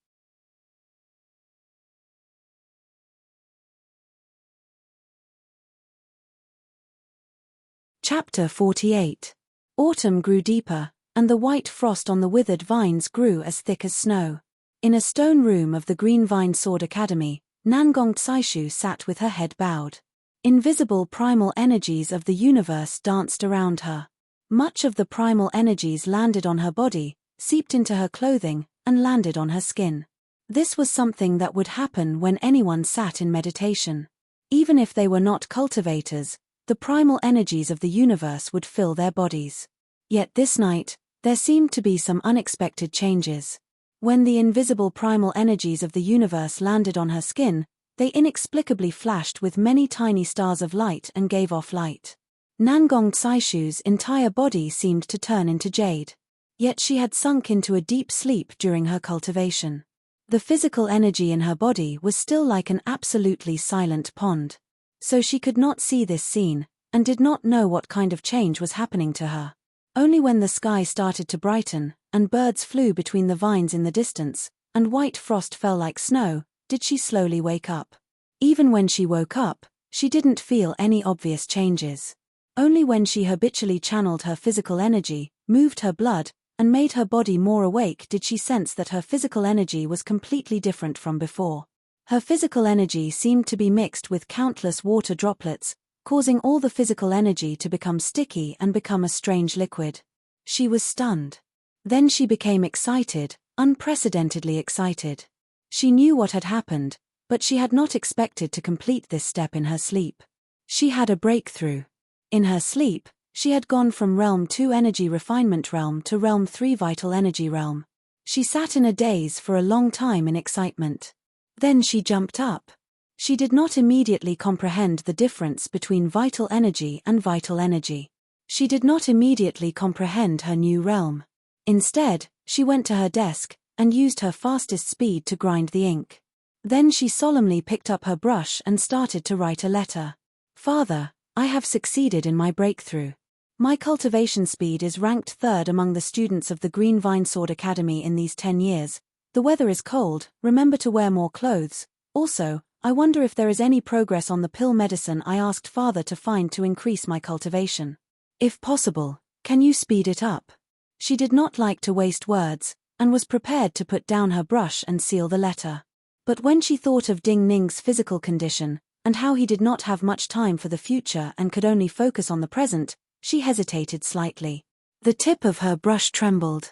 Chapter 48. Autumn grew deeper, and the white frost on the withered vines grew as thick as snow. In a stone room of the Green Vine Sword Academy, Nangong Tsaishu sat with her head bowed. Invisible primal energies of the universe danced around her. Much of the primal energies landed on her body, seeped into her clothing, and landed on her skin. This was something that would happen when anyone sat in meditation. Even if they were not cultivators, the primal energies of the universe would fill their bodies. Yet this night, there seemed to be some unexpected changes. When the invisible primal energies of the universe landed on her skin, they inexplicably flashed with many tiny stars of light and gave off light. Nangong Tsaishu's entire body seemed to turn into jade. Yet she had sunk into a deep sleep during her cultivation. The physical energy in her body was still like an absolutely silent pond. So she could not see this scene, and did not know what kind of change was happening to her. Only when the sky started to brighten, and birds flew between the vines in the distance, and white frost fell like snow, did she slowly wake up. Even when she woke up, she didn't feel any obvious changes. Only when she habitually channeled her physical energy, moved her blood, and made her body more awake did she sense that her physical energy was completely different from before. Her physical energy seemed to be mixed with countless water droplets, causing all the physical energy to become sticky and become a strange liquid. She was stunned. Then she became excited, unprecedentedly excited. She knew what had happened, but she had not expected to complete this step in her sleep. She had a breakthrough. In her sleep, she had gone from Realm 2 Energy Refinement Realm to Realm 3 Vital Energy Realm. She sat in a daze for a long time in excitement. Then she jumped up. She did not immediately comprehend the difference between vital energy and vital energy. She did not immediately comprehend her new realm. Instead, she went to her desk and used her fastest speed to grind the ink. Then she solemnly picked up her brush and started to write a letter. Father, I have succeeded in my breakthrough. My cultivation speed is ranked 3rd among the students of the Green Vine Sword Academy in these 10 years. The weather is cold, remember to wear more clothes. Also, I wonder if there is any progress on the pill medicine I asked Father to find to increase my cultivation. If possible, can you speed it up? She did not like to waste words, and was prepared to put down her brush and seal the letter. But when she thought of Ding Ning's physical condition, and how he did not have much time for the future and could only focus on the present, she hesitated slightly. The tip of her brush trembled.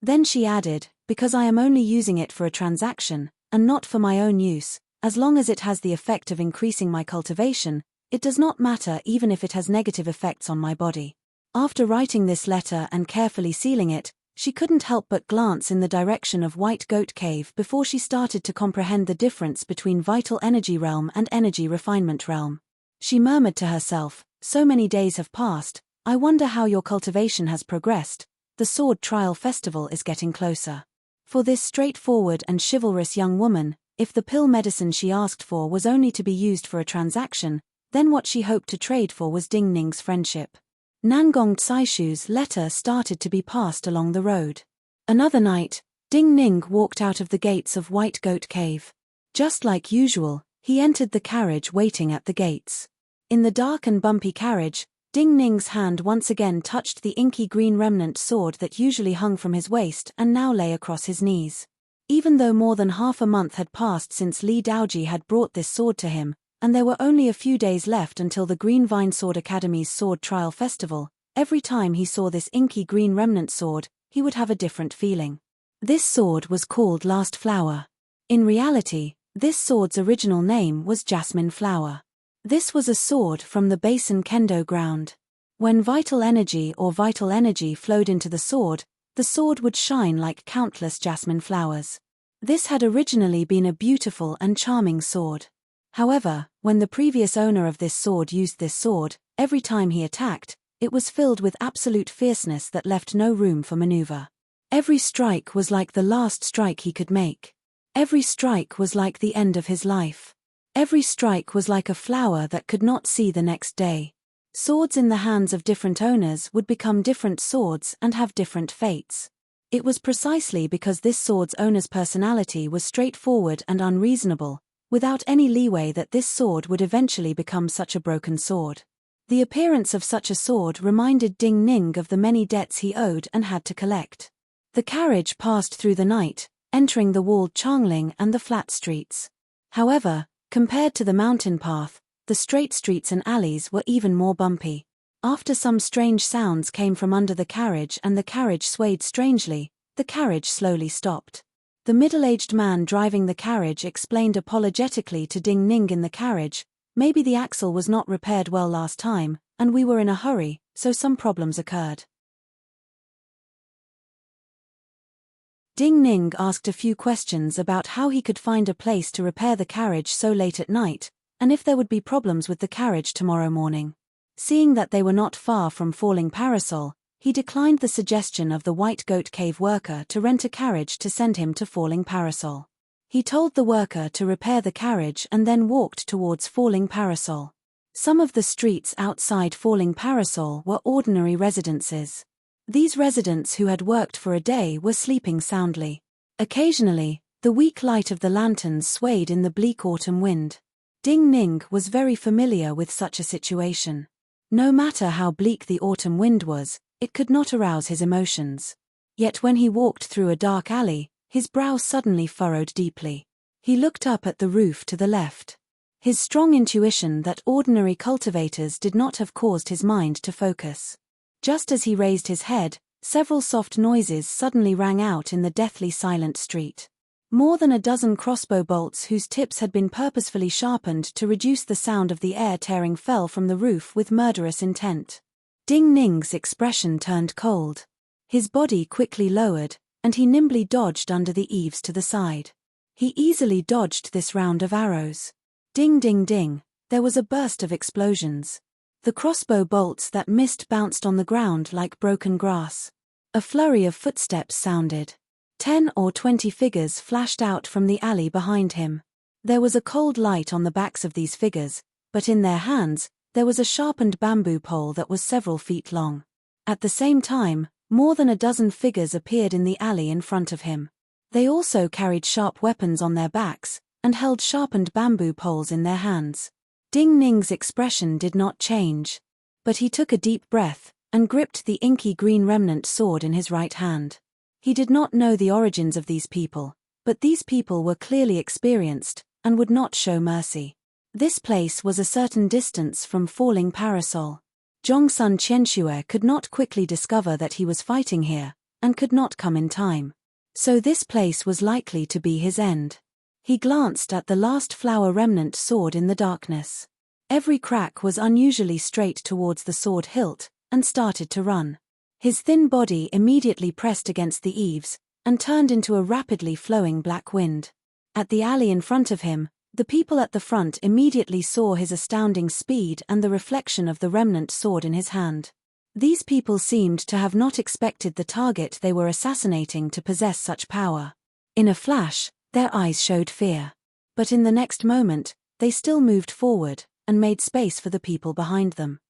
Then she added, because I am only using it for a transaction, and not for my own use, as long as it has the effect of increasing my cultivation, it does not matter even if it has negative effects on my body. After writing this letter and carefully sealing it, she couldn't help but glance in the direction of White Goat Cave before she started to comprehend the difference between Vital Energy Realm and Energy Refinement Realm. She murmured to herself, so many days have passed, I wonder how your cultivation has progressed. The Sword Trial Festival is getting closer. For this straightforward and chivalrous young woman, if the pill medicine she asked for was only to be used for a transaction, then what she hoped to trade for was Ding Ning's friendship. Nangong Tsaishu's letter started to be passed along the road. Another night, Ding Ning walked out of the gates of White Goat Cave. Just like usual, he entered the carriage waiting at the gates. In the dark and bumpy carriage, Ding Ning's hand once again touched the inky green remnant sword that usually hung from his waist and now lay across his knees. Even though more than half a month had passed since Li Daoji had brought this sword to him, and there were only a few days left until the Green Vine Sword Academy's Sword Trial Festival, every time he saw this inky green remnant sword, he would have a different feeling. This sword was called Last Flower. In reality, this sword's original name was Jasmine Flower. This was a sword from the Basin Kendo ground. When vital energy flowed into the sword would shine like countless jasmine flowers. This had originally been a beautiful and charming sword. However, when the previous owner of this sword used this sword, every time he attacked, it was filled with absolute fierceness that left no room for maneuver. Every strike was like the last strike he could make. Every strike was like the end of his life. Every strike was like a flower that could not see the next day. Swords in the hands of different owners would become different swords and have different fates. It was precisely because this sword's owner's personality was straightforward and unreasonable, without any leeway, that this sword would eventually become such a broken sword. The appearance of such a sword reminded Ding Ning of the many debts he owed and had to collect. The carriage passed through the night, entering the walled Changling and the flat streets. However, compared to the mountain path, the straight streets and alleys were even more bumpy. After some strange sounds came from under the carriage and the carriage swayed strangely, the carriage slowly stopped. The middle-aged man driving the carriage explained apologetically to Ding Ning in the carriage, maybe the axle was not repaired well last time, and we were in a hurry, so some problems occurred. Ding Ning asked a few questions about how he could find a place to repair the carriage so late at night, and if there would be problems with the carriage tomorrow morning. Seeing that they were not far from Falling Parasol, he declined the suggestion of the White Goat Cave worker to rent a carriage to send him to Falling Parasol. He told the worker to repair the carriage and then walked towards Falling Parasol. Some of the streets outside Falling Parasol were ordinary residences. These residents who had worked for a day were sleeping soundly. Occasionally, the weak light of the lanterns swayed in the bleak autumn wind. Ding Ning was very familiar with such a situation. No matter how bleak the autumn wind was, it could not arouse his emotions. Yet when he walked through a dark alley, his brow suddenly furrowed deeply. He looked up at the roof to the left. His strong intuition that ordinary cultivators did not have caused his mind to focus. Just as he raised his head, several soft noises suddenly rang out in the deathly silent street. More than a dozen crossbow bolts whose tips had been purposefully sharpened to reduce the sound of the air tearing fell from the roof with murderous intent. Ding Ning's expression turned cold. His body quickly lowered, and he nimbly dodged under the eaves to the side. He easily dodged this round of arrows. Ding ding ding, there was a burst of explosions. The crossbow bolts that missed bounced on the ground like broken grass. A flurry of footsteps sounded. 10 or 20 figures flashed out from the alley behind him. There was a cold light on the backs of these figures, but in their hands, there was a sharpened bamboo pole that was several feet long. At the same time, more than a dozen figures appeared in the alley in front of him. They also carried sharp weapons on their backs, and held sharpened bamboo poles in their hands. Ding Ning's expression did not change. But he took a deep breath, and gripped the inky green remnant sword in his right hand. He did not know the origins of these people, but these people were clearly experienced, and would not show mercy. This place was a certain distance from Falling Parasol. Zhongsun Qianxue could not quickly discover that he was fighting here, and could not come in time. So this place was likely to be his end. He glanced at the last flower remnant sword in the darkness. Every crack was unusually straight towards the sword hilt, and started to run. His thin body immediately pressed against the eaves, and turned into a rapidly flowing black wind. At the alley in front of him, the people at the front immediately saw his astounding speed and the reflection of the remnant sword in his hand. These people seemed to have not expected the target they were assassinating to possess such power. In a flash, their eyes showed fear. But in the next moment, they still moved forward, and made space for the people behind them.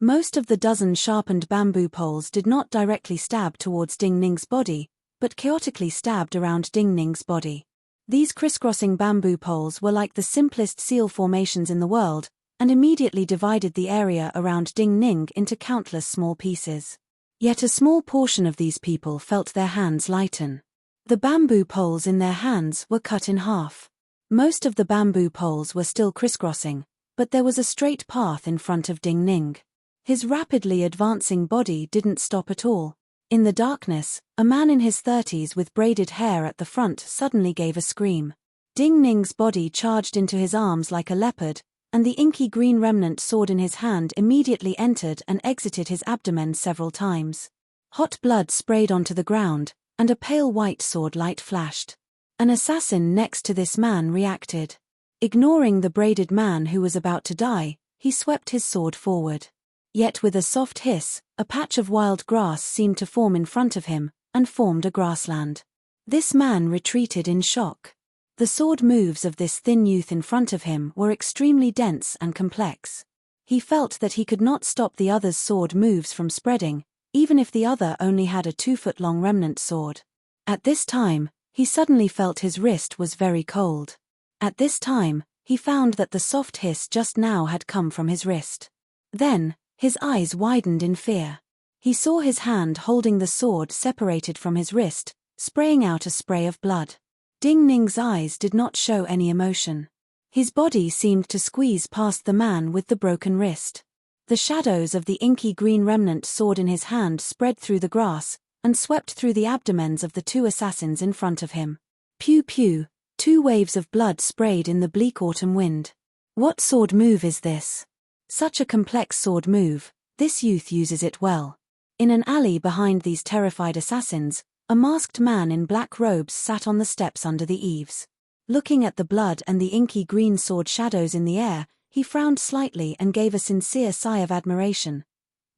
Most of the dozen sharpened bamboo poles did not directly stab towards Ding Ning's body, but chaotically stabbed around Ding Ning's body. These crisscrossing bamboo poles were like the simplest seal formations in the world, and immediately divided the area around Ding Ning into countless small pieces. Yet a small portion of these people felt their hands lighten. The bamboo poles in their hands were cut in half. Most of the bamboo poles were still crisscrossing, but there was a straight path in front of Ding Ning. His rapidly advancing body didn't stop at all. In the darkness, a man in his 30s with braided hair at the front suddenly gave a scream. Ding Ning's body charged into his arms like a leopard, and the inky green remnant sword in his hand immediately entered and exited his abdomen several times. Hot blood sprayed onto the ground, and a pale white sword light flashed. An assassin next to this man reacted. Ignoring the braided man who was about to die, he swept his sword forward. Yet with a soft hiss, a patch of wild grass seemed to form in front of him, and formed a grassland. This man retreated in shock. The sword moves of this thin youth in front of him were extremely dense and complex. He felt that he could not stop the other's sword moves from spreading, even if the other only had a 2-foot-long remnant sword. At this time, he suddenly felt his wrist was very cold. At this time, he found that the soft hiss just now had come from his wrist. Then, his eyes widened in fear. He saw his hand holding the sword separated from his wrist, spraying out a spray of blood. Ding Ning's eyes did not show any emotion. His body seemed to squeeze past the man with the broken wrist. The shadows of the inky green remnant sword in his hand spread through the grass, and swept through the abdomens of the two assassins in front of him. Pew pew, 2 waves of blood sprayed in the bleak autumn wind. What sword move is this? Such a complex sword move, this youth uses it well. In an alley behind these terrified assassins, a masked man in black robes sat on the steps under the eaves. Looking at the blood and the inky green sword shadows in the air, he frowned slightly and gave a sincere sigh of admiration.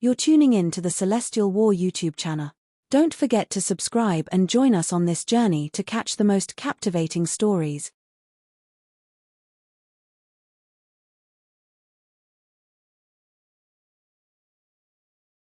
You're tuning in to the Celestial War YouTube channel. Don't forget to subscribe and join us on this journey to catch the most captivating stories,